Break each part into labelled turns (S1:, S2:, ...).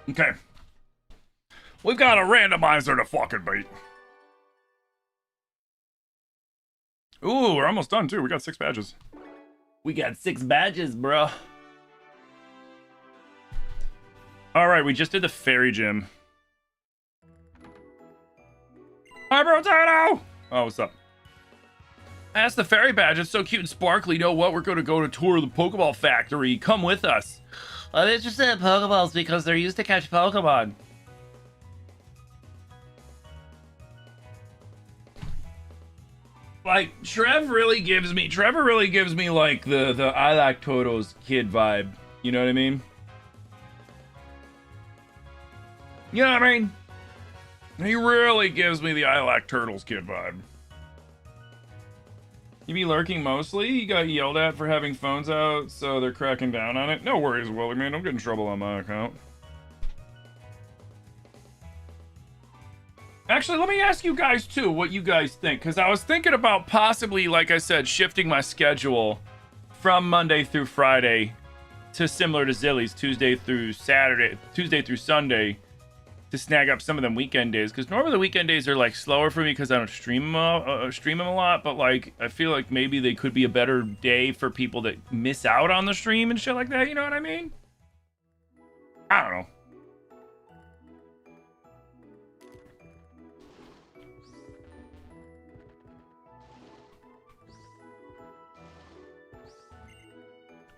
S1: Okay. We've got a randomizer to fucking beat. Ooh, we're almost done too. We got 6 badges.
S2: We got 6 badges, bro.
S1: Alright, we just did the fairy gym. Hi, Brotato! Oh, what's up? That's the fairy badge. It's so cute and sparkly. You know what? We're going to go to tour the Pokeball factory. Come with us.
S2: I'm interested in Pokeballs because they're used to catch Pokemon.
S1: Like, Trevor really gives me like the I Like Toto's kid vibe. You know what I mean? You know what I mean? He really gives me the I Like Turtles kid vibe. You be lurking mostly? You got yelled at for having phones out, so they're cracking down on it? No worries, Willie, man. Don't get in trouble on my account. Actually, let me ask you guys, too, what you guys think. Because I was thinking about possibly, like I said, shifting my schedule from Monday through Friday to similar to Zilly's, Tuesday through Sunday, to snag up some of them weekend days, because normally the weekend days are like slower for me because I don't stream them a lot, but like I feel like maybe they could be a better day for people that miss out on the stream and shit like that. You know what I mean? I don't know.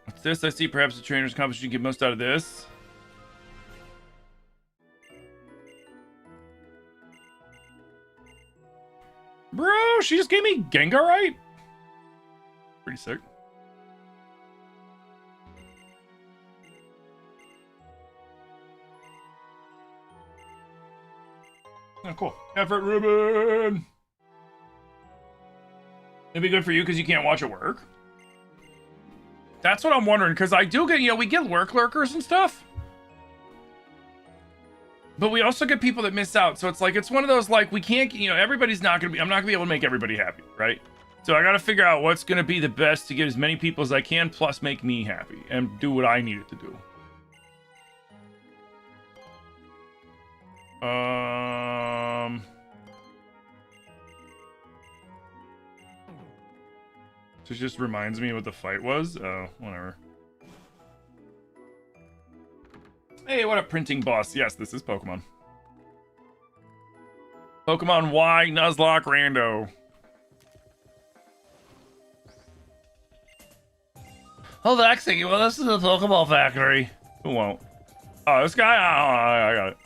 S1: What's this? I see perhaps the trainers competition get most out of this. Bro, she just gave me Gengar, right? Pretty sick. Oh, cool. Effort ribbon! It'd be good for you because you can't watch it work. That's what I'm wondering, because I do get, you know, we get lurkers and stuff. But we also get people that miss out, so it's like, it's one of those, like, we can't, you know, everybody's not gonna be, I'm not gonna be able to make everybody happy, right? So I gotta figure out what's gonna be the best to get as many people as I can, plus make me happy, and do what I need it to do. This just reminds me of what the fight was. Oh, whatever. Hey, what up, printing boss? Yes, this is Pokemon. Pokemon Y, Nuzlocke, Rando.
S2: Oh, Vexing, well, this is the Pokeball factory.
S1: Who won't? Oh, this guy? I got it.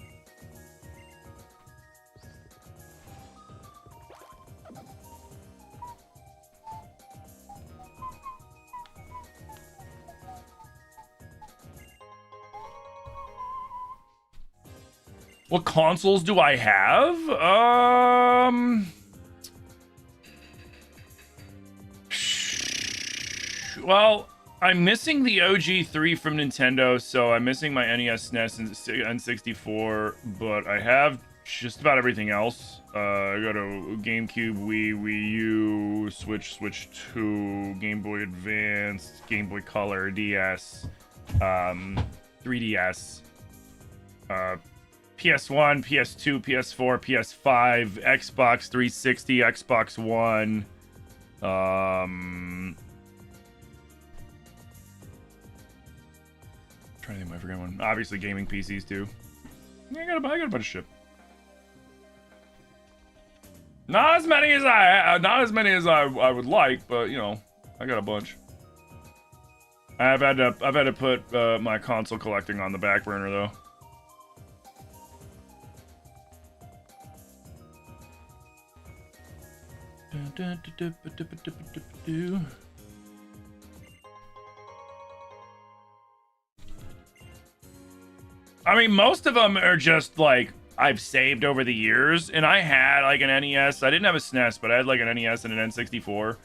S1: What consoles do I have? Well, I'm missing the OG3 from Nintendo, so I'm missing my NES, SNES, and N64, but I have just about everything else. I got a GameCube, Wii U, Switch 2, Game Boy Advance, Game Boy Color, DS, 3DS, PS1, PS2, PS4, PS5, Xbox 360, Xbox One, trying to think if I forgot one. Obviously gaming PCs too. Yeah, I got a bunch of shit. Not as many as I would like, but you know, I got a bunch. I've had to put my console collecting on the back burner though. I mean, most of them are just like I've saved over the years, and I had like an NES. I didn't have a SNES, but I had like an NES and an N64,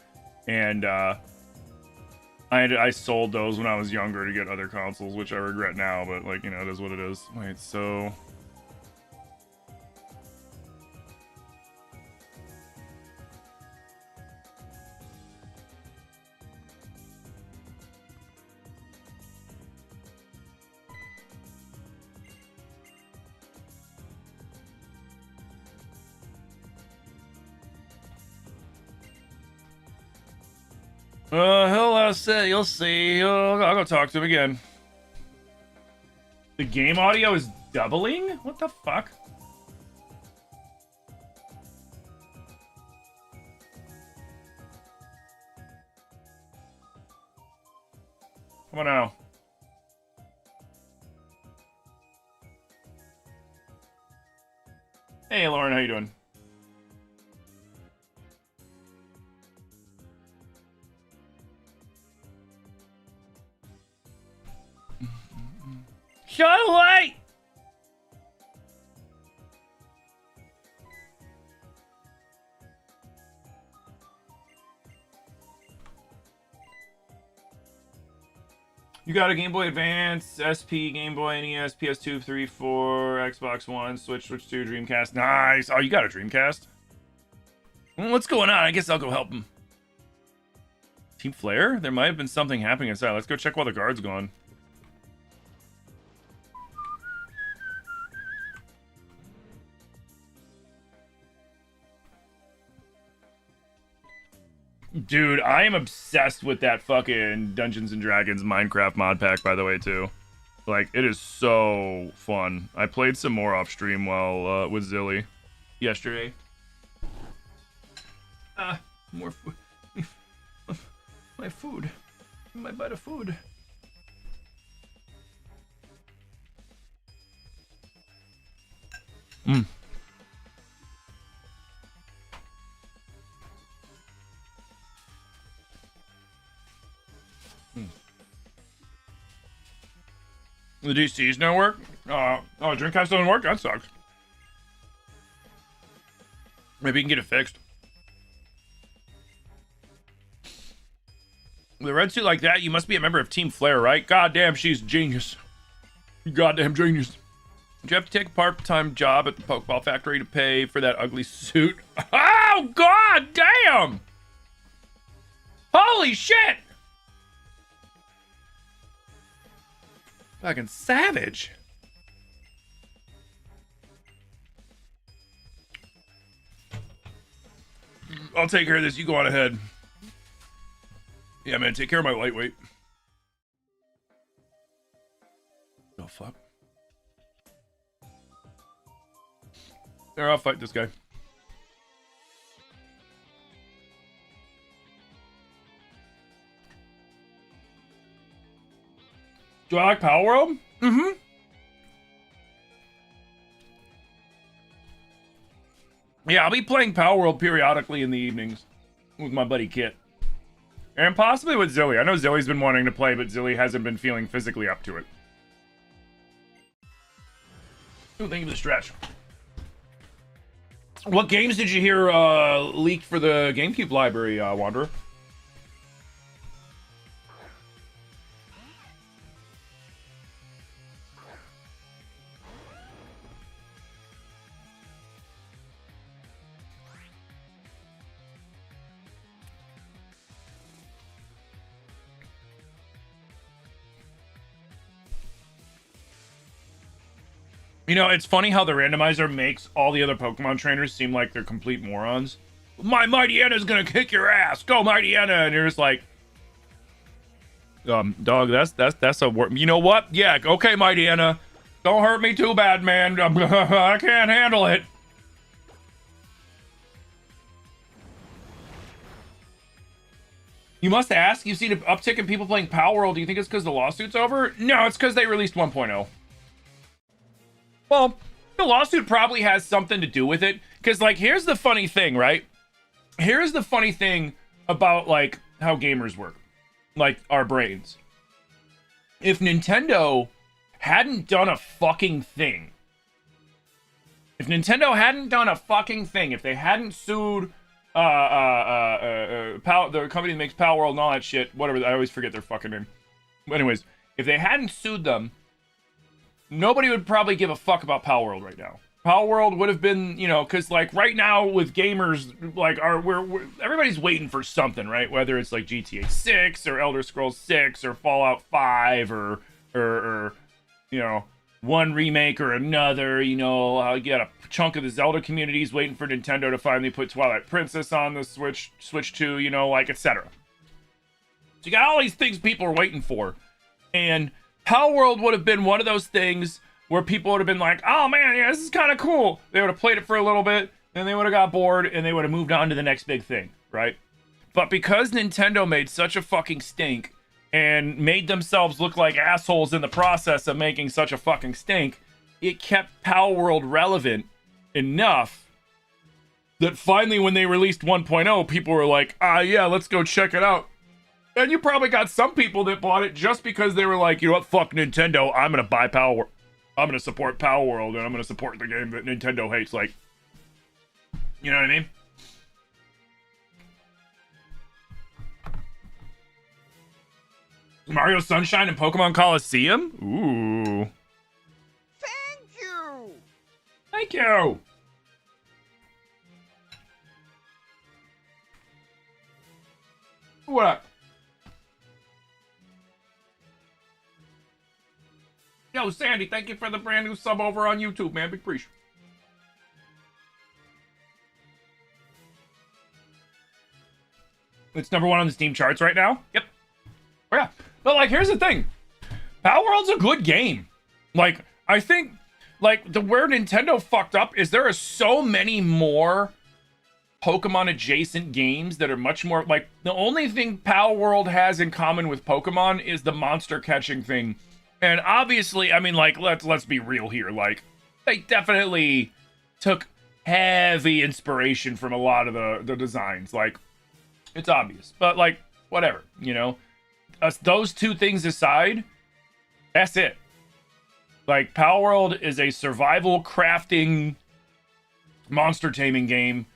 S1: and I sold those when I was younger to get other consoles, which I regret now. But like, you know, it is what it is. Wait, so. He'll say, you'll see. I'll go talk to him again. The game audio is doubling? What the fuck? Come on now. Hey, Lauren, how you doing? Shut away! You got a Game Boy Advance, SP, Game Boy, NES, PS2, 3, 4, Xbox One, Switch 2, Dreamcast. Nice. Oh, you got a Dreamcast? What's going on? I guess I'll go help him. Team Flare? There might have been something happening inside. Let's go check while the guard's gone. Dude, I am obsessed with that fucking Dungeons and Dragons Minecraft mod pack, by the way, too. Like, it is so fun. I played some more off stream while with Zilly yesterday. More food. My food. My bite of food. Mmm. The DCs don't work? Oh, Dreamcast doesn't work? That sucks. Maybe you can get it fixed. With a red suit like that, you must be a member of Team Flare, right? Goddamn, she's genius. Goddamn genius. Did you have to take a part-time job at the Pokeball factory to pay for that ugly suit? Oh, god damn! Holy shit! Fucking savage. I'll take care of this. You go on ahead. Yeah, man. Take care of my lightweight. Oh, fuck. There, I'll fight this guy. Do I like Power World? Mm-hmm. Yeah, I'll be playing Power World periodically in the evenings with my buddy Kit. And possibly with Zilly. I know Zilly's been wanting to play, but Zilly hasn't been feeling physically up to it. Ooh, thank you for the stretch. What games did you hear leaked for the GameCube library, Wanderer? You know, it's funny how the randomizer makes all the other Pokemon trainers seem like they're complete morons. My Mighty Anna's gonna kick your ass. Go, Mighty Anna. And you're just like, dog, that's a word. You know what? Yeah, okay, Mighty Anna. Don't hurt me too bad, man. I can't handle it. You must ask, you've seen an uptick in people playing Power World. Do you think it's because the lawsuit's over? No, it's because they released 1.0. Well, the lawsuit probably has something to do with it. Because, like, here's the funny thing, right? Here's the funny thing about, like, how gamers work. Like, our brains. If Nintendo hadn't done a fucking thing. If Nintendo hadn't done a fucking thing. If they hadn't sued the company that makes Power World and all that shit. Whatever, I always forget their fucking name. But anyways, if they hadn't sued them, nobody would probably give a fuck about Power World right now. Power World would have been, you know, because like right now with gamers, like everybody's waiting for something, right? Whether it's like GTA 6 or Elder Scrolls 6 or Fallout 5 or you know, one remake or another. You know, you got a chunk of the Zelda communities waiting for Nintendo to finally put Twilight Princess on the Switch 2, you know, like etc. So you got all these things people are waiting for. And Power World would have been one of those things where people would have been like, oh man, yeah, this is kind of cool. They would have played it for a little bit, then they would have got bored, and they would have moved on to the next big thing, right? But because Nintendo made such a fucking stink and made themselves look like assholes in the process of making such a fucking stink, it kept Power World relevant enough that finally when they released 1.0, people were like, yeah, let's go check it out. And you probably got some people that bought it just because they were like, you know what, fuck Nintendo, I'm gonna buy Power World. I'm gonna support Power World, and I'm gonna support the game that Nintendo hates. Like, you know what I mean? Mario Sunshine and Pokemon Coliseum? Ooh.
S3: Thank you!
S1: Thank you! What? Yo, Sandy, thank you for the brand new sub over on YouTube, man. Big appreciate. It's #1 on the Steam charts right now. Yep. Oh, yeah. But, like, here's the thing. Power World's a good game. Like, I think, like, where Nintendo fucked up is there are so many more Pokemon adjacent games that are much more, like, the only thing Power World has in common with Pokemon is the monster catching thing. And obviously, I mean, like, let's be real here. Like, they definitely took heavy inspiration from a lot of the designs. Like, it's obvious. But, like, whatever, you know? Those two things aside, that's it. Like, Power World is a survival crafting monster taming game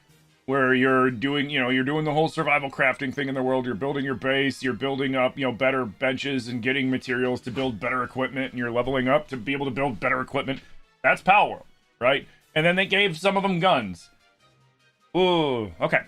S1: where you're doing, you know, you're doing the whole survival crafting thing in the world. You're building your base, you're building up, you know, better benches and getting materials to build better equipment, and you're leveling up to be able to build better equipment. That's Power World, right? And then they gave some of them guns. Ooh, okay.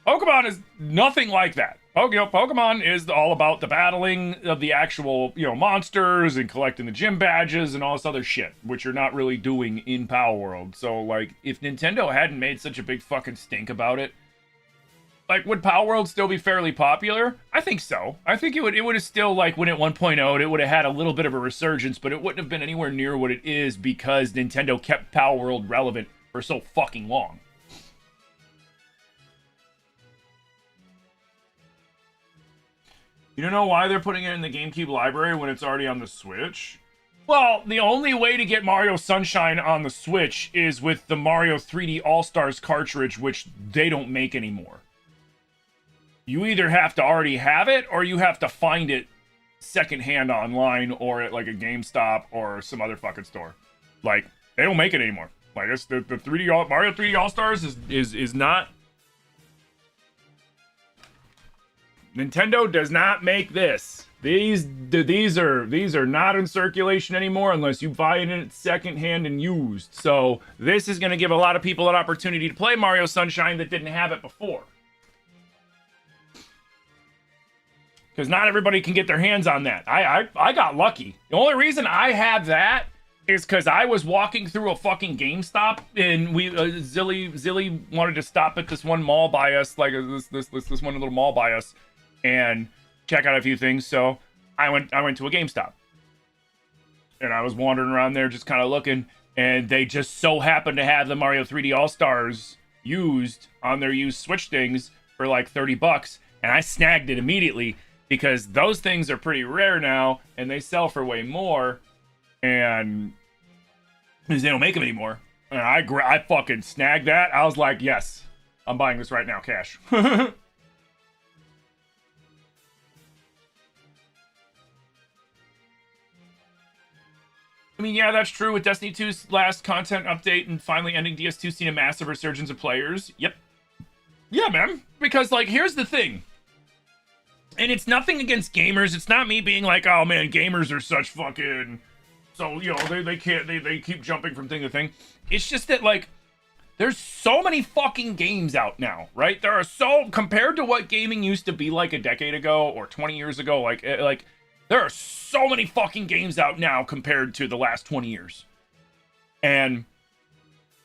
S1: Pokemon is nothing like that. Pokemon is all about the battling of the actual, you know, monsters and collecting the gym badges and all this other shit, which you're not really doing in Power World. So, like, if Nintendo hadn't made such a big fucking stink about it, like, would Power World still be fairly popular? I think so. I think it would have still, like, when it 1.0'd, it would have had a little bit of a resurgence, but it wouldn't have been anywhere near what it is because Nintendo kept Power World relevant for so fucking long. You don't know why they're putting it in the GameCube library when it's already on the Switch? Well, the only way to get Mario Sunshine on the Switch is with the Mario 3D All-Stars cartridge, which they don't make anymore. You either have to already have it, or you have to find it secondhand online, or at, like, a GameStop, or some other fucking store. Like, they don't make it anymore. Like, it's the 3D Mario 3D All-Stars is not... Nintendo does not make this. These are not in circulation anymore unless you buy it secondhand and used. So this is going to give a lot of people an opportunity to play Mario Sunshine that didn't have it before. Because not everybody can get their hands on that. I got lucky. The only reason I have that is because I was walking through a fucking GameStop, and Zilly wanted to stop at this one mall by us, like this one little mall by us, and check out a few things. So I went to a GameStop, and I was wandering around there just kind of looking, and they just so happened to have the Mario 3D All-Stars used on their used Switch things for like $30, and I snagged it immediately because those things are pretty rare now, and they sell for way more, and because they don't make them anymore. And I fucking snagged that. I was like, yes, I'm buying this right now, cash. I mean, yeah, that's true with Destiny 2's last content update and finally ending DS2 seeing a massive resurgence of players. Yep. Yeah, man. Because, like, here's the thing. And it's nothing against gamers. It's not me being like, oh, man, gamers are such fucking... So, you know, they can't... They keep jumping from thing to thing. It's just that, like, there's so many fucking games out now, right? There are so... Compared to what gaming used to be like a decade ago or 20 years ago, like... There are so many fucking games out now compared to the last 20 years. And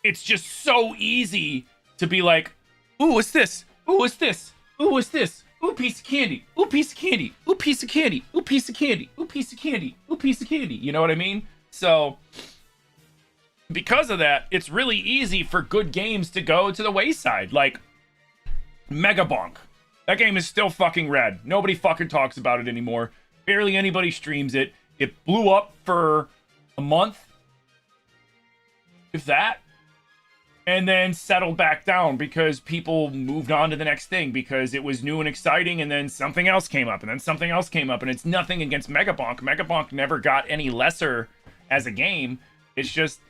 S1: it's just so easy to be like, ooh, what's this? Ooh, what's this? Ooh, what's this? Ooh, piece of candy. Ooh, piece of candy. Ooh, piece of candy. Ooh, piece of candy. Ooh, piece of candy. Ooh, piece of candy. You know what I mean? So, because of that, it's really easy for good games to go to the wayside. Like, Mega Bonk. That game is still fucking rad. Nobody fucking talks about it anymore. Barely anybody streams it. It blew up for a month, if that, and then settled back down because people moved on to the next thing because it was new and exciting, and then something else came up, and then something else came up, and it's nothing against Mega Bonk. Mega Bonk never got any lesser as a game. It's just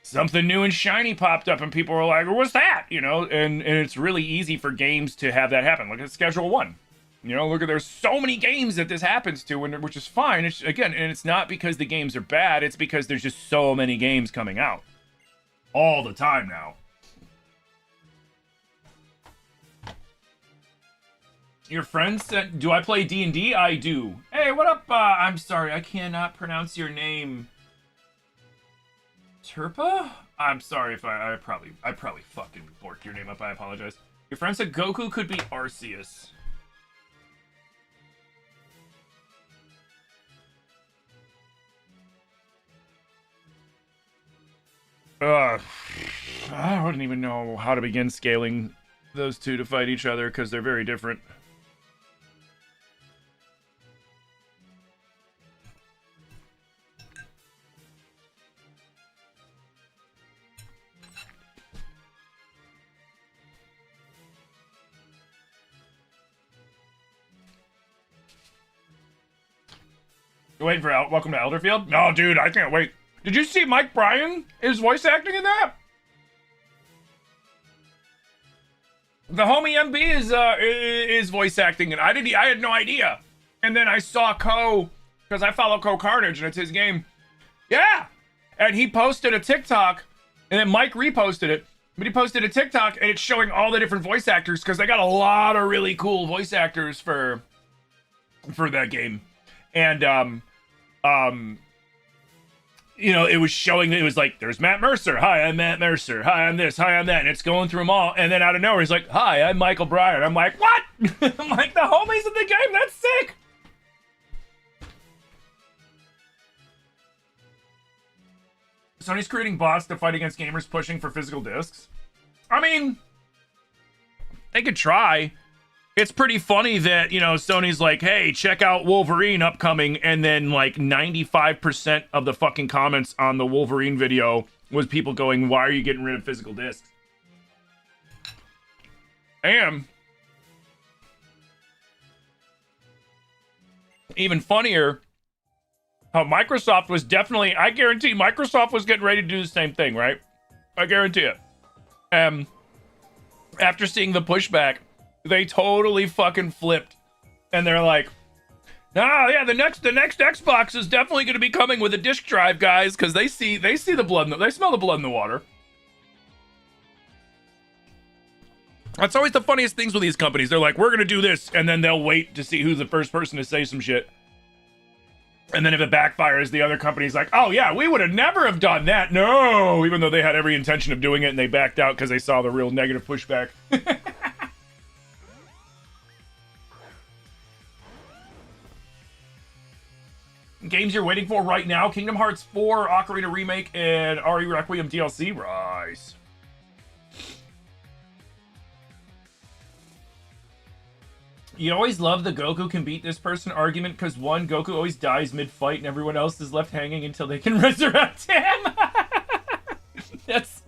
S1: something new and shiny popped up, and people were like, what's that? You know, and it's really easy for games to have that happen. Look at Schedule 1. You know, look at, there's so many games that this happens to, and which is fine. It's, again, and it's not because the games are bad. It's because there's just so many games coming out all the time now. Your friend said, do I play D&D? I do. Hey, what up? I'm sorry, I cannot pronounce your name. Turpa? I'm sorry if I probably fucking borked your name up. I apologize. Your friend said Goku could be Arceus. I wouldn't even know how to begin scaling those two to fight each other because they're very different. You're waiting for Welcome to Elderfield? No, dude, I can't wait. Did you see Mike Bryan is voice acting in that? The homie MB is voice acting, and I had no idea. And then I saw because I follow Carnage, and it's his game. Yeah, and he posted a TikTok, and then Mike reposted it. But he posted a TikTok, and it's showing all the different voice actors because they got a lot of really cool voice actors for that game, and you know, it was showing, it was like, there's Matt Mercer. Hi, I'm Matt Mercer. Hi, I'm this. Hi, I'm that. And it's going through them all. And then out of nowhere, he's like, hi, I'm Michael Bryan. I'm like, what? I'm like, the homies in the game? That's sick. Sony's creating bots to fight against gamers pushing for physical discs. I mean, they could try. It's pretty funny that, you know, Sony's like, hey, check out Wolverine upcoming, and then like 95% of the fucking comments on the Wolverine video was people going, why are you getting rid of physical discs? And even funnier, how Microsoft was definitely, I guarantee Microsoft was getting ready to do the same thing, right? I guarantee it. After seeing the pushback, they totally fucking flipped, and they're like, "Ah, yeah, the next Xbox is definitely going to be coming with a disk drive, guys, because they see the blood, they smell the blood in the water." That's always the funniest things with these companies. They're like, "We're going to do this," and then they'll wait to see who's the first person to say some shit. And then if it backfires, the other company's like, "Oh yeah, we would have never have done that." No, even though they had every intention of doing it, and they backed out because they saw the real negative pushback. Games you're waiting for right now: Kingdom Hearts 4, Ocarina Remake, and RE Requiem DLC. Rise. You always love the Goku can beat this person argument because one, Goku always dies mid-fight and everyone else is left hanging until they can resurrect him. That's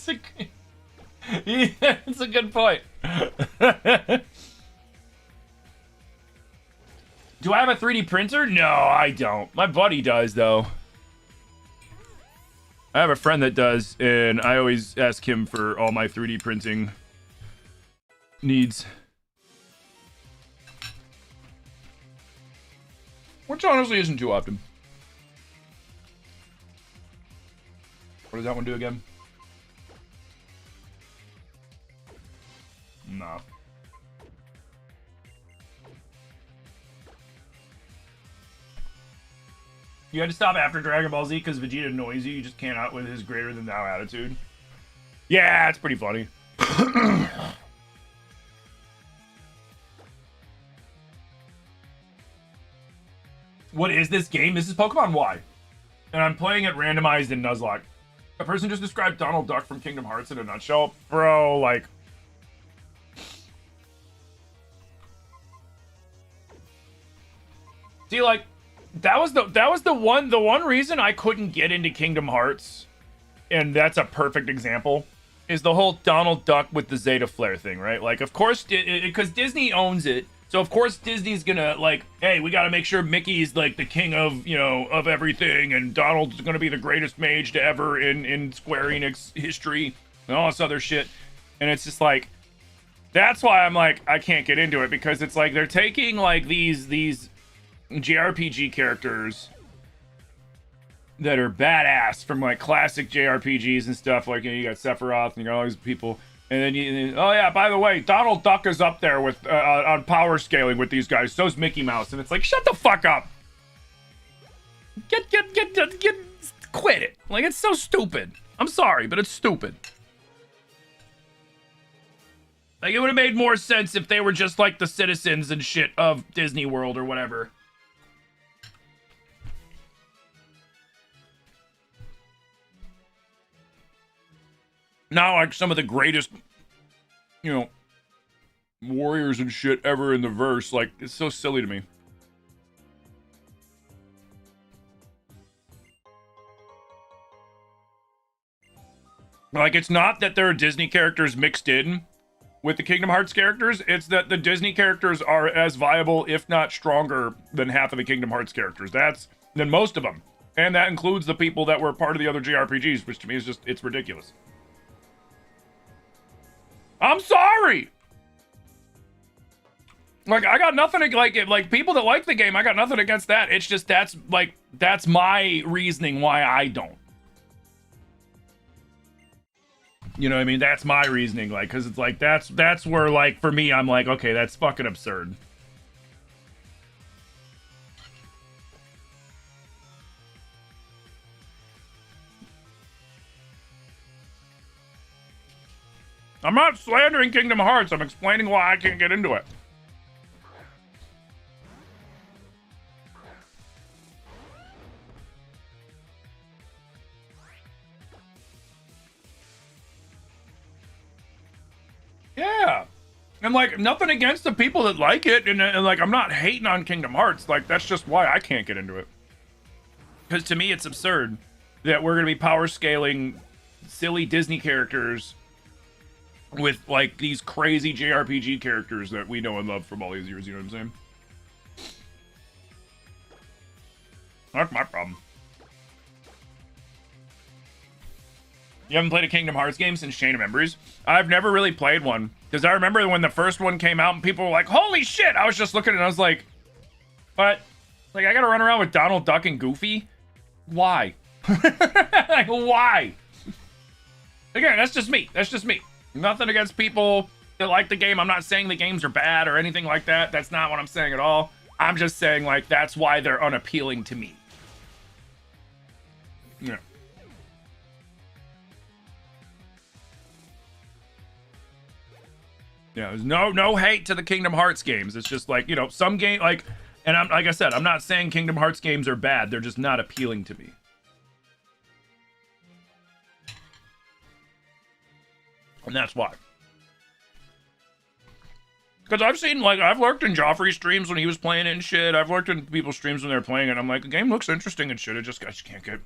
S1: a good point. Do I have a 3D printer? No, I don't. My buddy does, though. I have a friend that does, and I always ask him for all my 3D printing needs. Which honestly isn't too often. What does that one do again? No. You had to stop after Dragon Ball Z because Vegeta annoys you. You just can't out with his greater than thou attitude. Yeah, it's pretty funny. What is this game? This is Pokemon Y. And I'm playing it randomized in Nuzlocke. A person just described Donald Duck from Kingdom Hearts in a nutshell. Bro, like... See, like, that was the one reason I couldn't get into Kingdom Hearts, and that's a perfect example, is the whole Donald Duck with the Zeta Flare thing, right? Like, of course, because Disney owns it, so of course Disney's gonna, like, hey, we gotta make sure Mickey's, like, the king of, you know, of everything, and Donald's gonna be the greatest mage to ever in Square Enix history, and all this other shit. And it's just like, that's why I'm like, I can't get into it, because it's like, they're taking, like, these JRPG characters that are badass from like classic JRPGs and stuff. Like, you know, you got Sephiroth and you got all these people, and then oh yeah, by the way, Donald Duck is up there with on power scaling with these guys. So's Mickey Mouse, and it's like, shut the fuck up. Get quit it. Like, it's so stupid. I'm sorry, but it's stupid. Like, it would have made more sense if they were just like the citizens and shit of Disney World or whatever. Not like some of the greatest, you know, warriors and shit ever in the verse. Like, it's so silly to me. Like, it's not that there are Disney characters mixed in with the Kingdom Hearts characters. It's that the Disney characters are as viable, if not stronger, than half of the Kingdom Hearts characters. Than most of them. And that includes the people that were part of the other JRPGs, which to me is just, it's ridiculous. I'm sorry. Like, I got nothing like people that like the game. I got nothing against that. It's just that's my reasoning why I don't. You know what I mean? That's my reasoning, like, because it's like that's where, like, for me, I'm like, okay, that's fucking absurd. I'm not slandering Kingdom Hearts. I'm explaining why I can't get into it. Yeah. And, like, nothing against the people that like it. And like, I'm not hating on Kingdom Hearts. Like, that's just why I can't get into it. Because to me, it's absurd that we're going to be power scaling silly Disney characters with, like, these crazy JRPG characters that we know and love from all these years, you know what I'm saying? That's my problem. You haven't played a Kingdom Hearts game since Chain of Memories? I've never really played one. Because I remember when the first one came out and people were like, holy shit! I was just looking and I was like, but, like, I gotta run around with Donald Duck and Goofy? Why? Like, why? Again, that's just me. That's just me. Nothing against people that like the game. I'm not saying the games are bad or anything like that. That's not what I'm saying at all. I'm just saying, like, that's why they're unappealing to me. Yeah. Yeah, there's no hate to the Kingdom Hearts games. It's just like, you know, some game, like, and I'm, like I said, I'm not saying Kingdom Hearts games are bad. They're just not appealing to me. And that's why. Because I've seen, like, I've lurked in Joffrey's streams when he was playing it and shit. I've lurked in people's streams when they're playing it. I'm like, the game looks interesting and shit. I just can't get.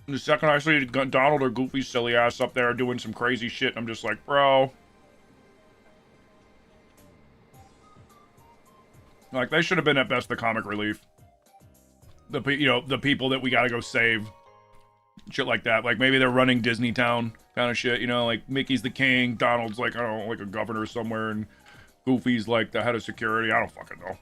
S1: The second I see Donald or Goofy's silly ass up there doing some crazy shit, I'm just like, bro. Like, they should have been at best the comic relief. The people that we gotta go save. Shit like that. Like, maybe they're running Disney Town kind of shit, you know? Like, Mickey's the king, Donald's like, I don't know, like a governor somewhere, and Goofy's like the head of security. I don't fucking know.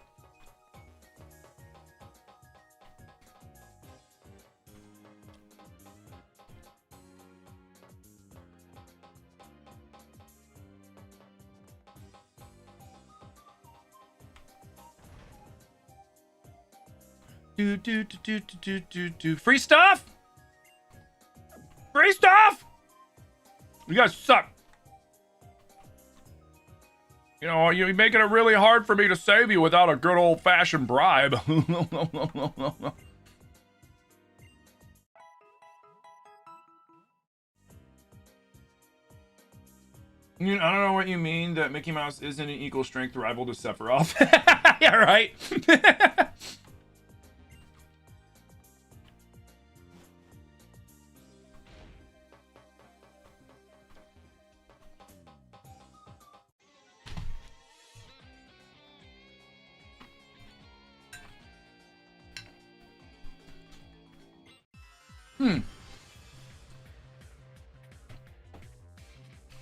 S1: Free stuff? Free stuff? You guys suck. You know, you're making it really hard for me to save you without a good old-fashioned bribe. I don't know what you mean that Mickey Mouse isn't an equal strength rival to Sephiroth. Yeah, right.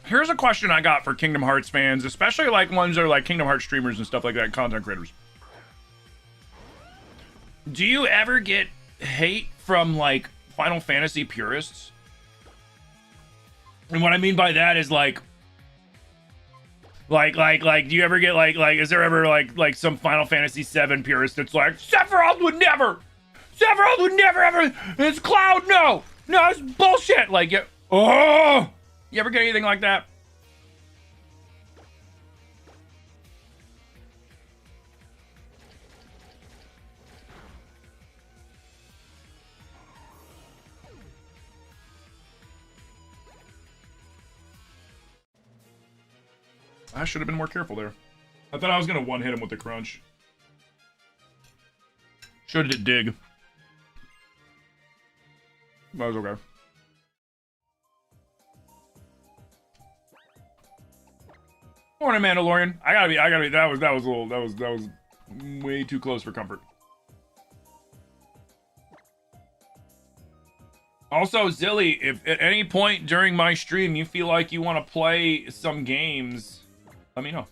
S1: Here's a question I got for Kingdom Hearts fans, especially like ones that are like Kingdom Hearts streamers and stuff like that, content creators. Do you ever get hate from like Final Fantasy purists? And what I mean by that is like, do you ever get is there ever like some Final Fantasy 7 purist that's like, Sephiroth would never ever, it's Cloud, no, it's bullshit. Like, oh, you ever get anything like that? I should have been more careful there. I thought I was gonna one-hit him with the crunch. Should have dig. That was okay. Morning, Mandalorian. I gotta be. That was a little. That was way too close for comfort. Also, Zilly, if at any point during my stream you feel like you want to play some games, let me know.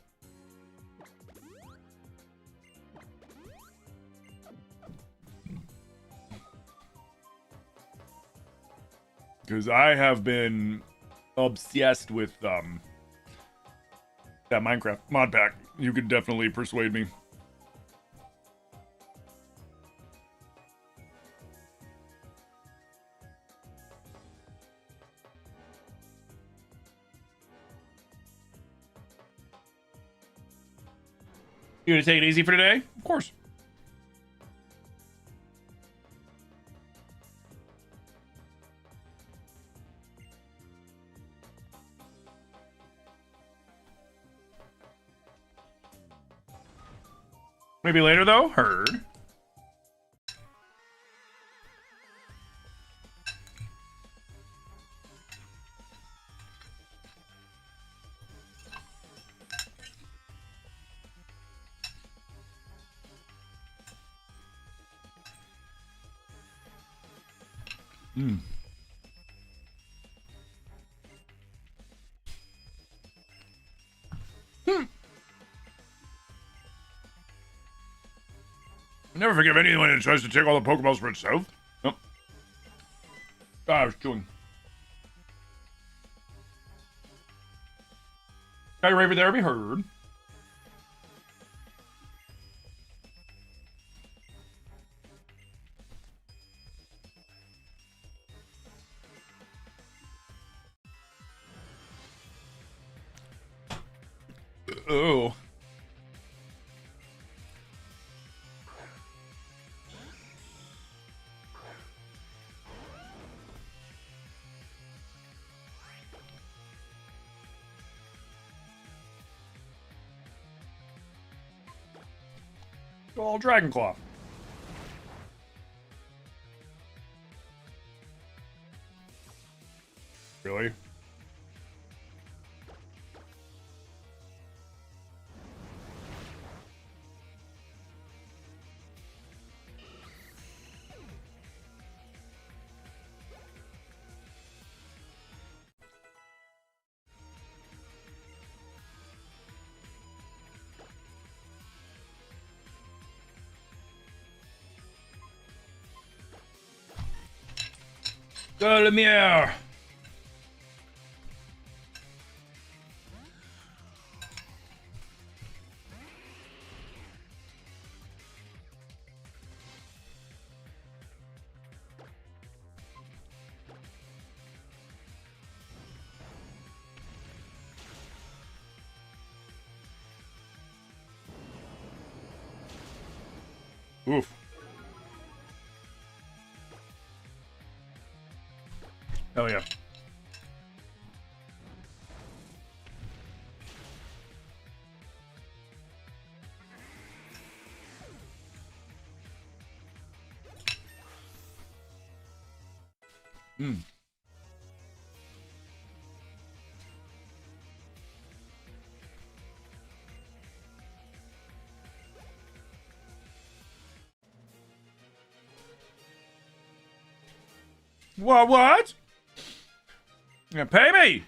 S1: Because I have been obsessed with that Minecraft mod pack. You could definitely persuade me. You gonna take it easy for today? Of course. Maybe later, though? Heard. Hmm. Never forgive anyone who tries to take all the Pokeballs for itself. Nope. Ah, I was chewing. Got your Raver there, be heard. Oh. All Dragon Claw. Really? Lumiere. Oof. Hell yeah. Hmm. What? You gonna pay me?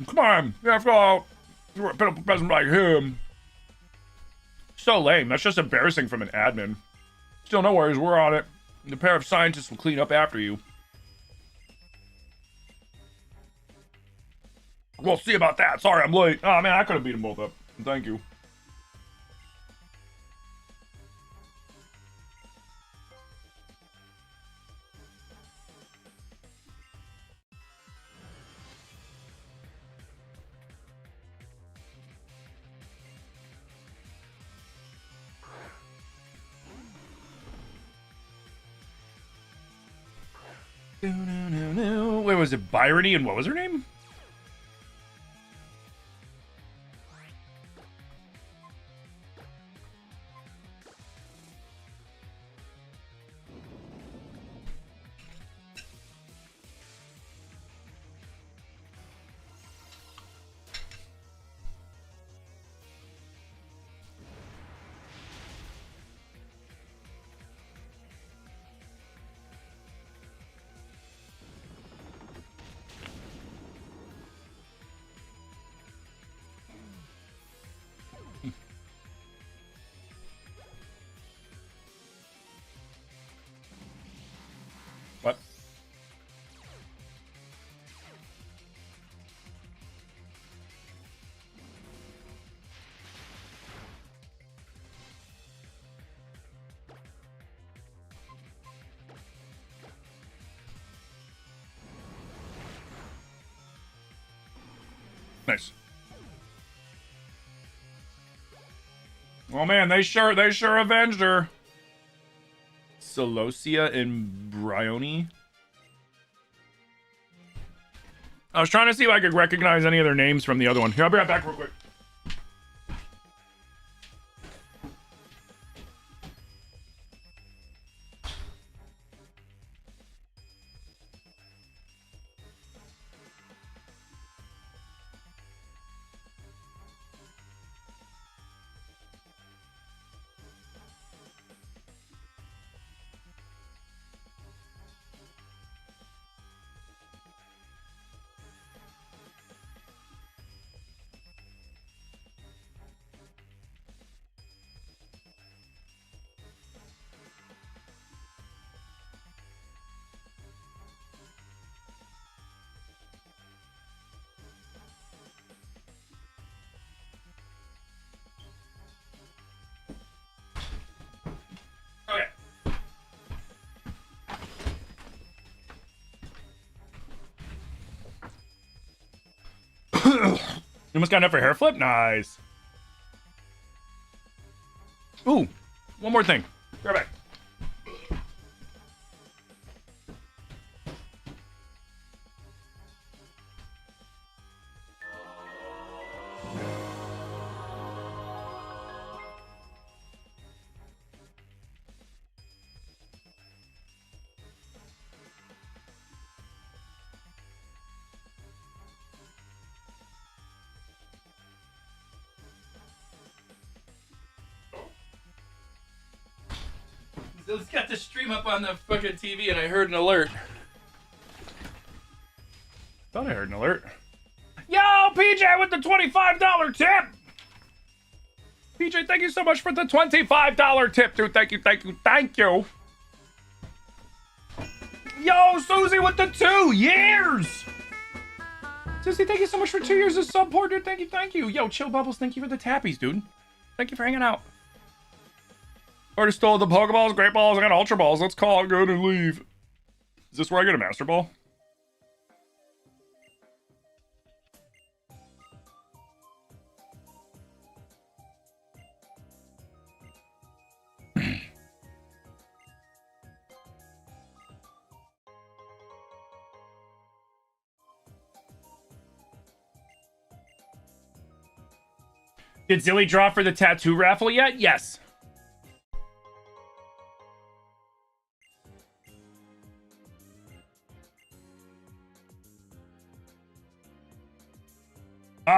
S1: Come on. After all, you're a peasant like him. So lame. That's just embarrassing from an admin. Still, no worries. We're on it. The pair of scientists will clean up after you. We'll see about that. Sorry, I'm late. Oh, man, I could have beat them both up. Thank you. Wait, was it Byrony and what was her name? What? Nice. Oh man, they sure avenged her. Celosia and Bryony. I was trying to see if I could recognize any of their names from the other one. Here, I'll be right back real quick. Okay. You almost got enough for hair flip? Nice. Ooh, one more thing. Be right back. It's got the stream up on the fucking TV and I heard an alert. Thought I heard an alert. Yo, PJ with the $25 tip! PJ, thank you so much for the $25 tip, dude. Thank you. Yo, Susie with the 2 years! Susie, thank you so much for 2 years of support, dude. Thank you. Yo, Chill Bubbles, thank you for the tappies, dude. Thank you for hanging out. Already stole the Pokeballs, Great Balls, I got Ultra Balls. Let's call it good and leave. Is this where I get a Master Ball? Did Zilly draw for the tattoo raffle yet? Yes.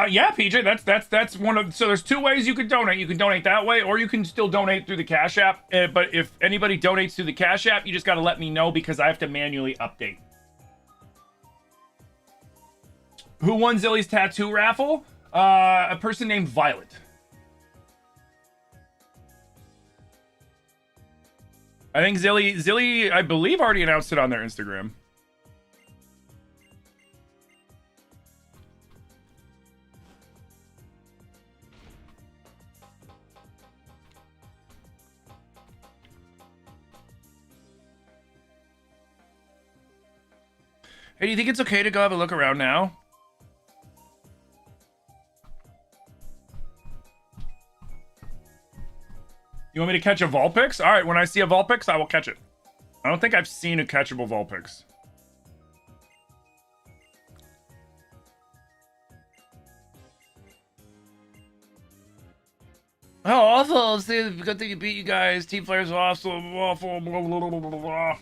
S1: Yeah, PJ, that's one of, so there's two ways you could donate. You can donate that way, or you can still donate through the Cash App. But if anybody donates through the Cash App, you just got to let me know because I have to manually update. Who won Zilly's tattoo raffle? A person named Violet. I think Zilly, I believe, already announced it on their Instagram. Hey, do you think it's okay to go have a look around now? You want me to catch a Vulpix? All right, when I see a Vulpix, I will catch it. I don't think I've seen a catchable Vulpix.
S2: Oh, awful. It's the good thing you beat you guys. Team players are awesome. Awful. Blah, blah, blah, blah, blah.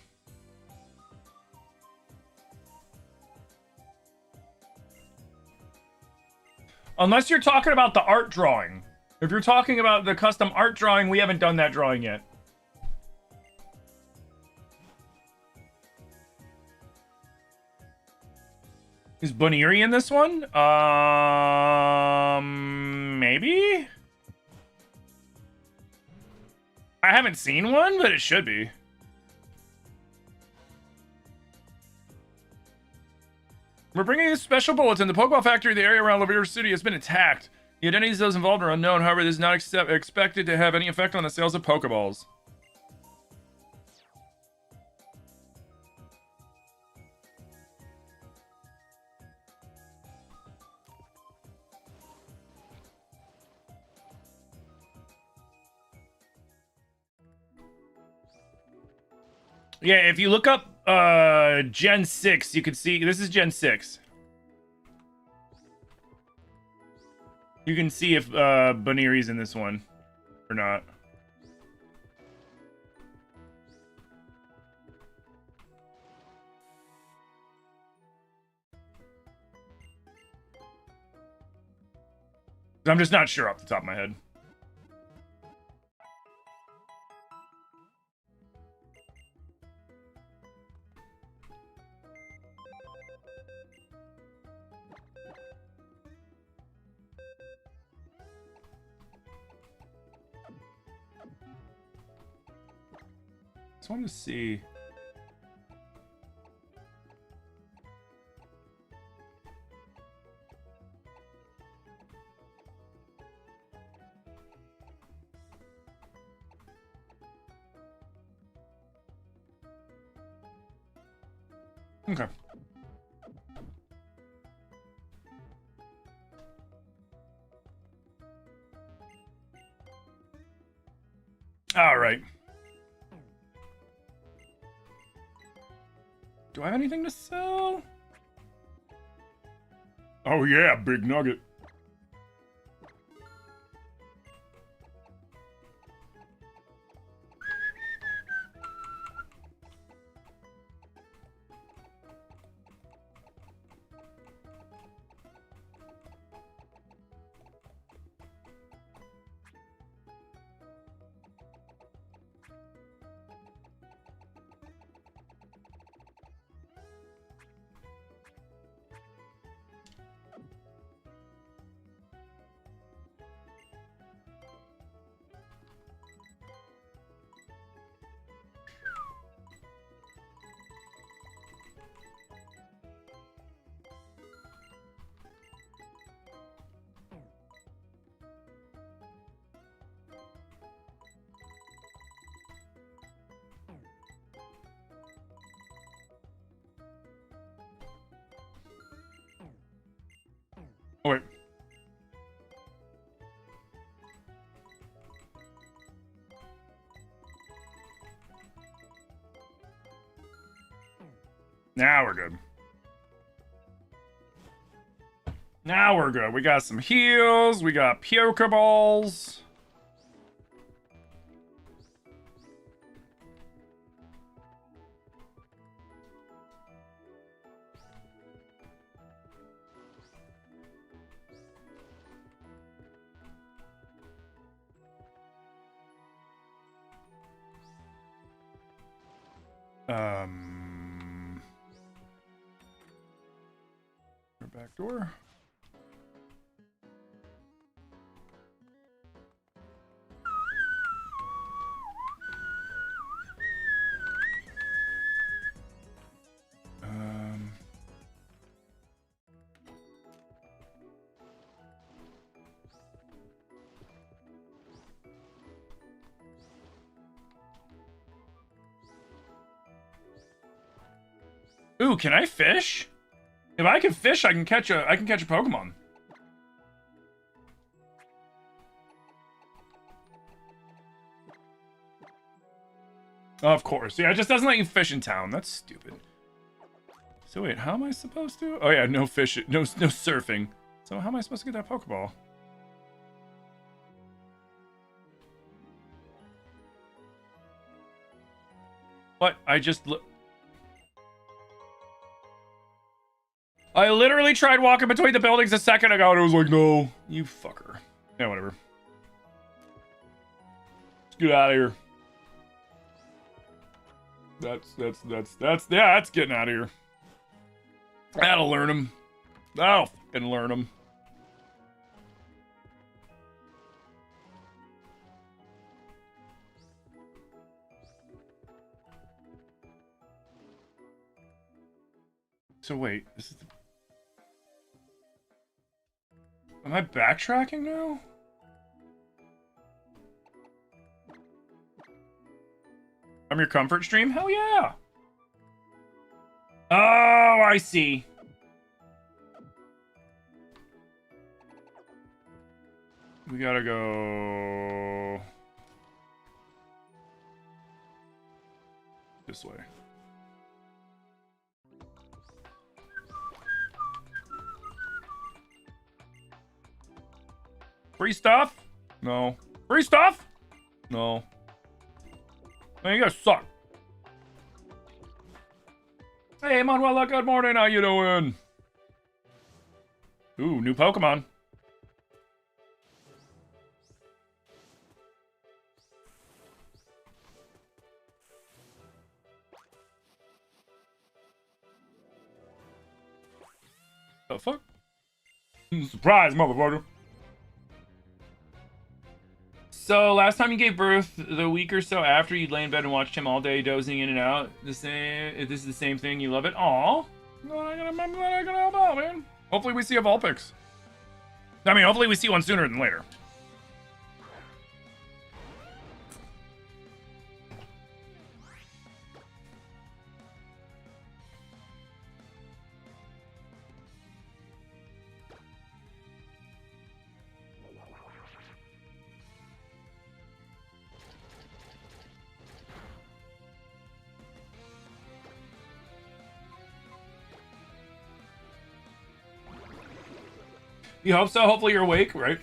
S1: Unless you're talking about the art drawing. If you're talking about the custom art drawing, we haven't done that drawing yet. Is Buniri in this one? Maybe? I haven't seen one, but it should be. We're bringing a special bulletin. The Pokeball factory in the area around Lavier City has been attacked. The identities of those involved are unknown. However, this is not expected to have any effect on the sales of Pokeballs. Yeah, if you look up Gen 6, you can see this is Gen 6. You can see if Buniri's in this one or not. I'm just not sure off the top of my head. Just wanted to see. Okay. All right. Do I have anything to sell? Oh yeah, big nugget. Oh, wait. Now we're good. Now we're good. We got some heals. We got Pokeballs. Back door. Ooh, can I fish? If I can fish, I can catch a Pokemon. Of course. Yeah, it just doesn't let you fish in town. That's stupid. So wait, how am I supposed to? Oh yeah, no fish, no surfing. So how am I supposed to get that Pokeball? What? I literally tried walking between the buildings a second ago and it was like, no, you fucker. Yeah, whatever. Let's get out of here. That's getting out of here. That'll learn him. That'll fucking learn him. So wait, this is the... Am I backtracking now? I'm your comfort stream? Hell yeah! Oh, I see. We gotta go... this way. Free stuff? No. Free stuff? No. Man, you guys suck. Hey, Manuela, good morning. How you doing? Ooh, new Pokemon. The fuck? Surprise, motherfucker. So, last time you gave birth, the week or so after, you'd lay in bed and watched him all day, dozing in and out. This is the same thing. You love it? Aw. I'm gonna help out, man. Hopefully we see a Vulpix. I mean, hopefully we see one sooner than later. You hope so? Hopefully you're awake, right?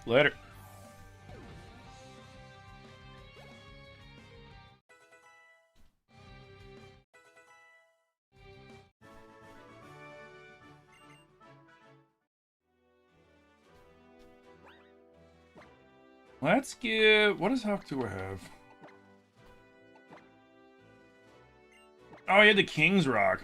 S1: Later. Let's get... what does Hawktua have? Oh, he had the King's Rock.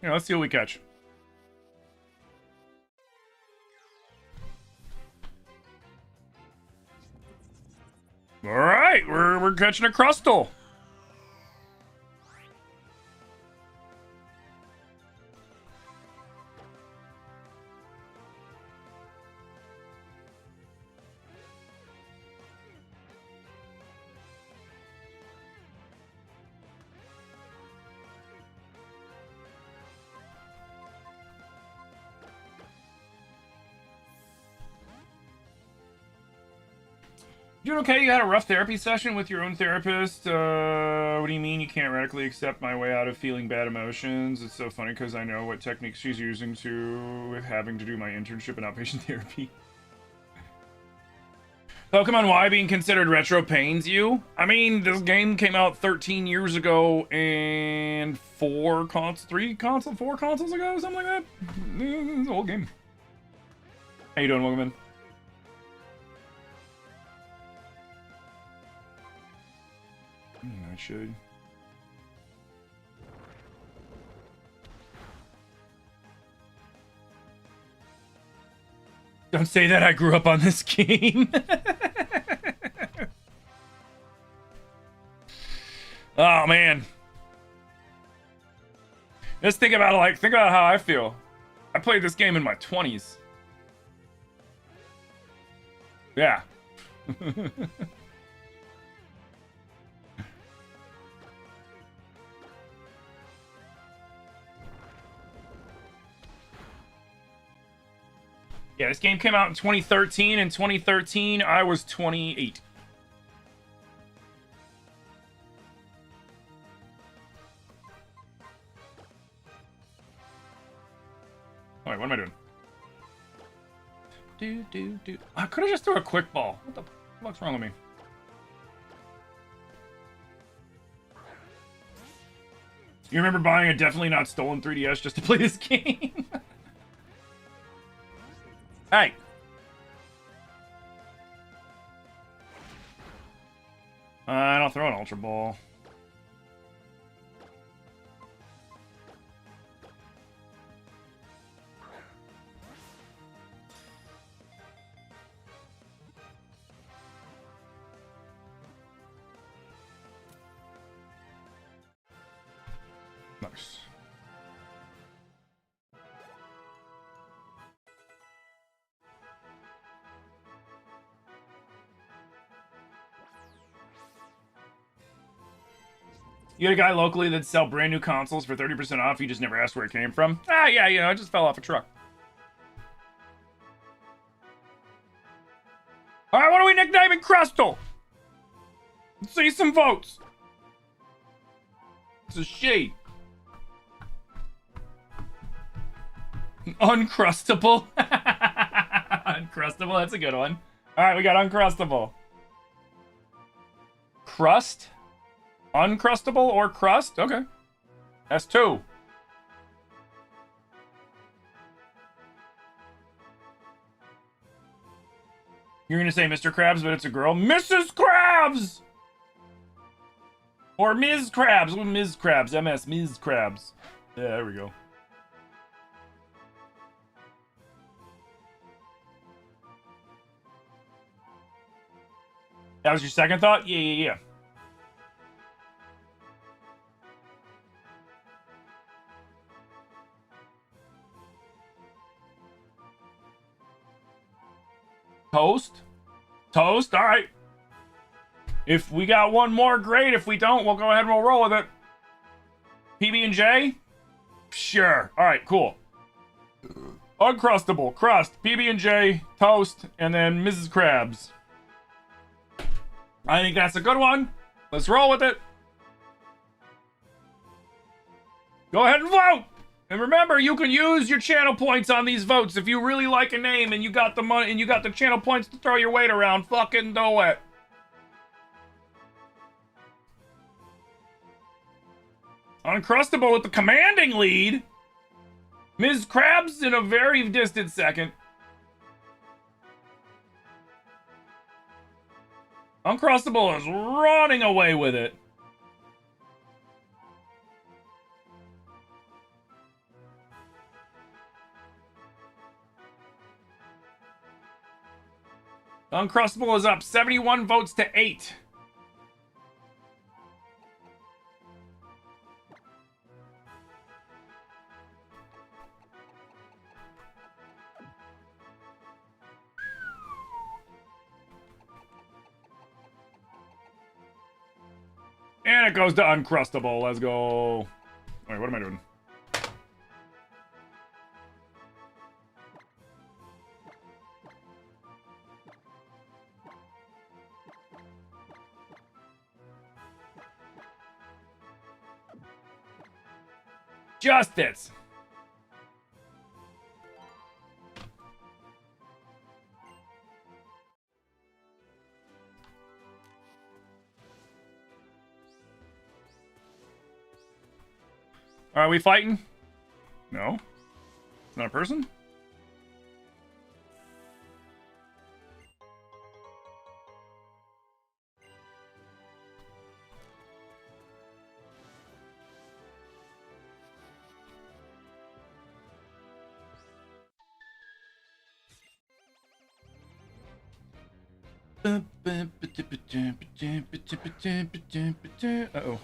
S1: Yeah, let's see what we catch. All right, we're catching a Crustle. Doing okay? You had a rough therapy session with your own therapist? What do you mean you can't radically accept my way out of feeling bad emotions? It's so funny because I know what techniques she's using with having to do my internship in outpatient therapy. Pokemon Y being considered retro pains you? I mean, this game came out 13 years ago and 4 consoles ago, something like that. It's an old game. How you doing, Woman? I should. Don't say that I grew up on this game. Oh man. Just think about it, think about how I feel. I played this game in my 20s. Yeah. Yeah, this game came out in 2013. In 2013, I was 28. Oh, wait, what am I doing? I could have just threw a quick ball. What the fuck's wrong with me? You remember buying a definitely not stolen 3DS just to play this game? Hey! I'll throw an Ultra Ball. Nice. You had a guy locally that sell brand new consoles for 30% off. You just never asked where it came from. Ah, yeah, you know, it just fell off a truck. All right, what are we nicknaming Crustle? Let's see some votes. It's a she. Uncrustable. Uncrustable, that's a good one. All right, we got Uncrustable. Crust? Uncrustable or crust? Okay. That's 2. You're gonna say Mr. Krabs, but it's a girl. Mrs. Krabs! Or Ms. Krabs. Ms. Krabs. MS. Ms. Krabs. Yeah, there we go. That was your second thought? Yeah. Toast? Toast? All right. If we got one more, great. If we don't, we'll go ahead and we'll roll with it. PB&J? Sure. All right, cool. Uncrustable, crust, PB&J, toast, and then Mrs. Krabs. I think that's a good one. Let's roll with it. Go ahead and vote. And remember, you can use your channel points on these votes. If you really like a name and you got the money and you got the channel points to throw your weight around, fucking do it. Uncrustable with the commanding lead. Ms. Krabs in a very distant second. Uncrustable is running away with it. Uncrustable is up 71 votes to 8. And it goes to Uncrustable. Let's go. Wait, what am I doing? Justice. Are we fighting? No. It's not a person? Uh-oh.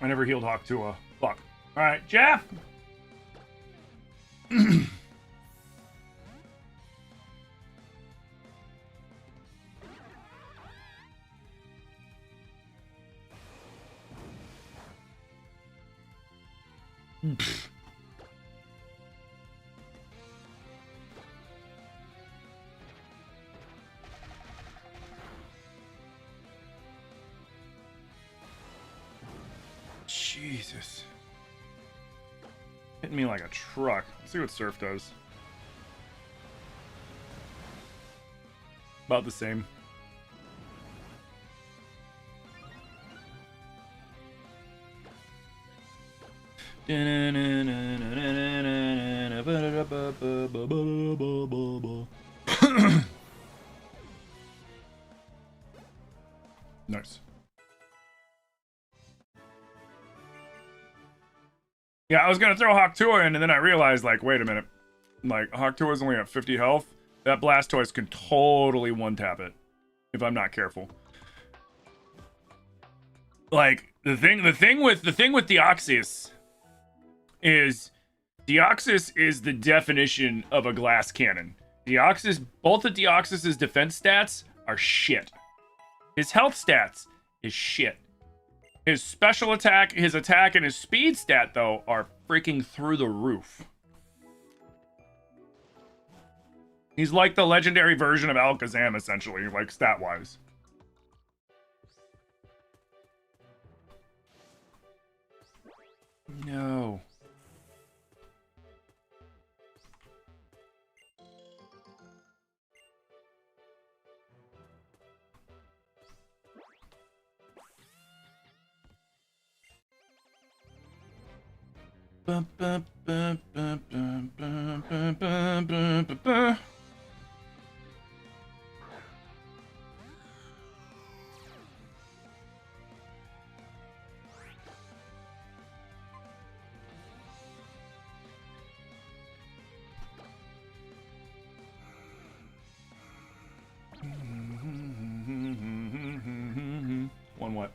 S1: I never healed Hawk Tua. Fuck. Alright, Jeff! Jesus. Hitting me like a truck. Let's see what Surf does. About the same. Nice. Yeah, I was gonna throw Hawk Tua in, and then I realized, like, wait a minute. Like, Hawk Tua is only at 50 health. That Blastoise can totally one-tap it if I'm not careful. Like, the thing with Deoxys is Deoxys is the definition of a glass cannon. Deoxys, both of Deoxys's defense stats are shit. His health stats is shit. His special attack, his attack, and his speed stat, though, are freaking through the roof. He's like the legendary version of Alakazam, essentially, like, stat-wise. No. Bum, bum, bum, bum, bum, bum, bum, bum, bum, bum. One what?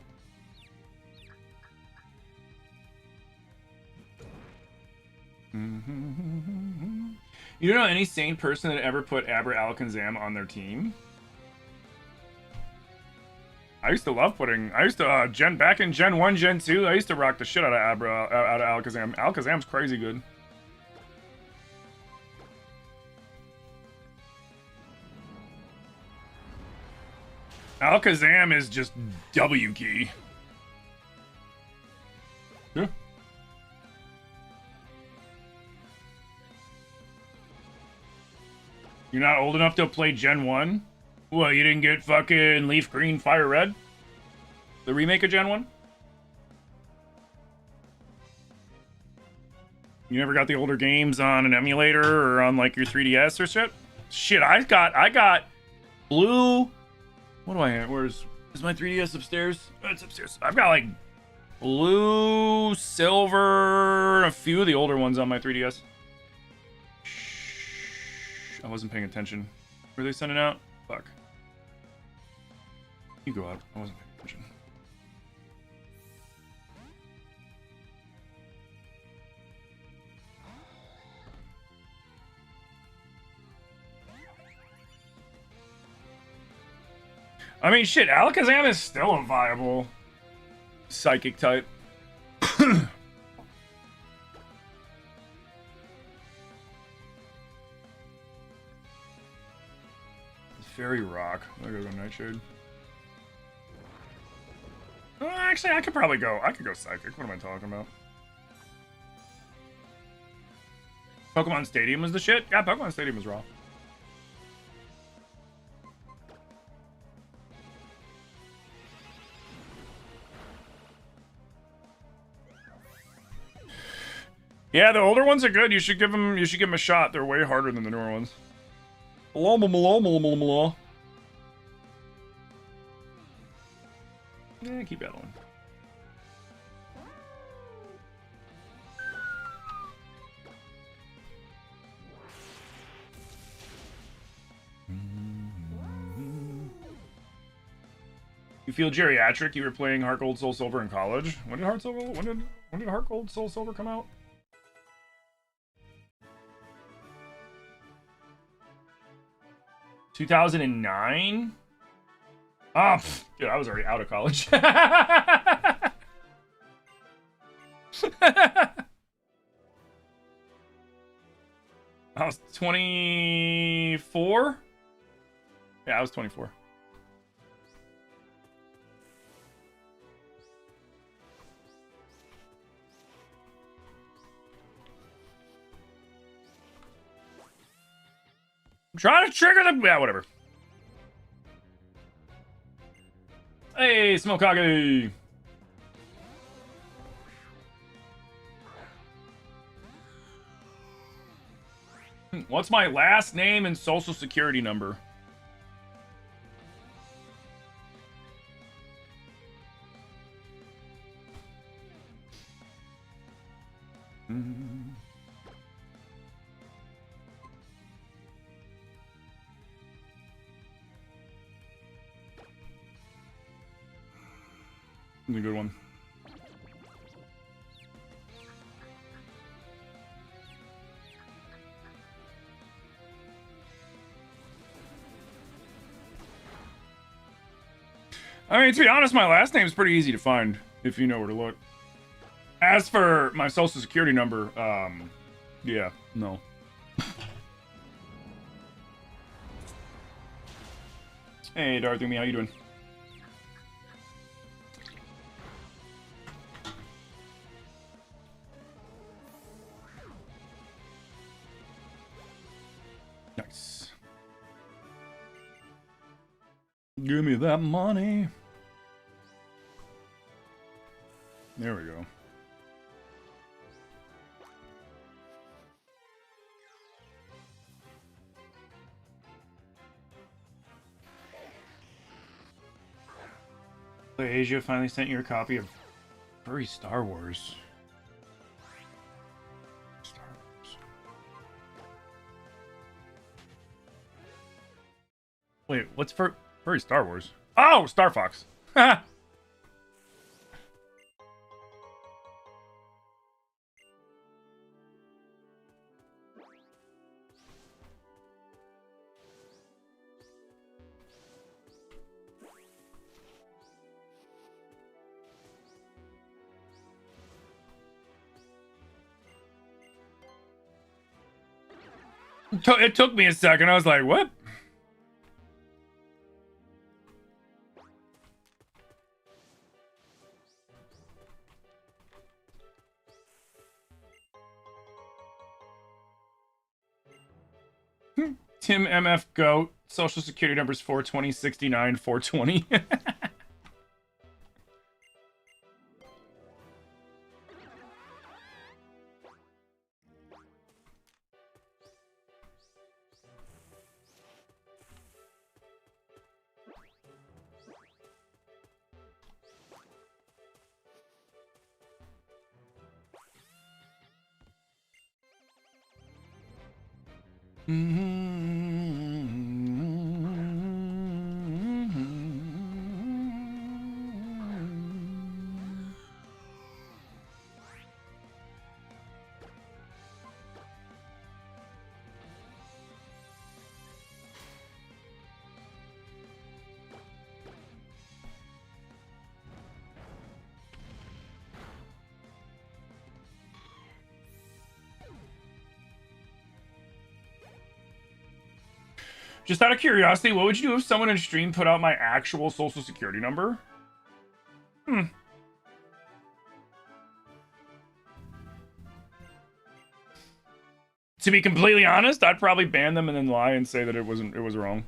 S1: You don't know any sane person that ever put Abra Alakazam on their team? I used to love putting. I used to back in Gen 1, Gen 2. I used to rock the shit out of Abra, out of Alakazam. Alakazam's crazy good. Alakazam is just W key. Yeah. You're not old enough to play Gen 1? Well, you didn't get fucking Leaf Green, Fire Red? The remake of Gen 1? You never got the older games on an emulator or on like your 3DS or shit? Shit, I got Blue. What do I have? Where's Is my 3DS upstairs? Oh, it's upstairs. I've got like blue, silver, a few of the older ones on my 3DS. Shh. I wasn't paying attention. Were they sending out? Fuck. You go out. I wasn't paying attention. I mean, shit, Alakazam is still a viable psychic type. Fairy Rock. There goes a Nightshade. Actually, I could probably go. I could go Psychic. What am I talking about? Pokemon Stadium was the shit? Yeah, Pokemon Stadium was raw. Yeah, the older ones are good. You should give them. You should give them a shot. They're way harder than the newer ones. Yeah, keep that one. You feel geriatric? You were playing Heart Gold Soul Silver in college. When did Heart Silver? When did Heart Gold Soul Silver come out? $2009? Oh, dude, I was already out of college. I was 24? Yeah, I was 24. I'm trying to trigger them. Yeah, whatever. Hey, Smokage. What's my last name and social security number? That's a good one. I mean, to be honest, my last name is pretty easy to find if you know where to look. As for my social security number, yeah, no. Hey, Dorothy, how you doing? Nice. Give me that money. There we go. Asia finally sent you a copy of Furry Star Wars. Star Wars. Wait, what's Furry Star Wars? Oh, Star Fox. It took me a second. I was like, what? Tim MF Goat. Social security number's 42069 420. Just out of curiosity, what would you do if someone in stream put out my actual social security number? To be completely honest, I'd probably ban them and then lie and say that it was wrong.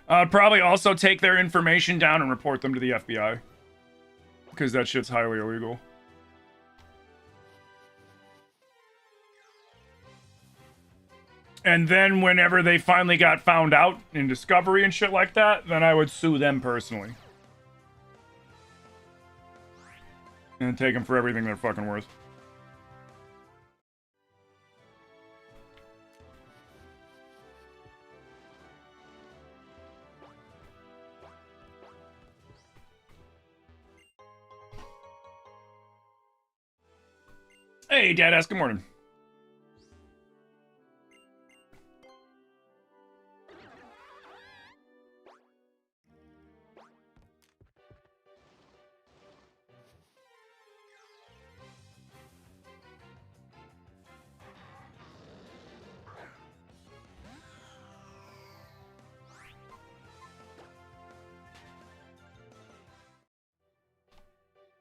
S1: I'd probably also take their information down and report them to the FBI. Because that shit's highly illegal. And then whenever they finally got found out in discovery and shit like that, then I would sue them personally. And take them for everything they're fucking worth. Hey, Dadass, good morning.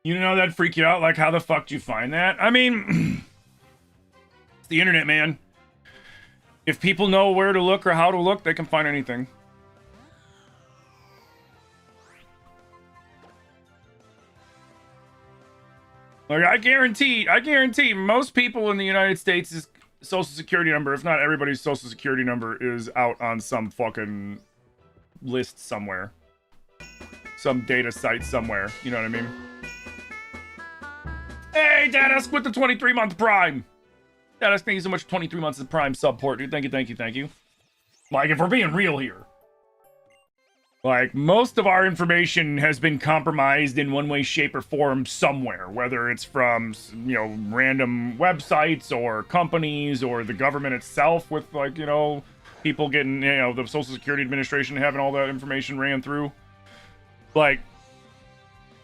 S1: You know that'd freak you out? Like, how the fuck do you find that? I mean, it's the internet, man. If people know where to look or how to look, they can find anything. Like, I guarantee most people in the United States' social security number, if not everybody's social security number, is out on some fucking list somewhere. Some data site somewhere. You know what I mean? Hey, Dadask with the 23-month Prime. Dadask, thank you so much for 23 months of Prime support, dude. Thank you, thank you, thank you. Like, if we're being real here. Like, most of our information has been compromised in one way, shape, or form somewhere. Whether it's from, you know, random websites or companies or the government itself with, like, you know, people getting, you know, the Social Security Administration having all that information ran through. Like,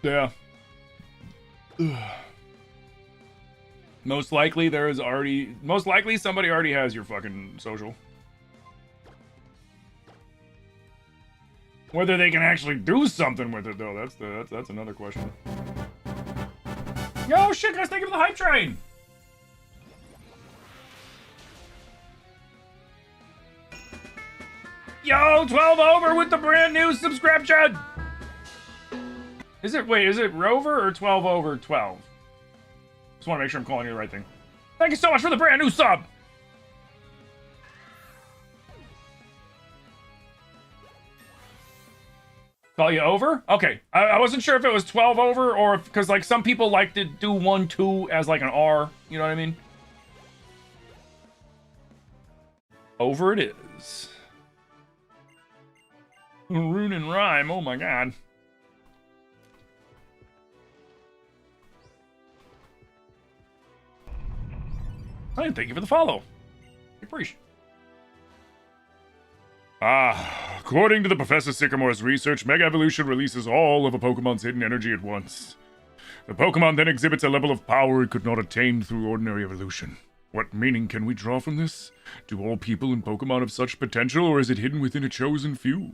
S1: yeah. Ugh. Most likely somebody already has your fucking social. Whether they can actually do something with it, though, that's another question. Yo, shit, guys, thank you for the hype train! Yo, 12 over with the brand new subscription! Is it Rover or 12 over 12? Just want to make sure I'm calling you the right thing. Thank you so much for the brand new sub! Call you over? Okay. I wasn't sure if it was 12 over or if, because, like, some people like to do 1-2 as, like, an R. You know what I mean? Over it is. Rune and rhyme. Oh, my God. And thank you for the follow. Appreciate. According to the Professor Sycamore's research, Mega Evolution releases all of a Pokemon's hidden energy at once. The Pokemon then exhibits a level of power it could not attain through ordinary evolution. What meaning can we draw from this? Do all people in Pokemon have such potential, or is it hidden within a chosen few?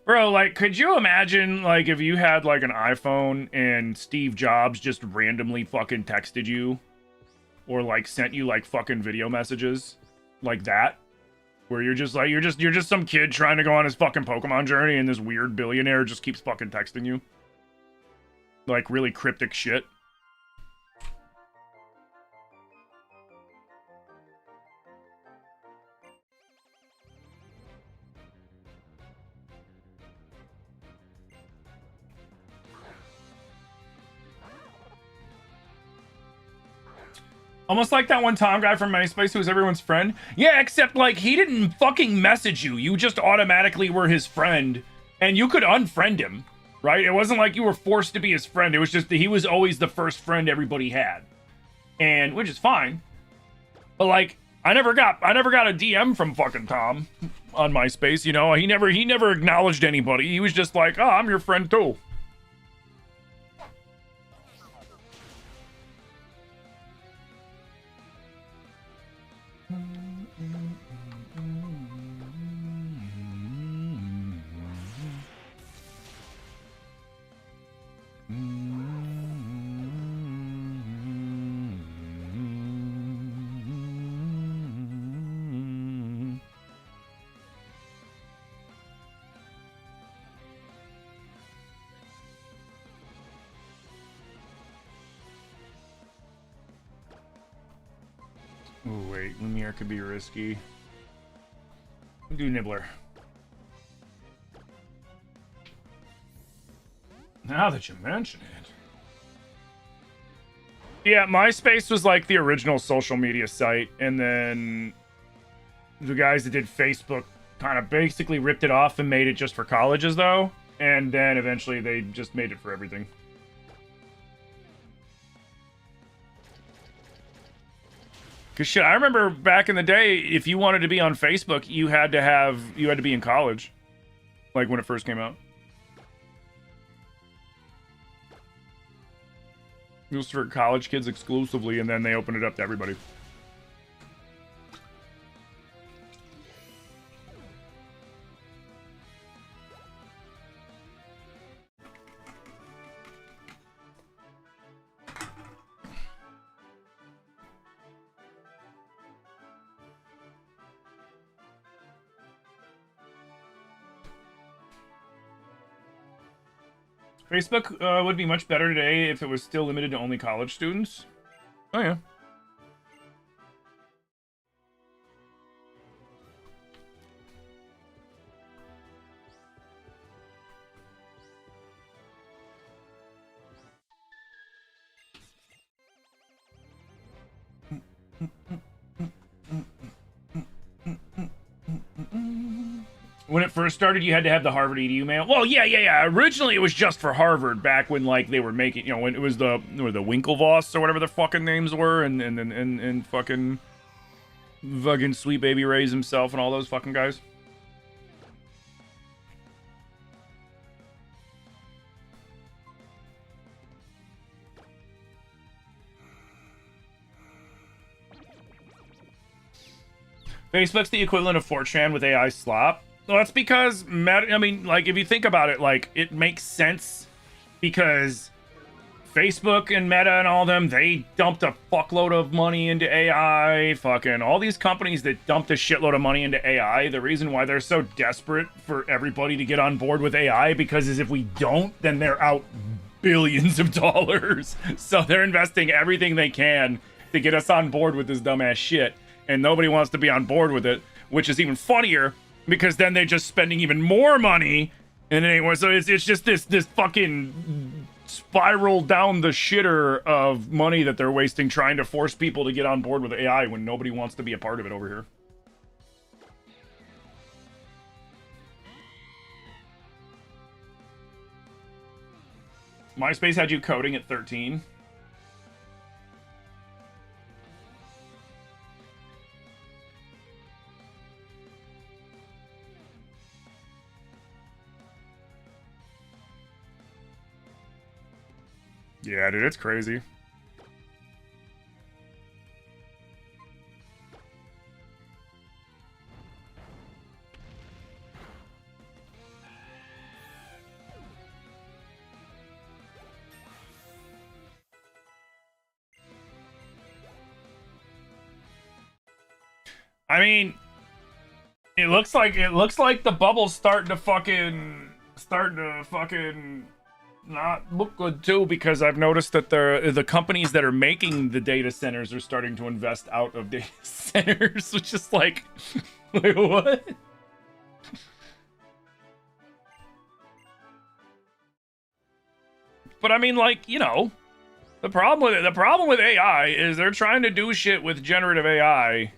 S1: Bro, like, could you imagine, like, if you had, like, an iPhone and Steve Jobs just randomly fucking texted you? Or, like, sent you, like, fucking video messages? Like that? Where you're just, like, you're just some kid trying to go on his fucking Pokemon journey and this weird billionaire just keeps fucking texting you? Like, really cryptic shit. Almost like that one Tom guy from MySpace who was everyone's friend. Yeah, except like he didn't fucking message you. You just automatically were his friend, and you could unfriend him, right? It wasn't like you were forced to be his friend. It was just that he was always the first friend everybody had, and which is fine. But like, I never got a DM from fucking Tom on MySpace. You know, he never acknowledged anybody. He was just like, oh, I'm your friend too. Ooh, wait, Lumiere could be risky. We'll do Nibbler. Now that you mention it. Yeah, MySpace was like the original social media site, and then the guys that did Facebook kind of basically ripped it off and made it just for colleges, though. And then eventually they just made it for everything. Cause shit, I remember back in the day, if you wanted to be on Facebook, you had to be in college, like when it first came out. It was for college kids exclusively, and then they opened it up to everybody. Facebook would be much better today if it was still limited to only college students. Oh, yeah. When it first started, you had to have the Harvard EDU mail. Well, yeah. Originally, it was just for Harvard back when, like, they were making, you know, when it was the Winklevoss or whatever their fucking names were, and fucking Sweet Baby Ray's himself and all those fucking guys. Facebook's the equivalent of 4chan with AI slop. Well, that's because, I mean, like, if you think about it, like, it makes sense because Facebook and Meta and all them, they dumped a fuckload of money into AI. Fucking all these companies that dumped a shitload of money into AI, the reason why they're so desperate for everybody to get on board with AI, because if we don't, then they're out billions of dollars. So they're investing everything they can to get us on board with this dumbass shit. And nobody wants to be on board with it, which is even funnier, because then they're just spending even more money, and anyway, so it's just this fucking spiral down the shitter of money that they're wasting trying to force people to get on board with AI when nobody wants to be a part of it over here. MySpace had you coding at 13. Yeah, dude, it's crazy. I mean, it looks like the bubble's starting to fucking not look good too, because I've noticed that the companies that are making the data centers are starting to invest out of data centers, which is like, wait, what? But I mean, like, you know, The problem with AI is they're trying to do shit with generative AI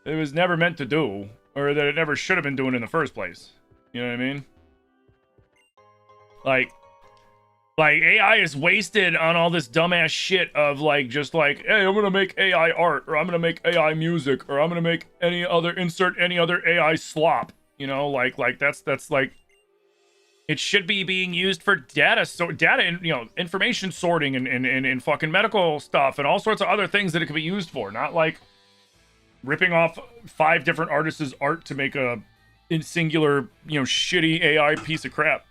S1: it was never meant to do, or that it never should have been doing in the first place. You know what I mean? Like AI is wasted on all this dumbass shit of like, just like, hey, I'm gonna make AI art, or I'm gonna make AI music, or I'm gonna make insert any other AI slop. You know, like that's like, it should be being used for data, and, you know, information sorting and fucking medical stuff and all sorts of other things that it could be used for, not like ripping off 5 different artists' art to make a singular, you know, shitty AI piece of crap.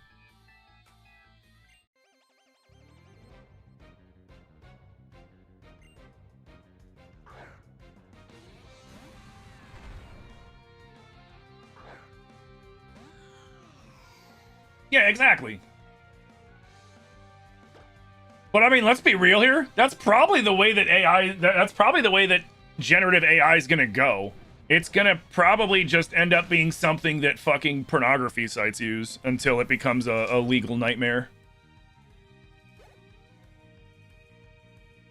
S1: Yeah, exactly. But I mean, let's be real here. That's probably the way that that's probably the way that generative AI is gonna go. It's gonna probably just end up being something that fucking pornography sites use until it becomes a legal nightmare.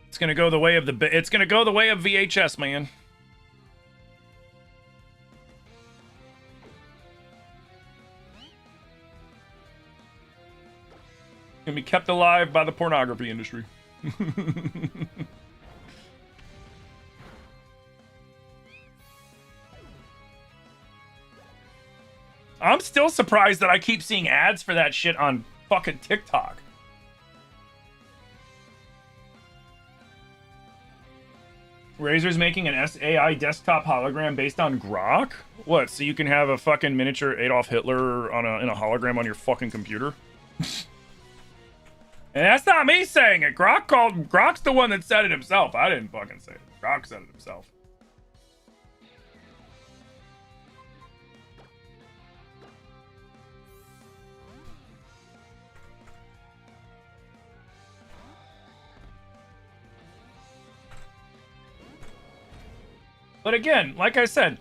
S1: It's gonna go the way of it's gonna go the way of VHS, man. Can be kept alive by the pornography industry. I'm still surprised that I keep seeing ads for that shit on fucking TikTok. Razer's making an AI desktop hologram based on Grok? What, so you can have a fucking miniature Adolf Hitler in a hologram on your fucking computer? And that's not me saying it. Grok's the one that said it himself. I didn't fucking say it. Grok said it himself. But again, like I said,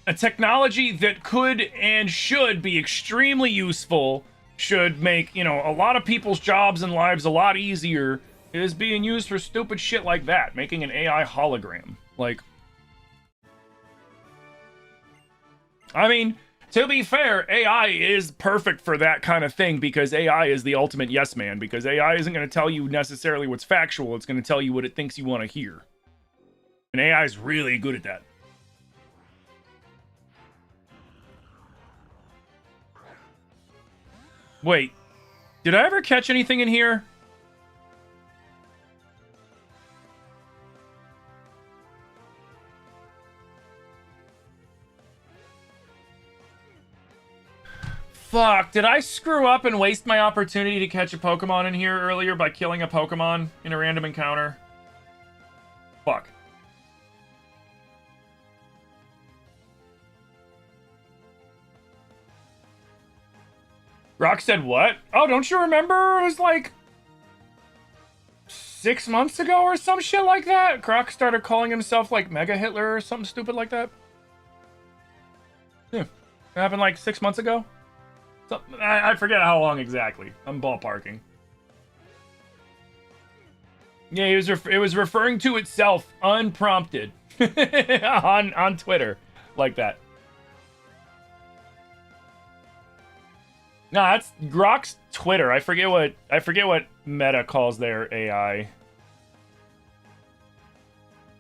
S1: a technology that could and should be extremely useful, should make, you know, a lot of people's jobs and lives a lot easier, is being used for stupid shit like that, making an AI hologram. Like, I mean, to be fair, AI is perfect for that kind of thing, because AI is the ultimate yes man, because AI isn't going to tell you necessarily what's factual, it's going to tell you what it thinks you want to hear. And AI is really good at that. Wait, did I ever catch anything in here? Fuck, did I screw up and waste my opportunity to catch a Pokemon in here earlier by killing a Pokemon in a random encounter? Fuck. Rock said what? Oh, don't you remember? It was like 6 months ago or some shit like that. Croc started calling himself like Mega Hitler or something stupid like that. Yeah, it happened like 6 months ago. So, I forget how long exactly. I'm ballparking. Yeah, it was referring to itself unprompted on Twitter like that. No, that's Grok's Twitter. I forget what Meta calls their AI.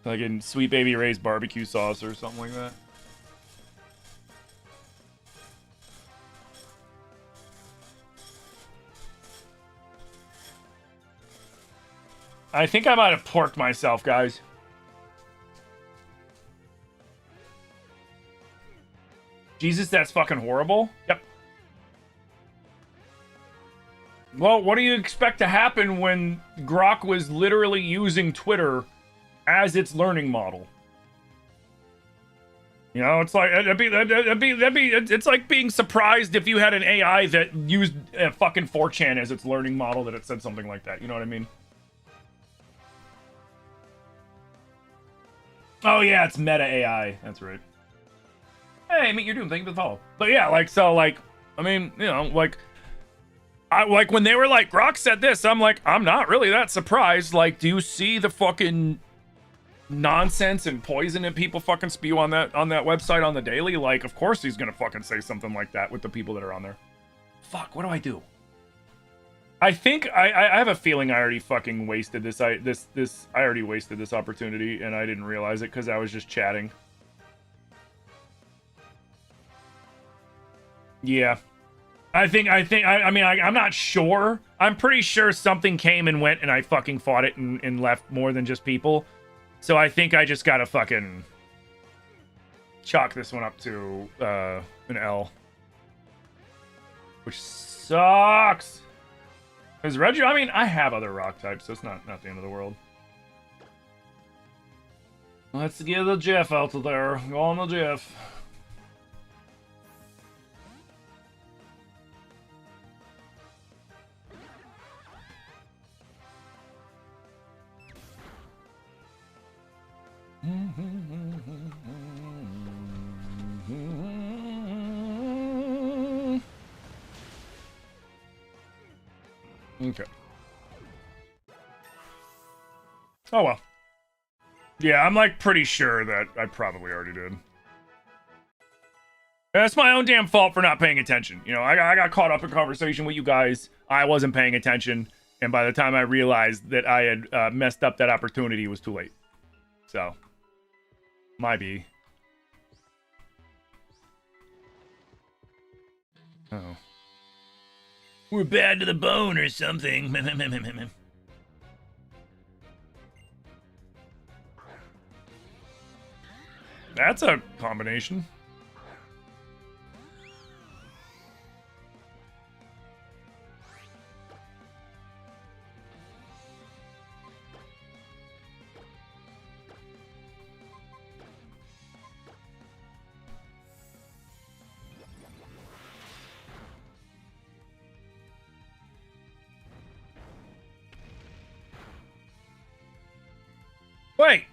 S1: Like in Sweet Baby Ray's barbecue sauce or something like that. I think I might have porked myself, guys. Jesus, that's fucking horrible. Yep. Well, what do you expect to happen when Grok was literally using Twitter as its learning model? You know, it's like it's like being surprised if you had an AI that used fucking 4chan as its learning model, that it said something like that. You know what I mean? Oh yeah, it's Meta AI. That's right. Hey, Meet Your Doom, thank you for the follow. But yeah, like, so, like, I mean, you know, like, like when they were like, Grok said this, I'm like, I'm not really that surprised. Like, do you see the fucking nonsense and poison that people fucking spew on that website on the daily? Like, of course he's gonna fucking say something like that with the people that are on there. Fuck, what do I do? I think I have a feeling I already fucking wasted this. I already wasted this opportunity and I didn't realize it because I was just chatting. Yeah. I mean, I'm not sure. I'm pretty sure something came and went and I fucking fought it and left more than just people. So I think I just gotta fucking chalk this one up to an L. Which sucks. Because Reggie, I mean, I have other rock types, so it's not the end of the world. Let's get the Jeff out of there. Go on the Jeff. Okay. Oh well. Yeah, I'm like pretty sure that I probably already did. That's my own damn fault for not paying attention. You know, I got caught up in conversation with you guys. I wasn't paying attention. And by the time I realized that I had messed up that opportunity, it was too late. So, might be. Oh. We're bad to the bone or something. That's a combination. Wait.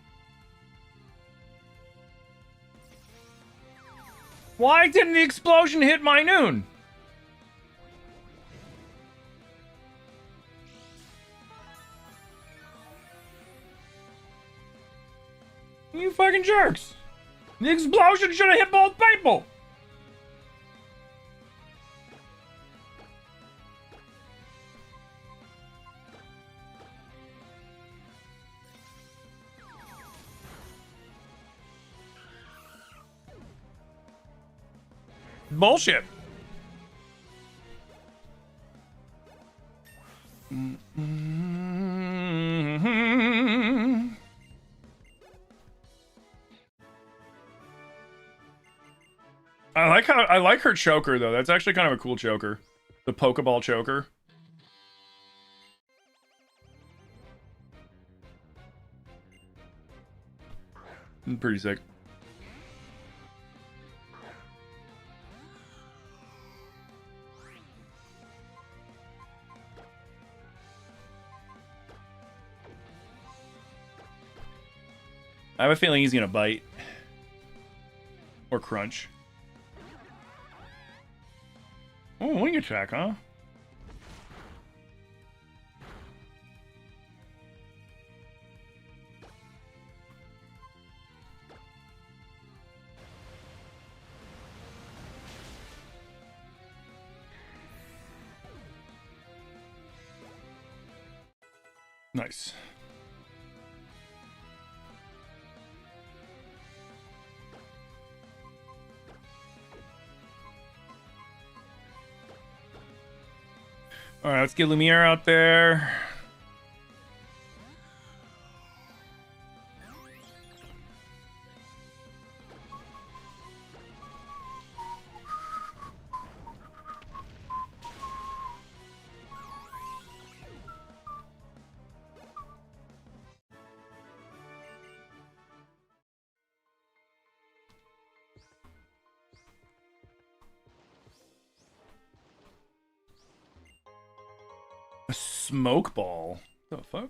S1: Why didn't the explosion hit my noon? You fucking jerks. The explosion should have hit both people. Bullshit. I like her choker though. That's actually kind of a cool choker. The Pokeball choker. Pretty sick. I have a feeling he's gonna bite. Or crunch. Oh, wing attack, huh? Nice. All right, let's get Lumiere out there. A smoke ball? What the fuck?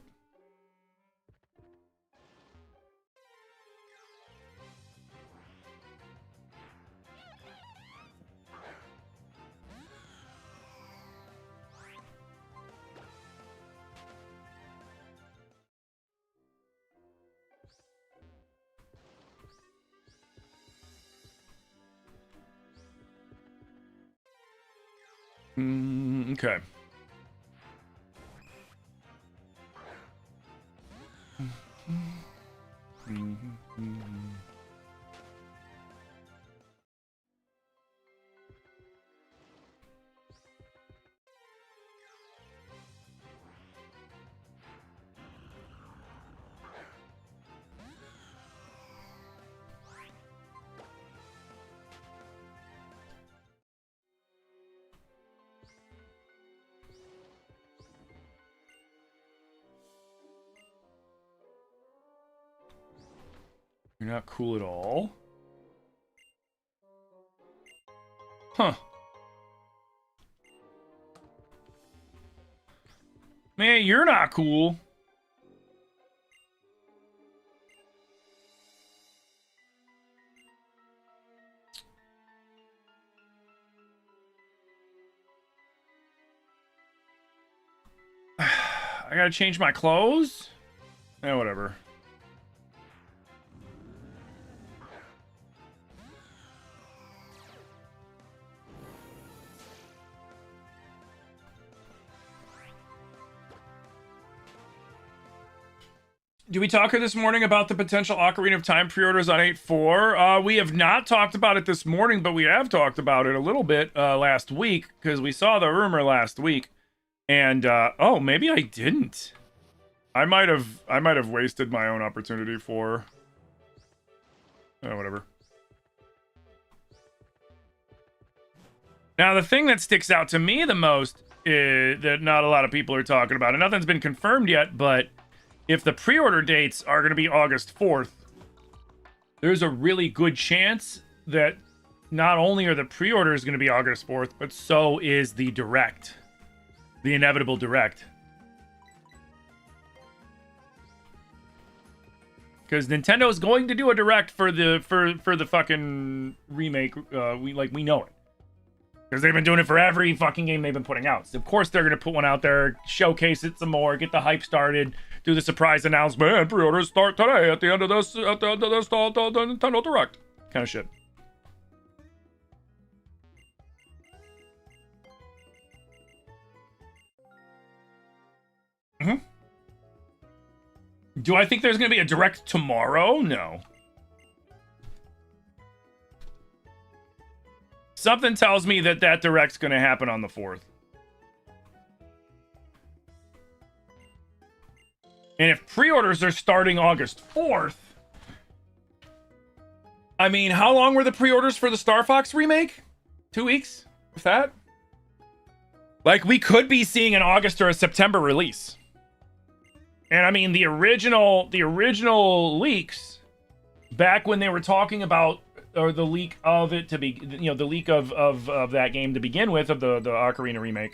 S1: Okay. You're not cool at all. Huh. Man, you're not cool. I gotta change my clothes? Eh, whatever. Did we talk this morning about the potential Ocarina of Time pre-orders on 8.4? We have not talked about it this morning, but we have talked about it a little bit last week because we saw the rumor last week. And oh, maybe I didn't. I might have wasted my own opportunity for whatever. Now, the thing that sticks out to me the most is that not a lot of people are talking about, and nothing's been confirmed yet, but if the pre-order dates are going to be August 4th, there's a really good chance that not only are the pre-orders going to be August 4th, but so is the Direct. The inevitable Direct. Because Nintendo is going to do a Direct for the fucking remake. We know it. Because they've been doing it for every fucking game they've been putting out. So of course they're going to put one out there, showcase it some more, get the hype started, do the surprise announcement, and pre-orders start today at the end of this, the Nintendo Direct. Kind of shit. Do I think there's going to be a Direct tomorrow? No. Something tells me that Direct's going to happen on the 4th. And if pre-orders are starting August 4th, I mean, how long were the pre-orders for the Star Fox remake? 2 weeks? If that? Like, we could be seeing an August or a September release. And I mean, the original leaks, back when they were talking about, or the leak of it to be, you know, the leak of that game to begin with, of the Ocarina remake.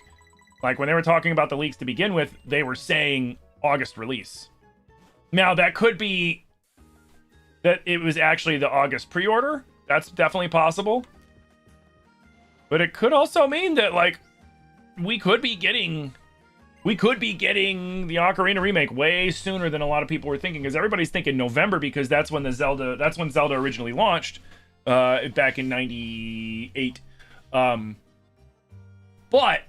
S1: Like, when they were talking about the leaks to begin with, they were saying August release. Now, that could be that it was actually the August pre-order. That's definitely possible. But it could also mean that, like, we could be getting the Ocarina remake way sooner than a lot of people were thinking, because everybody's thinking November, because that's when Zelda originally launched back in 98. But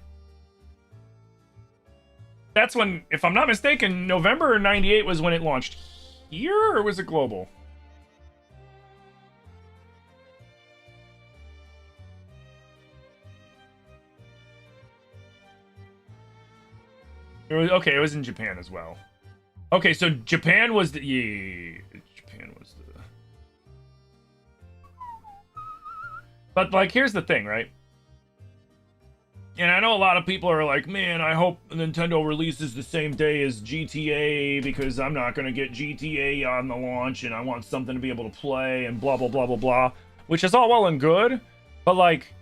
S1: that's when, if I'm not mistaken, November 98 was when it launched here, or was it global? It was in Japan as well. Okay, so Japan was the... Yeah, Japan was the... But, like, here's the thing, right? And I know a lot of people are like, man, I hope Nintendo releases the same day as GTA, because I'm not going to get GTA on the launch, and I want something to be able to play, and blah, blah, blah, blah, blah. Which is all well and good, but, like,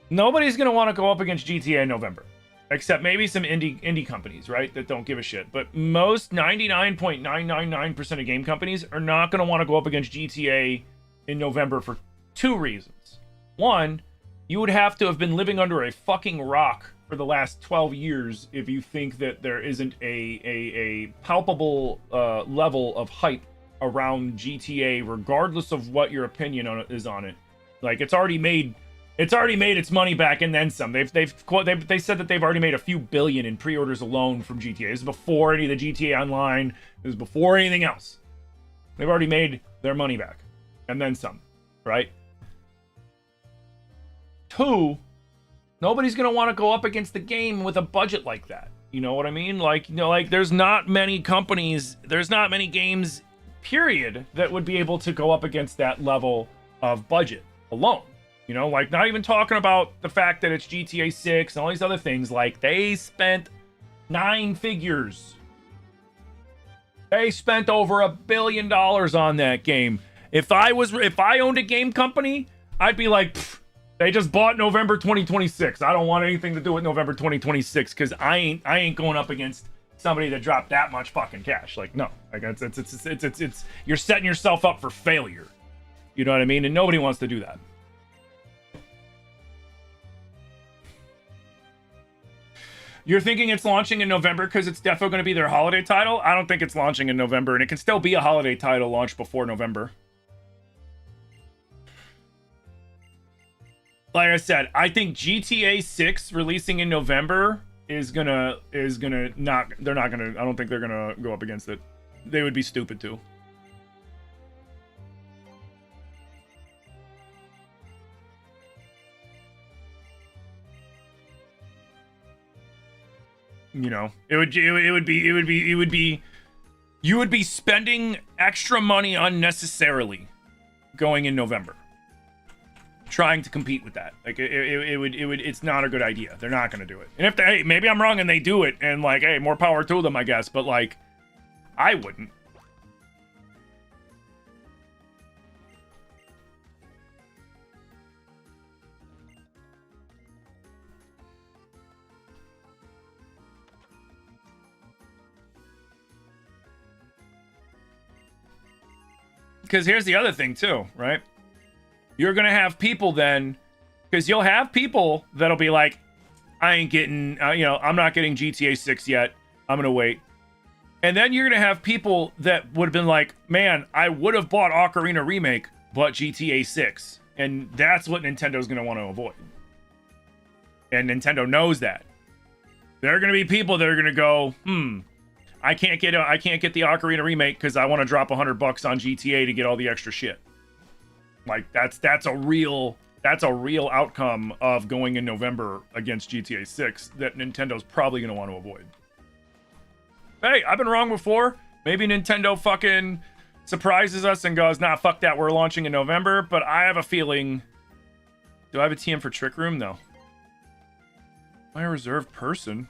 S1: nobody's going to want to go up against GTA in November. Except maybe some indie companies, right, that don't give a shit. But most 99.999% of game companies are not going to want to go up against GTA in November for 2 reasons. One, you would have to have been living under a fucking rock for the last 12 years if you think that there isn't a palpable level of hype around GTA, regardless of what your opinion on it is on it. Like, it's already made It's already made its money back and then some. They said that they've already made a few billion in pre-orders alone from GTA. This is before any of the GTA Online. This is before anything else. They've already made their money back and then some, right? 2, nobody's gonna want to go up against the game with a budget like that. You know what I mean? Like, you know, like there's not many companies, there's not many games, period, that would be able to go up against that level of budget alone. You know, like not even talking about the fact that it's GTA 6 and all these other things. Like they spent 9 figures. They spent over $1 billion on that game. If I owned a game company, I'd be like, they just bought November 2026. I don't want anything to do with November 2026 because I ain't going up against somebody that dropped that much fucking cash. Like, no, like it's you're setting yourself up for failure. You know what I mean? And nobody wants to do that. You're thinking it's launching in November because it's definitely going to be their holiday title? I don't think it's launching in November, and it can still be a holiday title launched before November. Like I said, I think GTA 6 releasing in November is gonna not. They're not gonna. I don't think they're gonna go up against it. They would be stupid to. You know, it would be you would be spending extra money unnecessarily going in November trying to compete with that. Like it's not a good idea. They're not going to do it. And if they, hey, maybe I'm wrong and they do it and like, hey, more power to them, I guess, but like I wouldn't. Because here's the other thing too, right? You're gonna have people then, because you'll have people that'll be like, I ain't getting, I'm not getting GTA 6 yet. I'm gonna wait. And then you're gonna have people that would have been like, man, I would have bought Ocarina Remake, but GTA 6. And that's what Nintendo's gonna want to avoid. And Nintendo knows that. There are gonna be people that are gonna go, I can't get the Ocarina Remake because I want to drop $100 on GTA to get all the extra shit. Like that's a real outcome of going in November against GTA 6 that Nintendo's probably going to want to avoid. Hey, I've been wrong before. Maybe Nintendo fucking surprises us and goes, nah, fuck that, we're launching in November. But I have a feeling. Do I have a TM for Trick Room? No. Am I a reserved person?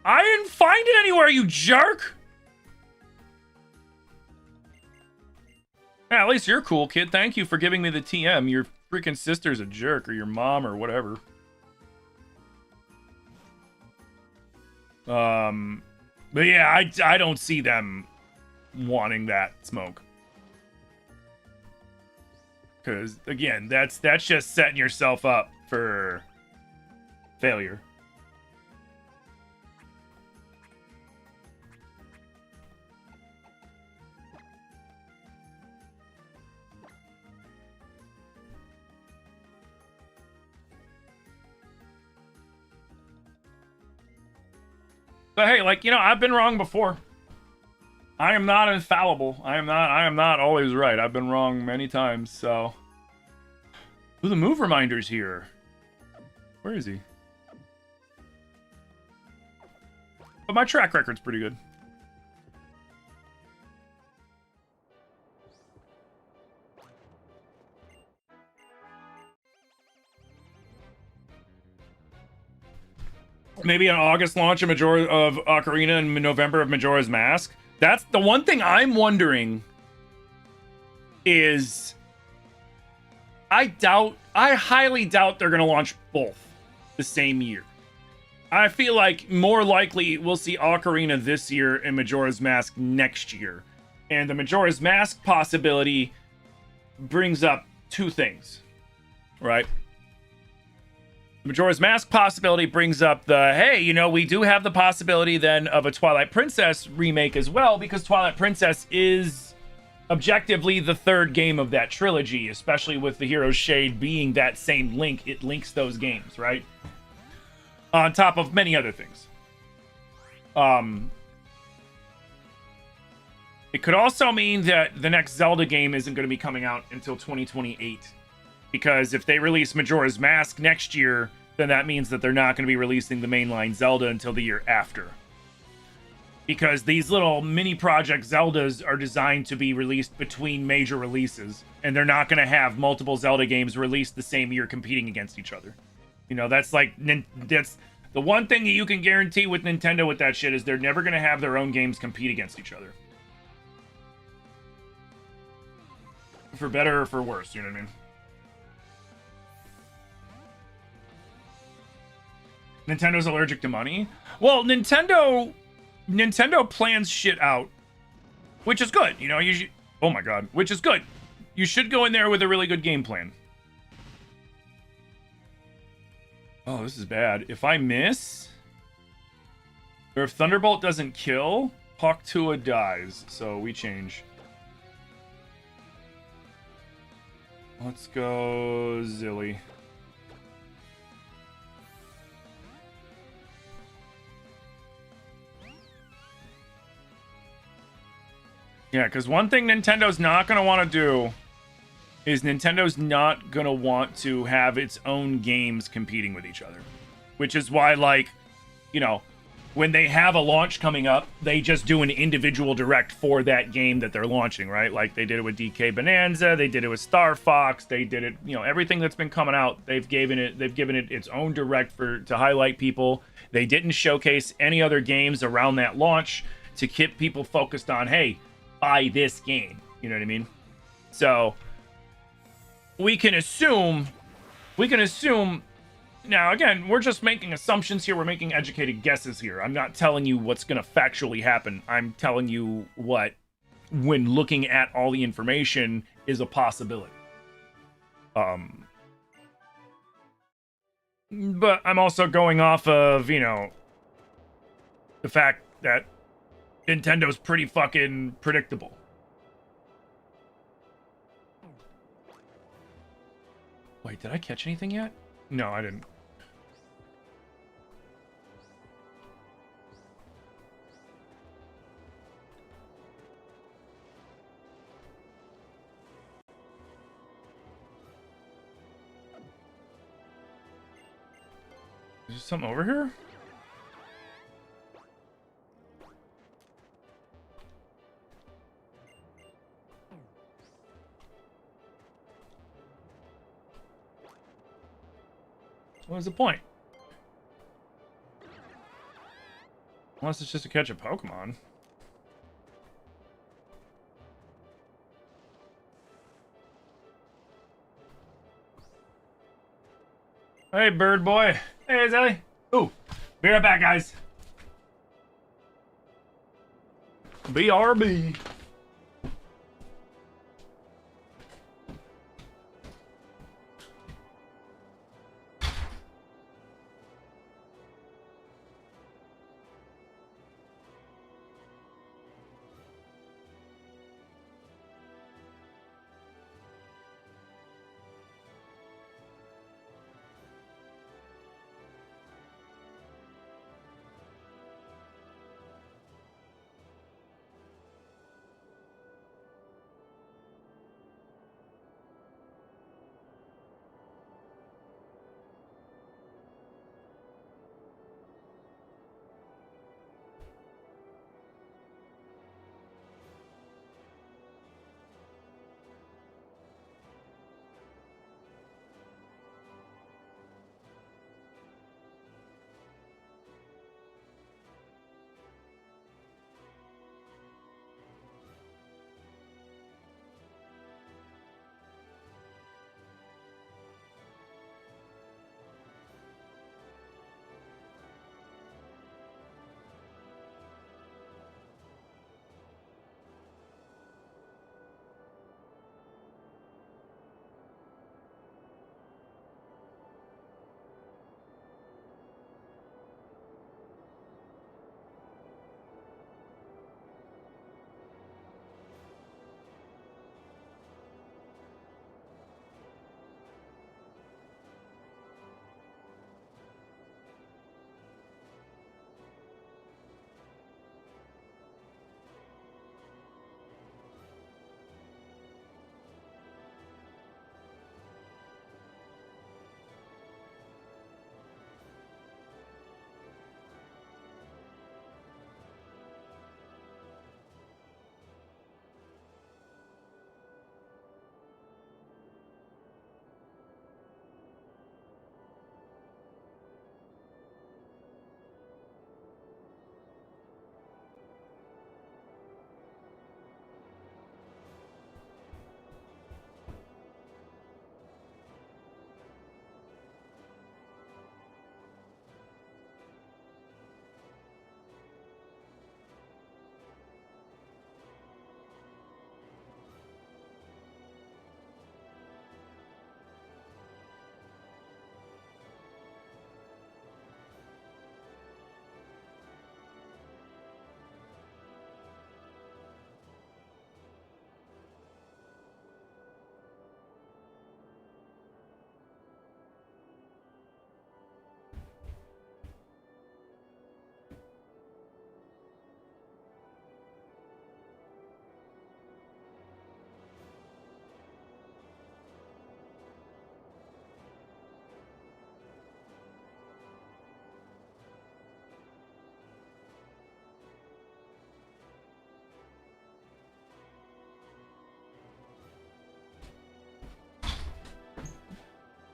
S1: I didn't find it anywhere, you jerk! Yeah, at least you're cool, kid. Thank you for giving me the TM. Your freaking sister's a jerk, or your mom, or whatever. But yeah, I don't see them wanting that smoke. Because, again, that's just setting yourself up for failure. But hey, like, I've been wrong before. I am not infallible. I am not always right. I've been wrong many times, so. Ooh, the move reminder's here. Where is he? But my track record's pretty good. Maybe an August launch of Ocarina and November of Majora's Mask. That's the one thing I'm wondering is I highly doubt they're going to launch both the same year. I feel like more likely we'll see Ocarina this year and Majora's Mask next year. And the Majora's Mask possibility brings up 2 things, right? Majora's Mask possibility brings up the, hey, we do have the possibility then of a Twilight Princess remake as well, because Twilight Princess is objectively the third game of that trilogy, especially with the Hero's Shade being that same link. It links those games, right? On top of many other things. It could also mean that the next Zelda game isn't going to be coming out until 2028. Because if they release Majora's Mask next year, then that means that they're not going to be releasing the mainline Zelda until the year after. Because these little mini project Zeldas are designed to be released between major releases, and they're not going to have multiple Zelda games released the same year competing against each other. You know, that's the one thing that you can guarantee with Nintendo with that shit is they're never going to have their own games compete against each other. For better or for worse, you know what I mean? Nintendo's allergic to money? Well, Nintendo plans shit out, which is good. You know, oh my god, which is good. You should go in there with a really good game plan. Oh, this is bad. If I miss, or if Thunderbolt doesn't kill, Hawk Tua dies. So we change. Let's go Zilly. Yeah, because one thing Nintendo's not going to want to do is Nintendo's not going to want to have its own games competing with each other. Which is why, like, you know, when they have a launch coming up, they just do an individual direct for that game that they're launching, right? Like they did it with DK Bonanza, they did it with Star Fox, they did it, you know, everything that's been coming out, they've given it its own direct to highlight people. They didn't showcase any other games around that launch to keep people focused on, hey, buy this game. You know what I mean? So we can assume now, again, we're just making assumptions here. We're making educated guesses here. I'm not telling you what's going to factually happen. I'm telling you what, when looking at all the information, is a possibility. But I'm also going off of, you know, the fact that Nintendo's pretty fucking predictable. Wait, did I catch anything yet? No, I didn't. Is there something over here? What was the point? Unless it's just to catch a Pokemon. Hey, bird boy. Hey, Zelly. Ooh, be right back, guys. BRB.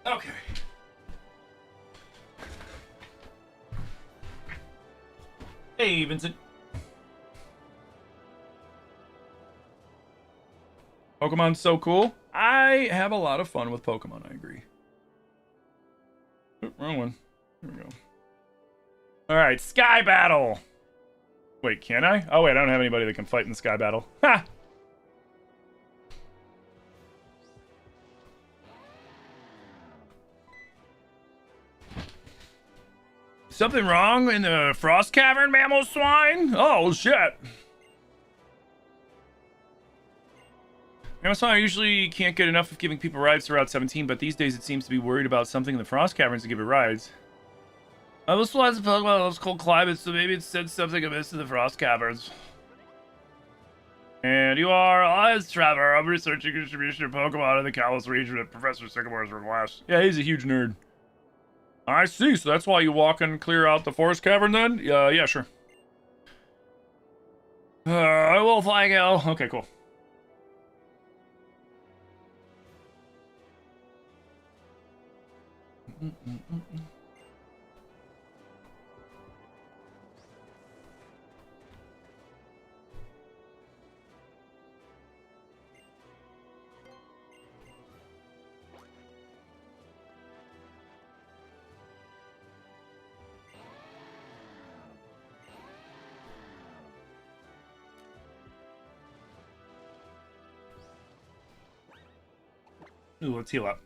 S1: Okay. Hey, Vincent. Pokemon's so cool. I have a lot of fun with Pokemon, I agree. Oop, wrong one. Here we go. Alright, Sky Battle! Wait, can I? Oh wait, I don't have anybody that can fight in the Sky Battle. Ha! Something wrong in the Frost Cavern, Mammal Swine? Oh, shit. Mammal Swine usually can't get enough of giving people rides throughout 17, but these days it seems to be worried about something in the Frost Caverns to give it rides. This one has a Pokemon that loves cold climates, so maybe it said something amiss in the Frost Caverns. And you are Elias Trevor. I'm researching distribution of Pokemon in the Kalos region at Professor Sycamore's request. Yeah, he's a huge nerd. I see, so that's why you walk and clear out the forest cavern then? Yeah, sure. I will fly go. Okay, cool. Ooh, let's heal up.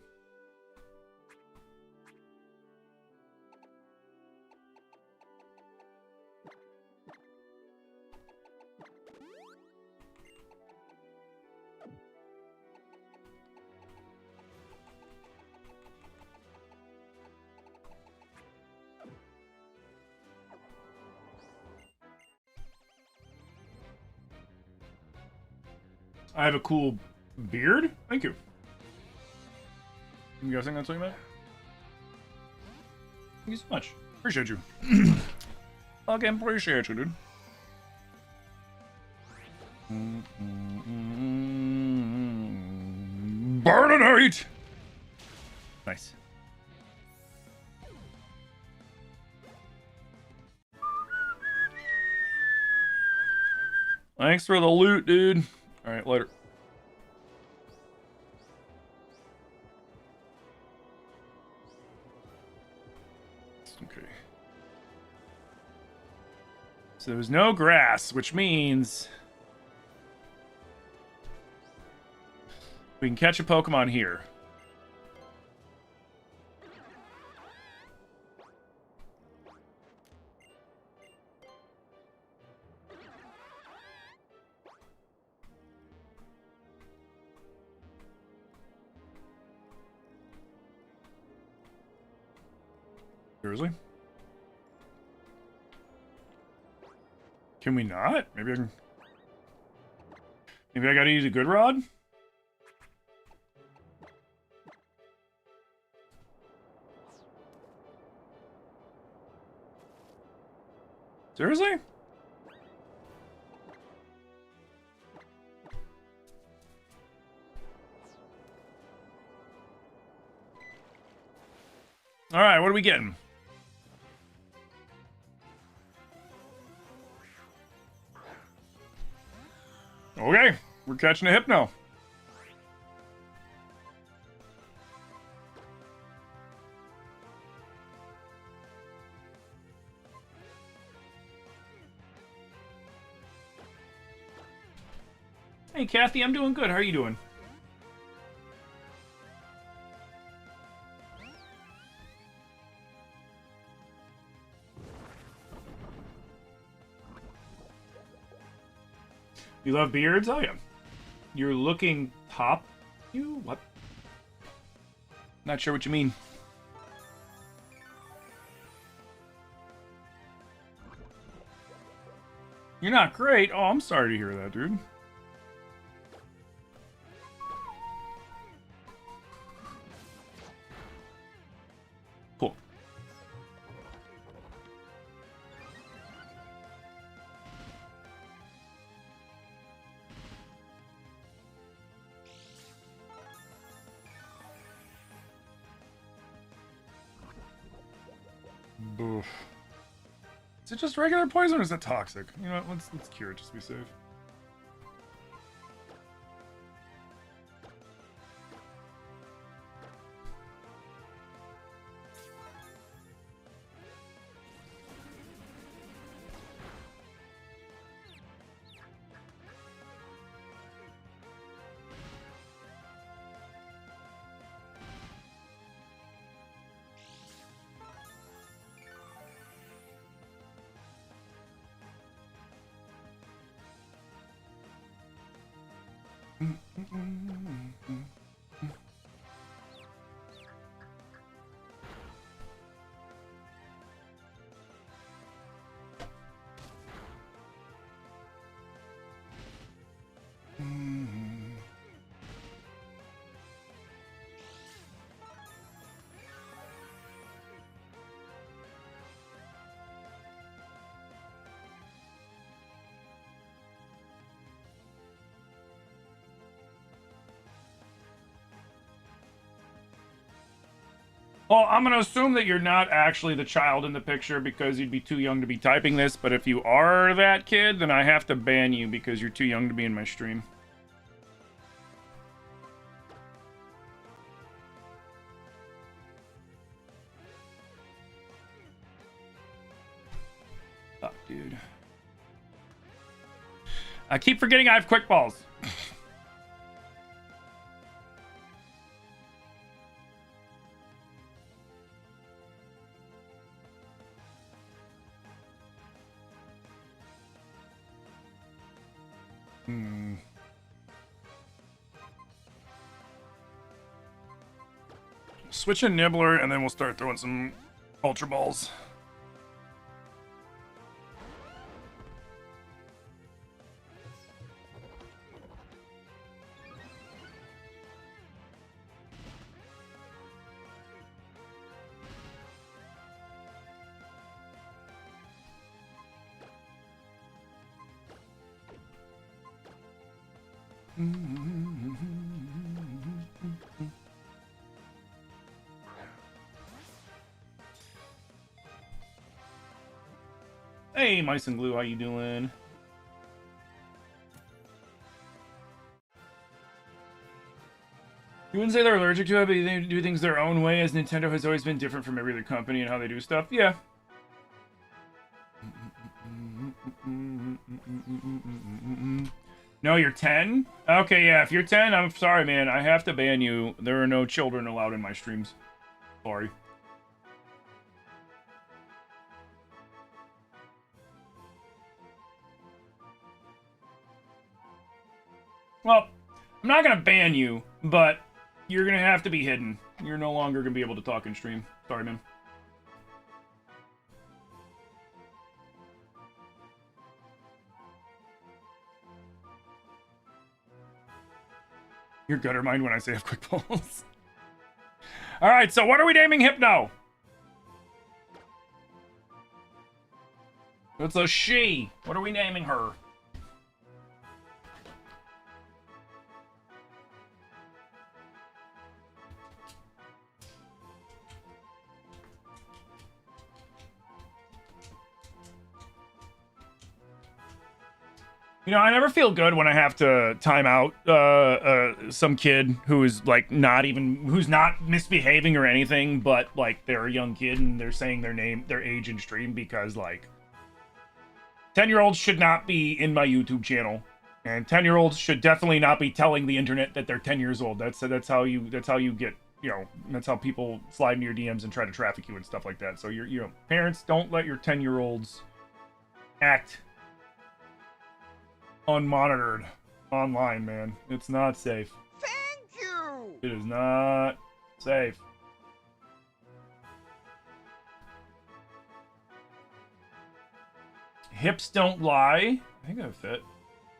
S1: I have a cool beard? Thank you. I'm guessing that's what you meant? Thank you so much. Appreciate you. Okay, appreciate you, dude. Burninate! Nice. Thanks for the loot, dude. Alright, later. Okay. So there was no grass, which means we can catch a Pokemon here. Seriously? Can we not? Maybe I can... Maybe I gotta use a good rod? Seriously? Alright, what are we getting? Okay, we're catching a Hypno. Hey, Kathy, I'm doing good. How are you doing? You love beards? Oh, yeah. You're looking top? You? What? Not sure what you mean. You're not great? Oh, I'm sorry to hear that, dude. Cool. Oof. Is it just regular poison or is it toxic? You know what? Let's cure it just to be safe. Well, I'm going to assume that you're not actually the child in the picture because you'd be too young to be typing this, but if you are that kid, then I have to ban you because you're too young to be in my stream. Fuck, dude. I keep forgetting I have quick balls. Switch a Nibbler, and then we'll start throwing some Ultra Balls. Hey, Mice and Glue, how you doing? You wouldn't say they're allergic to it, but they do things their own way, as Nintendo has always been different from every other company and how they do stuff. Yeah. No, you're 10? Okay, yeah, if you're 10, I'm sorry, man. I have to ban you. There are no children allowed in my streams. Sorry. Well, I'm not going to ban you, but you're going to have to be hidden. You're no longer going to be able to talk in stream. Sorry, man. Your gutter mind when I say I have quick balls. All right, so what are we naming Hypno? It's a she. What are we naming her? You know, I never feel good when I have to time out some kid who is like who's not misbehaving or anything, but like they're a young kid and they're saying their name, their age in stream, because like 10-year-olds should not be in my YouTube channel, and 10-year-olds should definitely not be telling the internet that they're 10 years old. That's how you get, you know, that's how people slide into your DMs and try to traffic you and stuff like that. So you know, parents, don't let your 10-year-olds act unmonitored online, man. It's not safe.
S3: Thank you!
S1: It is not safe. Hips don't lie. I think that'll fit.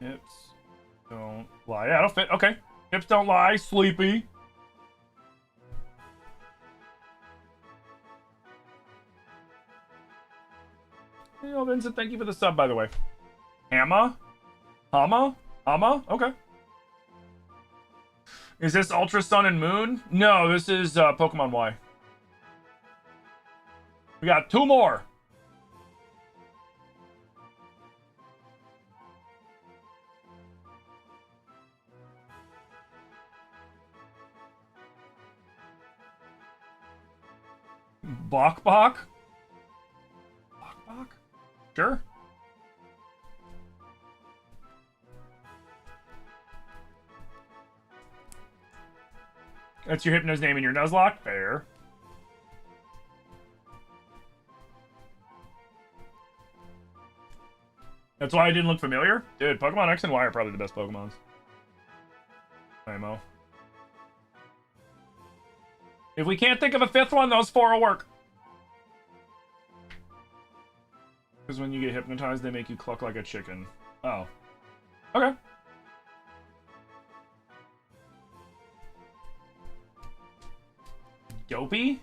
S1: Hips don't lie. Yeah, it'll fit. Okay. Hips don't lie. Sleepy. Hey, Vincent, thank you for the sub, by the way. Hamma? Hama? Hama? Okay. Is this Ultra Sun and Moon? No, this is Pokemon Y. We got 2 more. Bok Bok? Bok Bok? Sure. That's your Hypno's name in your Nuzlocke? Fair. That's why I didn't look familiar? Dude, Pokemon X and Y are probably the best Pokemons. IMO. If we can't think of a 5th one, those 4 will work. Because when you get hypnotized, they make you cluck like a chicken. Oh. Okay. Dopey?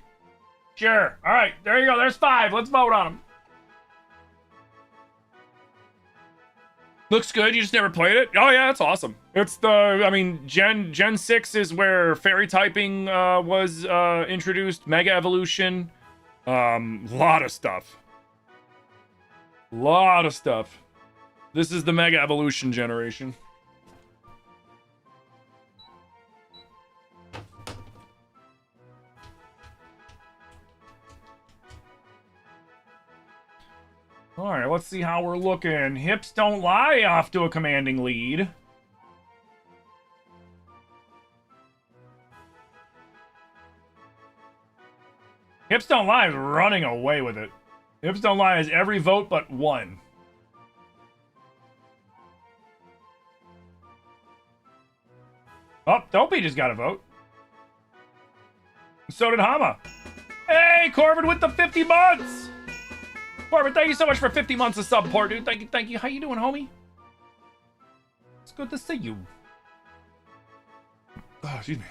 S1: Sure. Alright, there you go. There's 5. Let's vote on them. Looks good. You just never played it? Oh, yeah, that's awesome. It's the, I mean, Gen 6 is where fairy typing was introduced. Mega Evolution. Lot of stuff. Lot of stuff. This is the Mega Evolution generation. All right, let's see how we're looking. Hips Don't Lie off to a commanding lead. Hips Don't Lie is running away with it. Hips Don't Lie has every vote but 1. Oh, Dopey just got a vote. So did Hama. Hey, Corbin with the 50 months! Corbin, thank you so much for 50 months of support, dude. Thank you, thank you. How you doing, homie? It's good to see you. Oh, excuse me.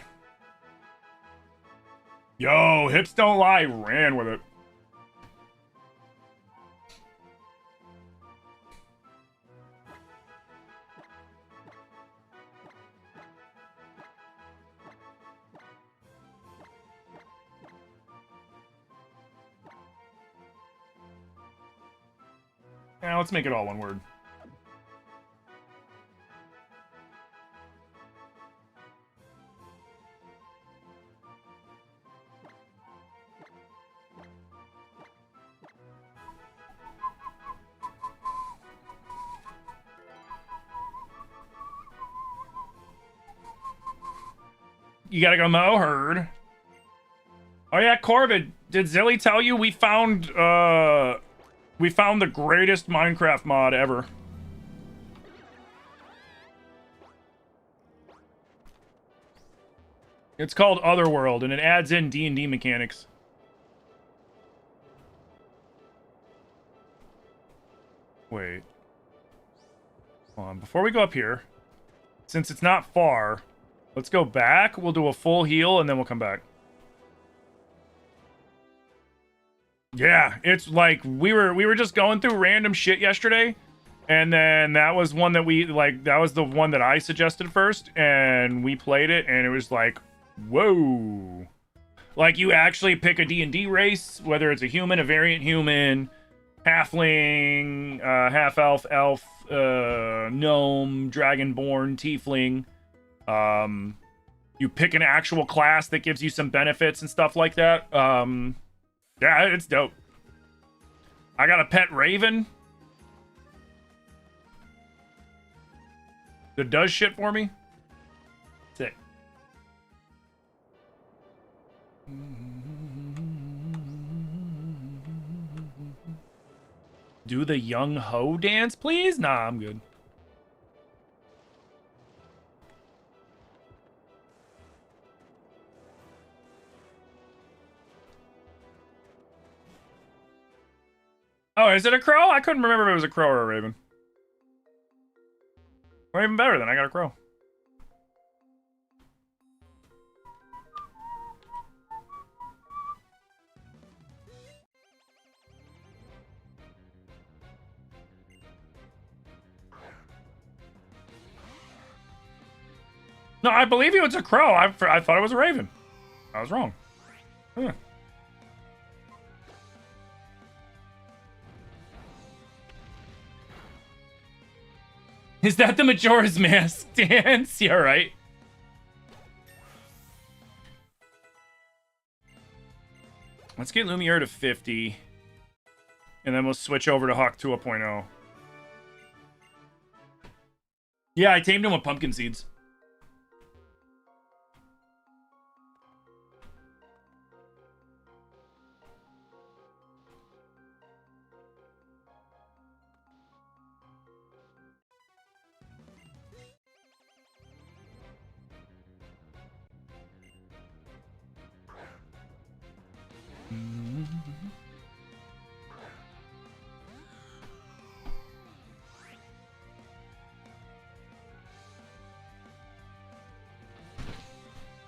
S1: Yo, Hips Don't Lie ran with it. Now let's make it all one word. You gotta go mow herd. Oh yeah, Corbin, did Zilly tell you we found the greatest Minecraft mod ever? It's called Otherworld, and it adds in D&D mechanics. Wait. Hold on, before we go up here, since it's not far, let's go back, we'll do a full heal, and then we'll come back. Yeah, it's like we were just going through random shit yesterday, and then that was one that that was the one that I suggested first, and we played it, and it was like, whoa. Like, you actually pick a D&D race, whether it's a human, a variant human, halfling, half-elf, elf, gnome, dragonborn, tiefling. You pick an actual class that gives you some benefits and stuff like that. Yeah, it's dope. I got a pet raven that does shit for me. Sick. Do the young ho dance, please? Nah, I'm good. Oh, is it a crow? I couldn't remember if it was a crow or a raven. Or even better, then I got a crow. No, I believe you. It's a crow. I thought it was a raven. I was wrong. Huh. Is that the Majora's Mask dance? Yeah, right. Let's get Lumiere to 50. And then we'll switch over to Hawk 2.0. Yeah, I tamed him with pumpkin seeds.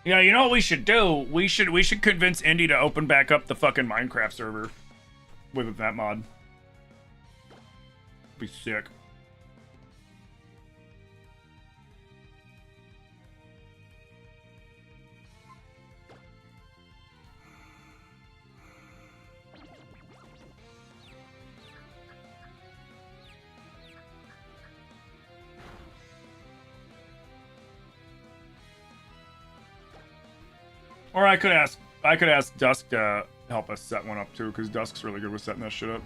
S1: Yeah, you know what we should do? We should convince Indy to open back up the fucking Minecraft server with that mod. Be sick. Or I could ask Dusk to help us set one up too, because Dusk's really good with setting that shit up.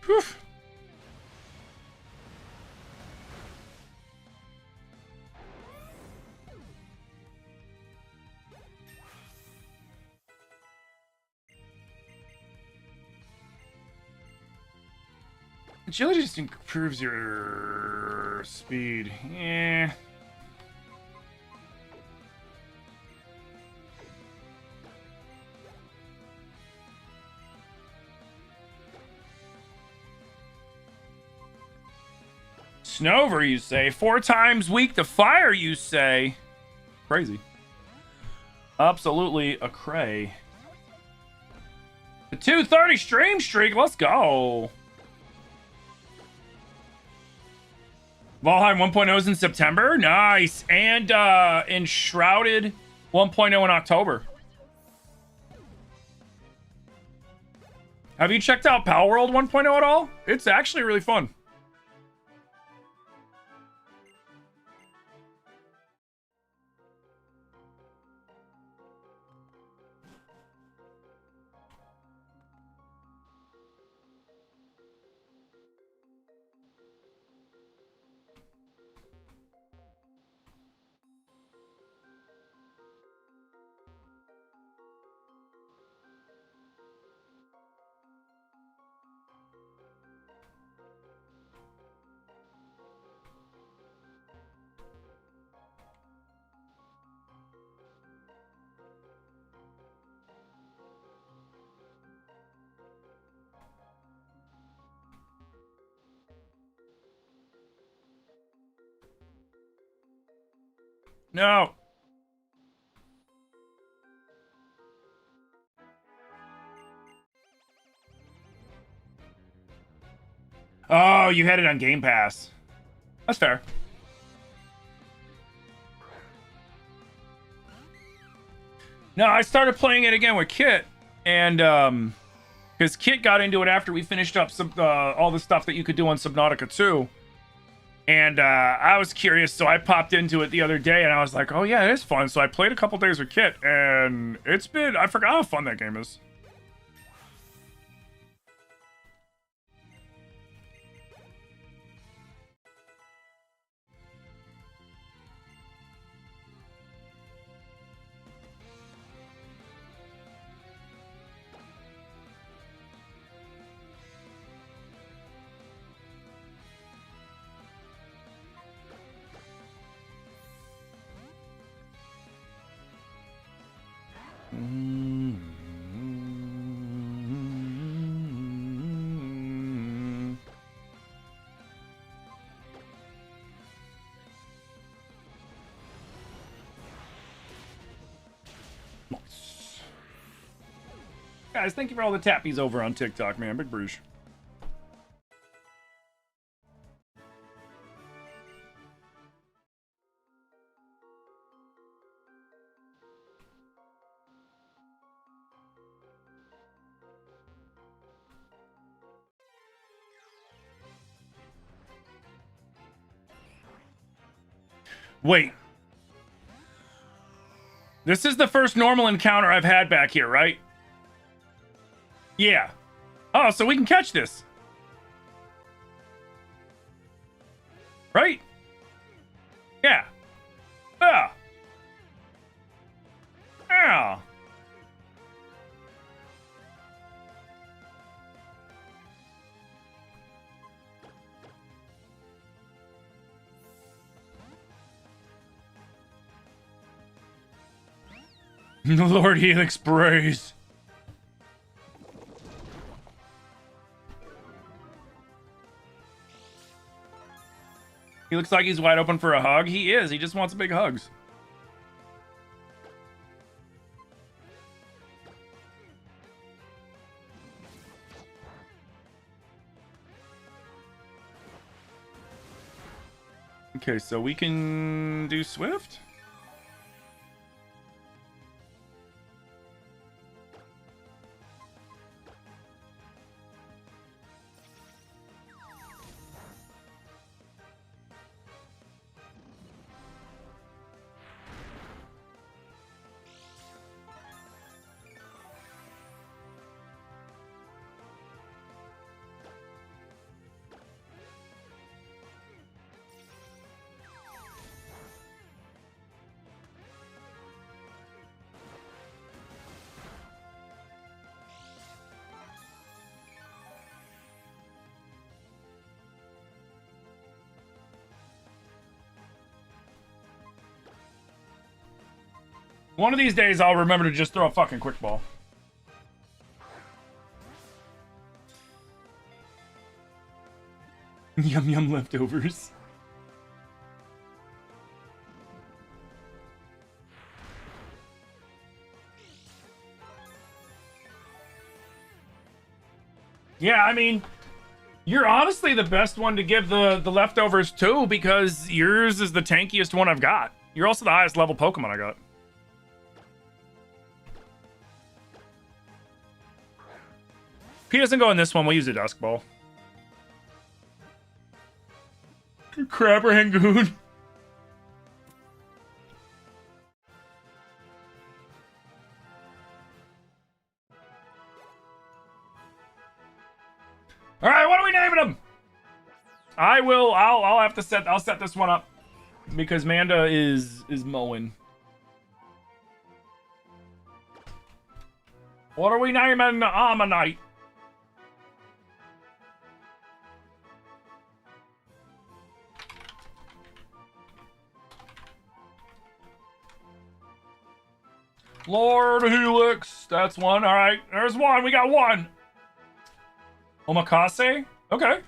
S1: Whew. Agility just improves your speed. Yeah. Snover, you say? 4 times weak to fire, you say? Crazy. Absolutely a cray. The 230 stream streak, let's go. Valheim 1.0 is in September? Nice. And Enshrouded 1.0 in October. Have you checked out Palworld 1.0 at all? It's actually really fun. No. Oh, you had it on Game Pass. That's fair. No, I started playing it again with Kit, and because Kit got into it after we finished up some all the stuff that you could do on Subnautica 2. And I was curious, so I popped into it the other day, and I was like, oh yeah, it is fun. So I played a couple days with Kit, and it's been... I forgot how fun that game is. Nice. Guys, thank you for all the tappies over on TikTok, man. Big Bruges. Wait. This is the first normal encounter I've had back here, right? Yeah. Oh, so we can catch this. Right? Yeah. Ah. Yeah. Lord Helix sprays. He looks like he's wide open for a hug. He is. He just wants big hugs. Okay, so we can do Swift? One of these days, I'll remember to just throw a fucking quick ball. Yum yum leftovers. Yeah, I mean, you're honestly the best one to give the leftovers to because yours is the tankiest one I've got. You're also the highest level Pokemon I got. If he doesn't go in this one, we'll use a Dusk Ball. Crab Rangoon. All right, what are we naming him? I'll have to set this one up because Manda is mowing. What are we naming Ammonite? Lord Helix. That's one. All right. There's one. We got one. Omakase? Okay.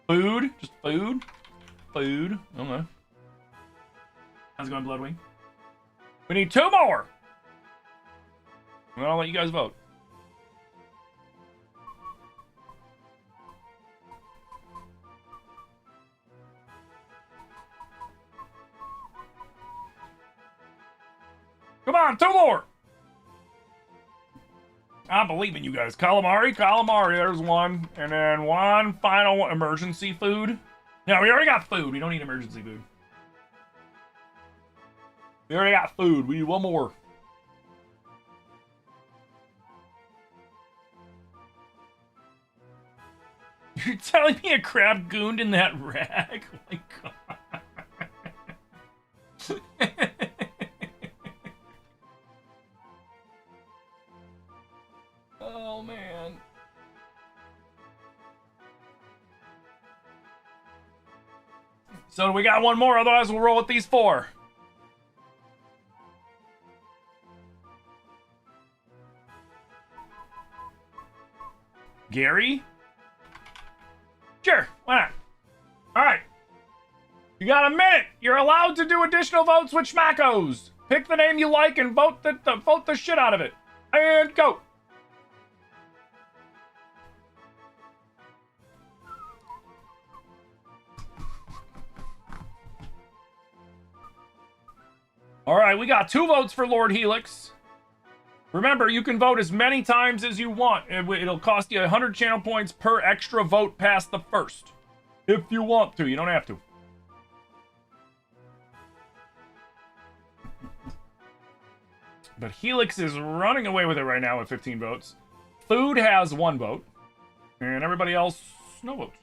S1: Food. Just food. Food. Okay. How's it going, Bloodwing? We need two more. And I'll let you guys vote. Come on, two more. I believe in you guys. Calamari, there's one. And then one final emergency food. No, we already got food. We don't need emergency food. We already got food. We need one more. You're telling me a crab gooned in that rag? Oh my god. Oh man. So we got one more, otherwise we'll roll with these four. Gary? Sure, why not? All right. You got a minute. You're allowed to do additional votes with schmackos. Pick the name you like and vote the shit out of it. And go. All right, we got 2 votes for Lord Helix. Remember, you can vote as many times as you want. It'll cost you 100 channel points per extra vote past the first. If you want to, you don't have to. But Helix is running away with it right now with 15 votes. Food has 1 vote. And everybody else, no votes.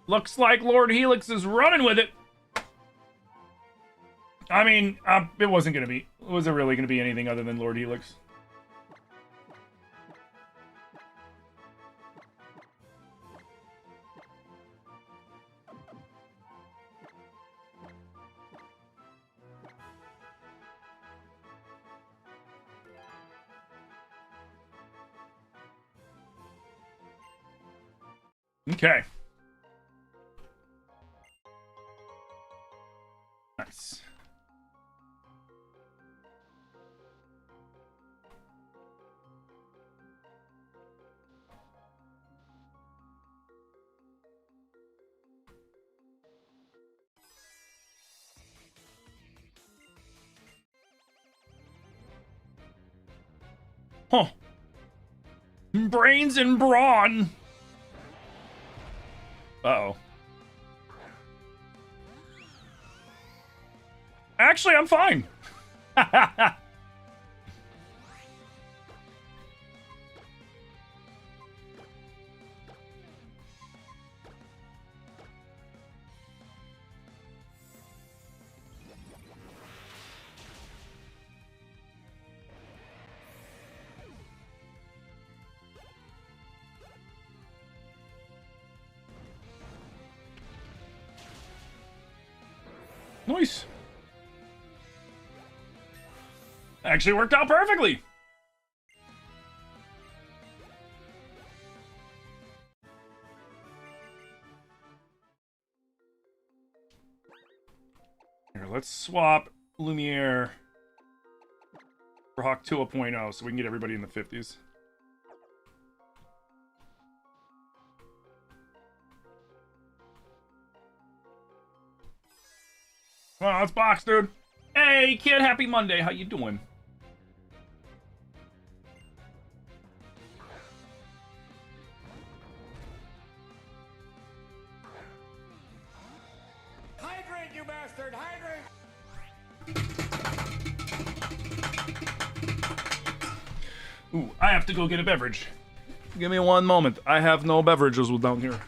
S1: Looks like Lord Helix is running with it. I mean, it wasn't gonna be. Was it really gonna be anything other than Lord Helix? Okay. Nice. Huh. Brains and brawn. Uh-oh. Actually, I'm fine. Nice. Actually worked out perfectly. Here, let's swap Lumiere for Hawk 2.0 so we can get everybody in the 50s. Come on, let's box, dude. Hey, kid, happy Monday. How you doing?
S3: Hydrate, you bastard! Hydrate!
S1: Ooh, I have to go get a beverage. Give me one moment. I have no beverages down here.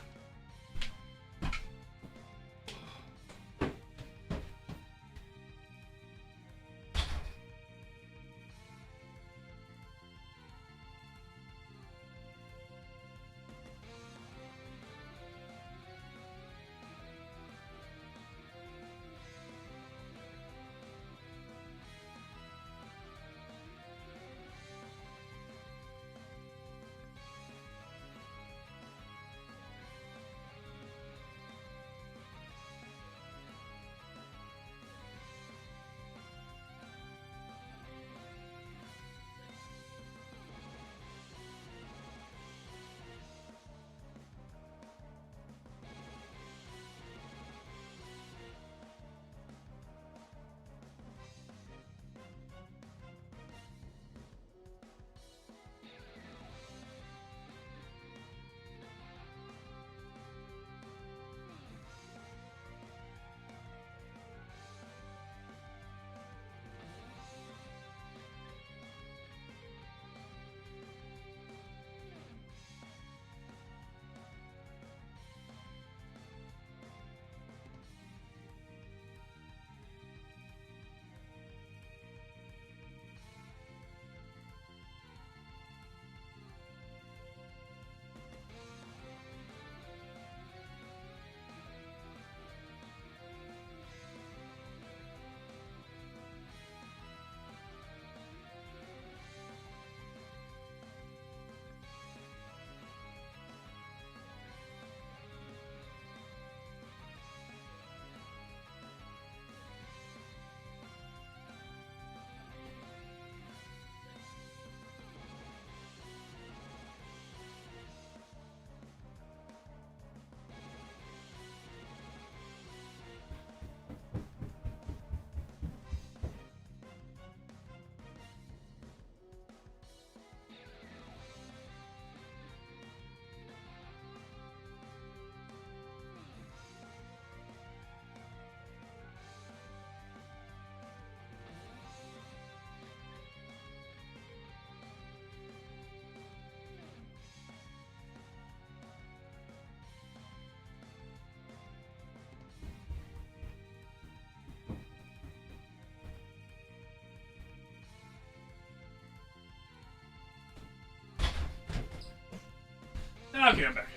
S1: Okay, I'm back.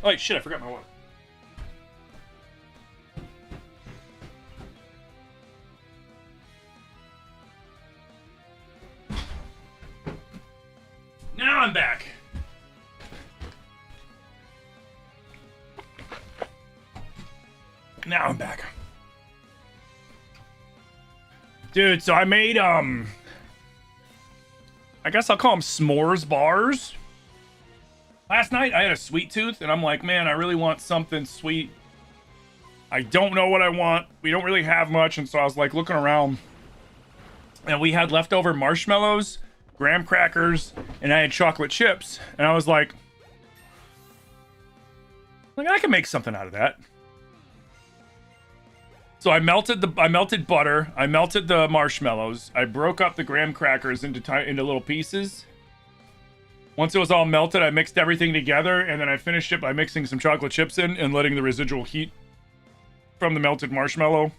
S1: Oh, wait, shit, I forgot my water. Now I'm back. Now I'm back. Dude, so I made, I guess I'll call them s'mores bars. Last night, I had a sweet tooth, and I'm like, man, I really want something sweet. I don't know what I want. We don't really have much, and so I was, like, looking around. And we had leftover marshmallows, graham crackers, and I had chocolate chips. And I was like, I can make something out of that. So I melted butter, I melted the marshmallows, I broke up the graham crackers into little pieces. Once it was all melted, I mixed everything together, and then I finished it by mixing some chocolate chips in and letting the residual heat from the melted marshmallow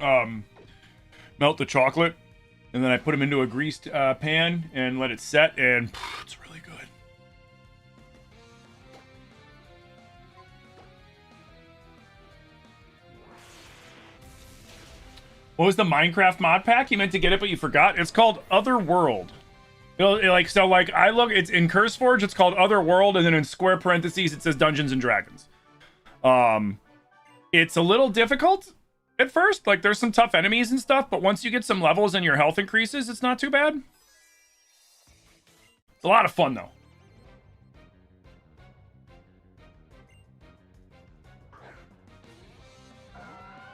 S1: melt the chocolate, and then I put them into a greased pan and let it set, and it's really good. What was the Minecraft mod pack? You meant to get it, but you forgot? It's called Otherworld. It's in CurseForge, it's called Otherworld, and then in square parentheses, it says Dungeons and Dragons. It's a little difficult at first. Like, there's some tough enemies and stuff, but once you get some levels and your health increases, it's not too bad. It's a lot of fun, though.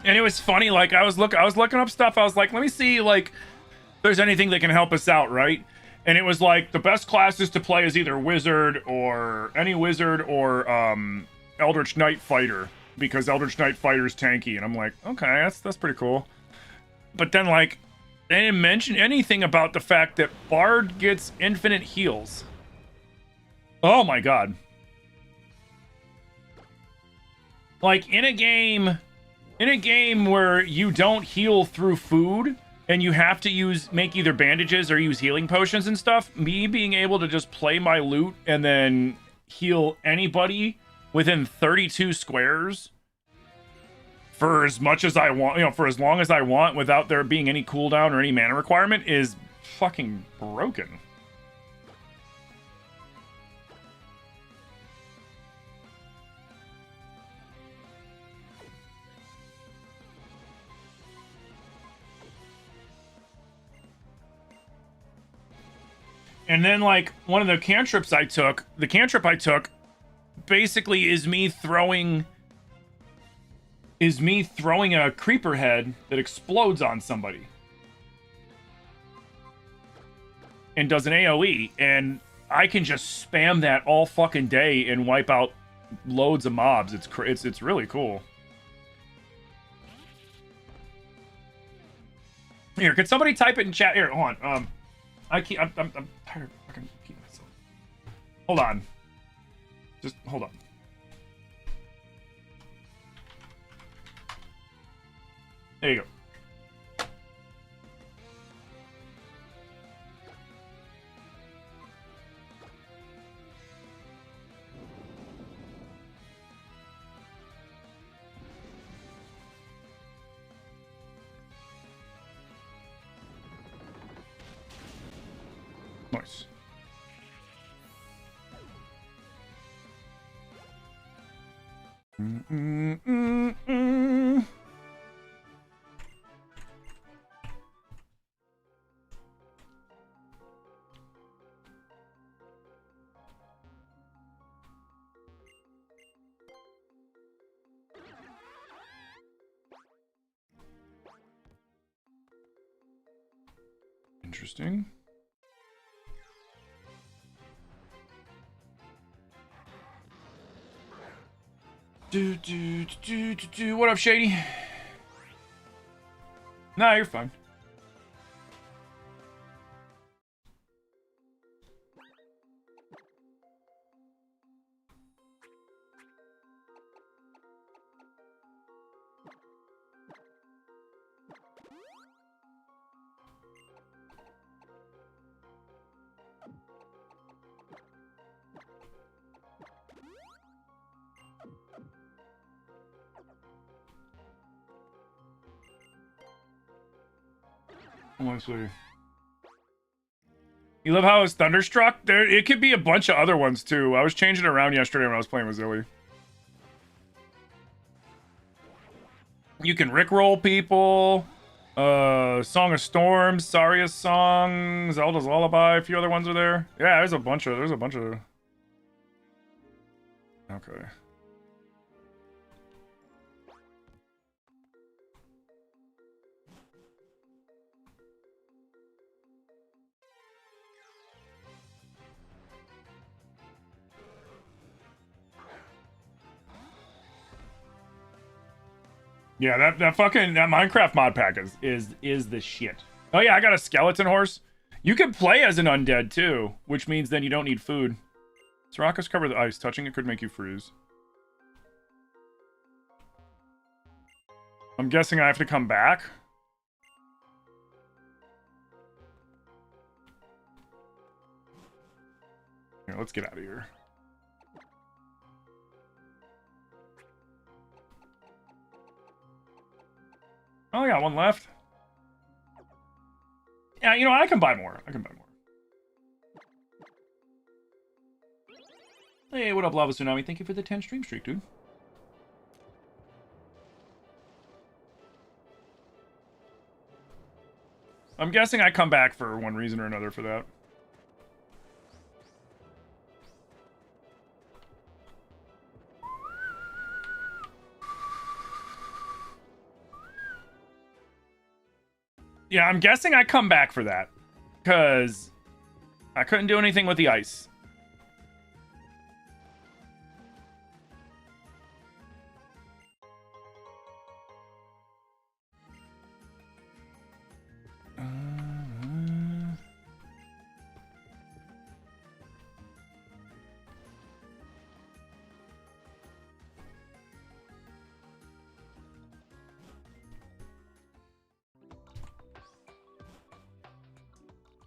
S1: And it was funny, like, I was looking up stuff. I was like, let me see, like, if there's anything that can help us out, right? And it was like, the best classes to play is either Wizard or Eldritch Knight Fighter, because Eldritch Knight Fighter's tanky. And I'm like, okay, that's pretty cool. But then, like, they didn't mention anything about the fact that Bard gets infinite heals. Oh my god. Like, in a game where you don't heal through food and you have to make either bandages or use healing potions and stuff, me being able to just play my loot and then heal anybody within 32 squares for as much as I want, for as long as I want, without there being any cooldown or any mana requirement, is fucking broken. And then, like, one of the cantrips I took, basically is me throwing a creeper head that explodes on somebody and does an AoE, and I can just spam that all fucking day and wipe out loads of mobs. It's really cool. Here, could somebody type it in chat? Here, hold on. I'm tired of fucking keeping myself. Hold on. Just hold on. There you go. Nice. Interesting. What up, Shady? Nah, you're fine. Let's see. You love how it's Thunderstruck? There, it could be a bunch of other ones too. I was changing it around yesterday when I was playing with Zilly. You can Rickroll people. Song of Storms, Saria's Song, Zelda's Lullaby, a few other ones are there. Yeah, there's a bunch of Okay. Yeah, that Minecraft mod pack is the shit. Oh yeah, I got a skeleton horse. You can play as an undead too, which means then you don't need food. Soraka's covered with ice. Touching it could make you freeze. I'm guessing I have to come back. Here, let's get out of here. I only got one left. Yeah, you know, I can buy more. I can buy more. Hey, what up, Lava Tsunami? Thank you for the 10 stream streak, dude. I'm guessing I come back for one reason or another for that. Yeah, I'm guessing I come back for that. Because I couldn't do anything with the ice.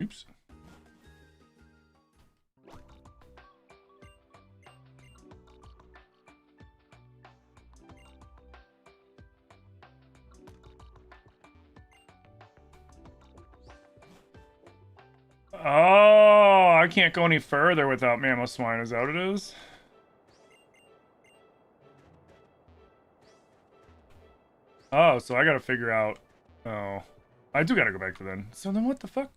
S1: Oops. Oh, I can't go any further without Mammoth Swine. Is that what it is? Oh, so I gotta figure out... Oh. I do gotta go back to then. So then what the fuck?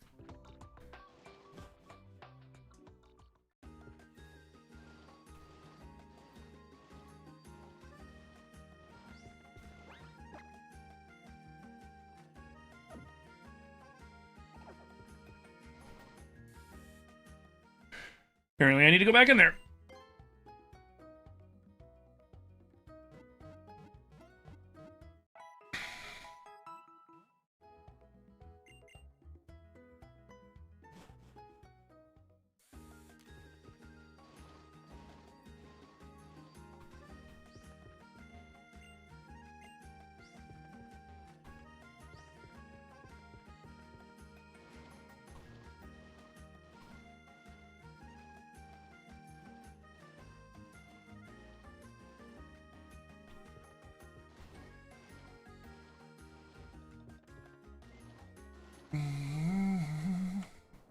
S1: Apparently I need to go back in there.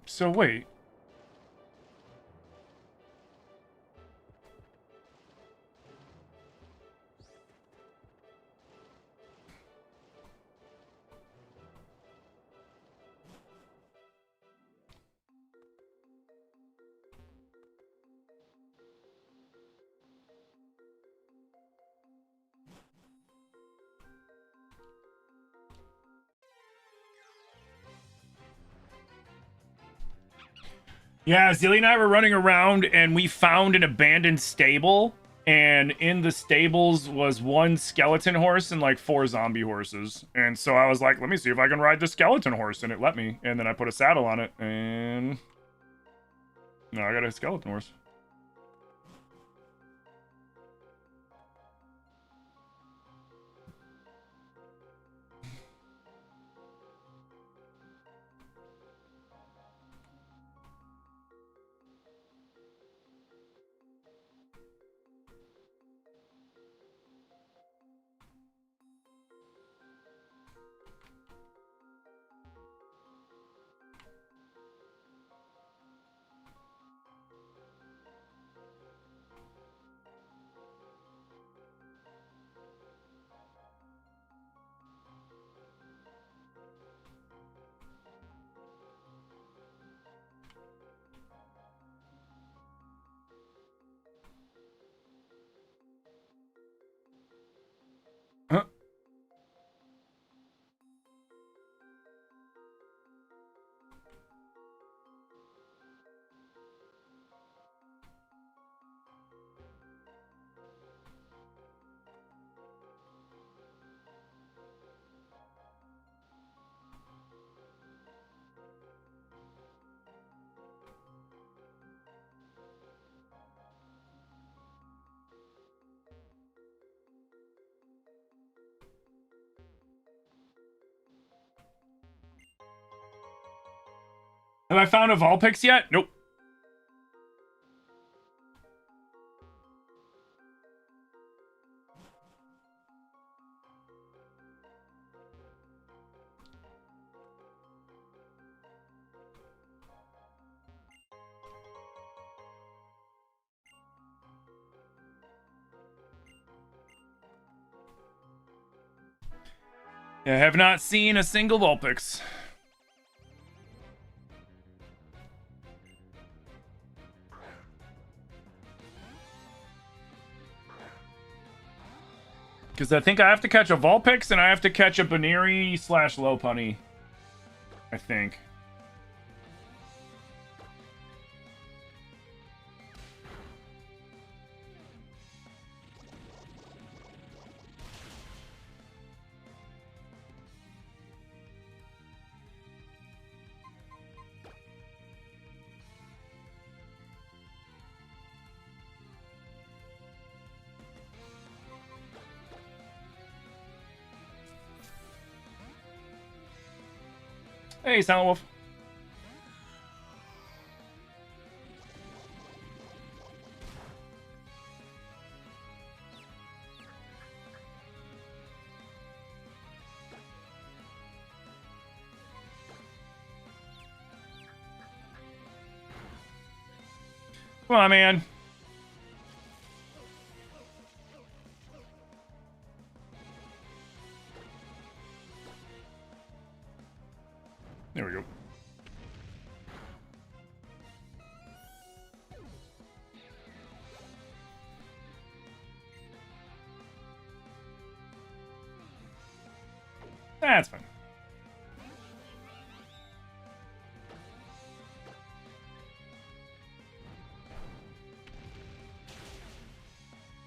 S1: So wait. Yeah, Zilly and I were running around and we found an abandoned stable. And in the stables was one skeleton horse and like 4 zombie horses. And so I was like, let me see if I can ride the skeleton horse. And it let me. And then I put a saddle on it. And now I got a skeleton horse. Have I found a Vulpix yet? Nope. I have not seen a single Vulpix. Because I think I have to catch a Vulpix and I have to catch a Baneri / Lopunny. I think. Hey, Silent Wolf. Come on, man. There we go. That's fine.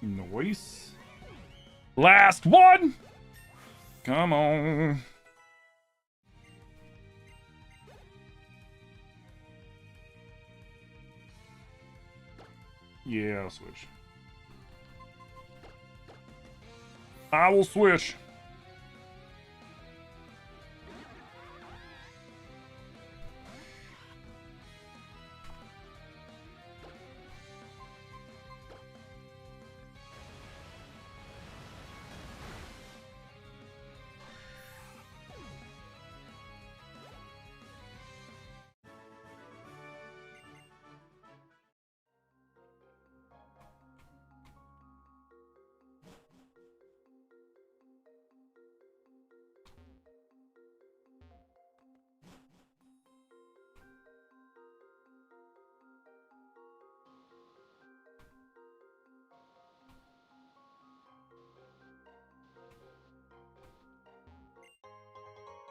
S1: Nice. Last one! Come on. Yeah, I'll switch. I will switch.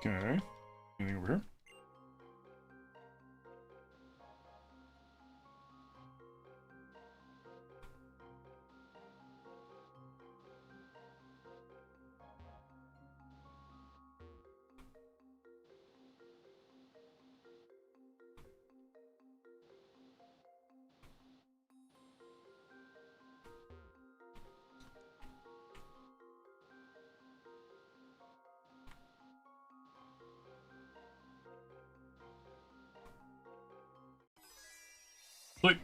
S1: Okay. Anything over here? Click.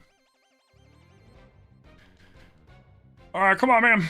S1: All right, come on, man.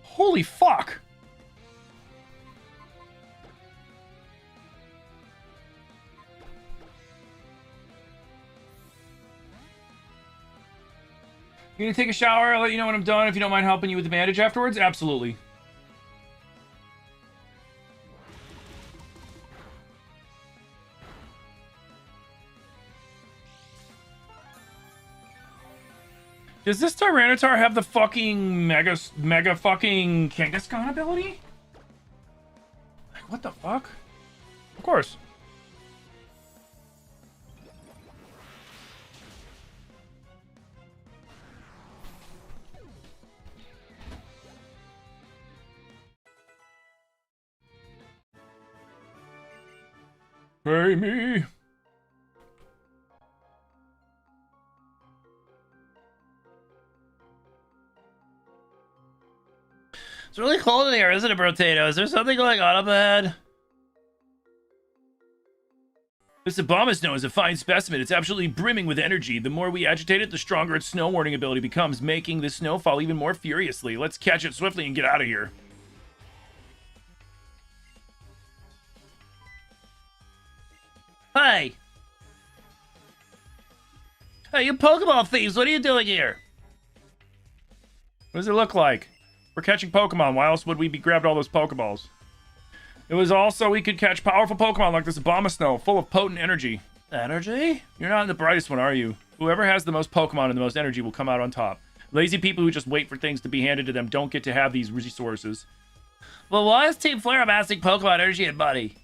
S1: Holy fuck! You gonna take a shower? I'll let you know when I'm done. If you don't mind helping you with the bandage afterwards, absolutely. Does this Tyranitar have the fucking mega fucking Kangaskhan ability? Like, what the fuck? Of course. Marry me.
S2: It's really cold in here, isn't it, Brotato? Is there something going on up ahead?
S1: This Abomasnow is a fine specimen. It's absolutely brimming with energy. The more we agitate it, the stronger its snow warning ability becomes, making the snow fall even more furiously. Let's catch it swiftly and get out of here.
S2: Hey! Hey, you Pokeball thieves, what are you doing here?
S1: What does it look like? We're catching Pokemon. Why else would we be grabbed all those Pokeballs? It was also we could catch powerful Pokemon like this Abomasnow, full of potent energy.
S2: Energy?
S1: You're not the brightest one, are you? Whoever has the most Pokemon and the most energy will come out on top. Lazy people who just wait for things to be handed to them don't get to have these resources.
S2: Well, why is Team Flare amassing Pokemon energy and money?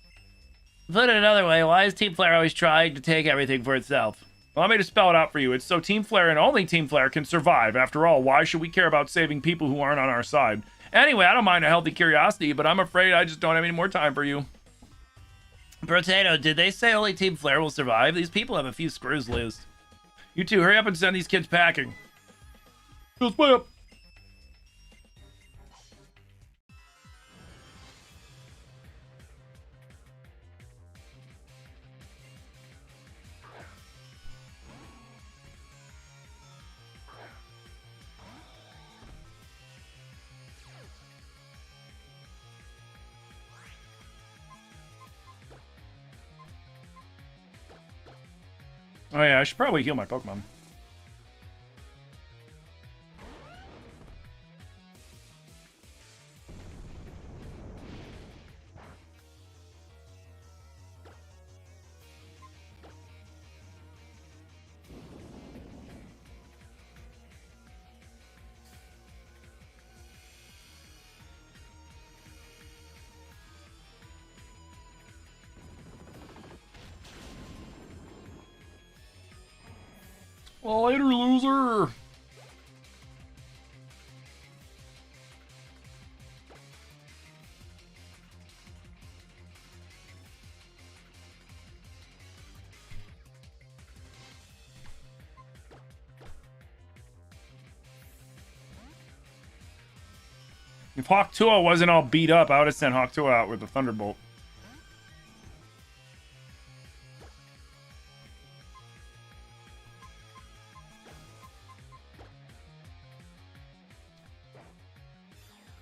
S2: Put it another way, why is Team Flare always trying to take everything for itself?
S1: Well, I'm going to spell it out for you. It's so Team Flare and only Team Flare can survive. After all, why should we care about saving people who aren't on our side? Anyway, I don't mind a healthy curiosity, but I'm afraid I just don't have any more time for you.
S2: Brotato, did they say only Team Flare will survive? These people have a few screws loose.
S1: You two, hurry up and send these kids packing. Let's play up. Oh yeah, I should probably heal my Pokemon. Well, later, loser. If Hawk Tuah wasn't all beat up, I would have sent Hawk Tuah out with a Thunderbolt.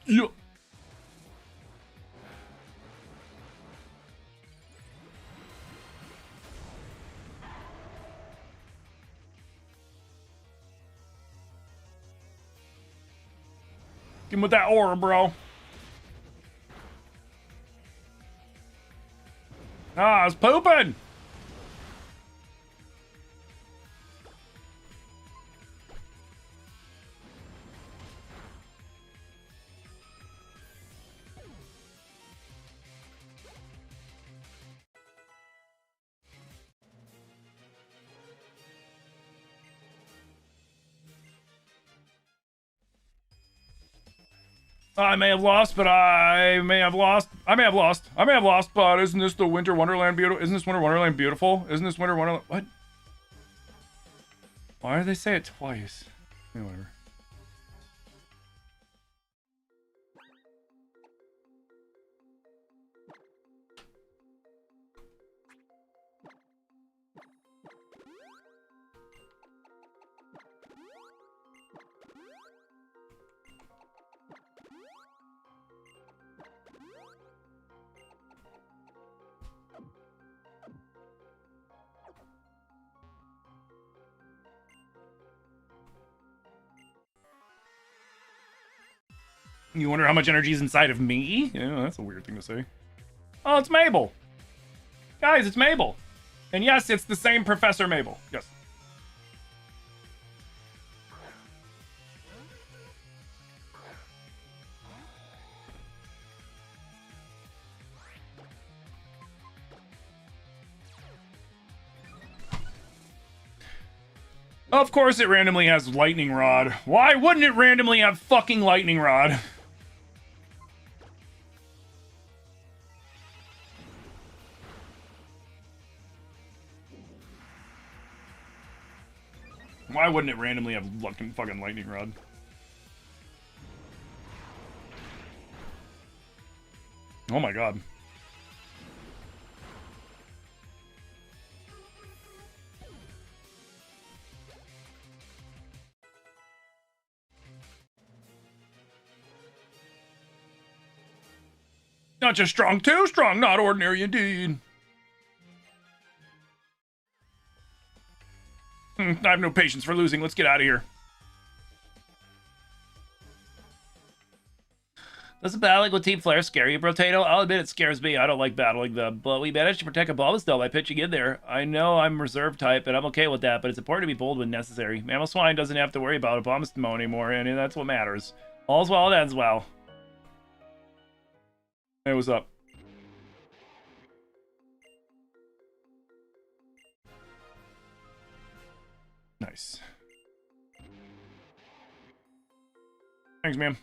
S1: Yeah. Get him with that aura, bro. Ah, I was pooping. I may have lost, but I may have lost. I may have lost. I may have lost, but isn't this the Winter Wonderland beautiful? Isn't this Winter Wonderland beautiful? Isn't this Winter Wonderland? What? Why do they say it twice? Yeah, whatever. You wonder how much energy is inside of me? Yeah, that's a weird thing to say. Oh, it's Mabel. Guys, it's Mabel. And yes, it's the same Professor Mabel. Yes. Of course it randomly has Lightning Rod. Why wouldn't it randomly have fucking Lightning Rod? Why wouldn't it randomly have fucking lightning rod? Oh my god. Not just strong, too strong, not ordinary indeed. I have no patience for losing. Let's get out of here.
S2: Doesn't battling with Team Flare scare you, Brotato? I'll admit it scares me. I don't like battling them, but we managed to protect a Bulbous though by pitching in there. I know I'm reserve type, and I'm okay with that, but it's important to be bold when necessary. Mammal Swine doesn't have to worry about a Bombastimo anymore, and that's what matters. All's well that ends well.
S1: Hey, what's up? Nice. Thanks, ma'am.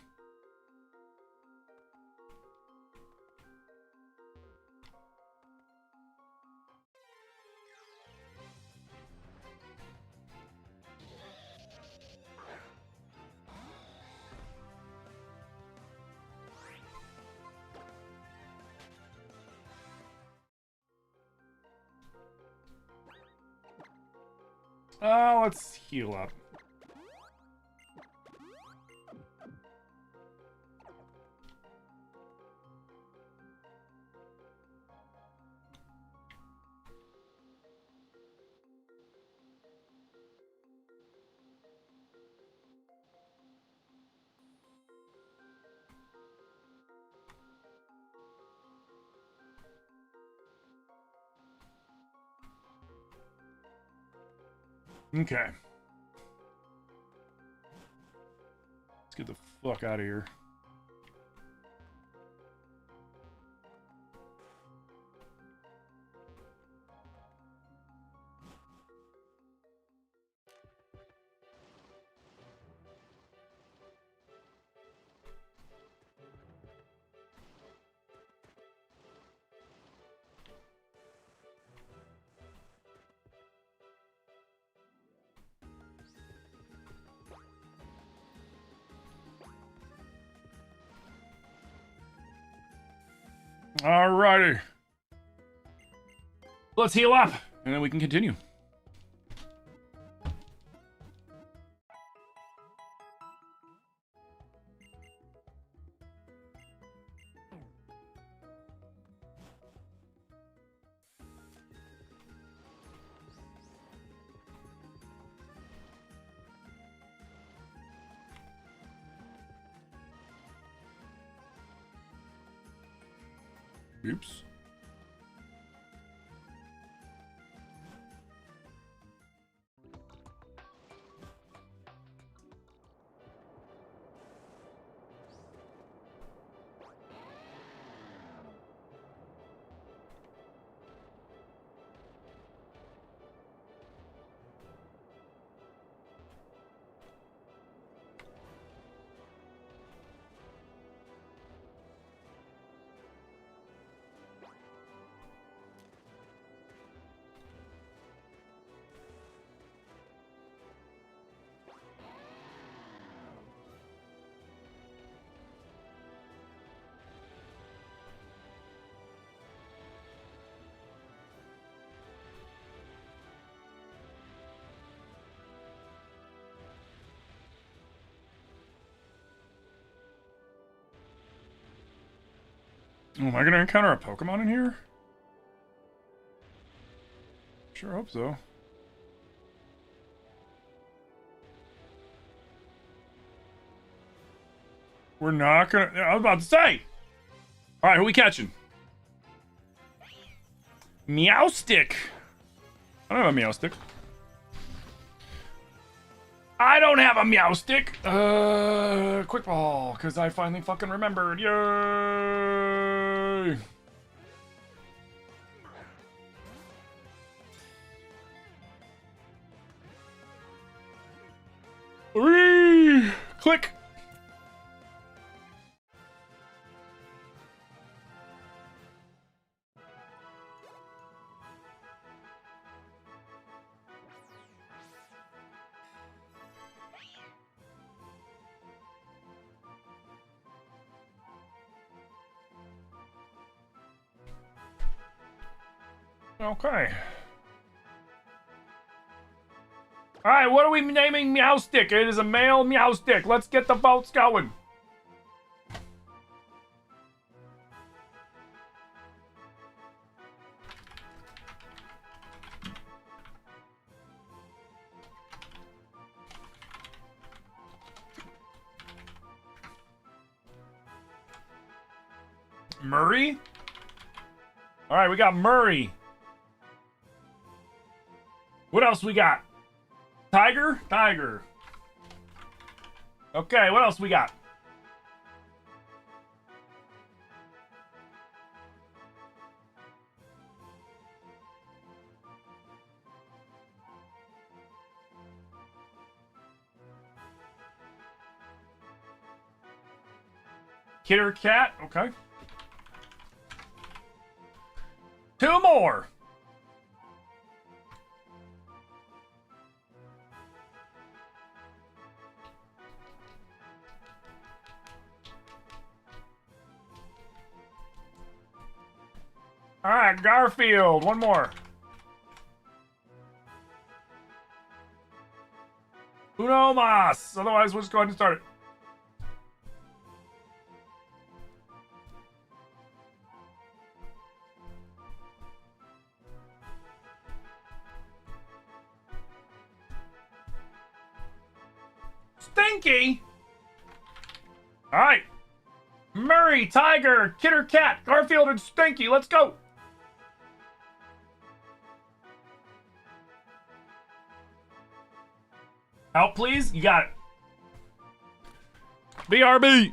S1: Let's heal up. Okay. Let's get the fuck out of here. Alrighty. Let's heal up, and then we can continue. Oops. Oh, am I gonna encounter a Pokemon in here? Sure hope so. We're not gonna... I was about to say! Alright, who we catching? Meowstick! I don't have a Meowstick. I don't have a Meowstick! Quick Ball, because I finally fucking remembered. Yay! Whee! Click! Okay. All right, what are we naming Meowstick? It is a male Meowstick. Let's get the votes going. Murray? All right, we got Murray. What else we got? Tiger? Tiger. Okay, what else we got? Kitter cat? Okay. 2 more. All right, Garfield. 1 more. Uno mas. Otherwise, we'll just go ahead and start it. Stinky. All right. Murray, Tiger, Kitter Cat, Garfield, and Stinky. Let's go. Out, please. You got it. BRB.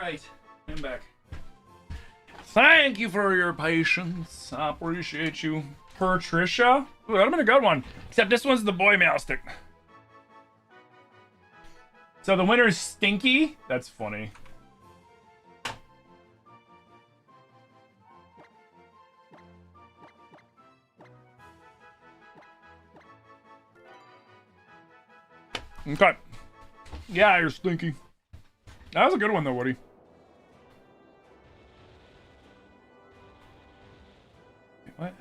S1: right. I'm back. Thank you for your patience. I appreciate you. Patricia? Ooh, that'd have been a good one. Except this one's the boy moustic. So the winner is Stinky? That's funny. Okay. Yeah, you're Stinky. That was a good one though, Woody. Wait, what?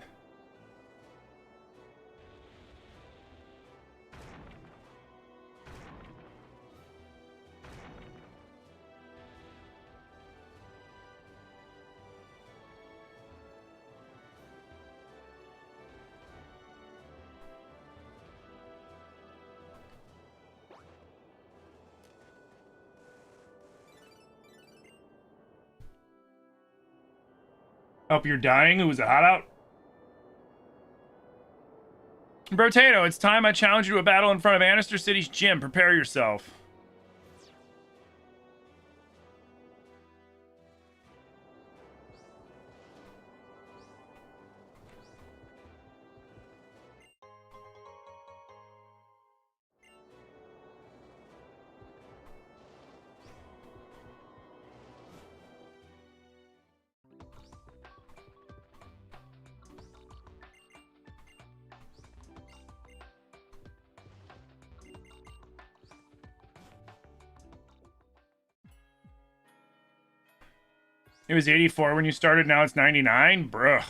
S1: Hope you're dying. It was a hot out. Brotato, it's time I challenge you to a battle in front of Annister City's gym. Prepare yourself. It was 84 when you started, now it's 99? Bruh.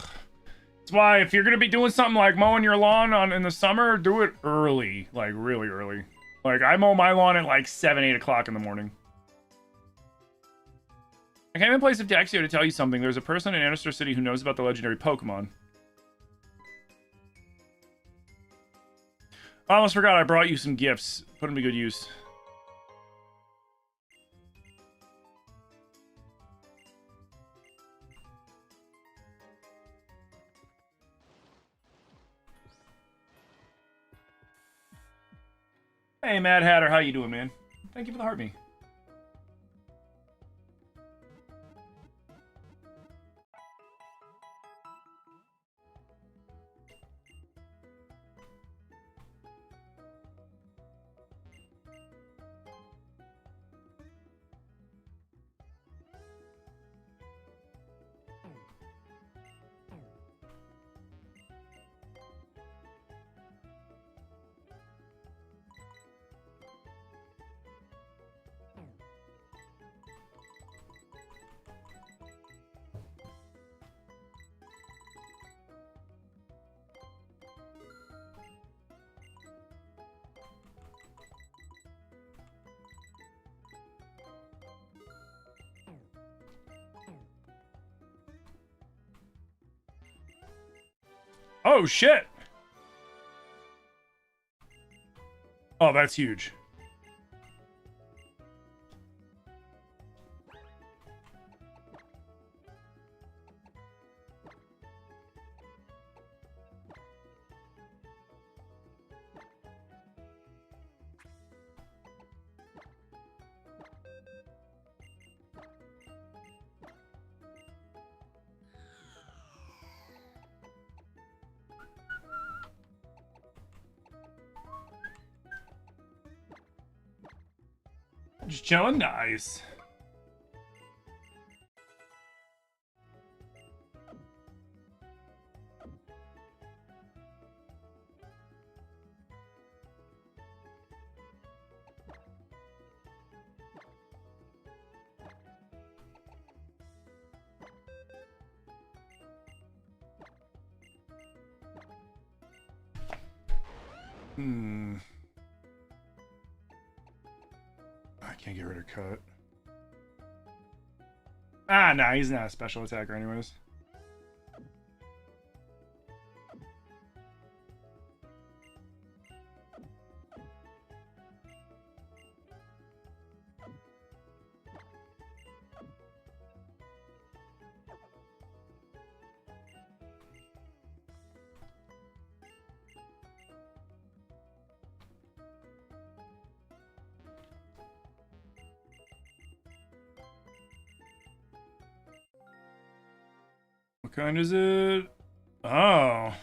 S1: That's why if you're gonna be doing something like mowing your lawn in the summer, do it early. Like, really early. Like, I mow my lawn at like 7, 8 o'clock in the morning. I came in place of Dexio to tell you something. There's a person in Annister City who knows about the legendary Pokemon. I almost forgot I brought you some gifts. Put them to good use. Hey, Mad Hatter, how you doing, man? Thank you for the heart me. Oh, shit! Oh, that's huge. Just chilling, nice. I can't get rid of Cut. Ah, nah, he's not a special attacker anyways. kind is it? Oh.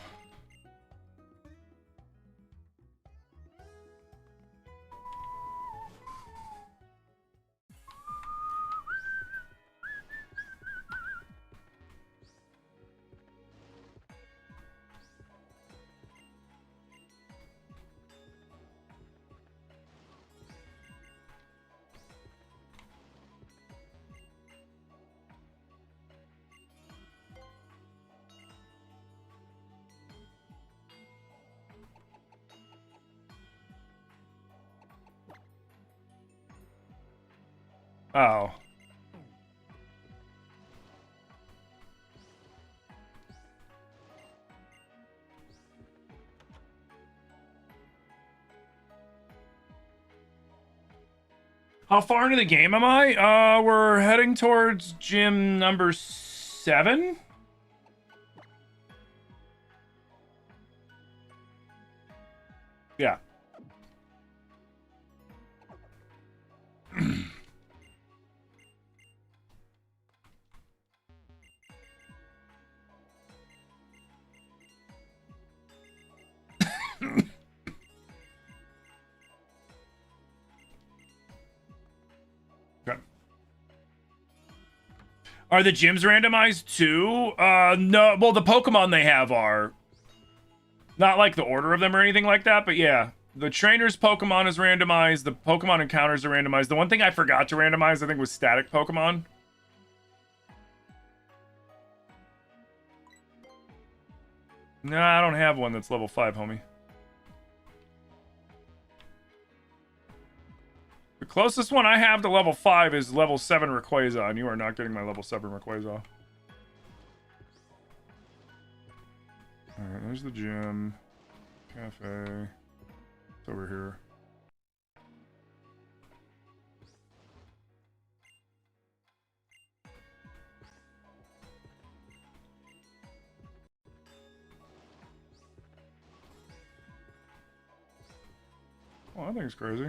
S1: Oh. How far into the game am I? We're heading towards gym number 7. Yeah. Okay. Are the gyms randomized too? No. Well, the Pokemon they have are. Not like the order of them or anything like that, but yeah. The trainer's Pokemon is randomized. The Pokemon encounters are randomized. The one thing I forgot to randomize, I think, was static Pokemon. No, I don't have one that's level 5, homie. The closest one I have to level 5 is level 7 Rayquaza, and you are not getting my level 7 Rayquaza. Alright, there's the gym. Cafe. It's over here. Well, I think it's crazy.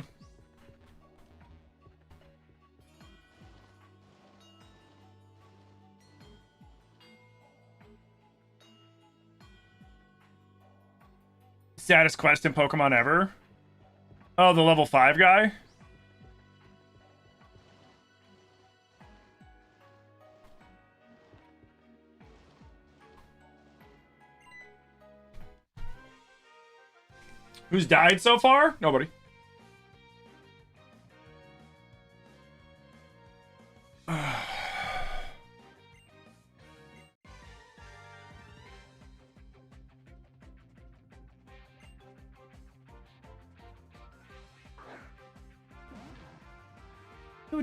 S1: Saddest quest in Pokemon ever? Oh, the level 5 guy? Who's died so far? Nobody.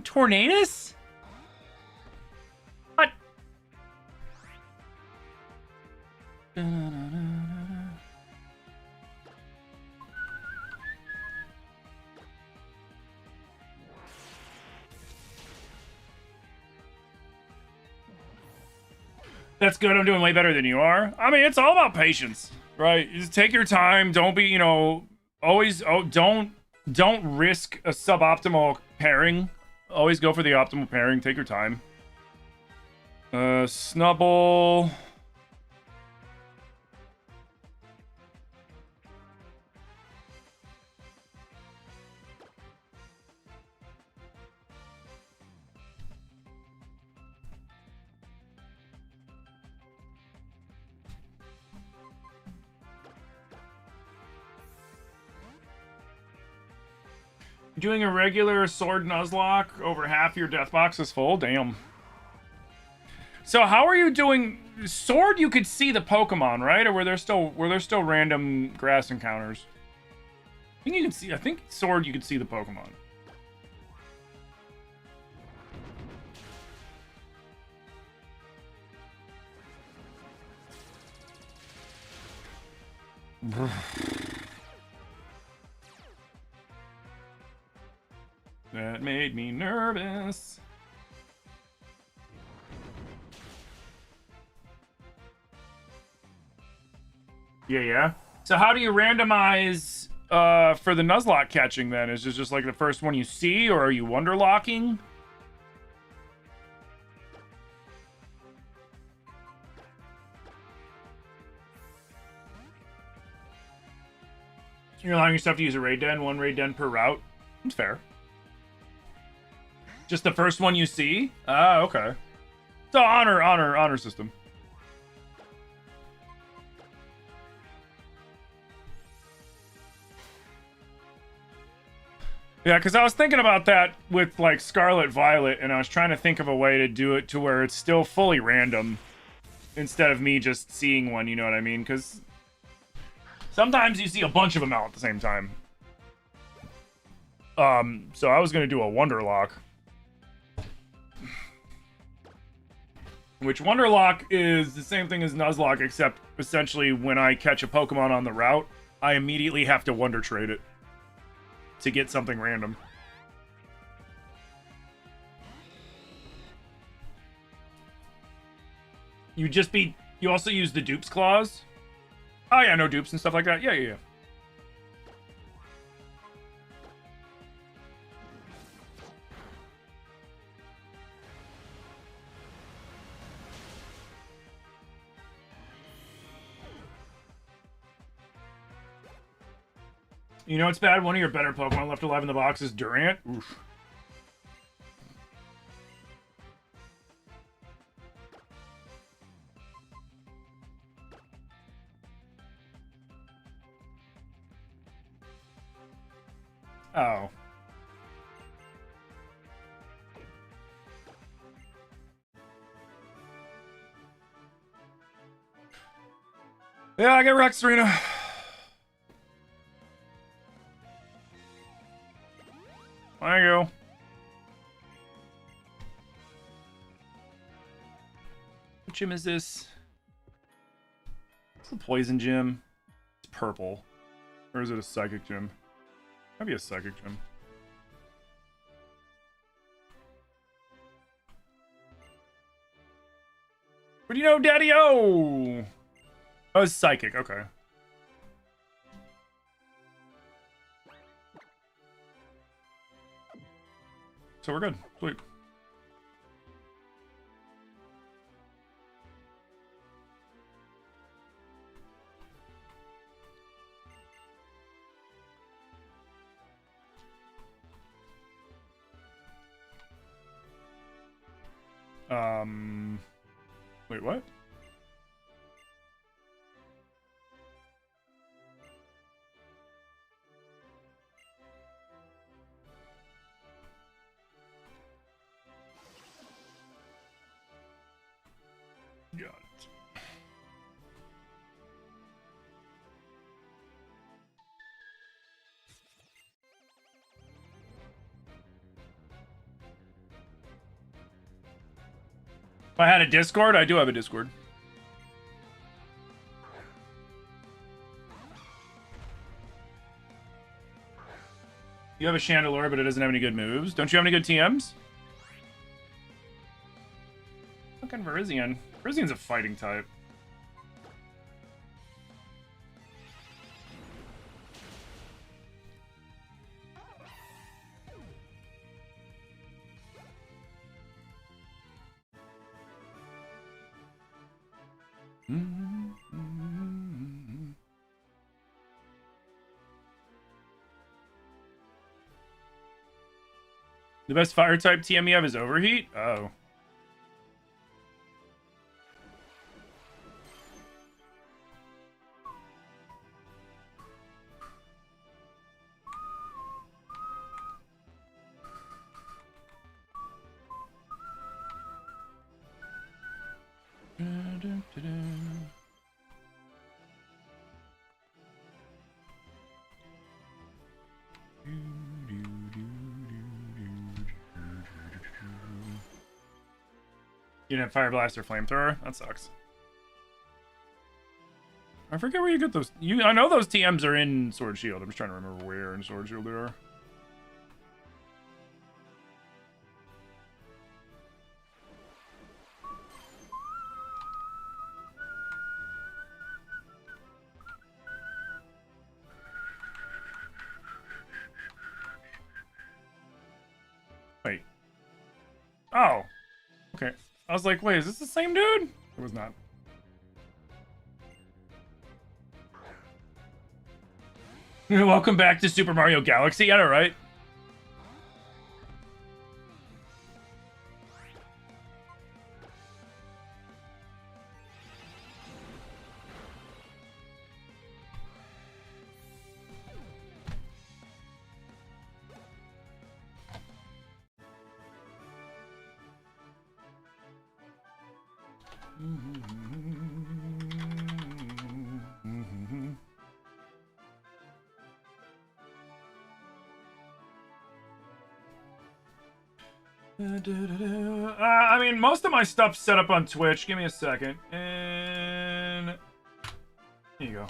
S1: Tornadus? What? That's good. I'm doing way better than you are. I mean, it's all about patience, right? You just take your time. Don't be, you know, always. Oh, don't risk a suboptimal pairing. Always go for the optimal pairing. Take your time. Snubble. Doing a regular sword Nuzlocke, over half your death box is full. Damn. So how are you doing sword? You could see the Pokemon, right? Or were there still random grass encounters? I think you can see. I think sword you could see the Pokemon. That made me nervous. Yeah. So how do you randomize for the Nuzlocke catching then? Is it just like the first one you see, or are you wonderlocking? You're allowing yourself to use a raid den, 1 raid den per route. That's fair. Just the first one you see? Ah, okay. So honor system. Yeah, because I was thinking about that with, like, Scarlet Violet, and I was trying to think of a way to do it to where it's still fully random instead of me just seeing one, you know what I mean? Because sometimes you see a bunch of them out at the same time. So I was going to do a Wonderlock. Which Wonderlock is the same thing as Nuzlocke, except essentially when I catch a Pokemon on the route, I immediately have to Wonder Trade it to get something random. You also use the dupes clause? Oh yeah, no dupes and stuff like that. Yeah. You know what's bad? One of your better Pokemon left alive in the box is Durant. Oof. Oh. Yeah, I get wrecked, Serena. There you go. What gym is this? It's a poison gym. It's purple. Or is it a psychic gym? Might be a psychic gym. What do you know, Daddy-O? Oh, it's psychic. Okay. So we're good. Sweet. Wait, what? Got it. If I had a Discord, I do have a Discord. You have a Chandelure, but it doesn't have any good moves. Don't you have any good TMs? Fucking Virizion. Virizian's a fighting type. The best fire type TM you have is Overheat? Oh. You didn't have Fire Blast or Flamethrower? That sucks. I forget where you get those. I know those TMs are in Sword Shield. I'm just trying to remember where in Sword Shield they are. Wait. Oh. Okay. I was like, wait, is this the same dude? It was not. Welcome back to Super Mario Galaxy. I know, right? I mean, most of my stuff's set up on Twitch. Give me a second. And here you go.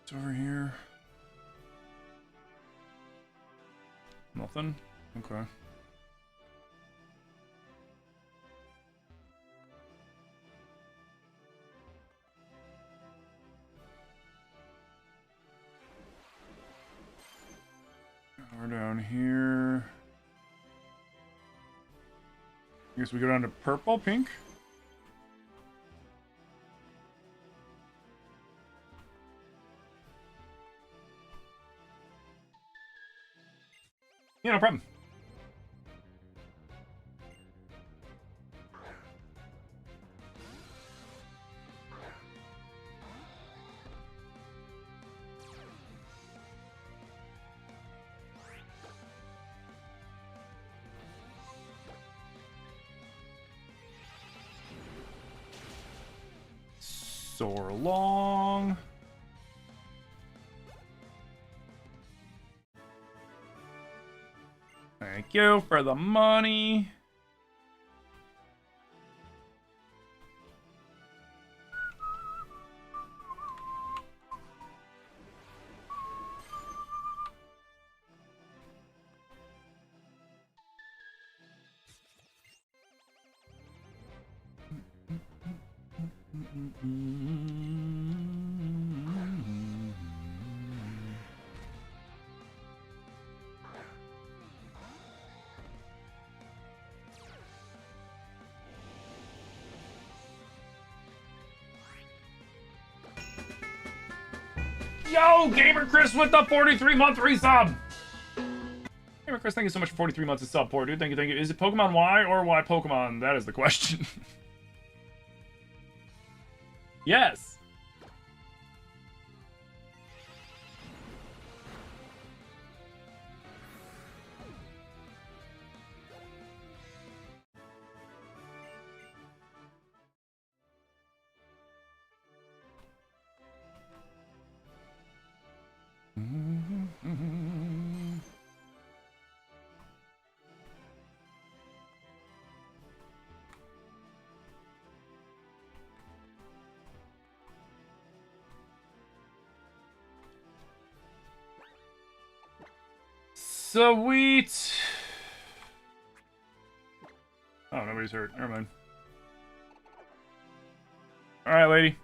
S1: It's over here. Nothing? Okay. We're down here. I guess we go down to purple, pink. Yeah, no problem. Soar along. Thank you for the money. Yo, Gamer Chris with the 43-month resub. Gamer Chris, thank you so much for 43 months of support, dude. Thank you, thank you. Is it Pokemon Y or Y Pokemon? That is the question. Yes. Sweet. Oh, nobody's hurt. Never mind. All right, lady.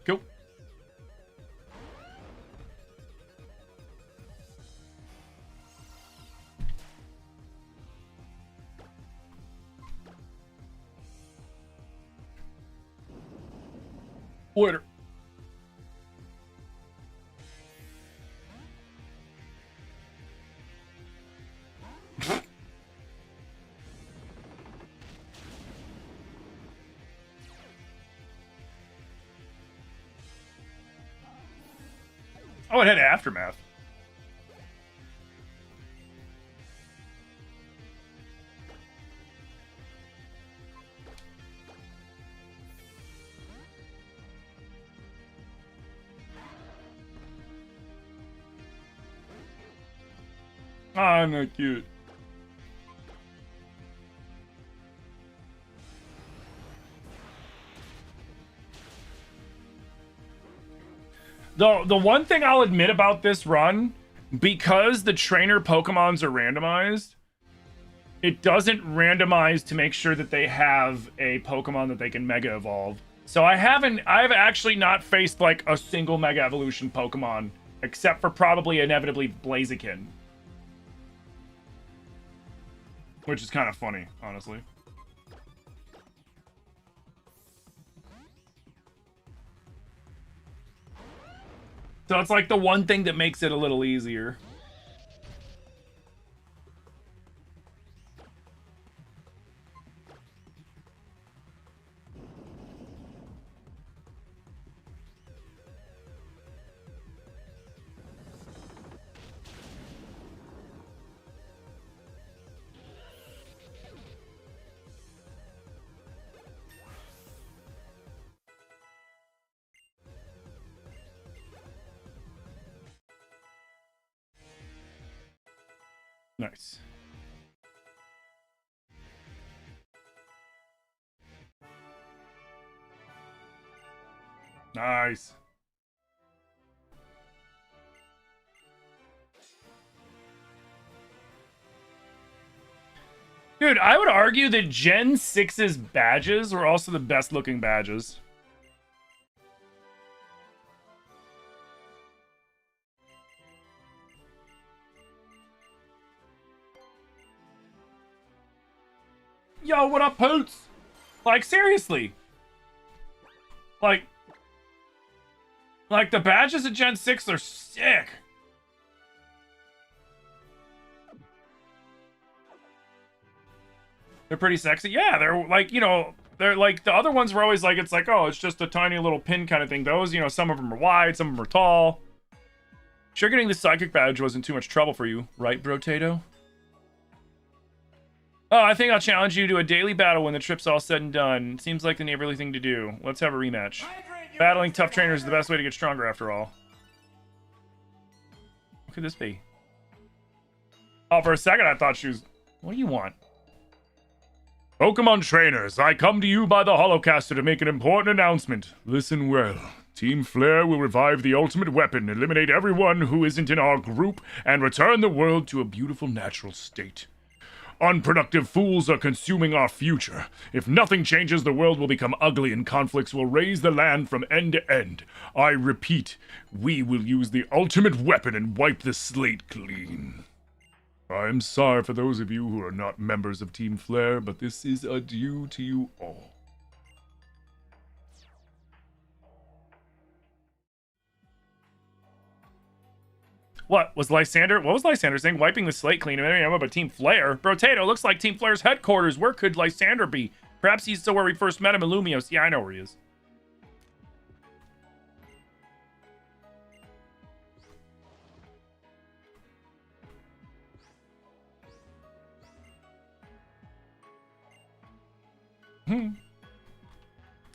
S1: Cool. Later. Oh, it had Aftermath. Oh, no, cute. The one thing I'll admit about this run, because the trainer Pokemons are randomized, it doesn't randomize to make sure that they have a Pokemon that they can Mega Evolve. So I've actually not faced like a single Mega Evolution Pokemon, except for probably inevitably Blaziken. Which is kind of funny, honestly. So it's like the one thing that makes it a little easier. Nice. Nice. Dude, I would argue that Gen 6's badges were also the best looking badges. Yo, what up, Poots? Like, seriously. Like the badges at Gen 6 are sick. They're pretty sexy. Yeah, they're like, you know, they're like, the other ones were always like, it's like, oh, it's just a tiny little pin kind of thing. Those, you know, some of them are wide, some of them are tall. Sure, getting the psychic badge wasn't too much trouble for you, right, Brotato? Oh, I think I'll challenge you to a daily battle when the trip's all said and done. Seems like the neighborly thing to do. Let's have a rematch. Battling tough trainers is the best way to get stronger, after all. What could this be? Oh, for a second I thought she was... What do you want? Pokemon trainers, I come to you by the Holocaster to make an important announcement. Listen well. Team Flare will revive the ultimate weapon, eliminate everyone who isn't in our group, and return the world to a beautiful natural state. Unproductive fools are consuming our future. If nothing changes, the world will become ugly and conflicts will raze the land from end to end. I repeat, we will use the ultimate weapon and wipe the slate clean. I am sorry for those of you who are not members of Team Flare, but this is adieu to you all. What was Lysander? What was Lysander saying? Wiping the slate clean. I know about Team Flare. Brotato looks like Team Flare's headquarters. Where could Lysander be? Perhaps he's still where we first met him in Lumios. Yeah, I know where he is.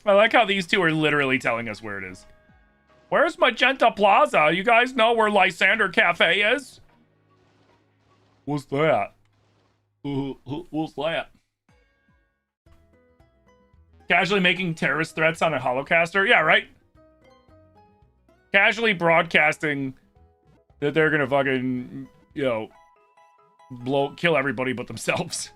S1: I like how these two are literally telling us where it is. Where's Magenta Plaza? You guys know where Lysander Cafe is? What's that? What's that? Casually making terrorist threats on a Holocaster? Yeah, right? Casually broadcasting that they're gonna fucking, you know, kill everybody but themselves.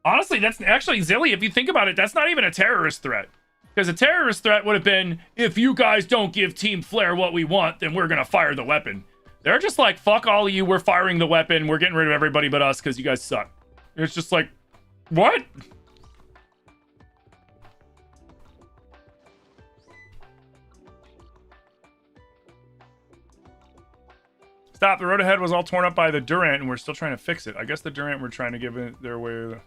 S1: Honestly, that's actually, Zilly, if you think about it, that's not even a terrorist threat. Because a terrorist threat would have been, if you guys don't give Team Flare what we want, then we're going to fire the weapon. They're just like, fuck all of you, we're firing the weapon, we're getting rid of everybody but us because you guys suck. It's just like, what? Stop, the road ahead was all torn up by the Durant and we're still trying to fix it. I guess the Durant we're trying to give it their way.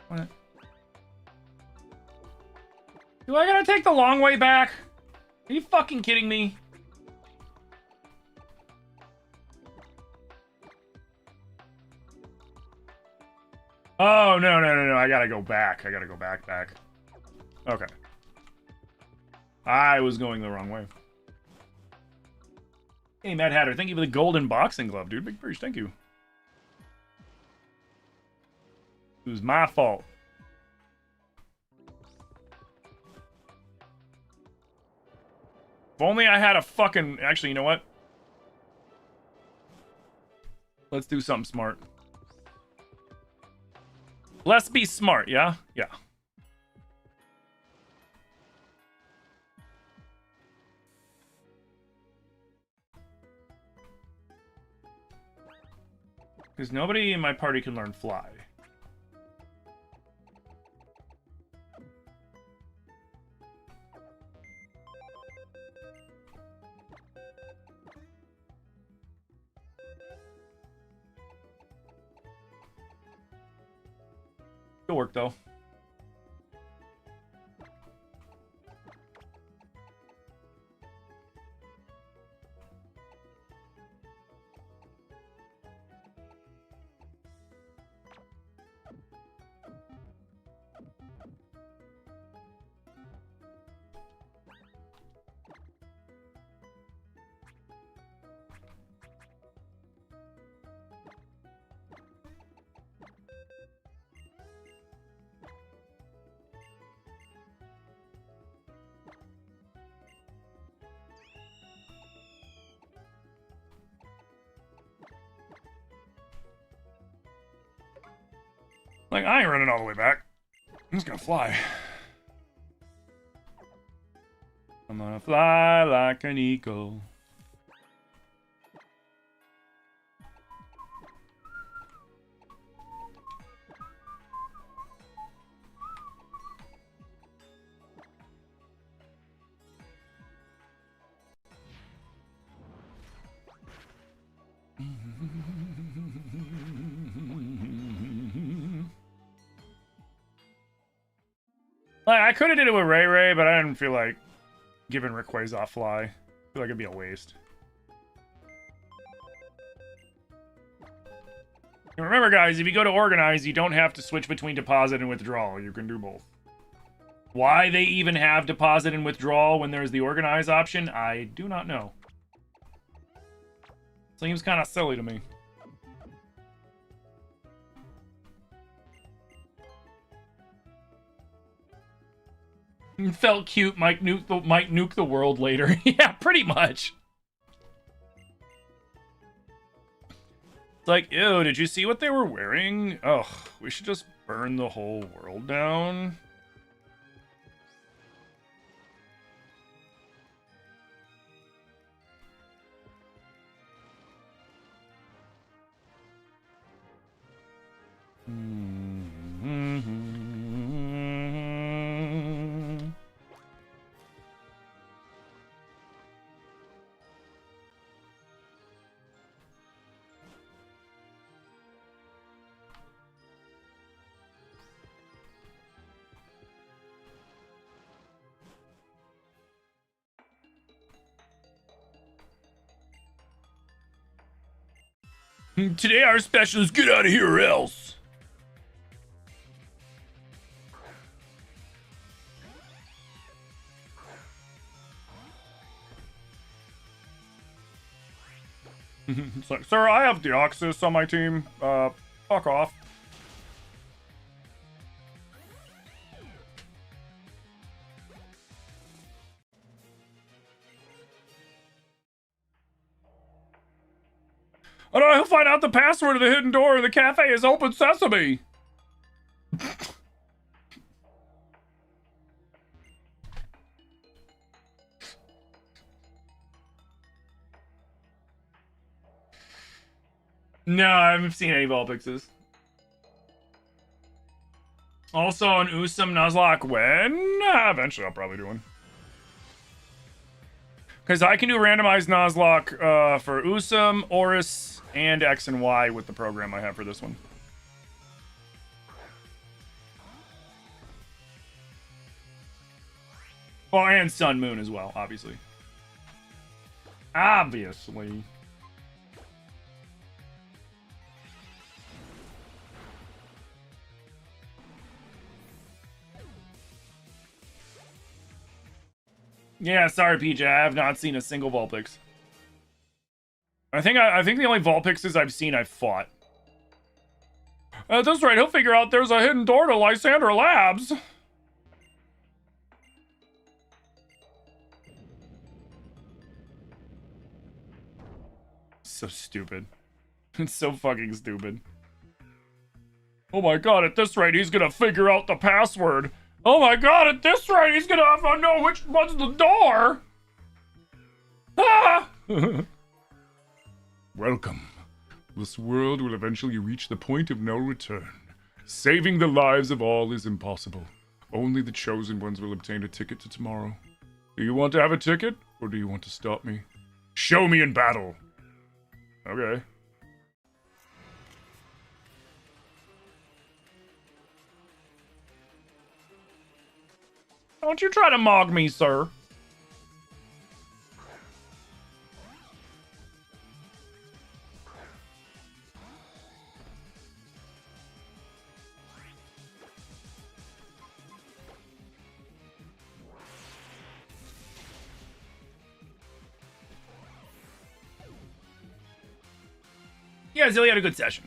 S1: What? Do I gotta take the long way back? Are you fucking kidding me? Oh, no. I gotta go back. I gotta go back. Okay. I was going the wrong way. Hey, Mad Hatter, thank you for the golden boxing glove, dude. Big preach, thank you. It was my fault. If only I had a fucking... Actually, you know what? Let's do something smart. Let's be smart, yeah? Yeah. Because nobody in my party can learn fly. It'll work, though. Like, I ain't running all the way back. I'm just gonna fly. I'm gonna fly like an eagle. Like, I could have did it with Ray Ray, but I didn't feel like giving Rayquaza fly. I feel like it'd be a waste. And remember, guys, if you go to Organize, you don't have to switch between Deposit and Withdrawal. You can do both. Why they even have Deposit and Withdrawal when there's the Organize option, I do not know. Seems kind of silly to me. It felt cute. Might nuke the world later. Yeah, pretty much. It's like, ew, did you see what they were wearing? Ugh, we should just burn the whole world down. Today our special is get out of here or else. It's like, sir, I have Deoxys on my team. Fuck off. Oh no, he'll find out the password of the hidden door. The cafe is open sesame. No, I haven't seen any Vulpixes. Also, an Usum Nuzlocke when? Eventually I'll probably do one. Because I can do randomized Nuzlocke for Usum, Oris, and X and Y with the program I have for this one. Oh, and Sun Moon as well, obviously. Obviously. Yeah, sorry, PJ. I have not seen a single Vulpix. I think the only Vulpixes I've seen I've fought. At this rate, he'll figure out there's a hidden door to Lysander Labs. So stupid. It's so fucking stupid. Oh my god, at this rate, he's gonna figure out the password. Oh my god, at this rate, he's gonna have to know which one's the door. Ah! Welcome. This world will eventually reach the point of no return. Saving the lives of all is impossible. Only the chosen ones will obtain a ticket to tomorrow. Do you want to have a ticket, or do you want to stop me? Show me in battle. Okay. Don't you try to mog me, sir. Yeah, Zilly had a good session.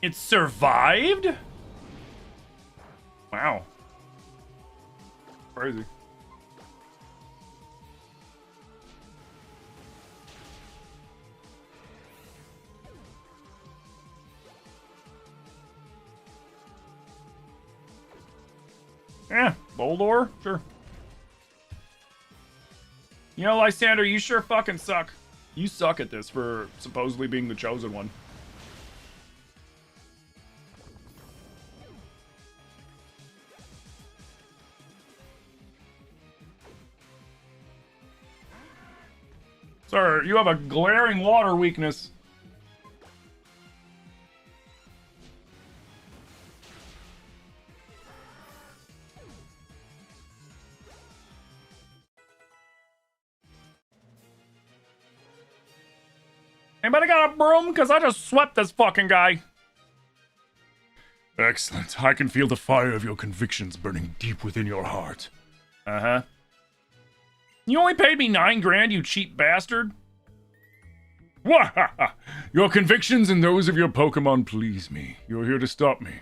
S1: It survived? Wow. Crazy. Yeah, Boldor? Sure. You know, Lysander, you sure fucking suck. You suck at this for supposedly being the chosen one. Sir, you have a glaring water weakness. Anybody got a broom? Because I just swept this fucking guy. Excellent. I can feel the fire of your convictions burning deep within your heart. Uh-huh. You only paid me 9 grand, you cheap bastard. Wahaha! Your convictions and those of your Pokemon please me. You're here to stop me,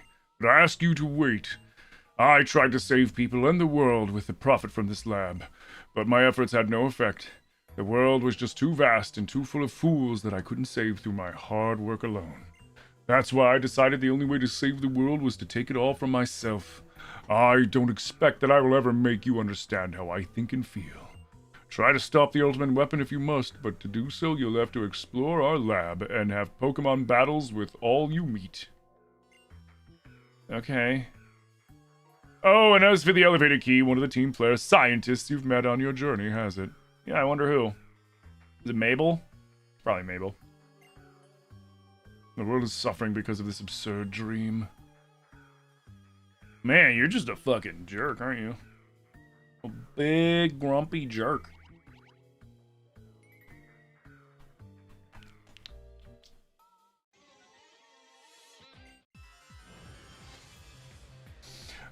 S1: but I ask you to wait. I tried to save people and the world with the profit from this lab, but my efforts had no effect. The world was just too vast and too full of fools that I couldn't save through my hard work alone. That's why I decided the only way to save the world was to take it all from myself. I don't expect that I will ever make you understand how I think and feel. Try to stop the ultimate weapon if you must, but to do so you'll have to explore our lab and have Pokemon battles with all you meet. Okay. Oh, and as for the elevator key, one of the team players scientists you've met on your journey has it. Yeah, I wonder who. Is it Mabel? Probably Mabel. The world is suffering because of this absurd dream. Man, you're just a fucking jerk, aren't you? A big, grumpy jerk.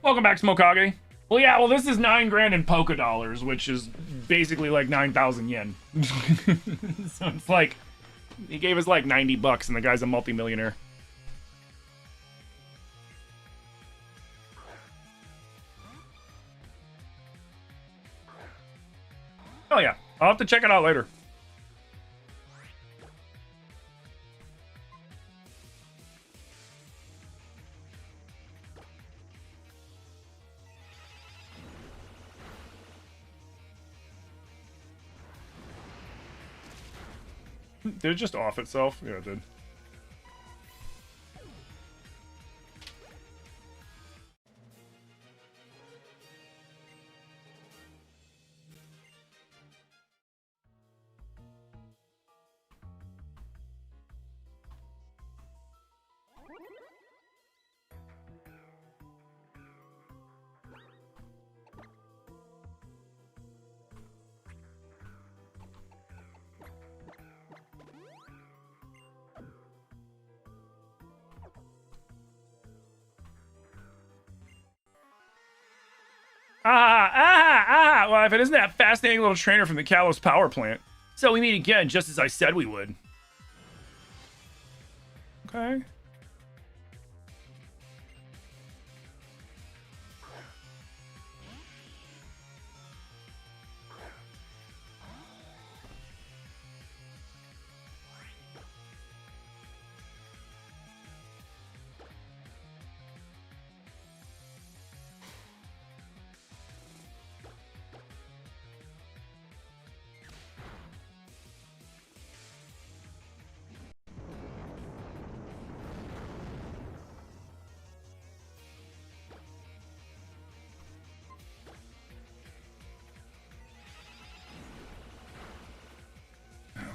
S1: Welcome back, Smokage. Well, yeah, well, this is 9 grand in Poke Dollars, which is basically like 9,000 yen. So it's like, he gave us like 90 bucks and the guy's a multimillionaire. Oh yeah, I'll have to check it out later. Did it just off itself? Yeah, it did. Well, if it isn't that fascinating little trainer from the Kalos power plant. So we meet again, just as I said we would. Okay.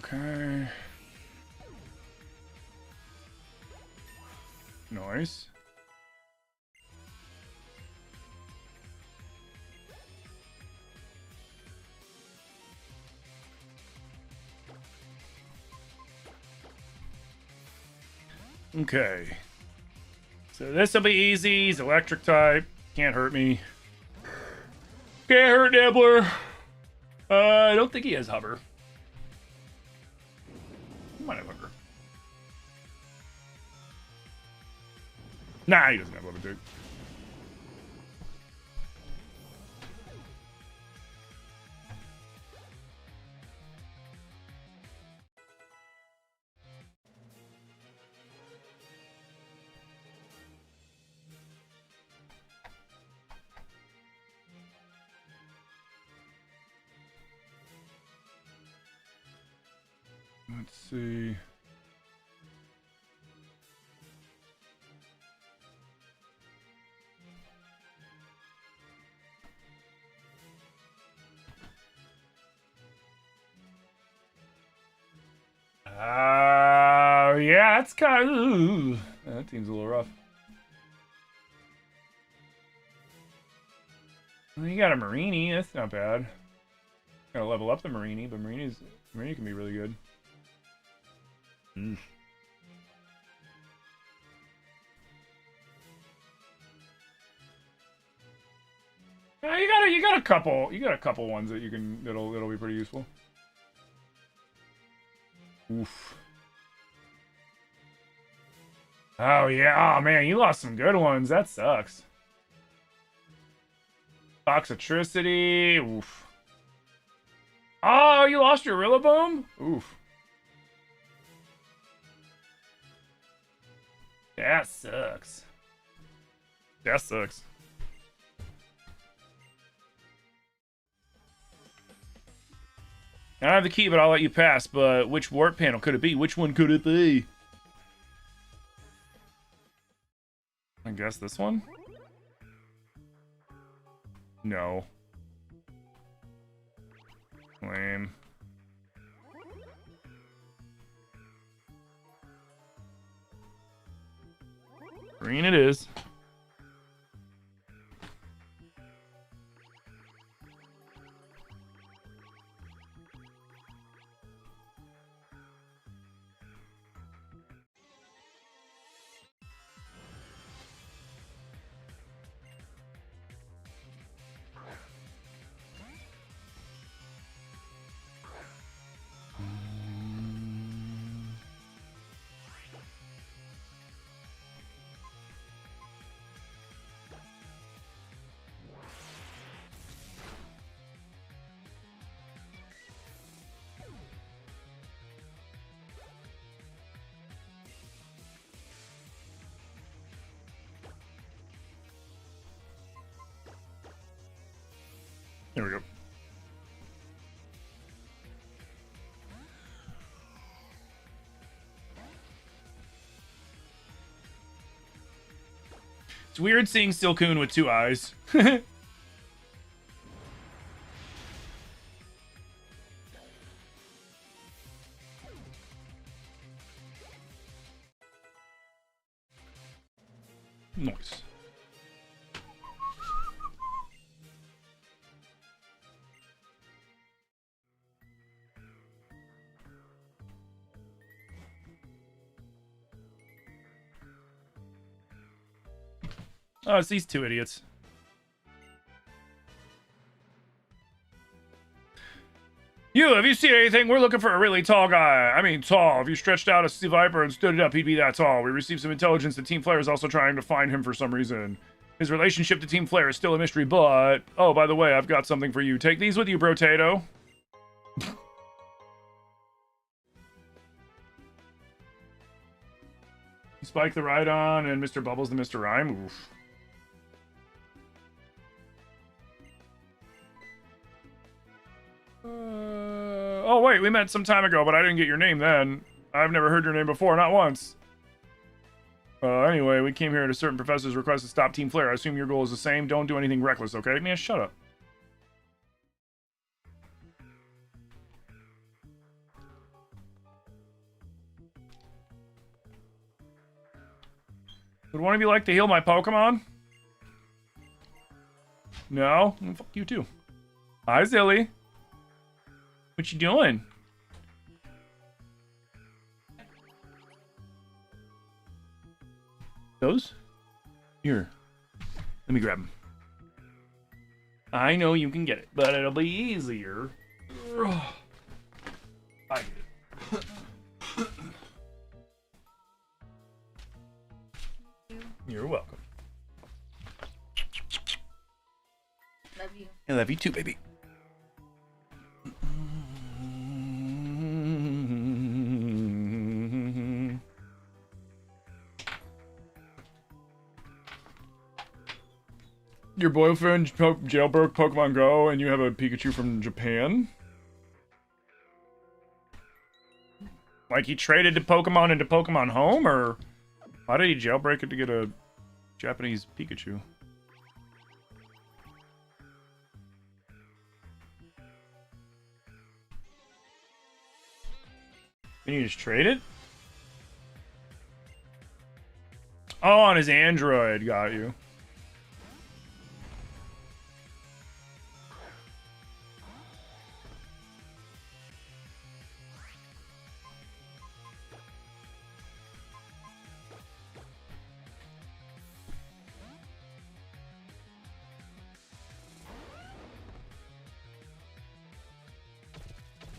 S1: Okay. Nice. Okay. So this will be easy. He's electric type. Can't hurt me. Can't hurt Nibbler. I don't think he has hover. He might have hover. Nah, he doesn't have levitate. Let's see. Yeah, that's kind of... that team's a little rough. Well, you got a Marini, that's not bad. Gotta level up the Marini, but Marini can be really good. Yeah, you got a couple ones that you can that'll be pretty useful. Oof. Oh yeah, oh man, you lost some good ones. That sucks. Toxicity. Oof. Oh, you lost your Rillaboom? Oof. That sucks. That sucks. I don't have the key, but I'll let you pass. But which warp panel could it be? Which one could it be? I guess this one? No. Lame. Green it is. There we go. It's weird seeing Silcoon with two eyes. Nice. Oh, it's these two idiots. Have you seen anything? We're looking for a really tall guy. I mean, tall. If you stretched out a sea viper and stood it up, he'd be that tall. We received some intelligence that Team Flare is also trying to find him for some reason. His relationship to Team Flare is still a mystery, but... Oh, by the way, I've got something for you. Take these with you, Brotato. Spike the Rhydon and Mr. Bubbles the Mr. Rhyme. Oof. Oh, wait, we met some time ago, but I didn't get your name then. I've never heard your name before, not once. Anyway, we came here at a certain professor's request to stop Team Flare. I assume your goal is the same. Don't do anything reckless, okay? Man, shut up. Would one of you like to heal my Pokemon? No? Well, fuck you too. Hi, Zilly. What you doing? Those? Here. Let me grab them. I know you can get it, but it'll be easier. I get it. You're welcome.
S4: Love you.
S1: I love you too, baby. Your boyfriend jailbroke Pokemon Go and you have a Pikachu from Japan? Like he traded the Pokemon into Pokemon Home, or why did he jailbreak it to get a Japanese Pikachu? Can you just trade it? Oh, on his Android, got you.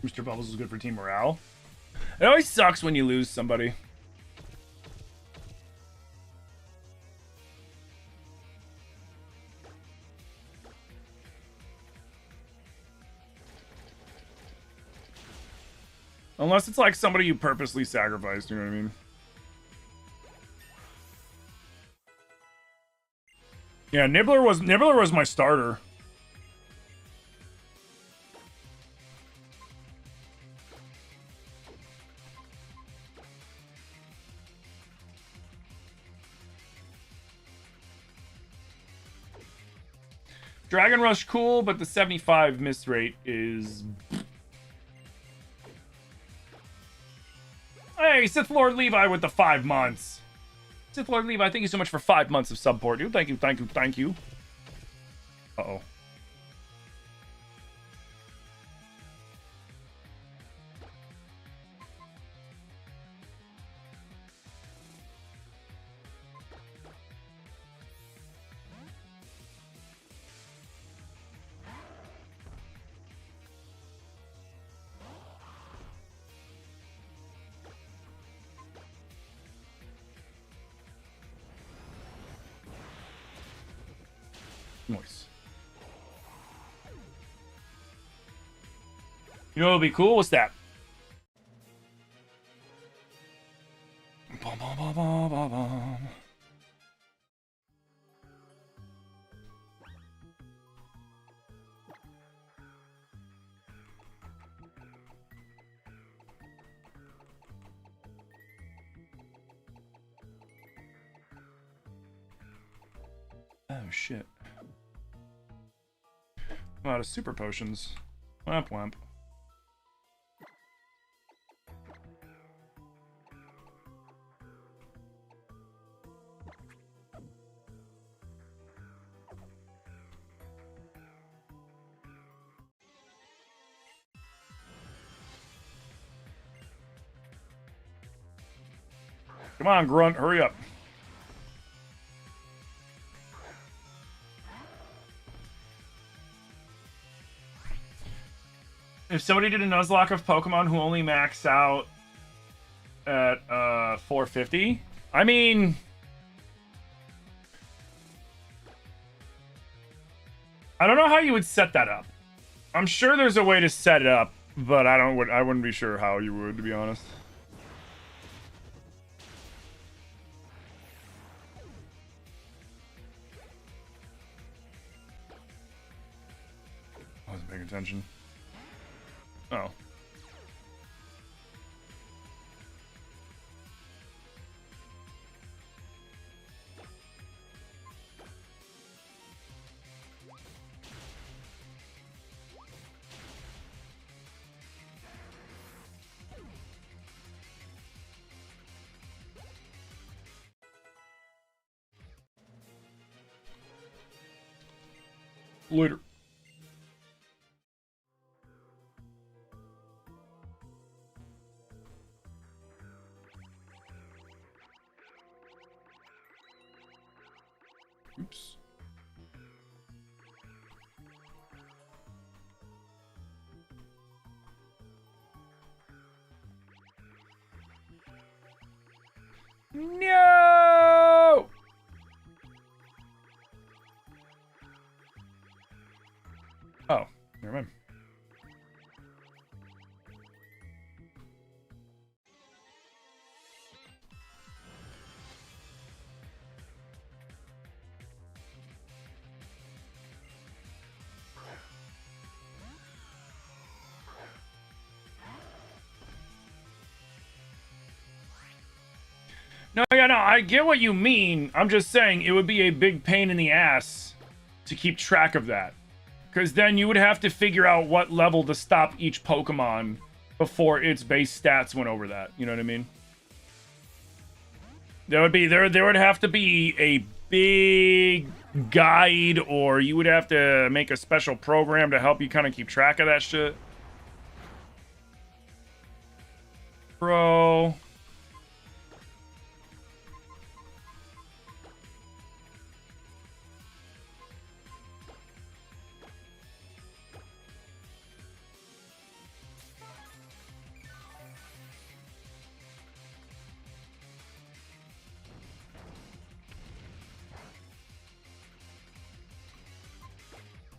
S1: Mr. Bubbles is good for team morale. It always sucks when you lose somebody. Unless it's like somebody you purposely sacrificed, you know what I mean? Yeah, Nibbler was my starter. Dragon Rush cool, but the 75 miss rate is... Hey, Sith Lord Levi with the 5 months. Sith Lord Levi, thank you so much for 5 months of support, dude. Thank you, thank you, thank you. Uh-oh. Nice. You know what would be cool? What's that? Bum, bum, bum, bum, bum, bum. Oh shit. I'm out of super potions. Womp womp. Come on, Grunt, hurry up. If somebody did a Nuzlocke of Pokemon who only max out at 450, I mean, I don't know how you would set that up. I'm sure there's a way to set it up, but I wouldn't be sure how you would, to be honest. I wasn't paying attention. Oh. Later. Oops. No! Oh, never mind. No, yeah, no, I get what you mean. I'm just saying it would be a big pain in the ass to keep track of that. Because then you would have to figure out what level to stop each Pokemon before its base stats went over that. You know what I mean? There would have to be a big guide, or you would have to make a special program to help you kind of keep track of that shit. Bro.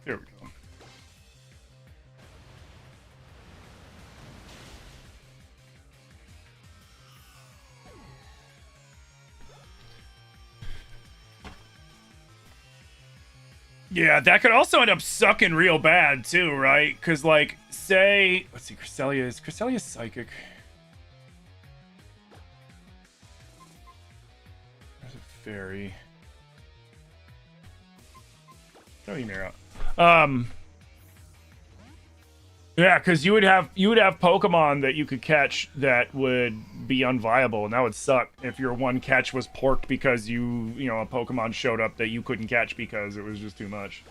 S1: Here we go. Yeah, that could also end up sucking real bad too, right? Because, like, say, let's see, Cresselia psychic. There's a fairy. Throw you near out. Yeah, because you would have Pokemon that you could catch that would be unviable, and that would suck if your one catch was porked because you know, a Pokemon showed up that you couldn't catch because it was just too much.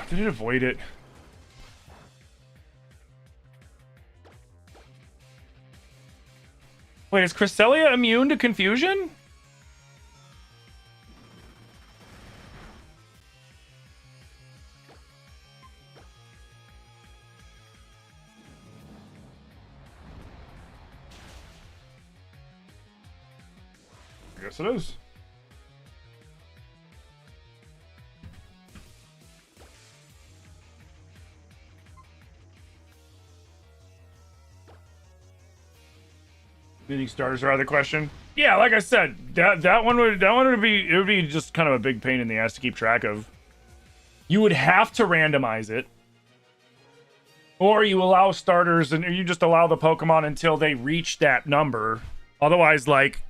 S1: Did it avoid it? Wait, is Cresselia immune to confusion? I guess it is. Do you think starters are out of the question? Yeah, like I said, that one would be just kind of a big pain in the ass to keep track of. You would have to randomize it, or you allow starters and you just allow the Pokemon until they reach that number. Otherwise, like,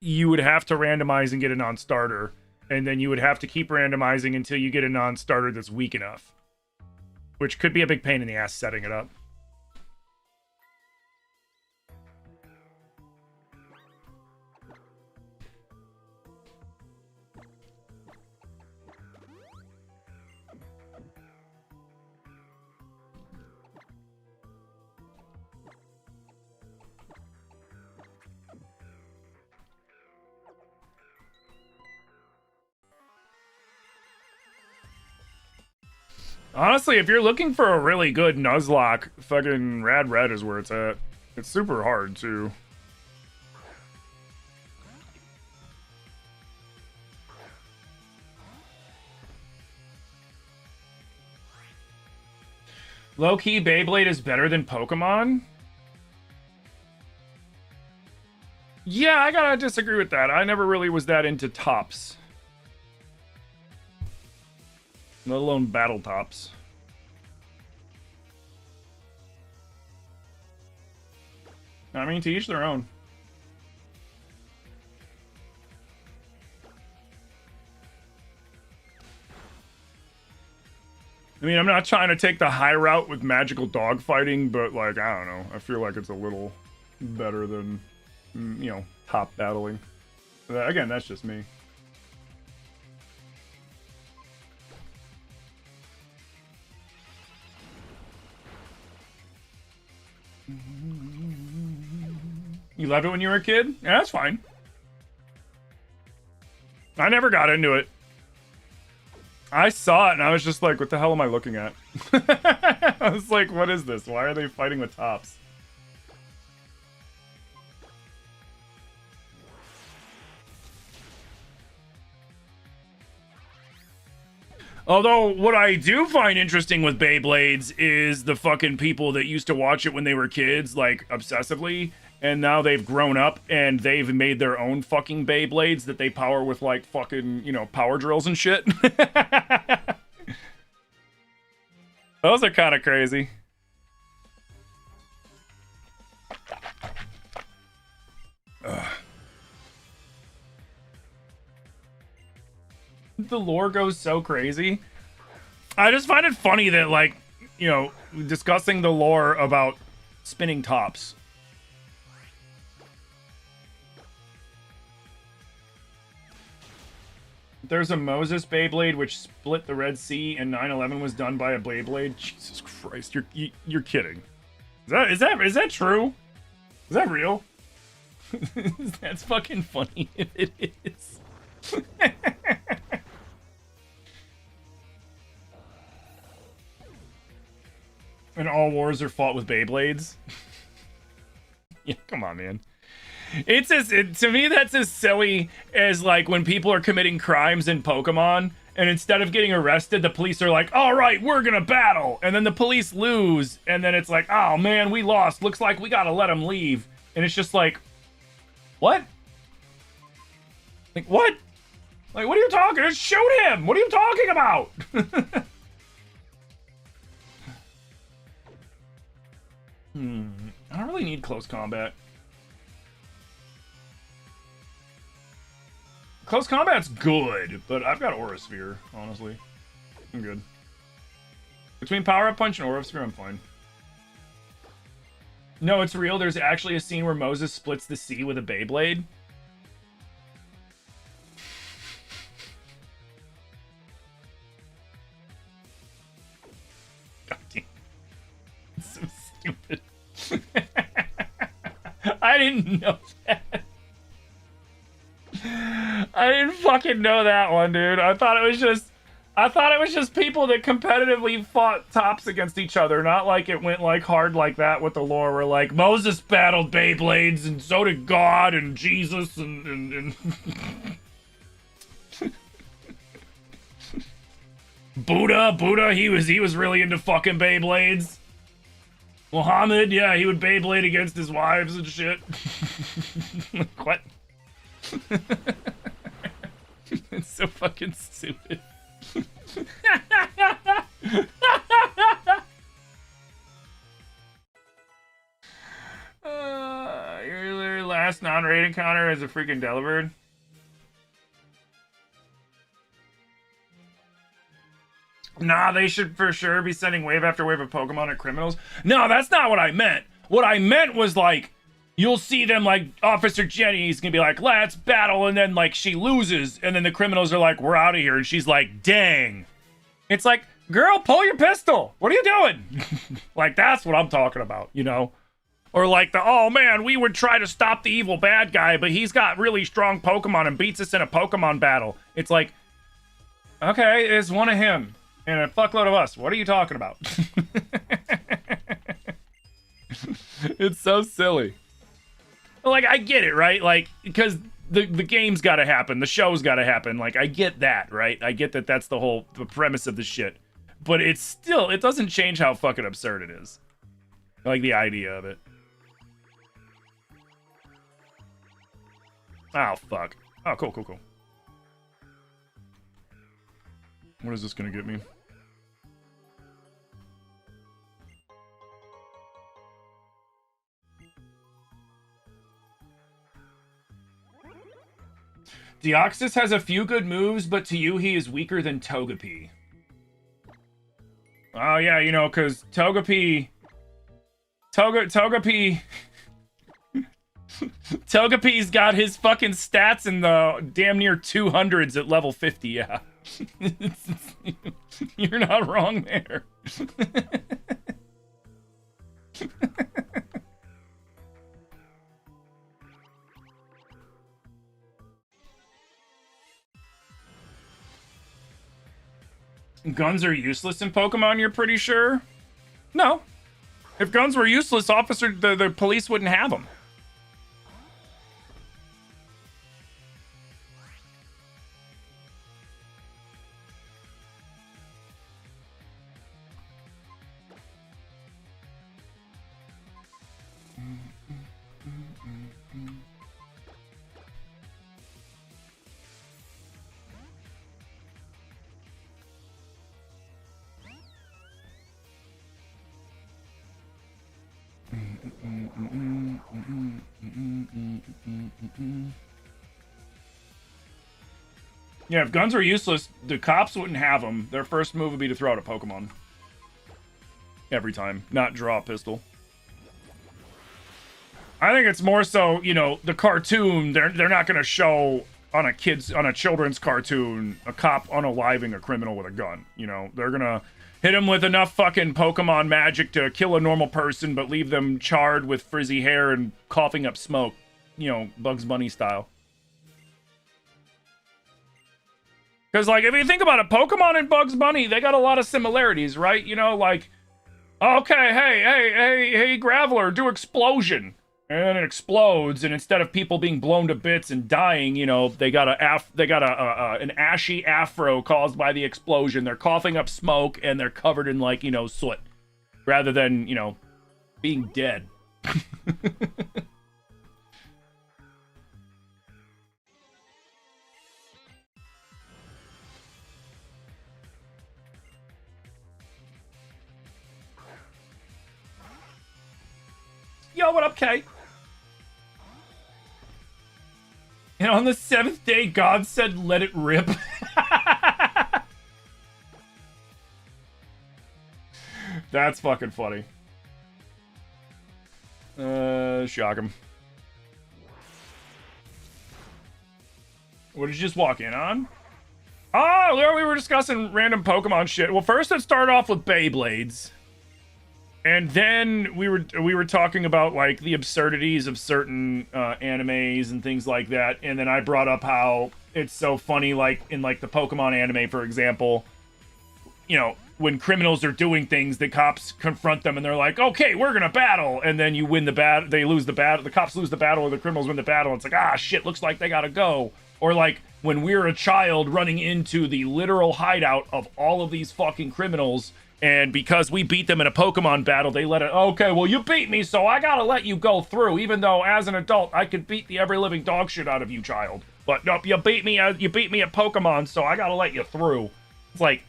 S1: you would have to randomize and get a non-starter, and then you would have to keep randomizing until you get a non-starter that's weak enough, which could be a big pain in the ass setting it up. Honestly, if you're looking for a really good Nuzlocke, fucking Rad Red is where it's at. It's super hard, too. Low-key, Beyblade is better than Pokemon? Yeah, I gotta disagree with that. I never really was that into tops. Let alone battle tops. I mean, to each their own. I mean, I'm not trying to take the high route with magical dog fighting, but, like, I don't know. I feel like it's a little better than, you know, top battling. Again, that's just me. You loved it when you were a kid? Yeah, that's fine. I never got into it. I saw it and I was just like, what the hell am I looking at? I was like, what is this? Why are they fighting with tops? Although, what I do find interesting with Beyblades is the fucking people that used to watch it when they were kids, like, obsessively, and now they've grown up and they've made their own fucking Beyblades that they power with, like, fucking, you know, power drills and shit. Those are kind of crazy. Ugh. The lore goes so crazy. I just find it funny that, like, you know, discussing the lore about spinning tops. There's a Moses Beyblade which split the Red Sea, and 9/11 was done by a Beyblade. Jesus Christ, you're kidding? Is that true? Is that real? That's fucking funny if it is. And all wars are fought with Beyblades. Yeah, come on, man. It's to me, that's as silly as, like, when people are committing crimes in Pokemon, and instead of getting arrested, the police are like, all right, we're gonna battle. And then the police lose, and then it's like, oh man, we lost. Looks like we gotta let them leave. And it's just like, what? Like, what? Like, what are you talking? Just shoot him! What are you talking about? I don't really need close combat. Close combat's good, but I've got Aura Sphere, honestly. I'm good. Between Power Up Punch and Aura Sphere, I'm fine. No, it's real. There's actually a scene where Moses splits the sea with a Beyblade. God damn. It's so stupid. I didn't know that. I didn't fucking know that one, dude. I thought it was just people that competitively fought tops against each other, not like it went like hard like that with the lore where like Moses battled Beyblades and so did God and Jesus and Buddha, he was really into fucking Beyblades. Muhammad, yeah, he would Beyblade against his wives and shit. What? It's so fucking stupid. Your last non-raid encounter is a freaking Delibird. Nah, they should for sure be sending wave after wave of Pokemon at criminals. No, that's not what I meant. What I meant was, like, you'll see them, like, Officer Jenny's gonna be like, let's battle, and then, like, she loses, and then the criminals are like, we're out of here, and she's like, dang. It's like, girl, pull your pistol. What are you doing? Like, that's what I'm talking about, you know? Or like oh man, we would try to stop the evil bad guy, but he's got really strong Pokemon and beats us in a Pokemon battle. It's like, okay, it's one of him. And a fuckload of us. What are you talking about? It's so silly. Like, I get it, right? Like, because the game's got to happen. The show's got to happen. Like, I get that, right? I get that that's the premise of the shit. But it's still, it doesn't change how fucking absurd it is. Like, the idea of it. Oh, fuck. Oh, cool, cool, cool. What is this gonna get me? Deoxys has a few good moves, but to you, he is weaker than Togepi. Oh, yeah, you know, because Togepi's got his fucking stats in the damn near 200s at level 50, yeah. You're not wrong there. Guns are useless in Pokemon, you're pretty sure? No. If guns were useless, the police wouldn't have them. Yeah, if guns were useless, the cops wouldn't have them. Their first move would be to throw out a Pokemon. Every time. Not draw a pistol. I think it's more so, you know, the cartoon, they're not going to show on a children's cartoon a cop unaliving a criminal with a gun. You know, they're going to hit him with enough fucking Pokemon magic to kill a normal person, but leave them charred with frizzy hair and coughing up smoke. You know, Bugs Bunny style. Because, like, if you think about it, Pokemon and Bugs Bunny, they got a lot of similarities, right? You know, like, okay, hey, Graveler, do explosion. And then it explodes, and instead of people being blown to bits and dying, you know, they got an ashy afro caused by the explosion. They're coughing up smoke, and they're covered in, like, you know, soot. Rather than, you know, being dead. Yo, what up, Kay? And on the 7th day, God said, let it rip. That's fucking funny. Shock him. What did you just walk in on? Oh, we were discussing random Pokemon shit. Well, first it started off with Beyblades. And then we were talking about, like, the absurdities of certain animes and things like that. And then I brought up how it's so funny, like, in, like, the Pokemon anime, for example, you know, when criminals are doing things, the cops confront them and they're like, okay, we're gonna battle. And then you win the battle, they lose the battle, the cops lose the battle, or the criminals win the battle. It's like, ah, shit, looks like they gotta go. Or, like, when we're a child running into the literal hideout of all of these fucking criminals, and because we beat them in a Pokemon battle, they let it, okay, well, you beat me, so I gotta let you go through, even though as an adult, I could beat the ever-living dog shit out of you, child. But nope, you beat me at Pokemon, so I gotta let you through. It's like,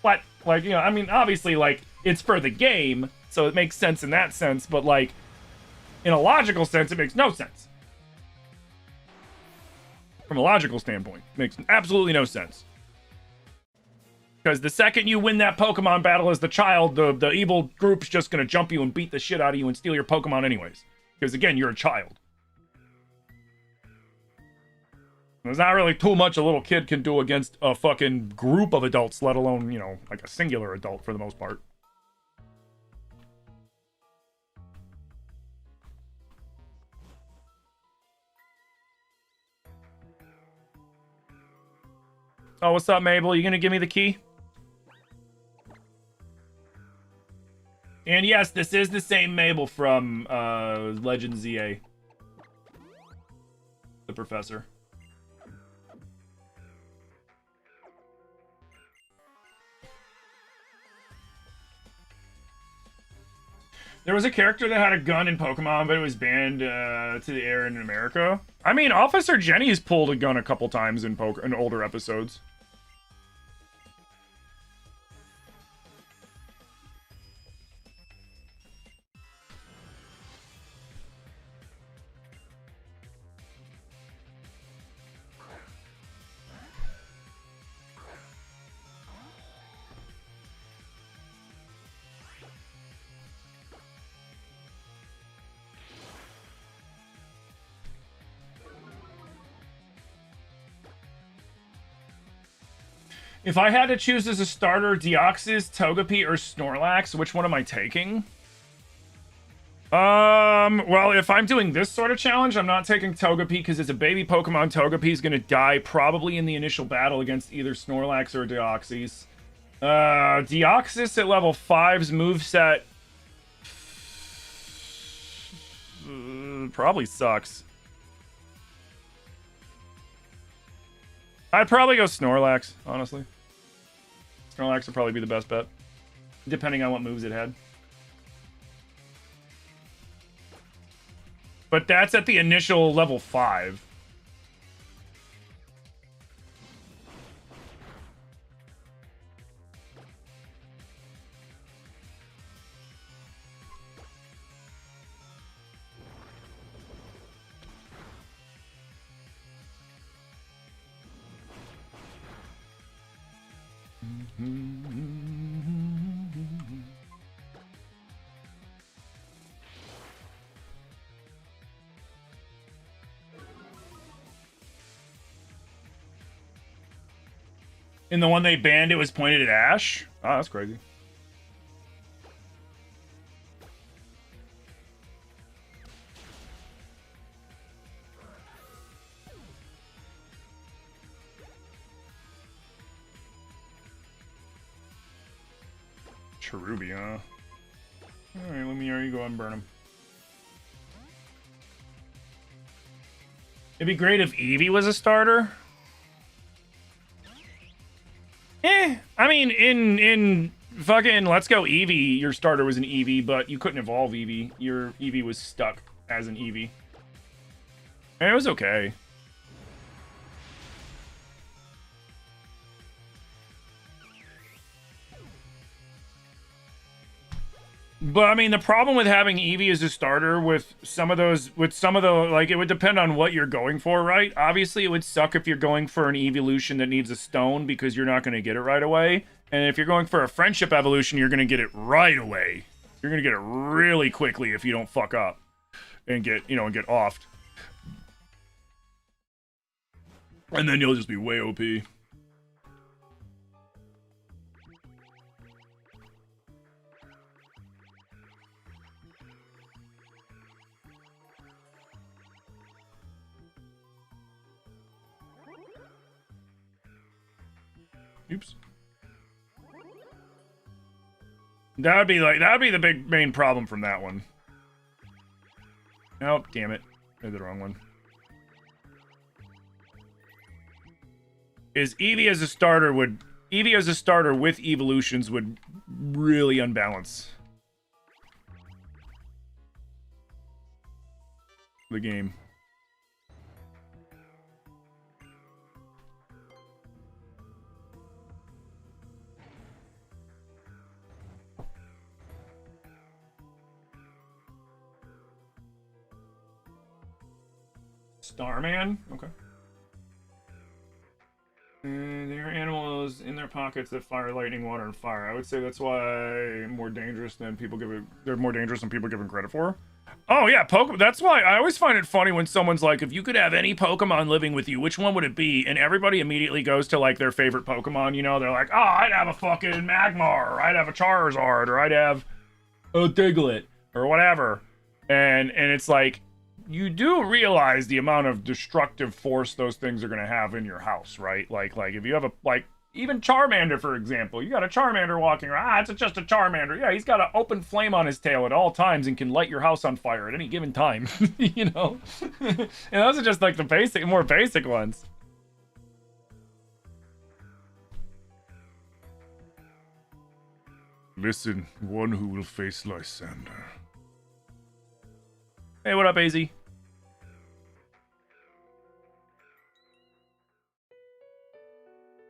S1: what? Like, you know, I mean, obviously, like, it's for the game, so it makes sense in that sense, but, like, in a logical sense, it makes no sense. From a logical standpoint, it makes absolutely no sense. Because the second you win that Pokemon battle as the child, the evil group's just going to jump you and beat the shit out of you and steal your Pokemon anyways. Because, again, you're a child. There's not really too much a little kid can do against a fucking group of adults, let alone, you know, like a singular adult for the most part. Oh, what's up, Mabel? You going to give me the key? And yes, this is the same Mabel from Legend ZA. The professor. There was a character that had a gun in Pokemon, but it was banned to the air in America. I mean, Officer Jenny's pulled a gun a couple times in older episodes. If I had to choose as a starter Deoxys, Togepi, or Snorlax, which one am I taking? Well, if I'm doing this sort of challenge, I'm not taking Togepi because it's a baby Pokemon. Togepi is going to die probably in the initial battle against either Snorlax or Deoxys. Deoxys at level 5's moveset probably sucks. I'd probably go Snorlax, honestly. Snorlax would probably be the best bet, depending on what moves it had. But that's at the initial level 5. In the one they banned, it was pointed at Ash? Oh, that's crazy. Cherubi, huh? Alright, let me hear you go and burn him. It'd be great if Eevee was a starter. I mean, in fucking Let's Go Eevee, your starter was an Eevee, but you couldn't evolve Eevee. Your Eevee was stuck as an Eevee. And it was okay. But I mean, the problem with having Eevee as a starter with some of the, like, it would depend on what you're going for, right? Obviously, it would suck if you're going for an evolution that needs a stone because you're not going to get it right away. And if you're going for a friendship evolution, you're going to get it right away. You're going to get it really quickly if you don't fuck up and get, you know, and get offed. And then you'll just be way OP. Oops. That would be the big main problem from that one. Oh, damn it. I did the wrong one. Eevee as a starter with evolutions would really unbalance the game. Starman? Okay. There are animals in their pockets that fire lightning, water, and fire. I would say that's why more dangerous than people give it. They're more dangerous than people give them credit for. Oh yeah, that's why I always find it funny when someone's like, if you could have any Pokemon living with you, which one would it be? And everybody immediately goes to like their favorite Pokemon, you know? They're like, oh, I'd have a fucking Magmar, or I'd have a Charizard, or I'd have a Diglett, or whatever. And it's like, you do realize the amount of destructive force those things are going to have in your house, right? Like if you have a, like, Even Charmander, for example. You got a Charmander walking around. It's just a Charmander. Yeah, he's got an open flame on his tail at all times and can light your house on fire at any given time. You know? And those are just like the more basic ones.
S5: Listen, one who will face Lysander.
S1: Hey, what up, AZ?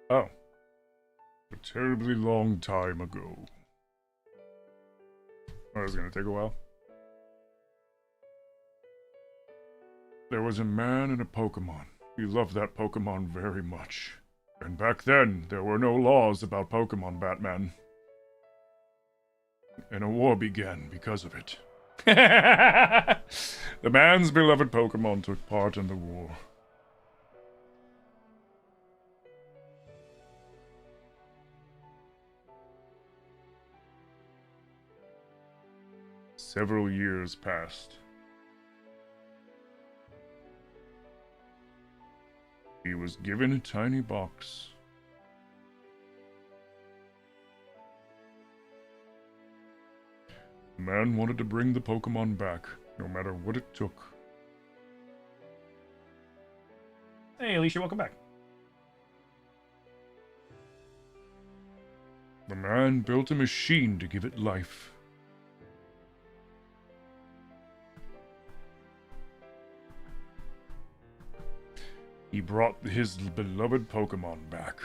S5: Oh. A terribly long time ago.
S1: Oh, it's gonna take a while.
S5: There was a man and a Pokemon. He loved that Pokemon very much. And back then, there were no laws about Pokemon, Batman. And a war began because of it. The man's beloved Pokemon took part in the war. Several years passed. He was given a tiny box. The man wanted to bring the Pokemon back, no matter what it took.
S1: Hey, Alicia, welcome back.
S5: The man built a machine to give it life. He brought his beloved Pokemon back.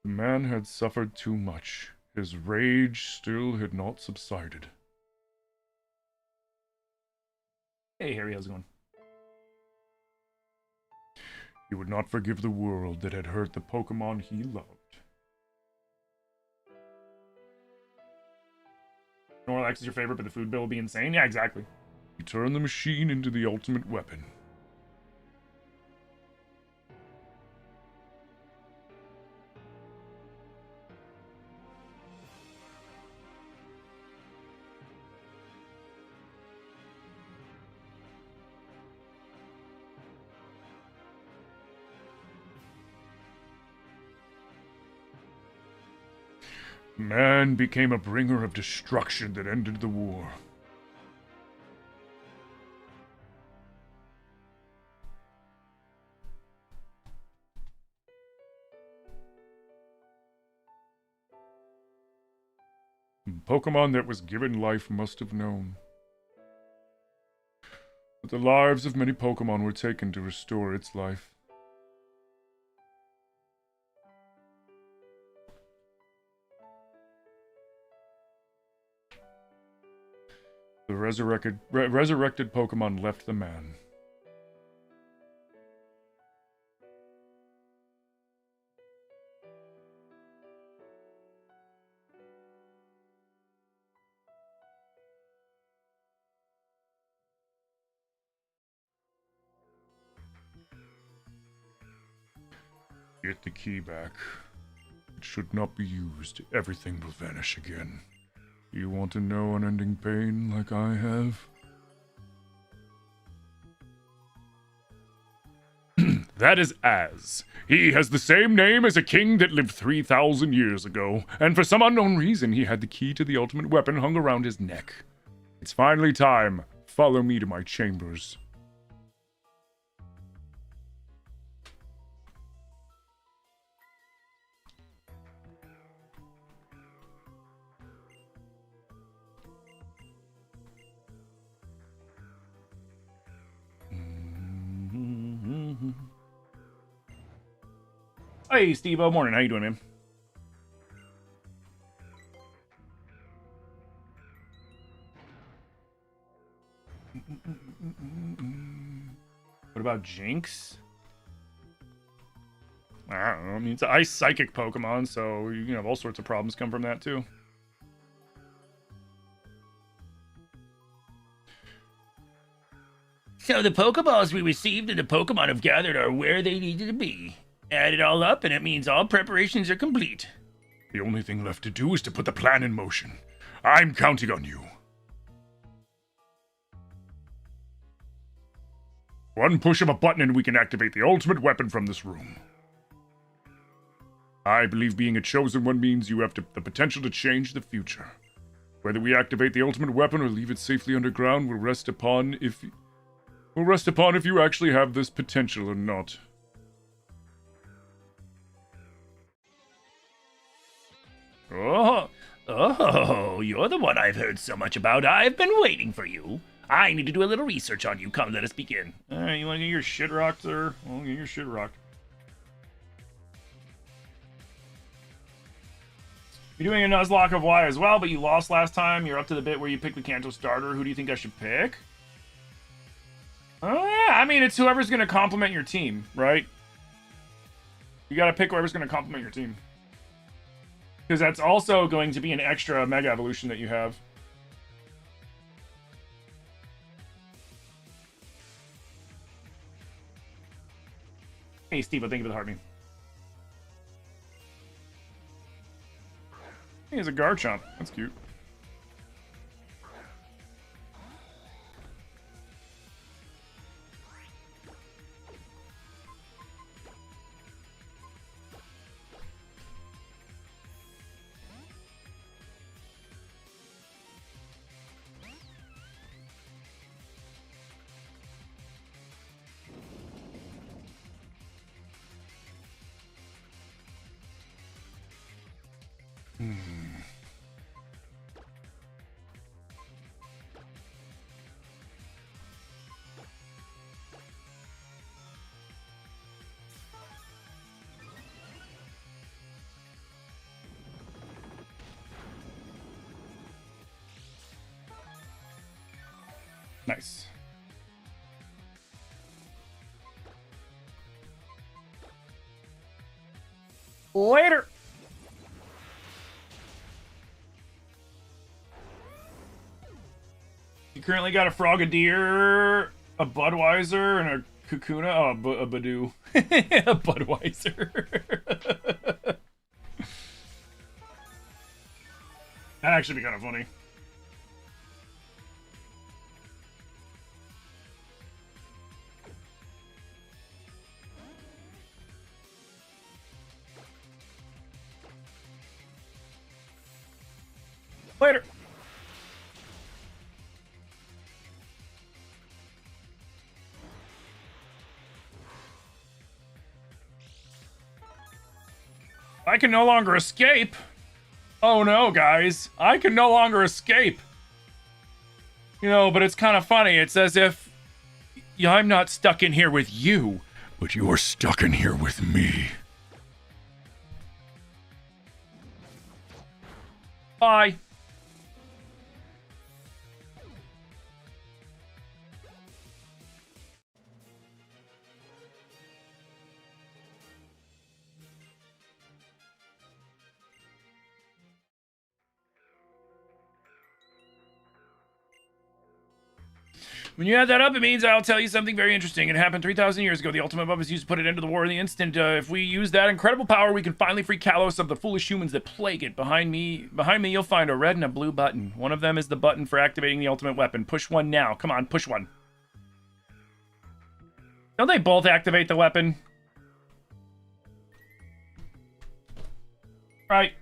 S5: The man had suffered too much. His rage still had not subsided.
S1: Hey, Harry, how's it going?
S5: He would not forgive the world that had hurt the Pokemon he loved.
S1: Snorlax is your favorite, but the food bill will be insane? Yeah, exactly.
S5: He turned the machine into the ultimate weapon. Man became a bringer of destruction that ended the war. Pokemon that was given life must have known. But the lives of many Pokemon were taken to restore its life. The resurrected Pokemon left the man. Get the key back. It should not be used. Everything will vanish again. You want to know unending pain like I have? That is Az. He has the same name as a king that lived 3,000 years ago, and for some unknown reason he had the key to the ultimate weapon hung around his neck. It's finally time. Follow me to my chambers.
S1: Hey, Steve-O. Morning. How you doing, man? What about Jinx? I don't know. I mean, it's an ice psychic Pokemon, so you can have all sorts of problems come from that, too.
S2: So the Pokeballs we received and the Pokemon have gathered are where they needed to be. Add it all up and it means all preparations are complete.
S5: The only thing left to do is to put the plan in motion. I'm counting on you. One push of a button and we can activate the ultimate weapon from this room. I believe being a chosen one means you have the potential to change the future. Whether we activate the ultimate weapon or leave it safely underground will rest upon if you actually have this potential or not.
S2: Oh, you're the one I've heard so much about. I've been waiting for you. I need to do a little research on you. Come, let us begin.
S1: Alright, you want to get your shit rocked, sir? Well, get your shit rocked. You're doing a Nuzlocke of Y as well, but you lost last time. You're up to the bit where you pick the Kanto starter. Who do you think I should pick? I mean, it's whoever's going to complement your team, right? You got to pick whoever's going to complement your team. Because that's also going to be an extra Mega Evolution that you have. Hey, Steve, thank you for the heart meme. He has a Garchomp. That's cute. Nice. Later. You currently got a Frogadier, a Budweiser, and a Kakuna. Oh, a Badoo. A Budweiser. That'd actually be kind of funny. Later. I can no longer escape. Oh no, guys. I can no longer escape. You know, but it's kind of funny. It's as if I'm not stuck in here with you,
S5: But you are stuck in here with me.
S1: Bye. When you add that up, it means I'll tell you something very interesting. It happened 3,000 years ago. The ultimate buff is used to put an end to the war in the instant. If we use that incredible power, we can finally free Kalos of the foolish humans that plague it. Behind me, you'll find a red and a blue button. One of them is the button for activating the ultimate weapon. Push one now. Come on, push one. Don't they both activate the weapon? Right.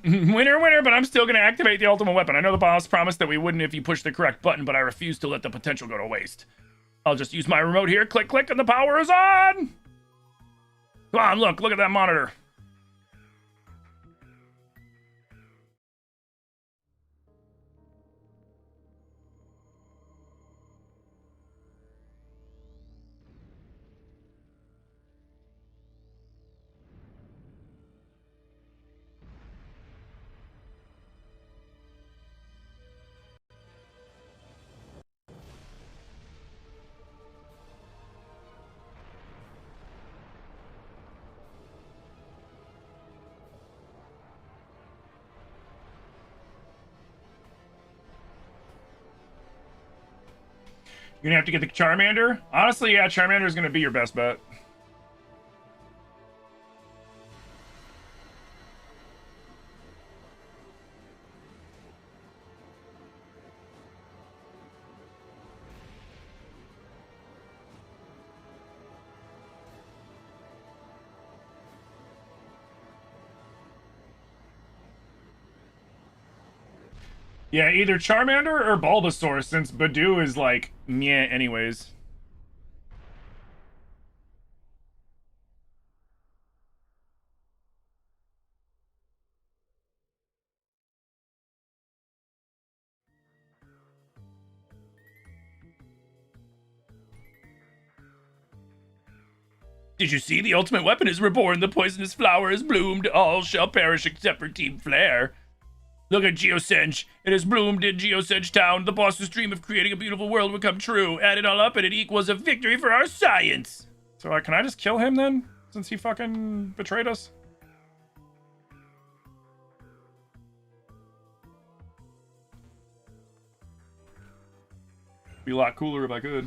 S1: Winner, but I'm still going to activate the ultimate weapon. I know the boss promised that we wouldn't if you push the correct button, but I refuse to let the potential go to waste. I'll just use my remote here. Click, click, and the power is on! Come on, look at that monitor. You're gonna have to get the Charmander? Honestly, yeah, Charmander is gonna be your best bet. Yeah, either Charmander or Bulbasaur, since Badoo is like, meh anyways. Did you see? The ultimate weapon is reborn. The poisonous flower is bloomed. All shall perish except for Team Flare. Look at Geosenge. It has bloomed in Geosenge Town. The boss's dream of creating a beautiful world will come true. Add it all up and it equals a victory for our science. So can I just kill him then? Since he fucking betrayed us? Be a lot cooler if I could.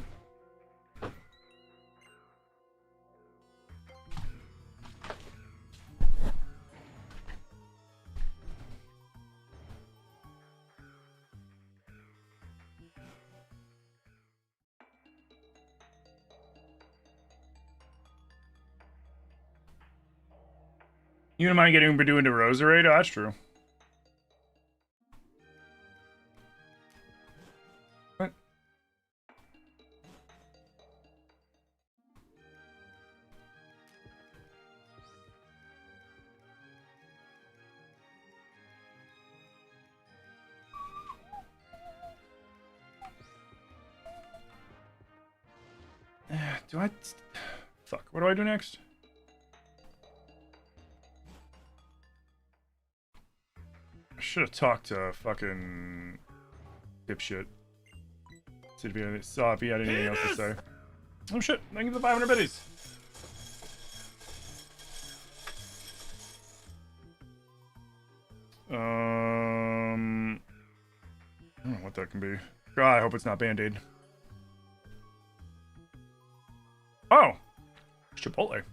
S1: You don't mind getting Badoo into Roserade? Oh, that's true. What? Do I... Fuck, what do I do next? I should have talked to fucking dipshit. See if he saw if he had anything else to say. Oh shit! Thank you for the 500 biddies. I don't know what that can be. God, I hope it's not Band-Aid. Oh, Chipotle.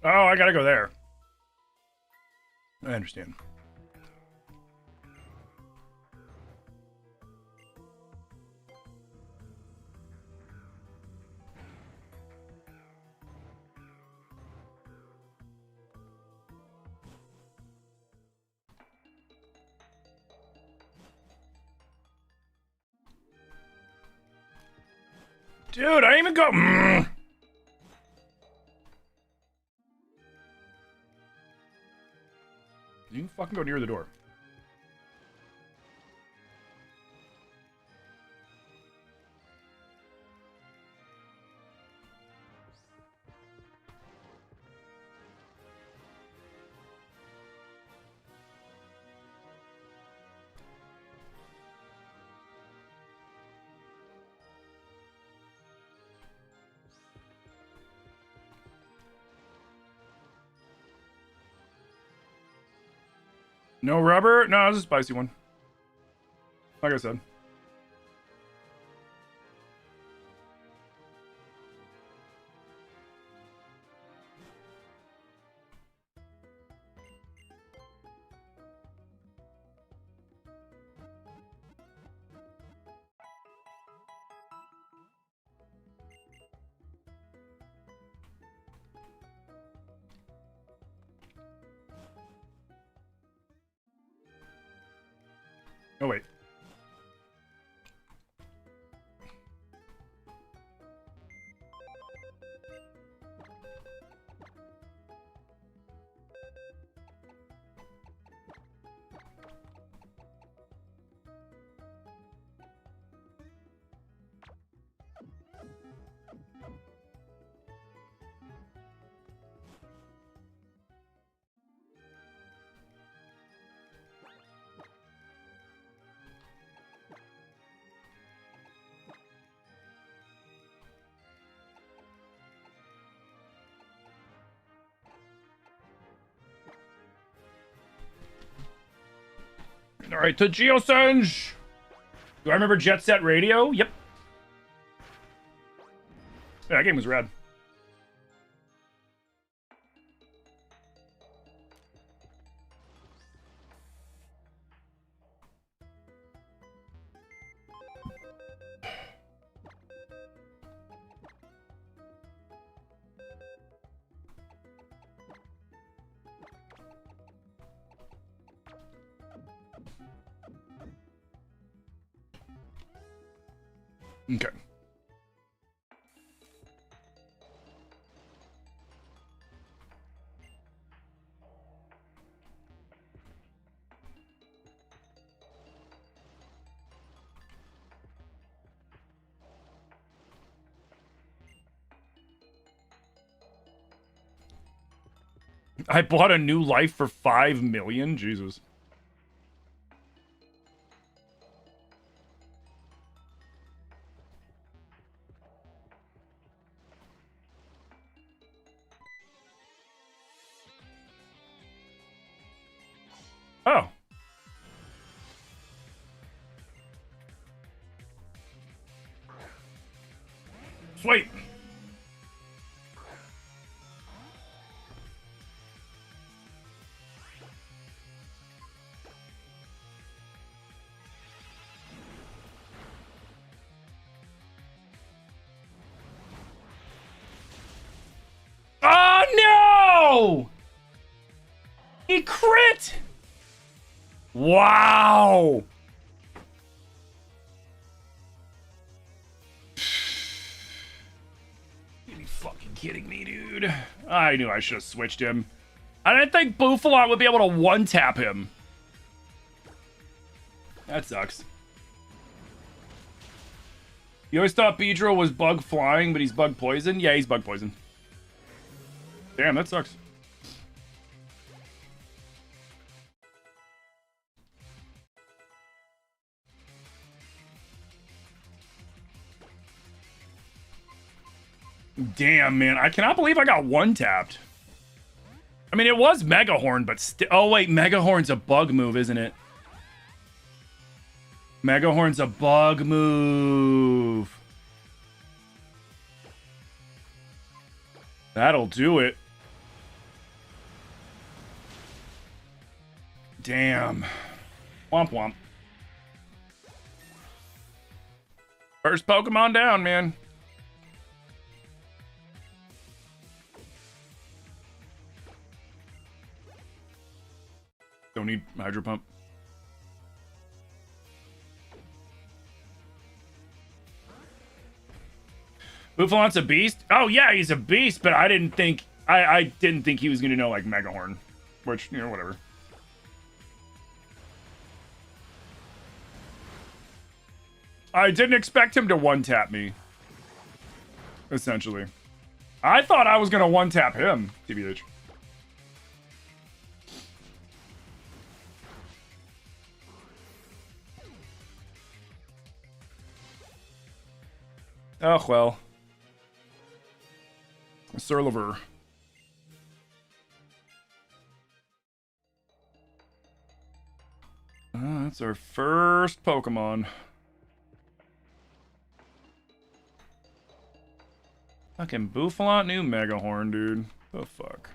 S1: Oh, I gotta go there. I understand. Dude, I didn't even go. You can fucking go near the door. No rubber? No, it's a spicy one. Like I said. Oh, wait. All right, to Geosenj. Do I remember Jet Set Radio? Yep. Yeah, that game was rad. Okay. I bought a new life for 5 million? Jesus. Oh. Sweet. Oh, no! He crit! Wow! You be fucking kidding me, dude. I knew I should have switched him. I didn't think Bouffalant would be able to one-tap him. That sucks. You always thought Beedrill was bug flying, but he's bug poison? Yeah, he's bug poison. Damn, that sucks. Damn, man. I cannot believe I got one-tapped. I mean, it was Megahorn, but still... Oh, wait. Megahorn's a bug move, isn't it? Megahorn's a bug move. That'll do it. Damn. Womp womp. First Pokemon down, man. Don't need Hydro Pump. Bouffalant's a beast? Oh yeah, he's a beast, but I didn't think I didn't think he was gonna know like Megahorn. Which, you know, whatever. I didn't expect him to one-tap me. Essentially. I thought I was gonna one-tap him, TBH. Oh, well. Surliver. That's our first Pokemon. Fucking Bouffalant knew Megahorn, dude. The fuck?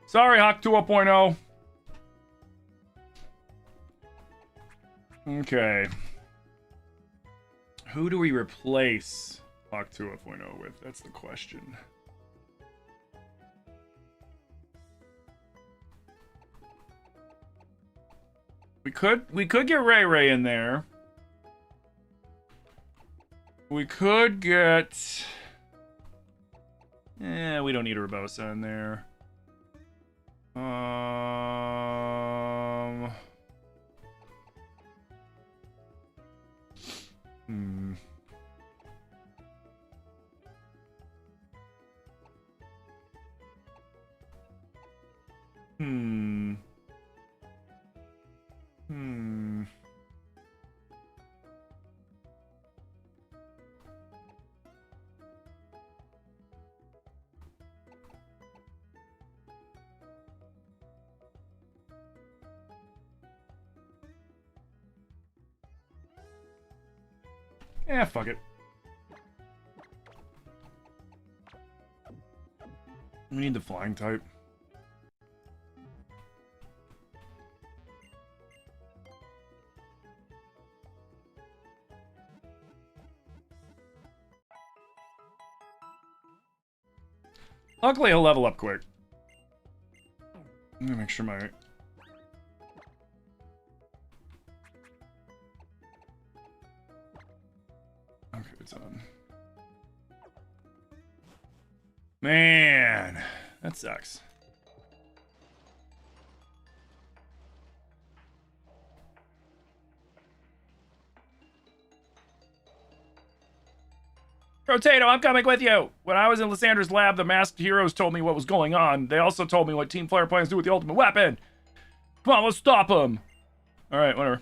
S1: Sorry, Hawk 2.0. Okay. Who do we replace Hawk 2.0 with? That's the question. We could get Ray Ray in there. We could get... we don't need a Rabosa in there. Hmm. Fuck it. We need the flying type. Luckily, he'll level up quick. Let me make sure my... Okay, it's on. Man, that sucks. Rotato, I'm coming with you. When I was in Lysander's lab, the masked heroes told me what was going on. They also told me what Team Flare plans to do with the ultimate weapon. Come on, let's stop them. All right, whatever.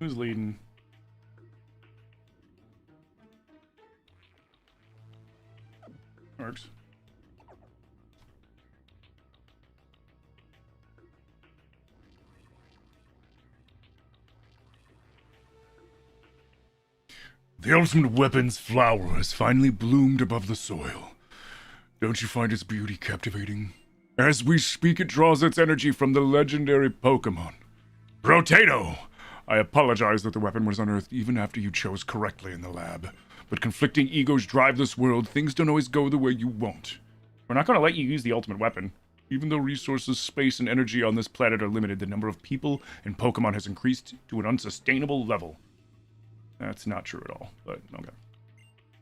S1: Who's leading? Works.
S5: The ultimate weapon's flower has finally bloomed above the soil. Don't you find its beauty captivating? As we speak, it draws its energy from the legendary Pokemon. Rotato! I apologize that the weapon was unearthed even after you chose correctly in the lab. But conflicting egos drive this world. Things don't always go the way you want.
S1: We're not going to let you use the ultimate weapon.
S5: Even though resources, space, and energy on this planet are limited, the number of people and Pokemon has increased to an unsustainable level. That's not true at all, but okay.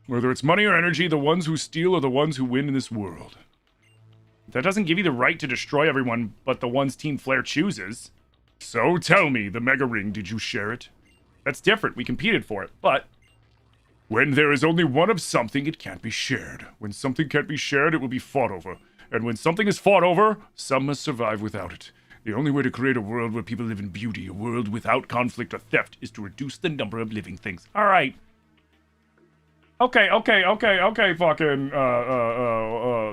S5: Whether it's money or energy, the ones who steal are the ones who win in this world.
S1: That doesn't give you the right to destroy everyone but the ones Team Flare chooses.
S5: So tell me, the Mega Ring, did you share it?
S1: That's different. We competed for it, but...
S5: When there is only one of something, it can't be shared. When something can't be shared, it will be fought over. And when something is fought over, some must survive without it. The only way to create a world where people live in beauty, a world without conflict or theft, is to reduce the number of living things.
S1: All right. Okay, fucking,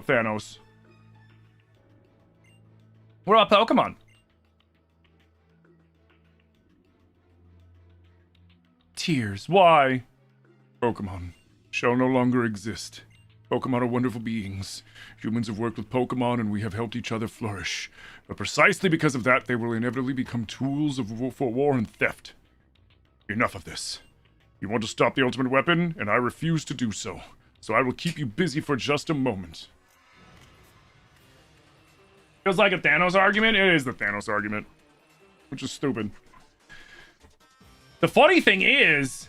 S1: Thanos. What about Pokemon?
S5: Tears. Why? Pokemon shall no longer exist. Pokemon are wonderful beings. Humans have worked with Pokemon and we have helped each other flourish. But precisely because of that, they will inevitably become tools for war and theft. Enough of this. You want to stop the ultimate weapon, and I refuse to do so. So I will keep you busy for just a moment.
S1: Feels like a Thanos argument? It is the Thanos argument. Which is stupid. The funny thing is,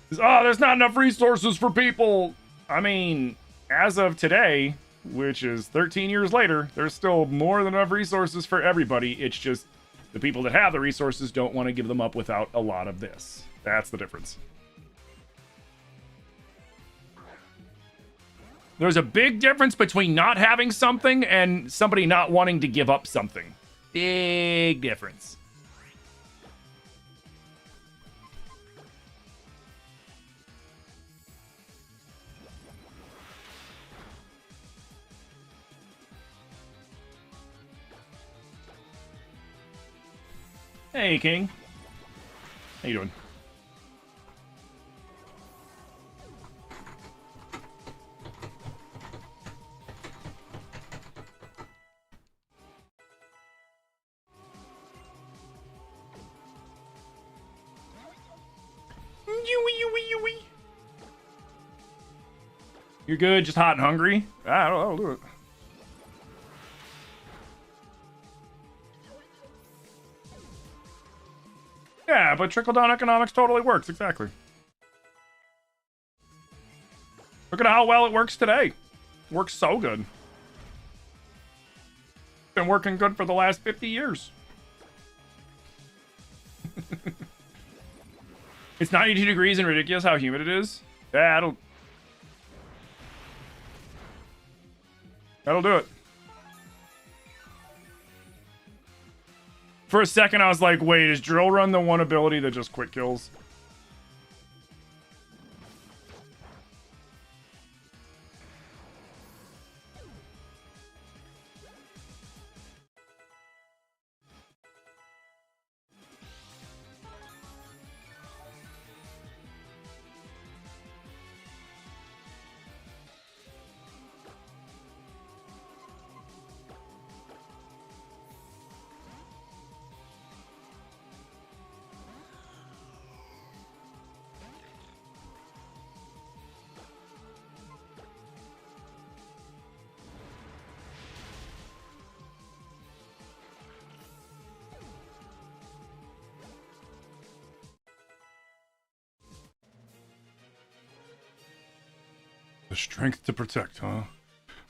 S1: there's not enough resources for people. I mean, as of today, which is 13 years later, there's still more than enough resources for everybody. It's just the people that have the resources don't want to give them up without a lot of this. That's the difference. There's a big difference between not having something and somebody not wanting to give up something. Big difference. Hey, King. How you doing? You're good, just hot and hungry? I'll do it. Yeah, but trickle-down economics totally works, exactly. Look at how well it works today. Works so good. Been working good for the last 50 years. It's 92 degrees and ridiculous how humid it is. Yeah, that'll do it. For a second, I was like, wait, is Drill Run the one ability that just quick kills? The strength to protect, huh?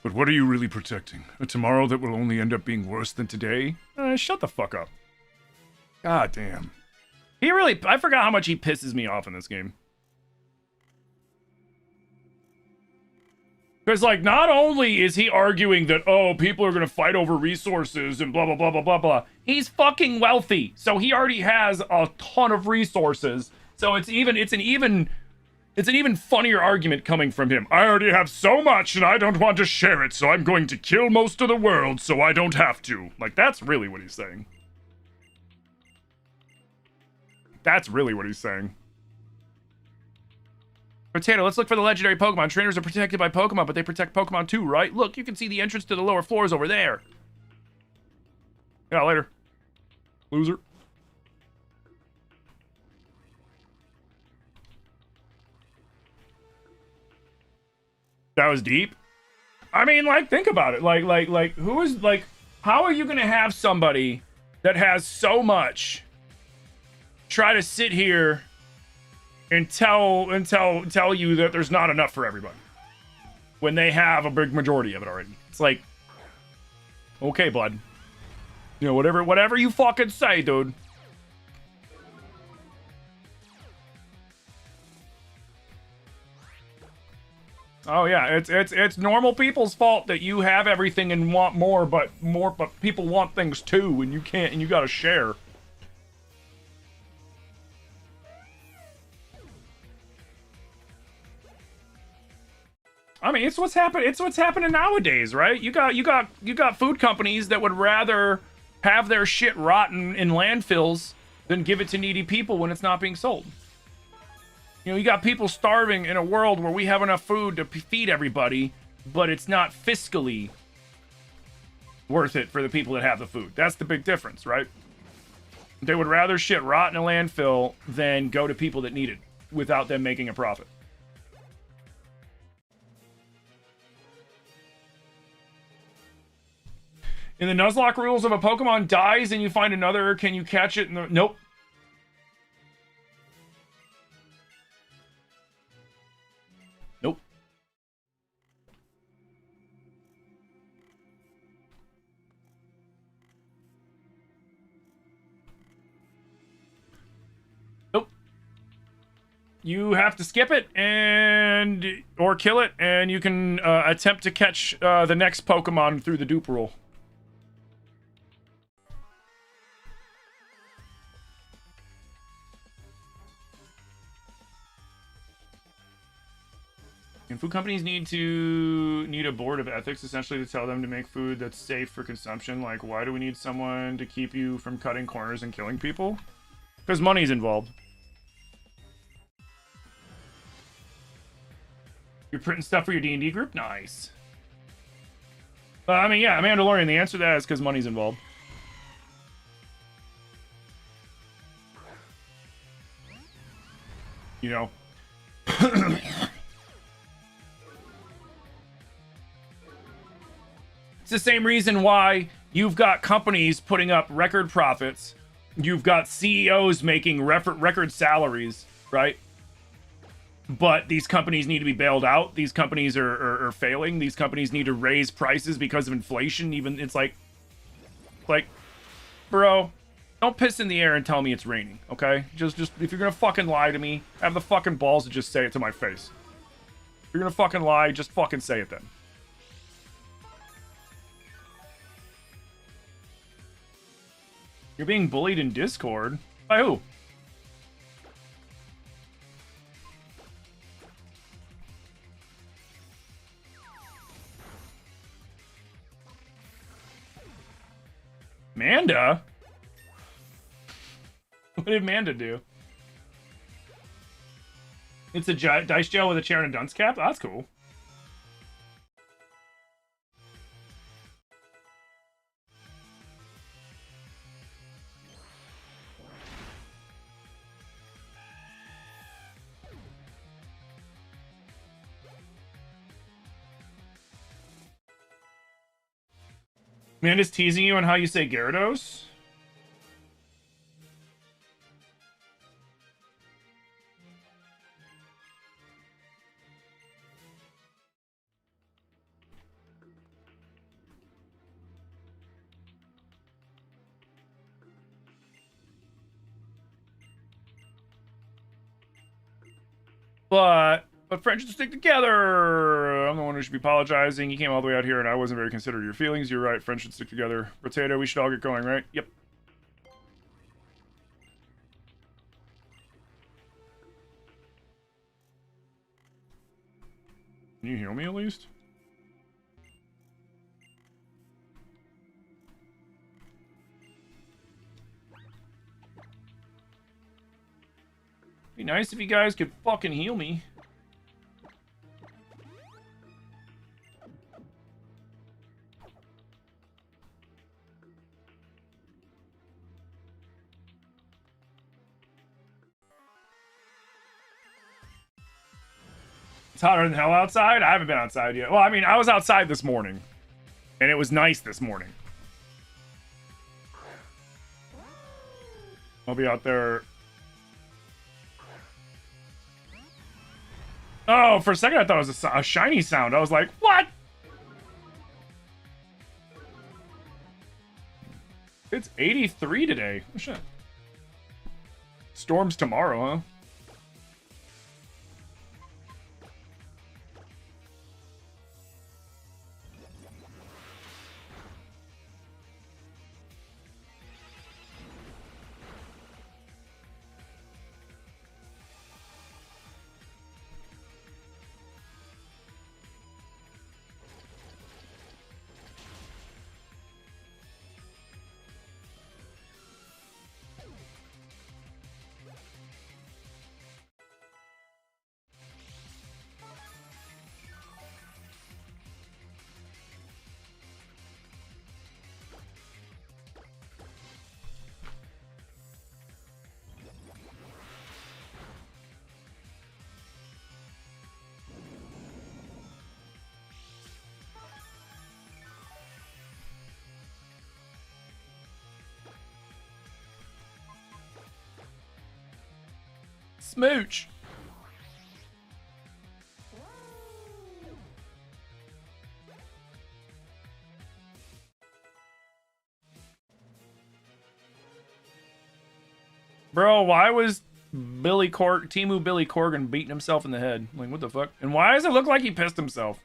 S1: But what are you really protecting? A tomorrow that will only end up being worse than today? Shut the fuck up. God damn. I forgot how much he pisses me off in this game. Because, like, not only is he arguing that, oh, people are going to fight over resources and blah, blah, blah, blah, blah, blah. He's fucking wealthy. So he already has a ton of resources. So it's an even funnier argument coming from him. I already have so much and I don't want to share it, so I'm going to kill most of the world so I don't have to. Like, that's really what he's saying. That's really what he's saying. Potato, let's look for the legendary Pokemon. Trainers are protected by Pokemon, but they protect Pokemon too, right? Look, you can see the entrance to the lower floors over there. Yeah, later. Loser. That was deep. I mean, like, think about it. Like, who is, like, how are you gonna have somebody that has so much try to sit here and tell you that there's not enough for everybody when they have a big majority of it already? It's like, okay, bud. You know, whatever you fucking say, dude. Oh yeah, it's normal people's fault that you have everything and want more, but people want things too, and you can't, and you gotta share. I mean, it's what's happening nowadays, right? You got food companies that would rather have their shit rotten in landfills than give it to needy people when it's not being sold. You know, you got people starving in a world where we have enough food to feed everybody, but it's not fiscally worth it for the people that have the food. That's the big difference, right? They would rather shit rot in a landfill than go to people that need it without them making a profit. In the Nuzlocke rules, if a Pokemon dies and you find another, can you catch it? Nope. Nope. Nope. You have to skip it or kill it, and you can attempt to catch the next Pokemon through the dupe rule. And food companies need a board of ethics, essentially, to tell them to make food that's safe for consumption. Like, why do we need someone to keep you from cutting corners and killing people? Because money's involved. You're printing stuff for your D&D group? Nice. I mean, yeah, Mandalorian, the answer to that is because money's involved. You know. It's the same reason why you've got companies putting up record profits. You've got CEOs making record salaries, right? But these companies need to be bailed out. These companies are failing. These companies need to raise prices because of inflation. Even it's like, bro, don't piss in the air and tell me it's raining, okay? Just if you're gonna fucking lie to me, have the fucking balls to just say it to my face. If you're gonna fucking lie, just fucking say it then. You're being bullied in Discord? By who? Manda? What did Manda do? It's a dice jail with a chair and a dunce cap? Oh, that's cool. Manda's teasing you on how you say Gyarados? But friends should stick together. I'm the one who should be apologizing. You came all the way out here and I wasn't very considerate of your feelings. You're right. Friends should stick together. Potato, we should all get going, right? Yep. Can you heal me at least? Be nice if you guys could fucking heal me. It's hotter than hell outside? I haven't been outside yet. Well, I mean, I was outside this morning. And it was nice this morning. I'll be out there. Oh, for a second I thought it was a shiny sound. I was like, what? It's 83 today. Oh, shit. Storms tomorrow, huh? Smooch. Bro, why was Timu Billy Corgan beating himself in the head? Like, what the fuck? And why does it look like he pissed himself?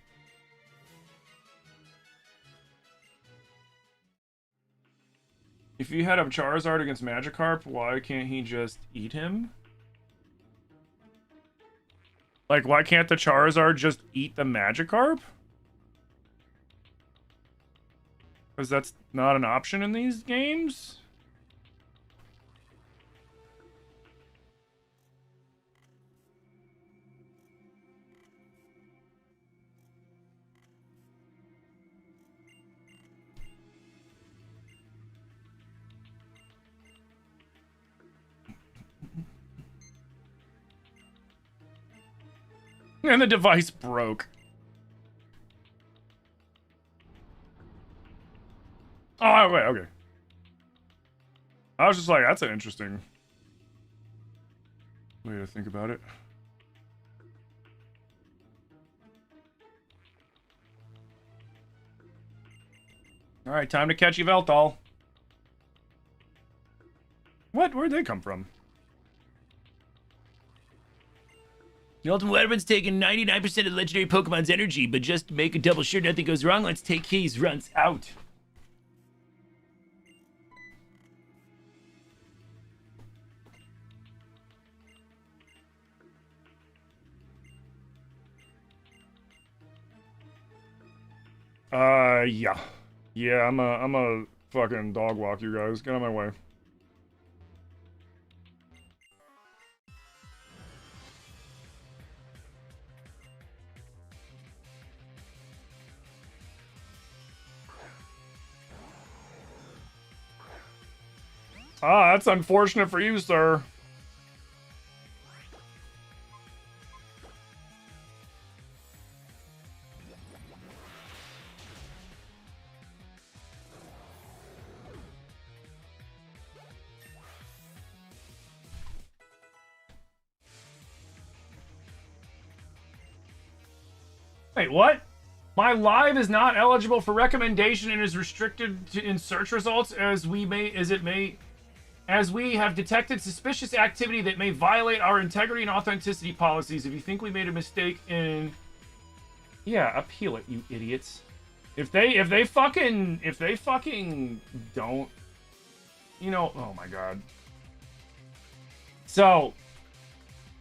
S1: If you had a Charizard against Magikarp, why can't he just eat him? Like, why can't the Charizard just eat the Magikarp? Because that's not an option in these games? And the device broke. Oh, wait, okay. I was just like, that's an interesting way to think about it. All right, time to catch Yveltal. What? Where'd they come from?
S2: The ultimate weapon's taking 99% of legendary Pokemon's energy, but just to make a double sure nothing goes wrong, let's take keys runs out.
S1: Yeah. Yeah, I'm a fucking dog walk you guys. Get out of my way. Ah, that's unfortunate for you, sir. Wait, what? My live is not eligible for recommendation and is restricted to, in search results as we have detected suspicious activity that may violate our integrity and authenticity policies. If you think we made a mistake in... Yeah, appeal it, you idiots. If they fucking don't... You know, oh my god. So,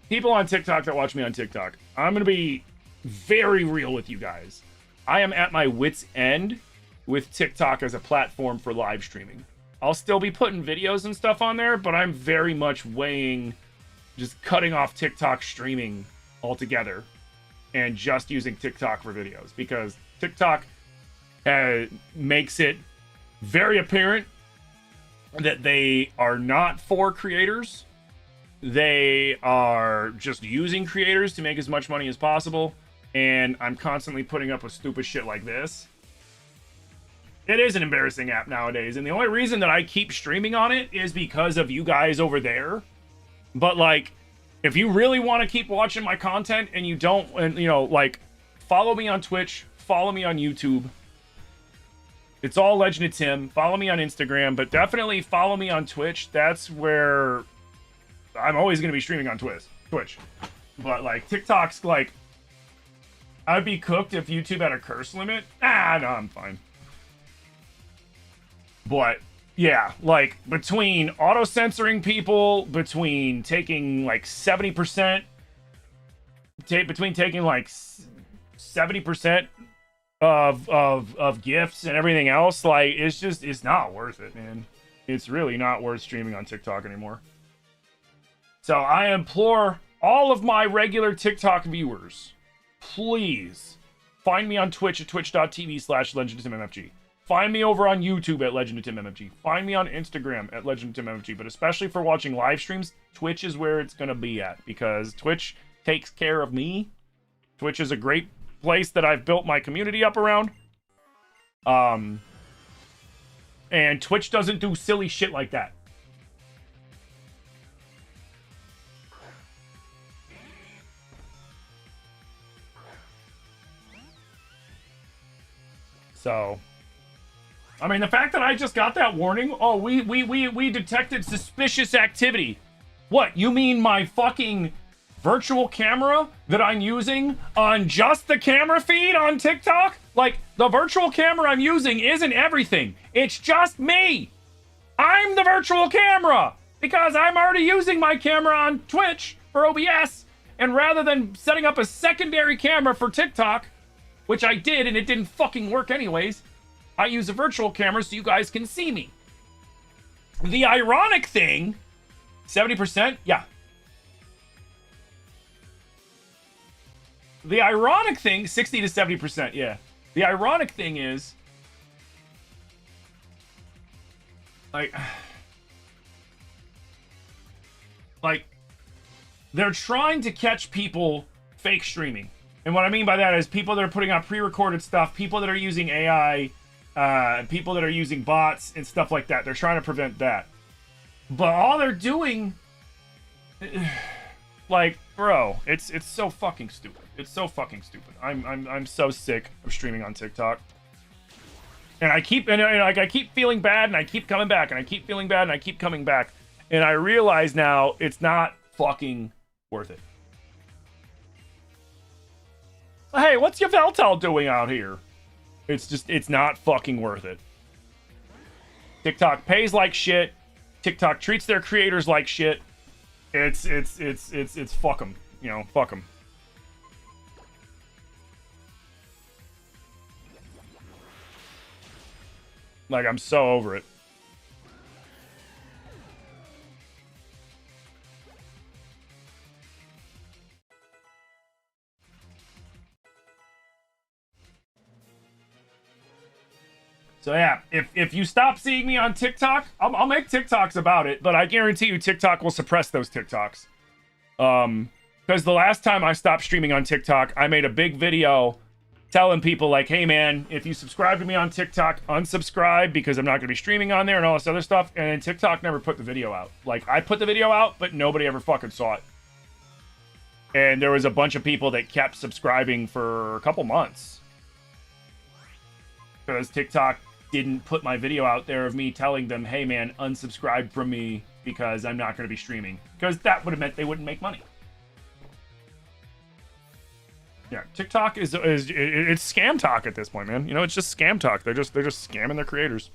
S1: people on TikTok that watch me on TikTok, I'm gonna be very real with you guys. I am at my wit's end with TikTok as a platform for live streaming. I'll still be putting videos and stuff on there, but I'm very much weighing just cutting off TikTok streaming altogether and just using TikTok for videos, because TikTok makes it very apparent that they are not for creators. They are just using creators to make as much money as possible, and I'm constantly putting up with stupid shit like this. It is an embarrassing app nowadays, and the only reason that I keep streaming on it is because of you guys over there. But, like, if you really want to keep watching my content and you don't, and you know, like, follow me on Twitch, follow me on YouTube. It's all Legend of Tim. Follow me on Instagram, but definitely follow me on Twitch. That's where I'm always going to be streaming on Twitch. But, like, TikTok's, like, I'd be cooked if YouTube had a curse limit. Ah, no, I'm fine. But, yeah, like, between auto-censoring people, between taking, like, 70%, between taking, like, 70% of gifts and everything else, like, it's not worth it, man. It's really not worth streaming on TikTok anymore. So I implore all of my regular TikTok viewers, please find me on Twitch at twitch.tv/LegendofTimMFG. Find me over on YouTube at LegendofTimMFG. Find me on Instagram at LegendofTimMFG. But especially for watching live streams, Twitch is where it's going to be at, because Twitch takes care of me. Twitch is a great place that I've built my community up around. And Twitch doesn't do silly shit like that. So, I mean, the fact that I just got that warning, oh, we detected suspicious activity. What, you mean my fucking virtual camera that I'm using on just the camera feed on TikTok? Like, the virtual camera I'm using isn't everything. It's just me. I'm the virtual camera, because I'm already using my camera on Twitch for OBS, and rather than setting up a secondary camera for TikTok, which I did and it didn't fucking work anyways, I use a virtual camera so you guys can see me. The ironic thing, 70%, yeah. The ironic thing, 60 to 70%, yeah. The ironic thing is, like, they're trying to catch people fake streaming. And what I mean by that is people that are putting out pre-recorded stuff, people that are using AI, people that are using bots and stuff like that. They're trying to prevent that. But all they're doing, like, bro, it's so fucking stupid. It's so fucking stupid. I'm so sick of streaming on TikTok. And I keep I keep feeling bad, and I keep coming back, and I keep feeling bad, and I keep coming back. And I realize now it's not fucking worth it. Hey, what's your Veltal doing out here? It's not fucking worth it. TikTok pays like shit. TikTok treats their creators like shit. It's fuck them. You know, fuck them. Like, I'm so over it. So yeah, if you stop seeing me on TikTok, I'll make TikToks about it, but I guarantee you TikTok will suppress those TikToks. Because the last time I stopped streaming on TikTok, I made a big video telling people like, hey man, if you subscribe to me on TikTok, unsubscribe because I'm not going to be streaming on there and all this other stuff. And then TikTok never put the video out. Like, I put the video out, but nobody ever fucking saw it. And there was a bunch of people that kept subscribing for a couple months. Because TikTok didn't put my video out there of me telling them, hey man, unsubscribe from me because I'm not going to be streaming. Because that would have meant they wouldn't make money. Yeah, TikTok it's scam talk at this point, man. You know, it's just scam talk. They're just scamming their creators.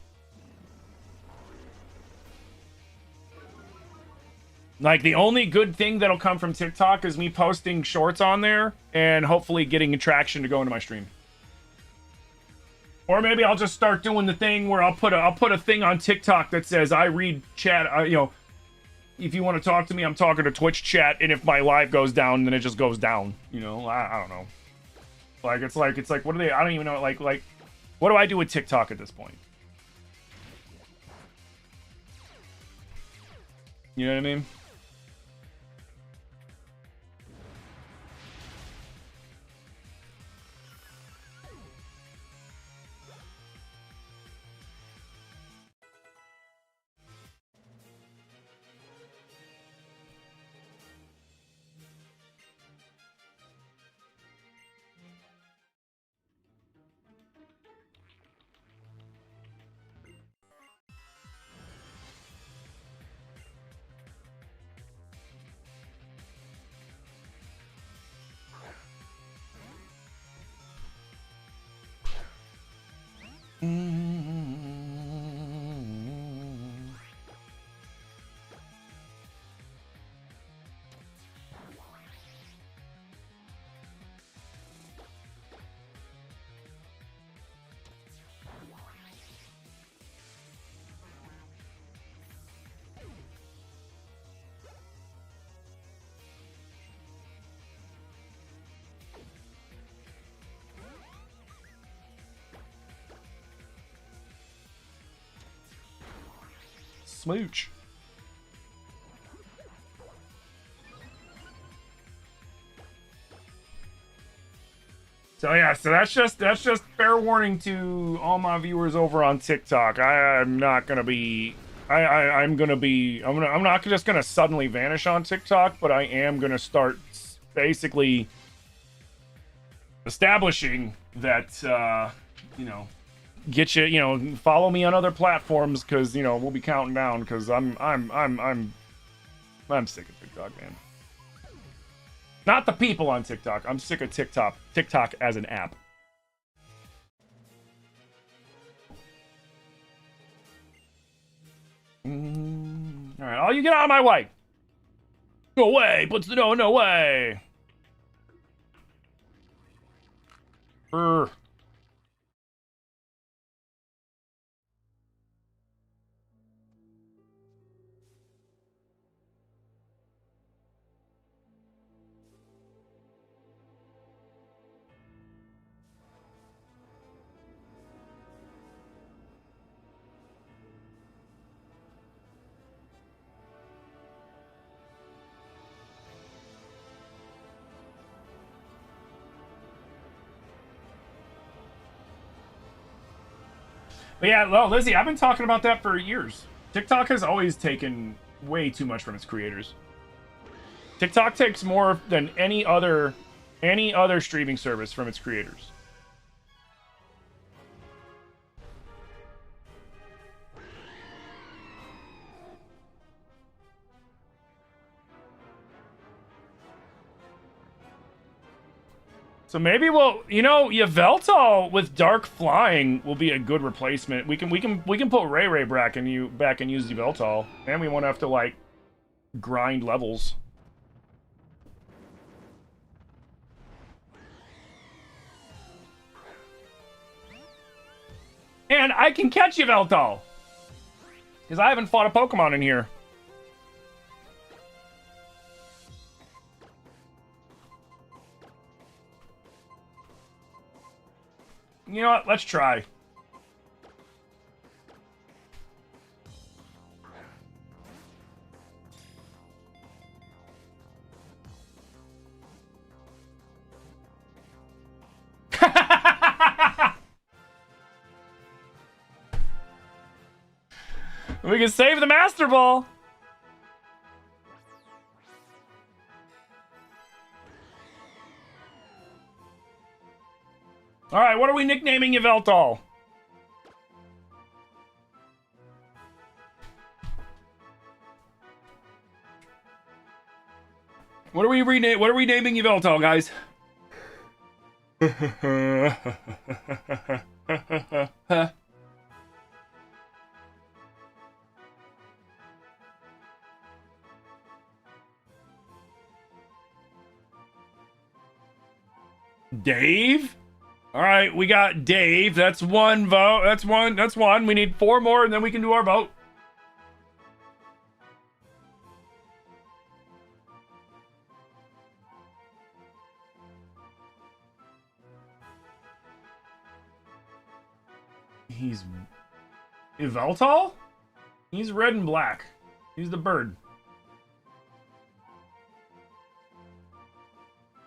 S1: Like, the only good thing that'll come from TikTok is me posting shorts on there and hopefully getting traction to go into my stream. Or maybe I'll just start doing the thing where I'll put a thing on TikTok that says I read chat. You know, if you want to talk to me, I'm talking to Twitch chat, and if my live goes down, then it just goes down. You know, I don't know. Like it's like what do they? I don't even know. Like what do I do with TikTok at this point? You know what I mean? Smooch. So yeah, so that's just fair warning to all my viewers over on TikTok. I'm not gonna be I'm not just gonna suddenly vanish on TikTok, but I am gonna start basically establishing that you know, get you, you know, follow me on other platforms, because you know we'll be counting down, because I'm sick of TikTok, man. Not the people on TikTok. I'm sick of TikTok as an app. All right, oh, you get out of my way. Go away, but no way. Brr. But yeah, well, Lizzie, I've been talking about that for years. TikTok has always taken way too much from its creators. TikTok takes more than any other streaming service from its creators. So maybe we'll, Yveltal with Dark Flying will be a good replacement. We can put Ray Ray back and use Yveltal, and we won't have to like grind levels. And I can catch Yveltal because I haven't fought a Pokemon in here. You know what? Let's try. We can save the Master Ball. All right, what are we nicknaming Yveltal? What are we naming Yveltal, guys? Dave? All right, we got Dave. That's one vote. That's one. We need 4 more, and then we can do our vote. He's Yveltal? He's red and black. He's the bird.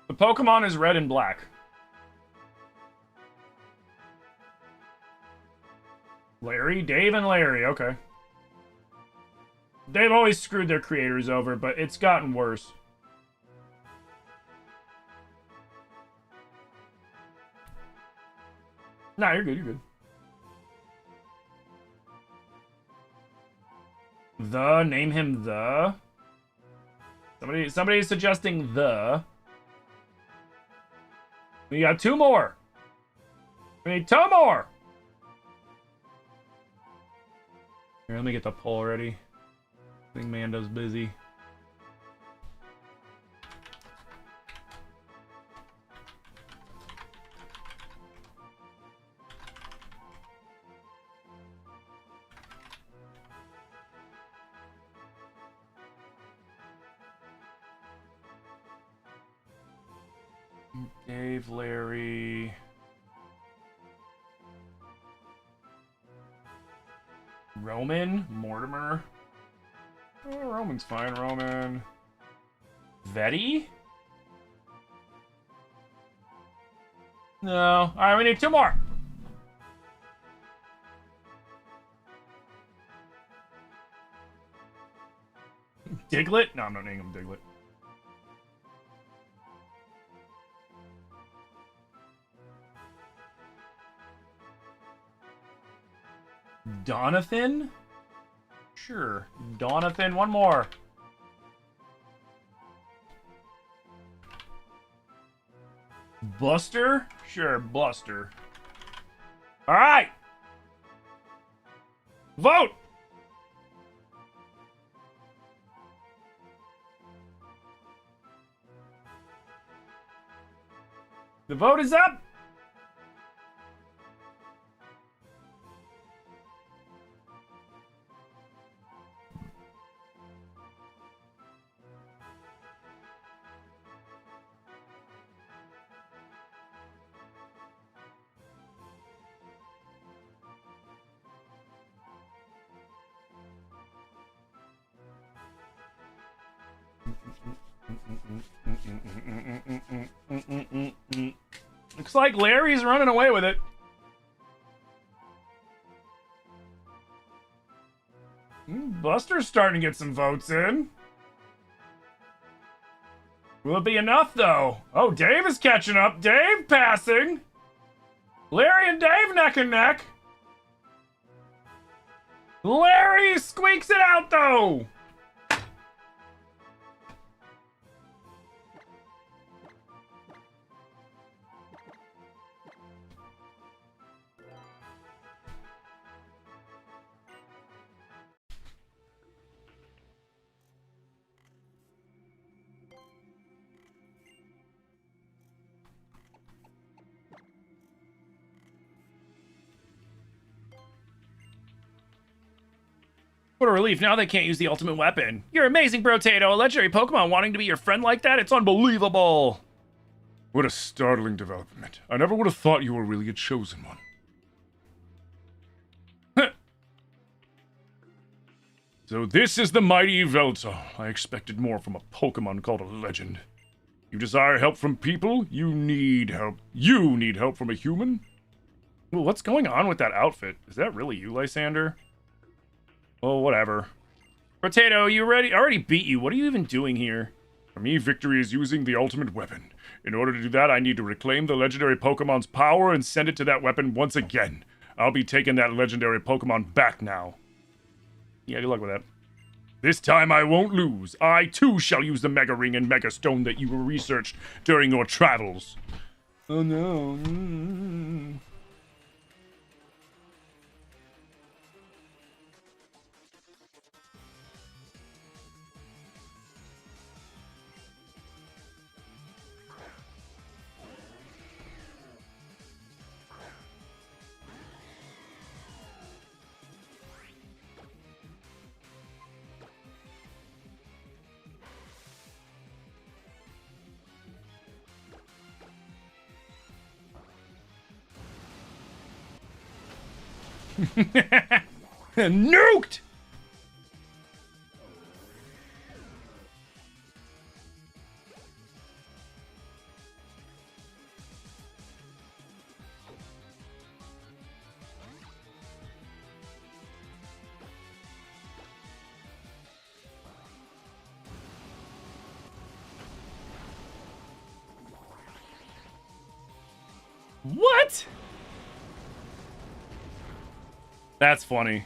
S1: The Pokemon is red and black. Larry? Dave and Larry, okay. They've always screwed their creators over, but it's gotten worse. Nah, you're good, you're good. Name him the. Somebody's suggesting the. We got 2 more. We need 2 more. Here, let me get the poll ready. I think Mando's busy. Dave, Larry. Roman? Mortimer? Oh, Roman's fine, Roman. Vetty? No. Alright, we need 2 more. Diglett? No, I'm not naming him Diglett. Donathan? Sure. Donathan, 1 more. Buster? Sure, Buster. Alright! Vote! The vote is up! Looks like Larry's running away with it. Buster's starting to get some votes in. Will it be enough, though? Oh, Dave is catching up. Dave passing. Larry and Dave neck and neck. Larry squeaks it out, though.
S2: What a relief, now they can't use the ultimate weapon. You're amazing, Brotato. A legendary Pokemon wanting to be your friend like that? It's unbelievable.
S5: What a startling development. I never would have thought you were really a chosen one. So this is the mighty Veltal. I expected more from a Pokemon called a legend. You desire help from people? You need help. You need help from a human?
S1: Well, what's going on with that outfit? Is that really you, Lysander? Well, whatever.
S2: Brotato, you already beat you. What are you even doing here?
S5: For me, victory is using the ultimate weapon. In order to do that, I need to reclaim the legendary Pokemon's power and send it to that weapon once again. I'll be taking that legendary Pokemon back now.
S1: Yeah, good luck with that.
S5: This time I won't lose. I, too, shall use the Mega Ring and Mega Stone that you researched during your travels.
S1: Oh, no.
S2: Nuked!
S1: What? That's funny.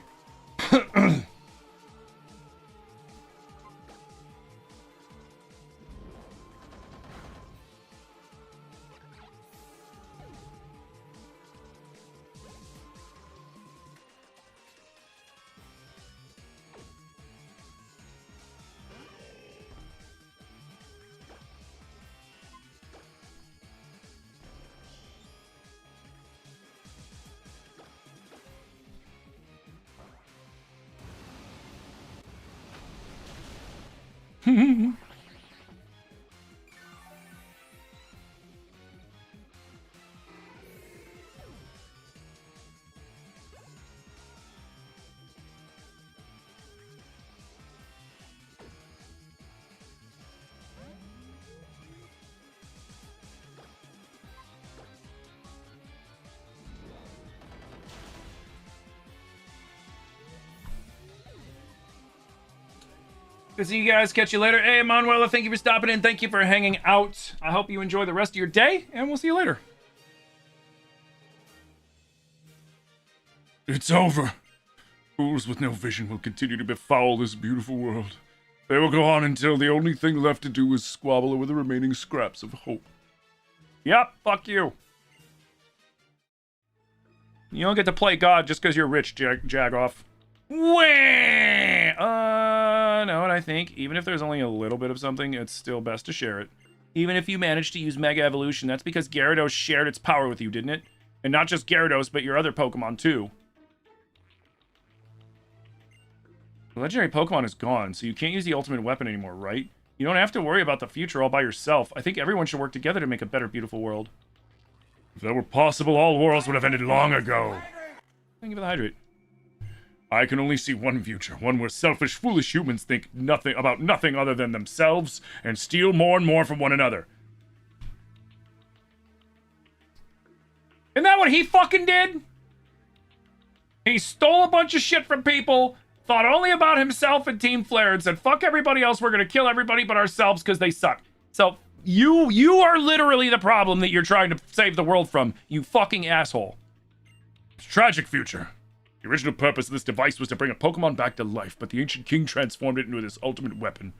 S2: Good to see you guys. Catch you later. Hey, Manuela, thank you for stopping in. Thank you for hanging out. I hope you enjoy the rest of your day, and we'll see you later.
S5: It's over. Fools with no vision will continue to befoul this beautiful world. They will go on until the only thing left to do is squabble over the remaining scraps of hope.
S1: Yep, fuck you. You don't get to play God just because you're rich, Jagoff.
S2: No, and I think even if there's only a little bit of something, it's still best to share it. Even if you manage to use Mega Evolution, that's because Gyarados shared its power with you, didn't it? And not just Gyarados, but your other Pokemon, too.
S1: The legendary Pokemon is gone, so you can't use the ultimate weapon anymore, right? You don't have to worry about the future all by yourself. I think everyone should work together to make a better, beautiful world.
S5: If that were possible, all worlds would have ended long ago.
S1: Thank you for the hydrate.
S5: I can only see one future, one where selfish, foolish humans think nothing about nothing other than themselves and steal more and more from one another.
S1: Isn't that what he fucking did? He stole a bunch of shit from people, thought only about himself and Team Flare and said, fuck everybody else, we're gonna kill everybody but ourselves because they suck. So you are literally the problem that you're trying to save the world from, you fucking asshole.
S5: It's a tragic future. The original purpose of this device was to bring a Pokemon back to life, but the ancient king transformed it into this ultimate weapon.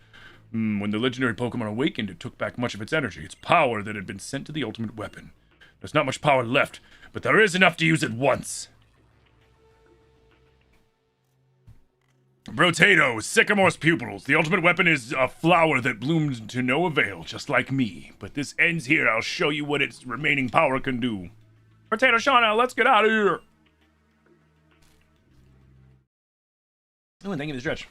S5: When the legendary Pokemon awakened, it took back much of its energy, its power that had been sent to the ultimate weapon. There's not much power left, but there is enough to use it once. Brotato, Sycamore's pupils. The ultimate weapon is a flower that bloomed to no avail, just like me. But this ends here. I'll show you what its remaining power can do.
S1: Potato Shauna, let's get out of here.
S2: Oh, and thank you for the stretch.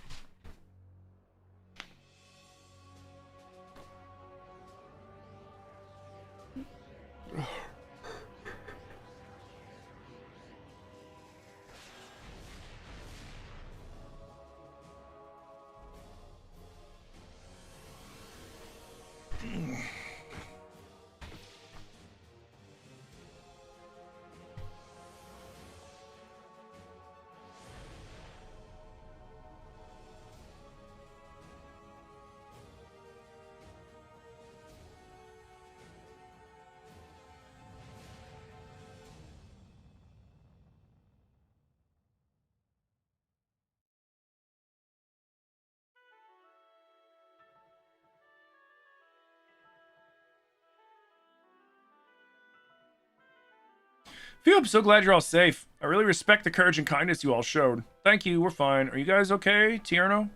S1: Phew, I'm so glad you're all safe. I really respect the courage and kindness you all showed. Thank you, we're fine. Are you guys okay, Tierno?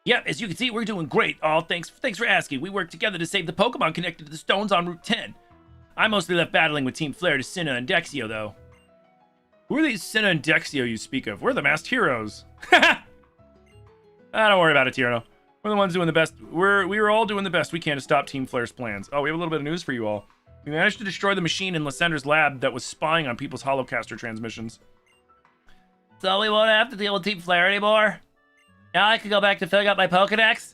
S2: Yep, as you can see, we're doing great. Oh, thanks for asking. We worked together to save the Pokemon connected to the stones on Route 10. I mostly left battling with Team Flare to Sinnoh and Dexio, though.
S1: Who are these Sinnoh and Dexio you speak of? We're the masked heroes. Don't worry about it, Tierno. We're the ones doing the best. We were all doing the best we can to stop Team Flare's plans. Oh, we have a little bit of news for you all. We managed to destroy the machine in Lysander's lab that was spying on people's holocaster transmissions.
S2: So we won't have to deal with Team Flare anymore? Now I can go back to filling up my Pokedex?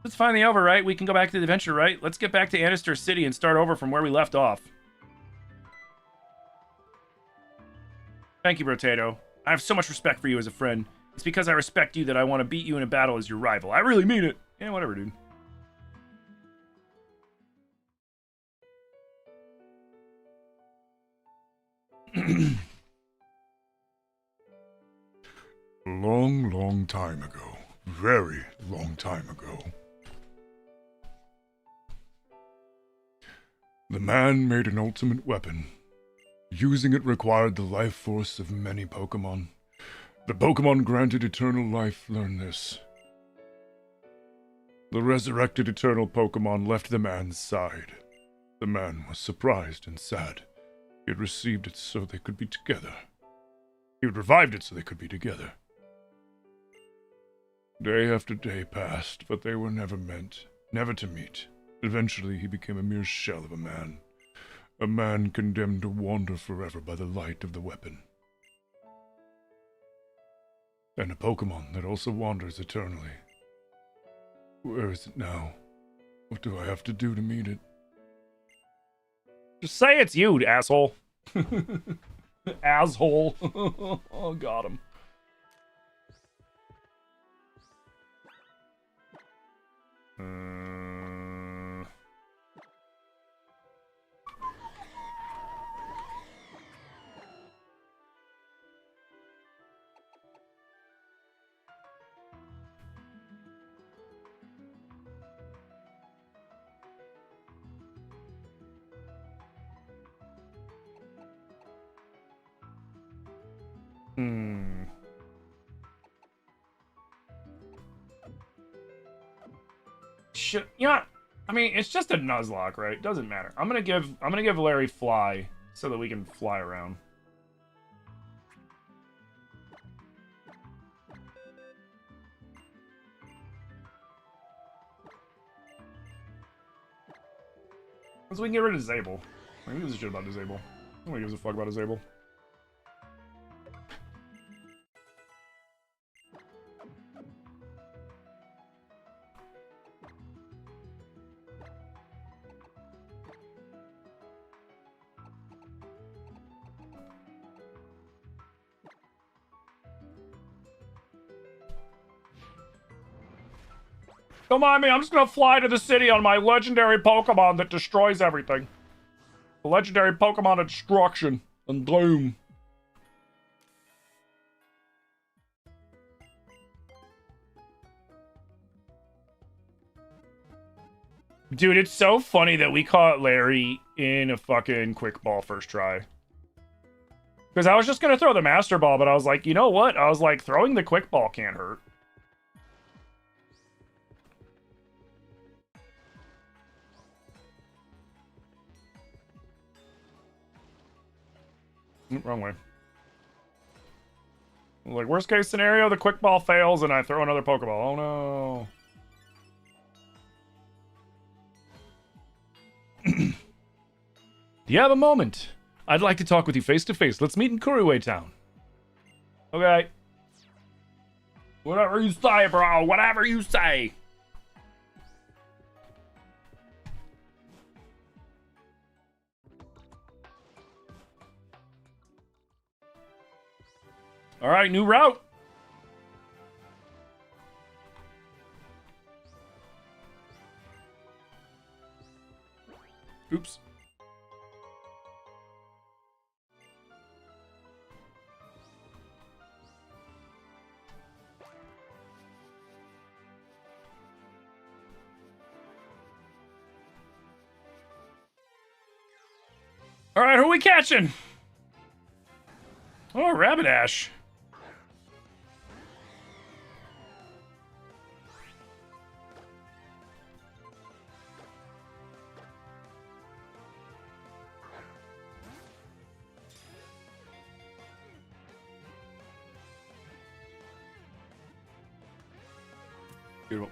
S1: It's finally over, right? We can go back to the adventure, right? Let's get back to Anistor City and start over from where we left off. Thank you, Brotato. I have so much respect for you as a friend. It's because I respect you that I want to beat you in a battle as your rival. I really mean it. Yeah, whatever, dude.
S5: Long time ago. Very long time ago. The man made an ultimate weapon. Using it required the life force of many Pokemon. The Pokemon granted eternal life learn this. The resurrected eternal Pokemon left the man's side. The man was surprised and sad. He had received it so they could be together. He had revived it so they could be together. Day after day passed, but they were never meant, never to meet. Eventually, he became a mere shell of a man condemned to wander forever by the light of the weapon. And a Pokemon that also wanders eternally. Where is it now? What do I have to do to meet it?
S1: Just say it's you, asshole. Asshole. Oh, got him. You know, I mean, it's just a Nuzlocke, right? Doesn't matter. I'm gonna give Larry Fly so that we can fly around. So we can get rid of Disable. I don't give a shit about Disable. Nobody gives a fuck about Disable.
S5: Don't mind me, I'm just gonna fly to the city on my legendary Pokemon that destroys everything. The legendary Pokemon of destruction and doom. Dude, it's so funny that we caught Larry in a fucking quick ball first try. Because I was just going to throw the Master Ball, but I was like, you know what? I was like, throwing the quick ball can't hurt. Wrong way. Like, worst case scenario, the quick ball fails and I throw another Pokeball. Oh no. Do you have a moment? I'd like to talk with you face to face. Let's meet in Kuriway Town. Okay. Whatever you say, bro. Whatever you say. All right, new route. Oops. All right, who are we catching? Oh, Rapidash. Beautiful.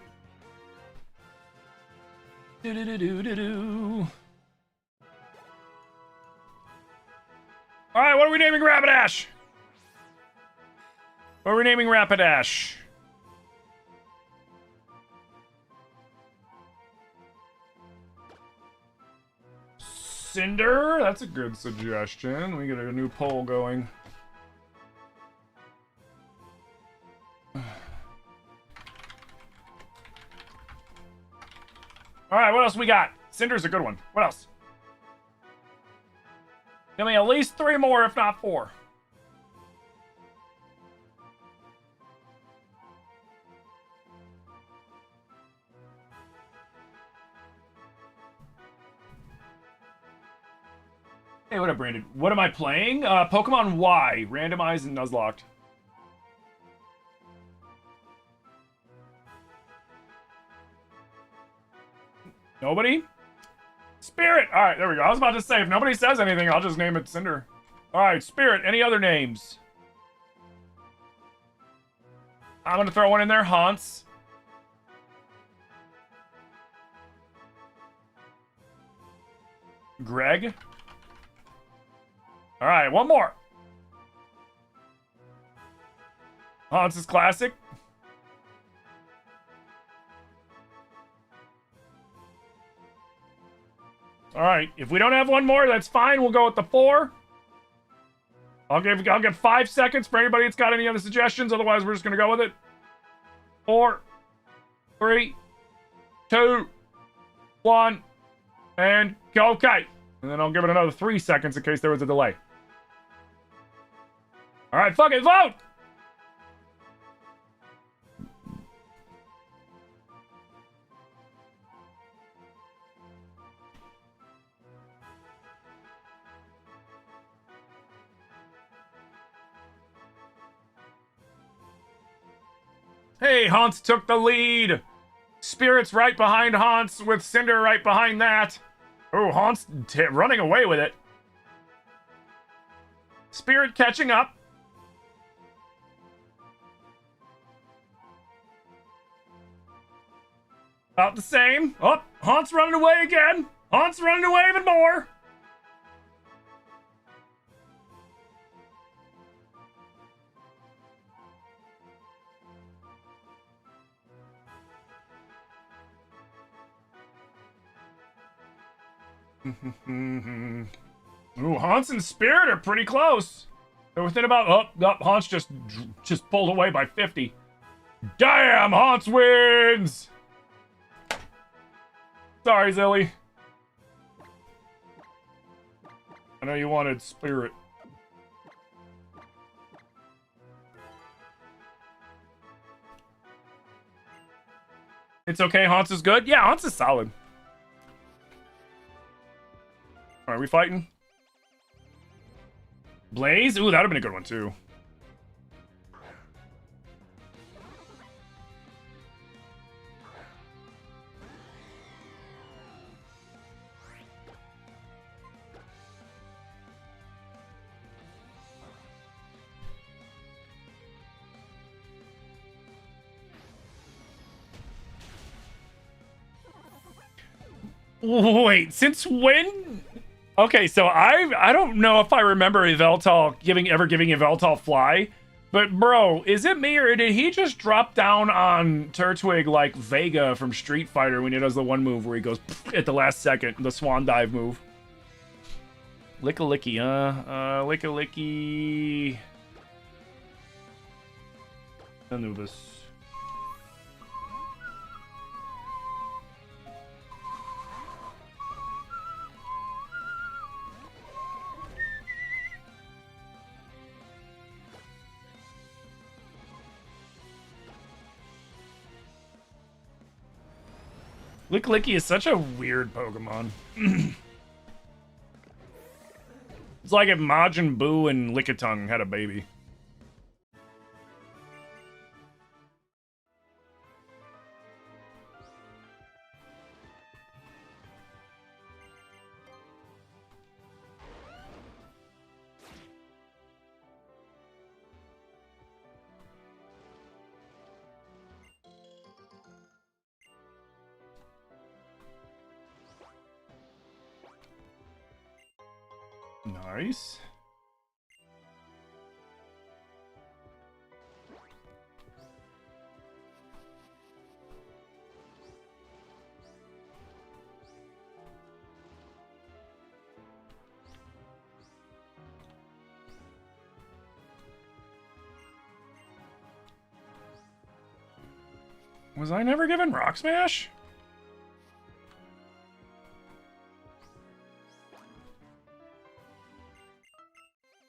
S5: Do-do-do-do-do-do. All right, what are we naming Rapidash? What are we naming Rapidash? Cinder? That's a good suggestion. We get a new poll going. All right, what else we got? Cinder's a good one. What else? Give me at least 3 more, if not 4. Hey, what up, Brandon? What am I playing? Pokemon Y, randomized and Nuzlocked. Nobody? Spirit! Alright, there we go. I was about to say, if nobody says anything, I'll just name it Cinder. Alright, Spirit. Any other names? I'm gonna throw one in there. Haunts. Greg. Alright, one more. Haunts is classic. All right, if we don't have one more, that's fine. We'll go with the 4. I'll give 5 seconds for anybody that's got any other suggestions. Otherwise, we're just gonna go with it. 4, 3, 2, 1, and go. Okay. And then I'll give it another 3 seconds in case there was a delay. All right, fuck it, vote. Hey, Haunts took the lead. Spirit's right behind Haunts with Cinder right behind that. Oh, Haunts running away with it. Spirit catching up. About the same. Oh, Haunts running away again. Haunts running away even more. Ooh, Haunts and Spirit are pretty close. They're within about... Oh, Haunts just pulled away by 50. Damn, Haunts wins!
S1: Sorry, Zilly. I know you wanted Spirit. It's okay, Haunts is good? Yeah, Haunts is solid. Alright, we fighting? Blaze? Ooh, that would have been a good one, too. Wait, since when? Okay, so I don't know if I remember Yveltal ever giving Yveltal fly, but bro, is it me or did he just drop down on Turtwig like Vega from Street Fighter when he does the one move where he goes at the last second, the swan dive move? Lick-a-licky, Lick-a-licky. Anubis. Lick-a-licky is such a weird Pokemon. It's like if Majin Buu and Lickitung had a baby. Nice. Was I never given Rock Smash?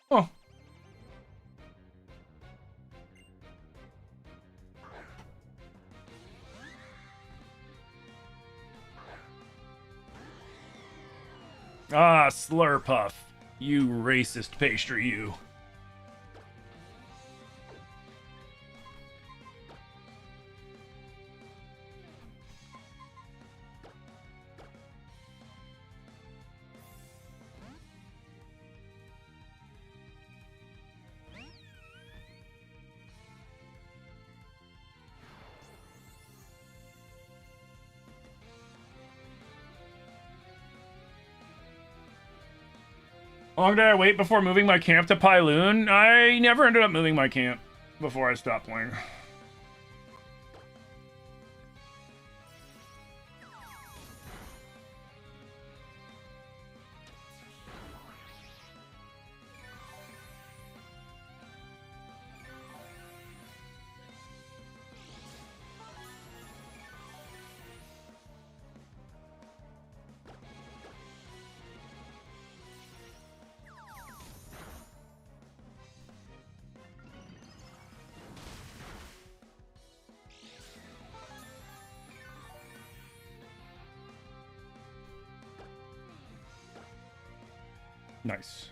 S1: Oh. Ah, Slurpuff. You racist pastry, you. How long did I wait before moving my camp to Pyloon? I never ended up moving my camp before I stopped playing. Nice.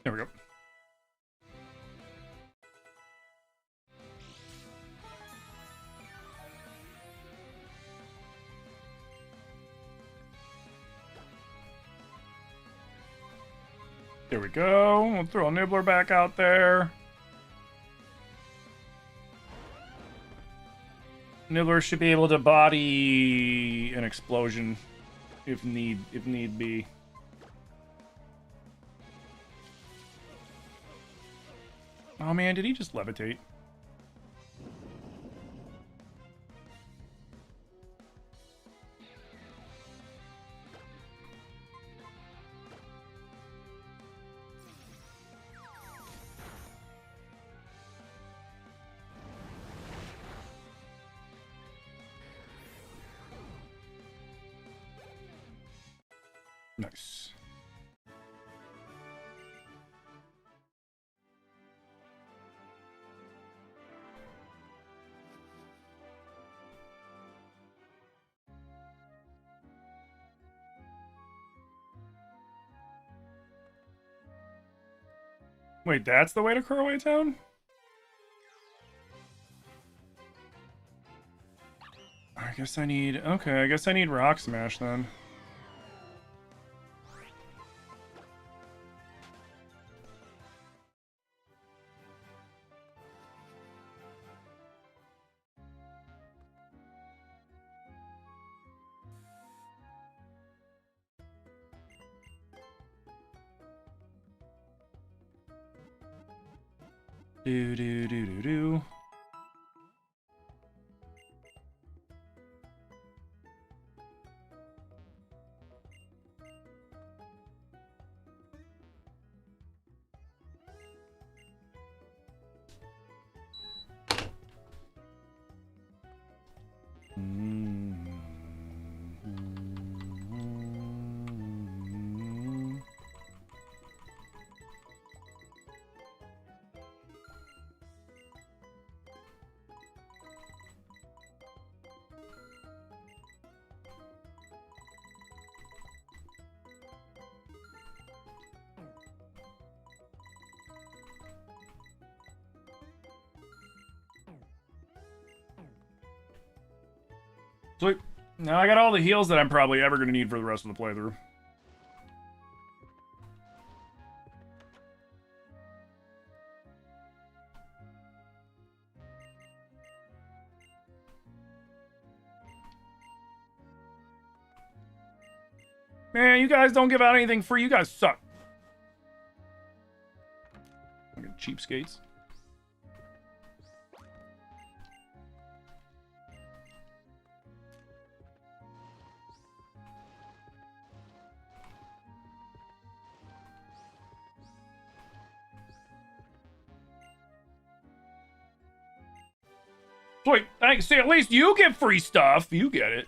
S1: There we go. There we go. We'll throw a Nibbler back out there. Nibbler should be able to body an explosion if need be. Oh man, did he just levitate? Nice. Wait, that's the way to Curway Town? I guess I need... Okay, I guess I need Rock Smash then. Do do do do do. Sweet. Now I got all the heals that I'm probably ever going to need for the rest of the playthrough. Man, you guys don't give out anything free. You guys suck. Cheapskates. Sweet. Thanks. See, at least you get free stuff. You get it.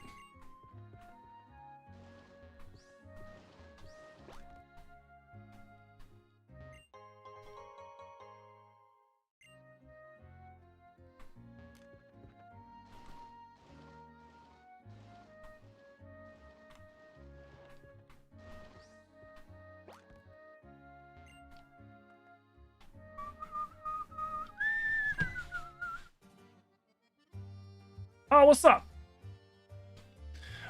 S1: Oh, what's up?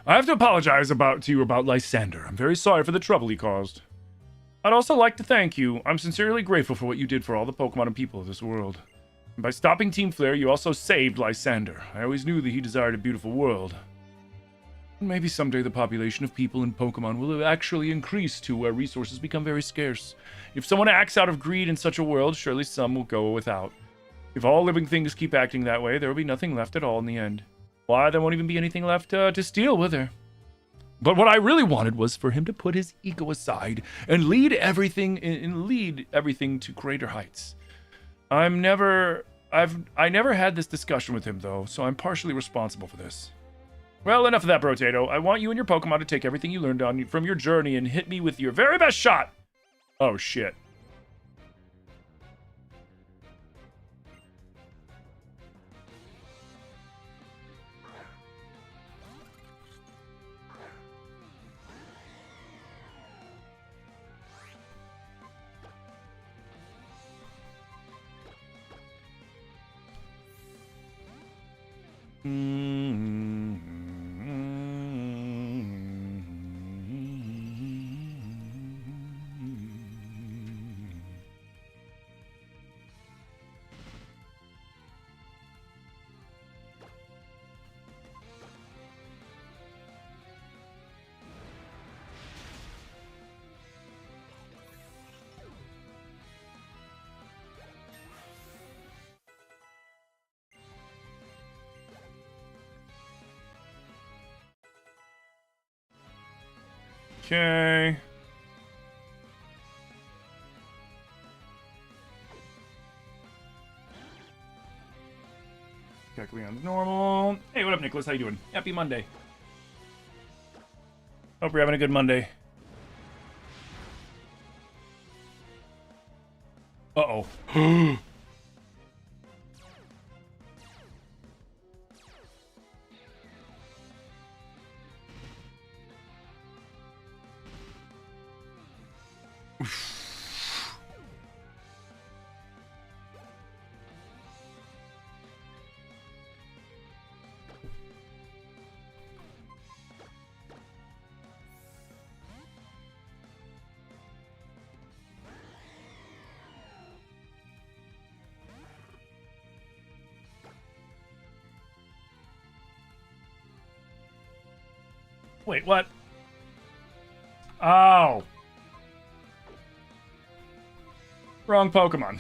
S1: I have to apologize to you about Lysander. I'm very sorry for the trouble he caused. I'd also like to thank you. I'm sincerely grateful for what you did for all the Pokemon and people of this world. And by stopping Team Flare, you also saved Lysander. I always knew that he desired a beautiful world. And maybe someday the population of people and Pokemon will actually increase to where resources become very scarce. If someone acts out of greed in such a world, surely some will go without. If all living things keep acting that way, there will be nothing left at all in the end. Why, there won't even be anything left to steal, will there? But what I really wanted was for him to put his ego aside and lead everything to greater heights. I never had this discussion with him though, so I'm partially responsible for this. Well, enough of that, Brotato. I want you and your Pokemon to take everything you learned from your journey and hit me with your very best shot. Oh shit. Okay. Kecleon's normal. Hey, what up, Nicholas? How you doing? Happy Monday. Hope you're having a good Monday. Uh-oh. Wait, what? Oh. Wrong Pokemon.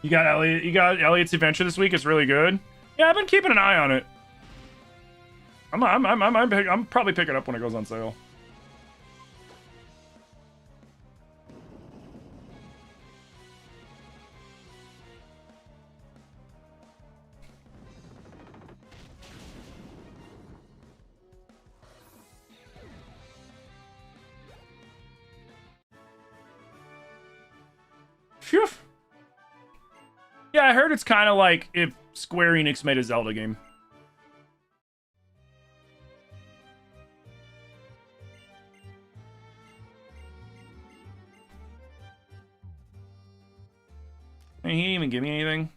S1: You got Elliot. You got Elliot's Adventure this week. It's really good. Yeah, I've been keeping an eye on it. I'm probably picking it up when it goes on sale. Phew. Yeah, I heard it's kind of like if Square Enix made a Zelda game. And he didn't even give me anything.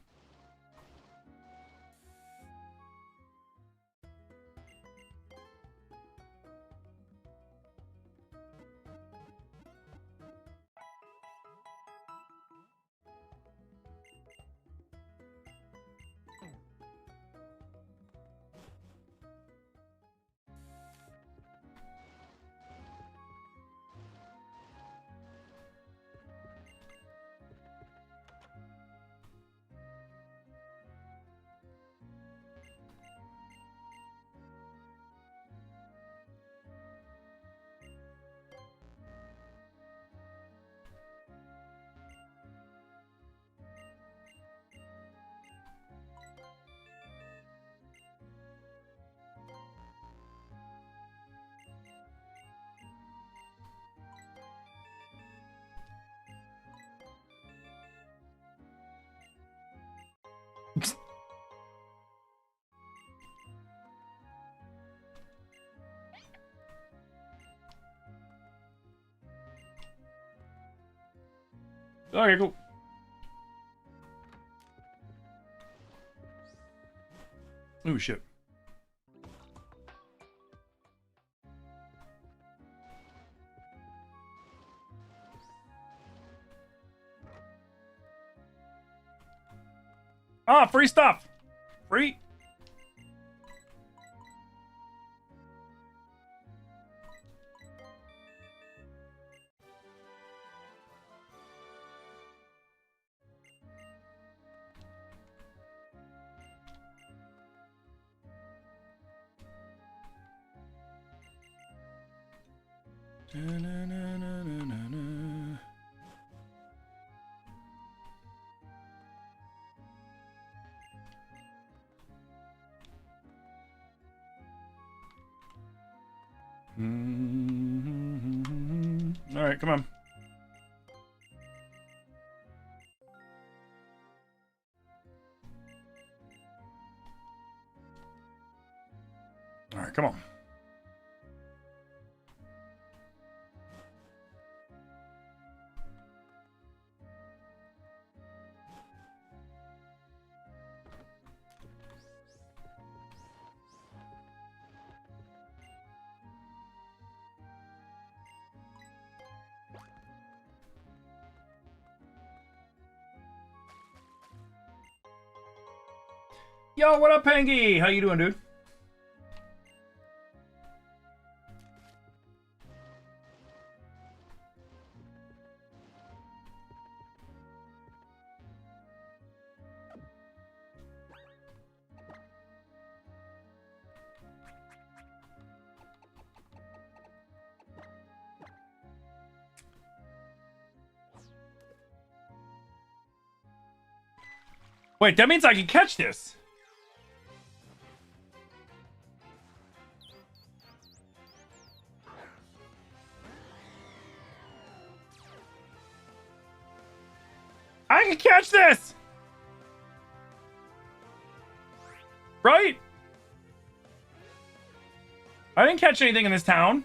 S1: Okay, cool. Oh, shit. Ah, free stuff. Free. All right, come on. All right, come on. Yo, what up, Pangy? How you doing, dude? Wait, that means I can catch this. I can catch this! Right? I didn't catch anything in this town.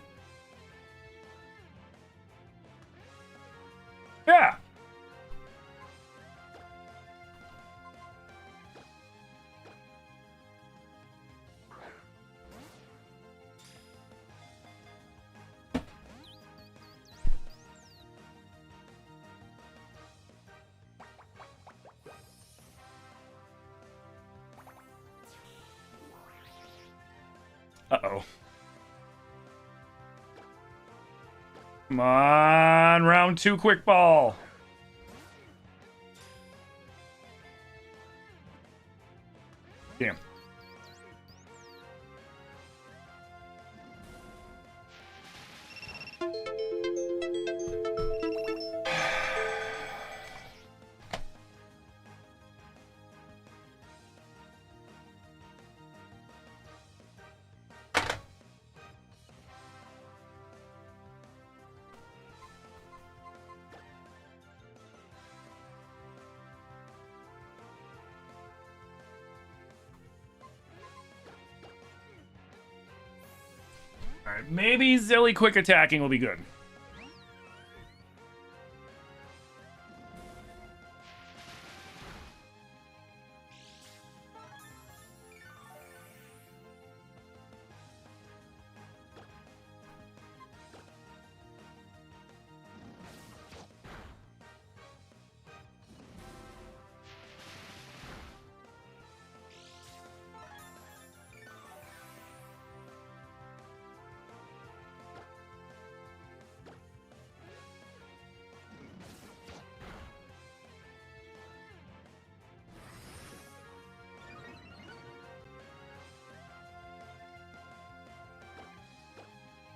S1: Yeah. Uh-oh. Come on, round 2 quick ball. Damn. All right, maybe Zilly quick attacking will be good.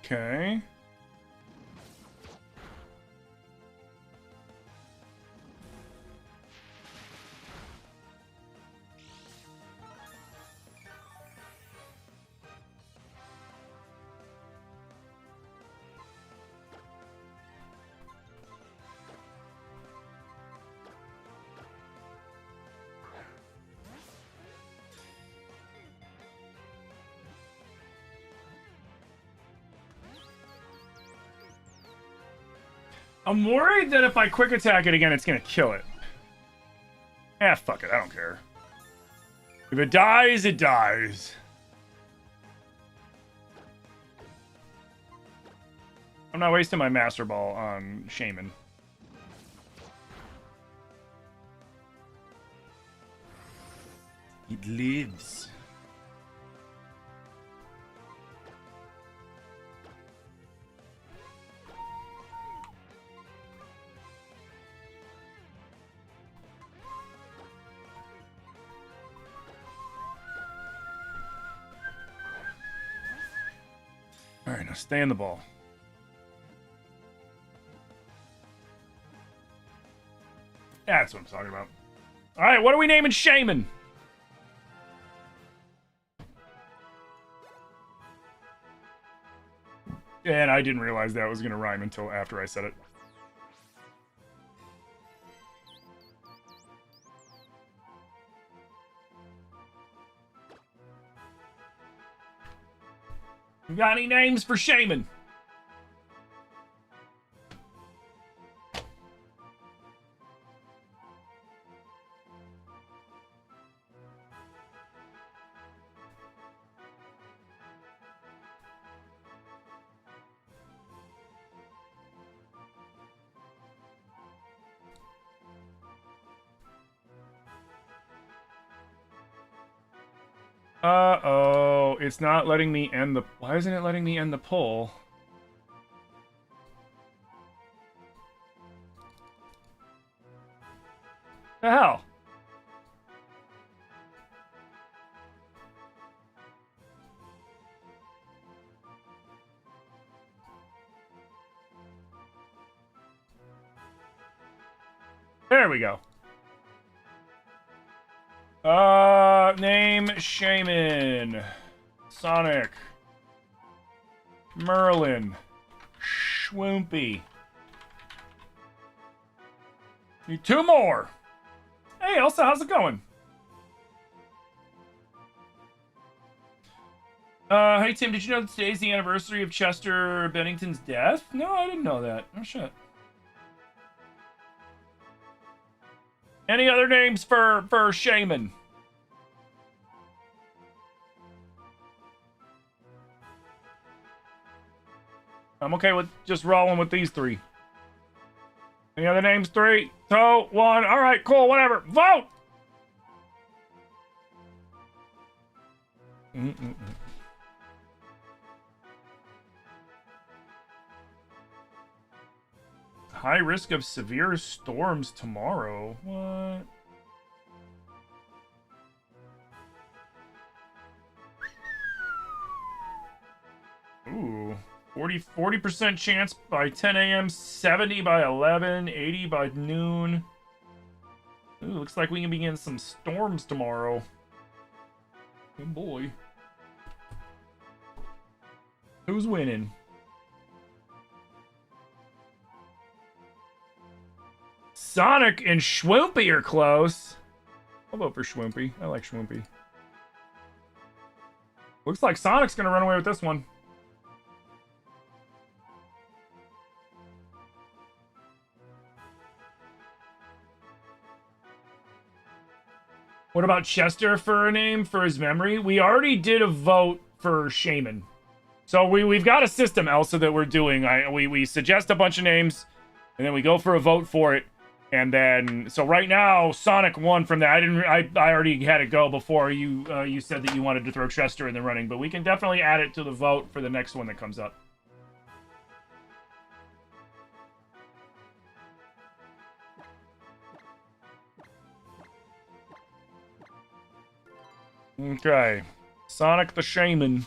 S1: Okay. I'm worried that if I quick attack it again, it's gonna kill it. Ah, fuck it. I don't care. If it dies, it dies. I'm not wasting my Master Ball on Shaman. It lives. All right, now stay in the ball. That's what I'm talking about. All right, what are we naming Shaman? And I didn't realize that was going to rhyme until after I said it. You got any names for Shaman? Uh-oh, it's not letting me end the... Why isn't it letting me end the pull? The hell? There we go. Name Shaman. Sonic. Merlin. Schwoompy. Need 2 more. Hey, Elsa, how's it going? Hey, Tim, did you know that today's the anniversary of Chester Bennington's death? No, I didn't know that. Oh, shit. Any other names for Shaman? I'm okay with just rolling with these 3. Any other names? 3, 2, 1. All right, cool, whatever. Vote! High risk of severe storms tomorrow. What? Ooh. 40% chance by 10 a.m., 70 by 11, 80 by noon. Ooh, looks like we can begin some storms tomorrow. Oh boy. Who's winning? Sonic and Schwoompy are close. I'll vote for Schwoompy. I like Schwoompy. Looks like Sonic's gonna run away with this one. What about Chester for a name for his memory? We already did a vote for Shaman. So we've got a system, Elsa, that we're doing. We suggest a bunch of names, and then we go for a vote for it. And then, so right now, Sonic won from that. I already had it go before you said that you wanted to throw Chester in the running, but we can definitely add it to the vote for the next one that comes up. Okay, Sonic the Shaman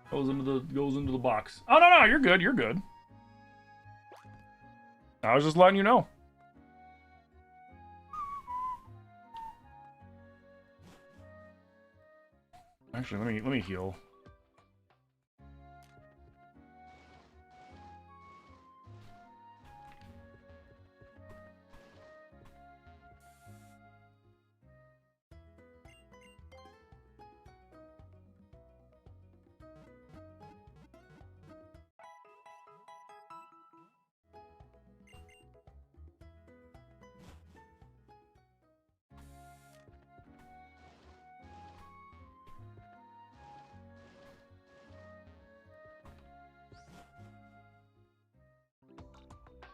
S1: goes into the box. Oh no, you're good. You're good. I was just letting you know. Actually, let me heal.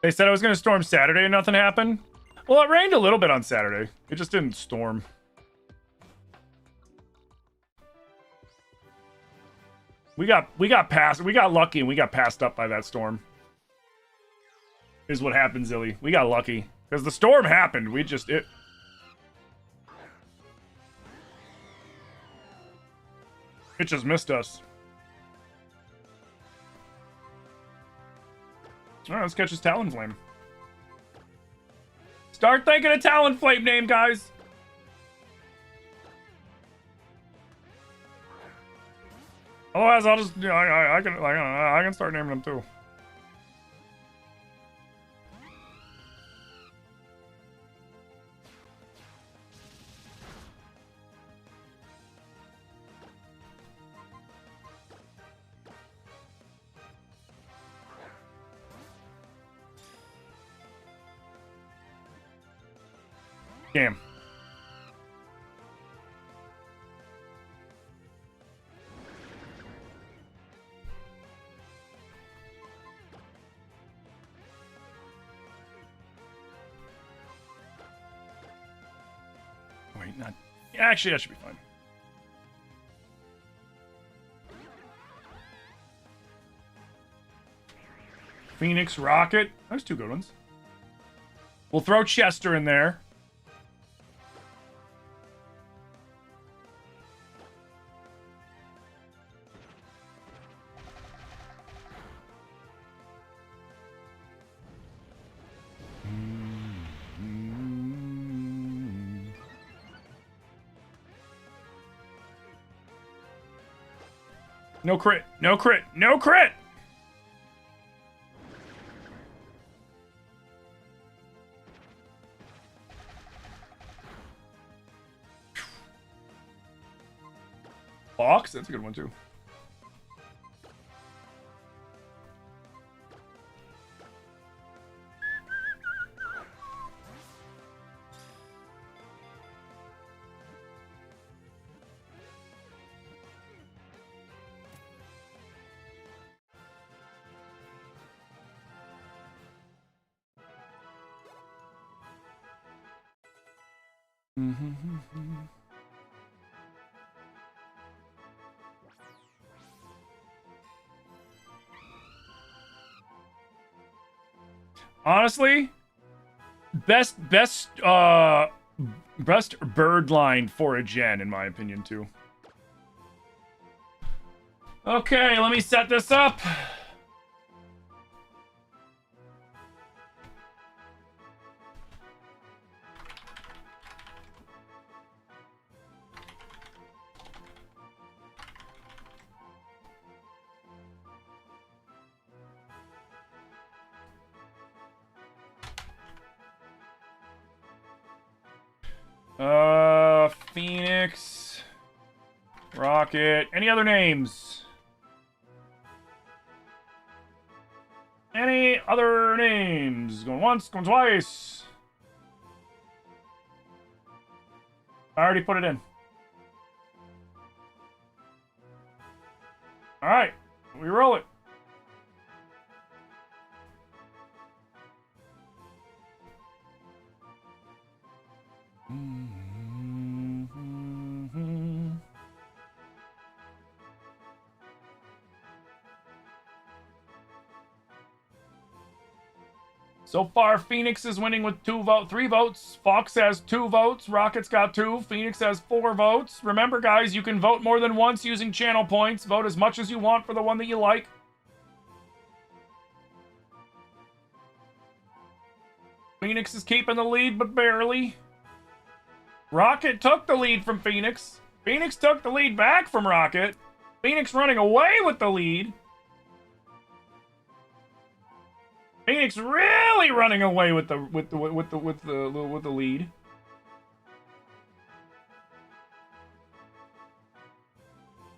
S1: They said I was going to storm Saturday and nothing happened. Well, it rained a little bit on Saturday. It just didn't storm. We got lucky and we got passed up by that storm. Is what happened, Zilly. We got lucky. Because the storm happened. It just missed us. Alright, let's catch his Talonflame. Start thinking of Talonflame name, guys! Otherwise, I'll just, I can start naming them too. Damn. Wait, not... Actually, that should be fine. Phoenix Rocket. There's 2 good ones. We'll throw Chester in there. No crit. No crit. No crit. Fox? That's a good one, too. Honestly, best bird line for a gen, in my opinion, too. Okay, let me set this up. Phoenix, Rocket. Any other names? Any other names? Going once, going twice. I already put it in. All right, we roll it. So far, Phoenix is winning with 3 votes. Fox has 2 votes. Rocket's got 2. Phoenix has 4 votes. Remember, guys, you can vote more than once using channel points. Vote as much as you want for the one that you like. Phoenix is keeping the lead, but barely. Rocket took the lead from Phoenix. Phoenix took the lead back from Rocket. Phoenix running away with the lead. Phoenix really running away with the lead.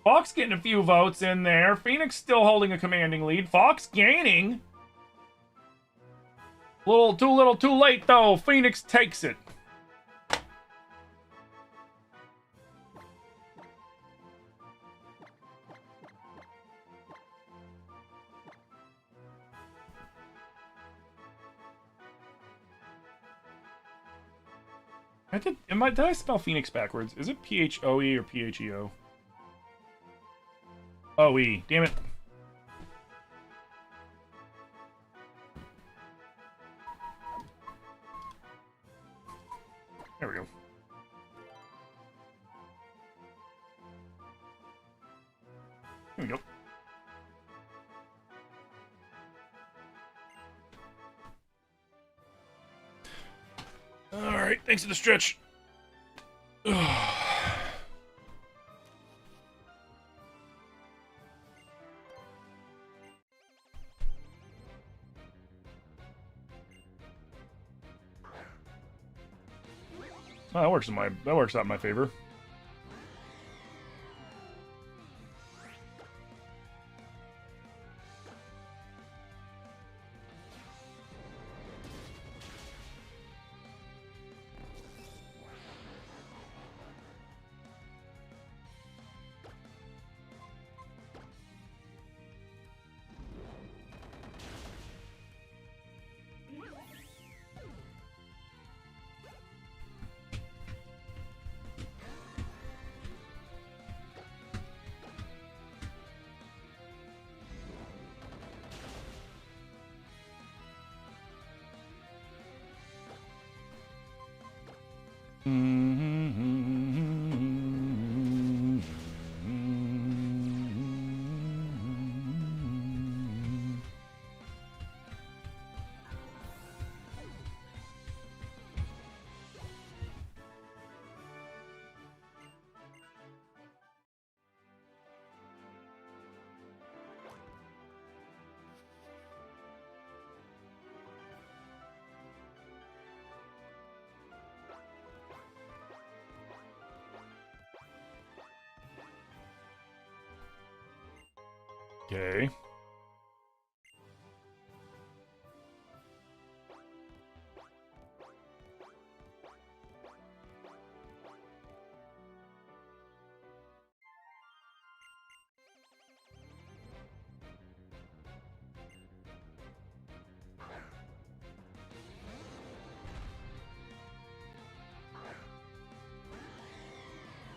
S1: Fox getting a few votes in there. Phoenix still holding a commanding lead. Fox gaining. Little too late though. Phoenix takes it. Did I spell Phoenix backwards? Is it P-H-O-E or P-H-E-O? O-E. Damn it. There we go. Here we go. Alright, thanks for the stretch. Oh, that works out in my favor.
S5: Okay.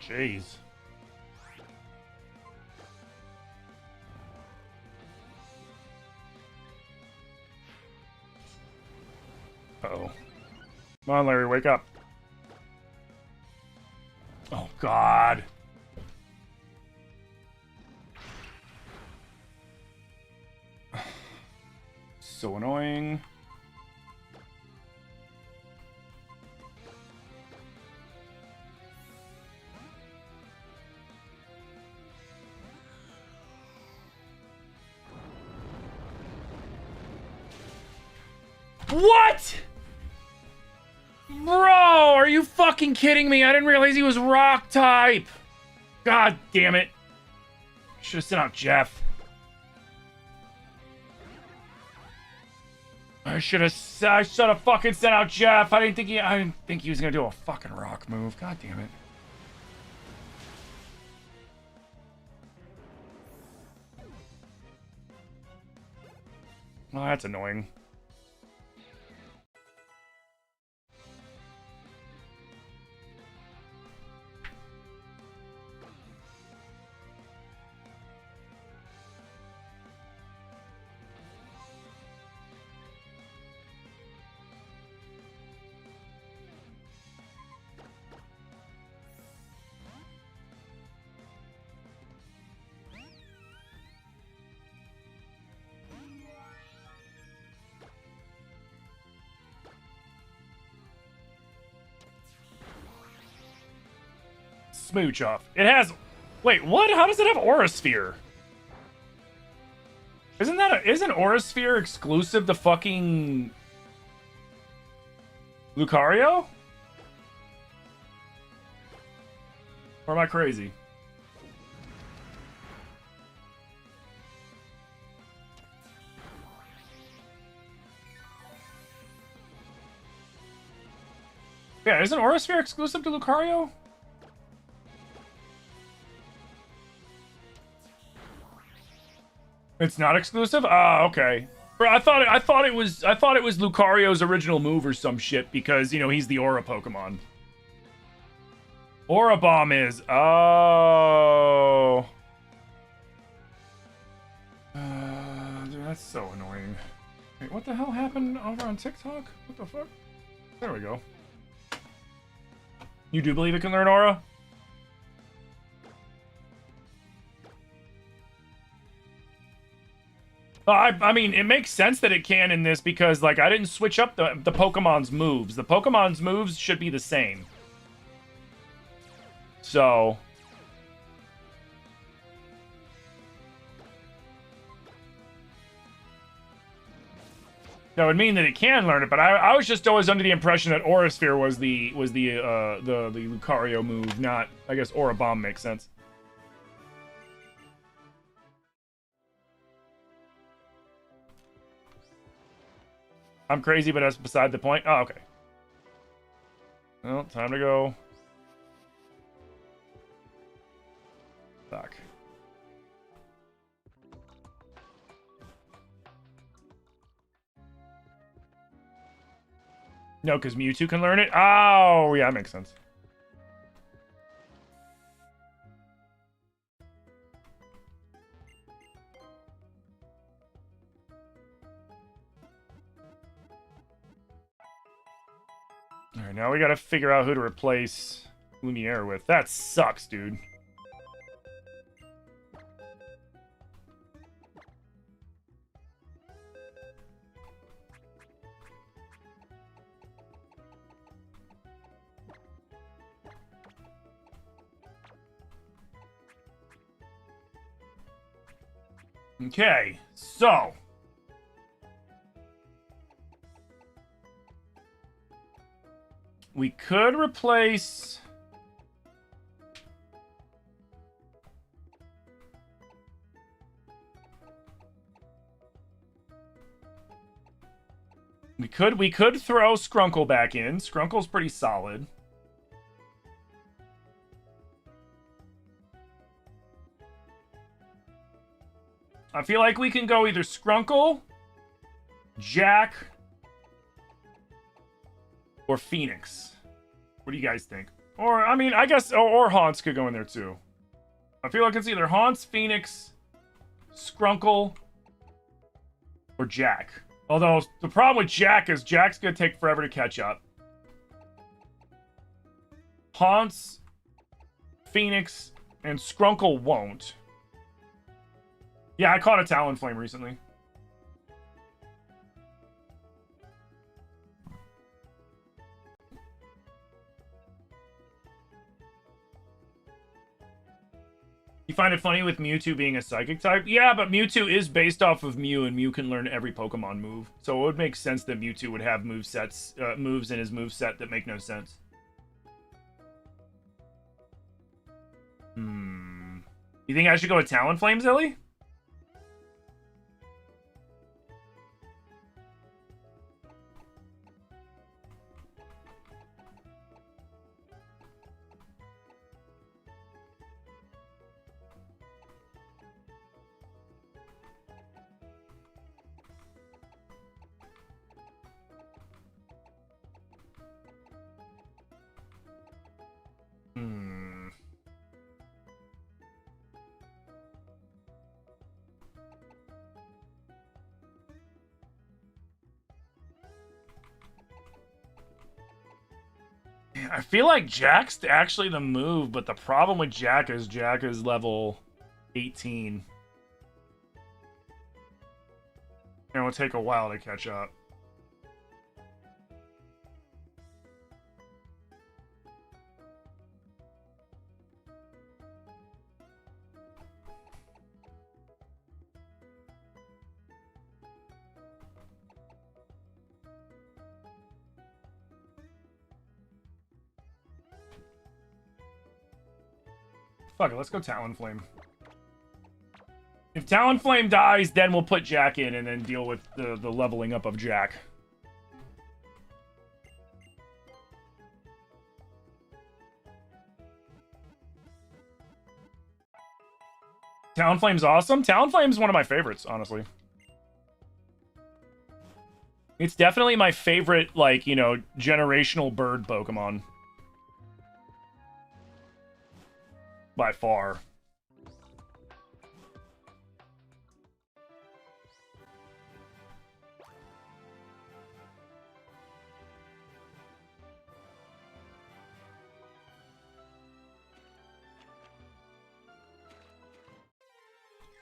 S5: Jeez. Uh-oh. Come on, Larry, wake up. Oh, God. So annoying. What? Bro, are you fucking kidding me? I didn't realize he was rock type. God damn it. Should have sent out Jeff. I should have fucking sent out Jeff. I didn't think he was gonna do a fucking rock move. God damn it. Well, that's annoying. Smooch off. It has... Wait, what? How does it have Aura Sphere? Isn't Aura Sphere exclusive to fucking... Lucario? Or am I crazy? Yeah, isn't Aura Sphere exclusive to Lucario? It's not exclusive? Ah, okay. Bro, I thought it was Lucario's original move or some shit because, you know, he's the Aura Pokemon. Aura Bomb is. Oh. Dude, that's so annoying. Wait, what the hell happened over on TikTok? What the fuck? There we go. You do believe it can learn Aura? I mean, it makes sense that it can in this because, like, I didn't switch up the Pokemon's moves. The Pokemon's moves should be the same. So... that would mean that it can learn it, but I was just always under the impression that Aura Sphere was the Lucario move, not... I guess Aura Bomb makes sense. I'm crazy, but that's beside the point. Oh, okay. Well, time to go. Fuck. No, because Mewtwo can learn it? Oh, yeah, that makes sense. Alright, now we gotta figure out who to replace Lumiere with. That sucks, dude. Okay, so... we could replace...
S1: We could throw Skrunkle back in. Skrunkle's pretty solid. I feel like we can go either Skrunkle, Jack, or Phoenix. What do you guys think? Or, I mean, I guess, or Haunts could go in there too. I feel like it's either Haunts, Phoenix, Skrunkle, or Jack. Although, the problem with Jack is Jack's gonna take forever to catch up. Haunts, Phoenix, and Skrunkle won't. Yeah, I caught a Talonflame recently. You find it funny with Mewtwo being a Psychic type? Yeah, but Mewtwo is based off of Mew, and Mew can learn every Pokemon move. So it would make sense that Mewtwo would have moves in his moveset that make no sense. You think I should go with Talonflame, Zilly? I feel like Jack's actually the move, but the problem with Jack is level 18. And it will take a while to catch up. Fuck it, let's go Talonflame. If Talonflame dies, then we'll put Jack in and then deal with the leveling up of Jack. Talonflame's awesome. Talonflame's one of my favorites, honestly. It's definitely my favorite, like, you know, generational bird Pokemon. By far.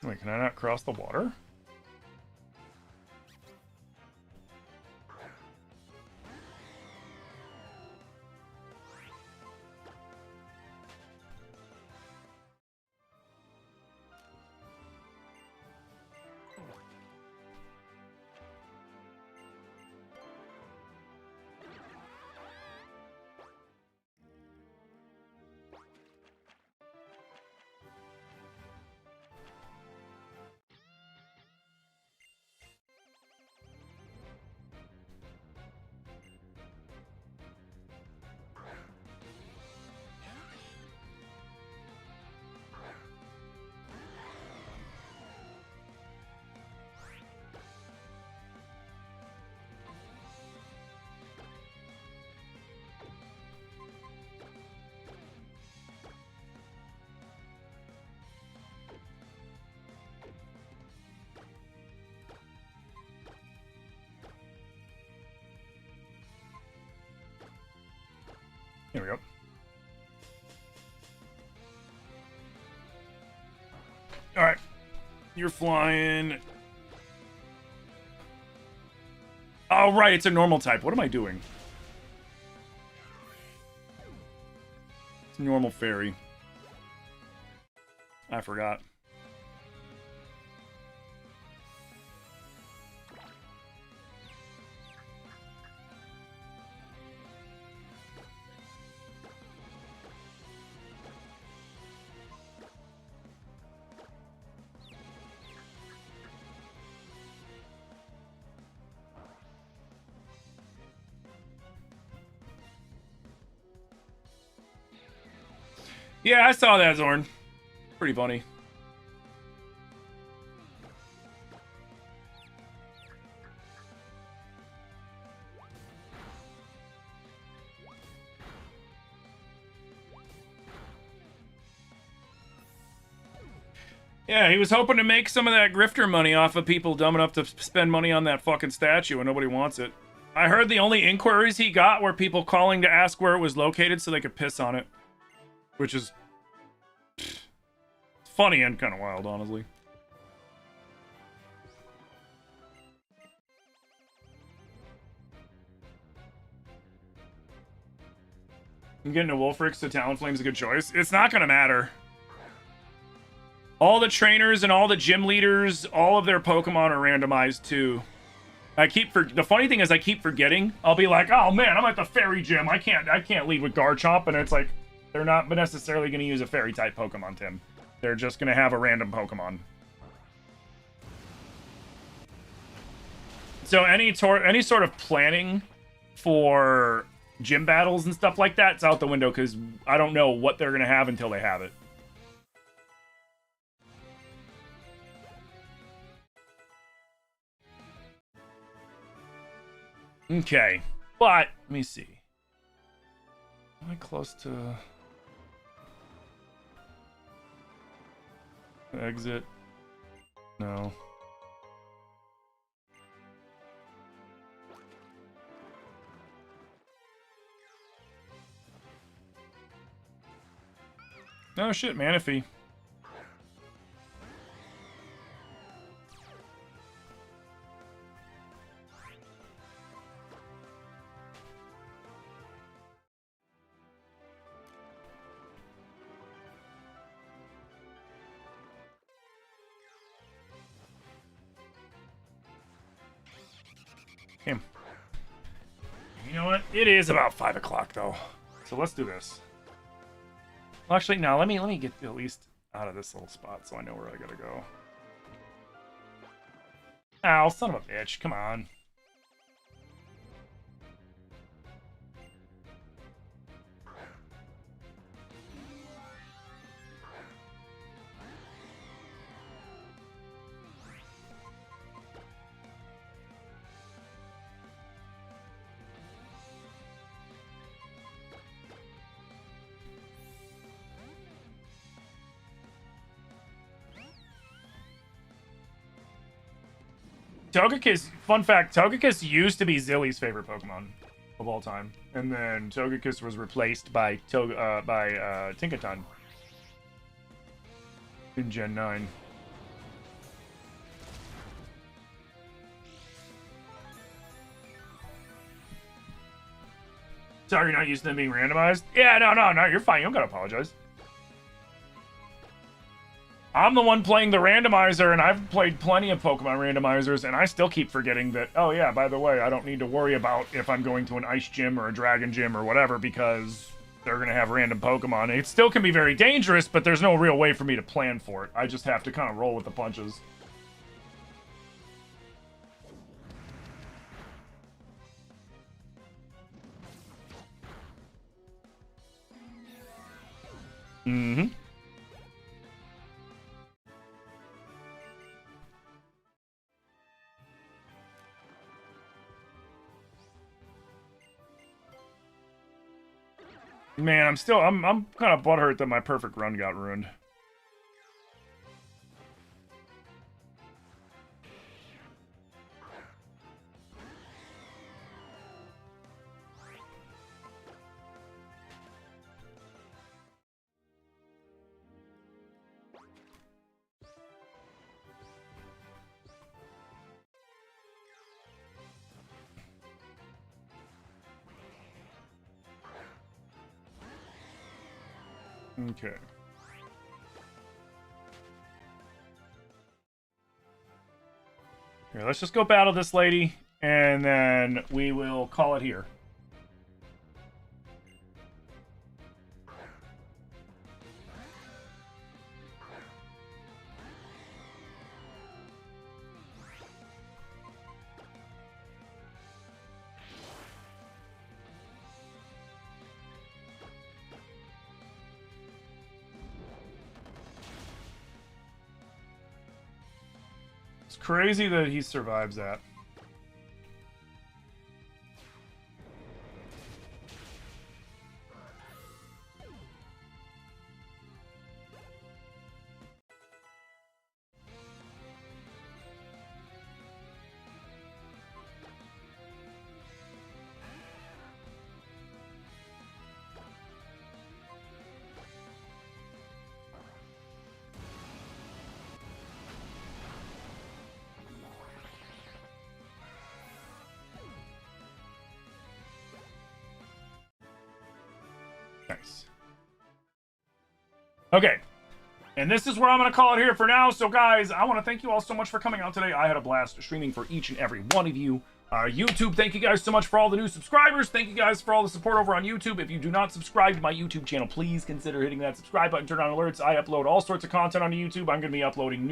S1: Wait, can I not cross the water? Here we go. All right. You're flying. Oh, right. It's a normal type. What am I doing? It's a normal fairy. I forgot. Yeah, I saw that, Zorn. Pretty funny. Yeah, he was hoping to make some of that grifter money off of people dumb enough to spend money on that fucking statue and nobody wants it. I heard the only inquiries he got were people calling to ask where it was located so they could piss on it. Which is funny and kind of wild, honestly. I'm getting a Wolfrix, so Talonflame's a good choice. It's not going to matter. All the trainers and all the gym leaders, all of their Pokemon are randomized too. The funny thing is I keep forgetting. I'll be like, oh man, I'm at the fairy gym. I can't lead with Garchomp, and it's like they're not necessarily going to use a fairy type Pokemon, Tim. They're just going to have a random Pokemon. So any sort of planning for gym battles and stuff like that, it's out the window because I don't know what they're going to have until they have it. Okay, but let me see. Am I close to exit? No. Oh shit, Manaphy. Him. You know what? It is about 5 o'clock though, so let's do this. Well, actually, no. Let me get at least out of this little spot so I know where I gotta go. Ow, son of a bitch! Come on. Togekiss, fun fact, Togekiss used to be Zilly's favorite Pokemon of all time. And then Togekiss was replaced by Tinkaton in Gen 9. Sorry you're not used to them being randomized? Yeah, no, you're fine. You don't gotta apologize. I'm the one playing the randomizer, and I've played plenty of Pokemon randomizers, and I still keep forgetting that, oh yeah, by the way, I don't need to worry about if I'm going to an Ice Gym or a Dragon Gym or whatever, because they're going to have random Pokemon. It still can be very dangerous, but there's no real way for me to plan for it. I just have to kind of roll with the punches. Mm-hmm. Man, I'm kind of butthurt that my perfect run got ruined. Okay. Here, let's just go battle this lady, and then we will call it here. It's crazy that he survives that. Nice. Okay. And this is where I'm going to call it here for now. So, guys, I want to thank you all so much for coming out today. I had a blast streaming for each and every one of you. YouTube, thank you guys so much for all the new subscribers. Thank you guys for all the support over on YouTube. If you do not subscribe to my YouTube channel, please consider hitting that subscribe button, turn on alerts. I upload all sorts of content on YouTube. I'm going to be uploading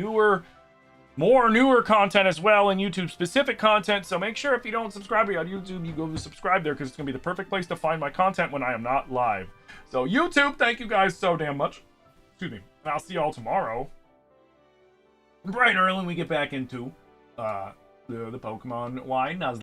S1: more newer content as well, and YouTube-specific content. So make sure if you don't subscribe to me on YouTube, you go to subscribe there, because it's going to be the perfect place to find my content when I am not live. So YouTube, thank you guys so damn much. Excuse me. And I'll see y'all tomorrow, bright and early, when we get back into the Pokemon Y Nuzlocke.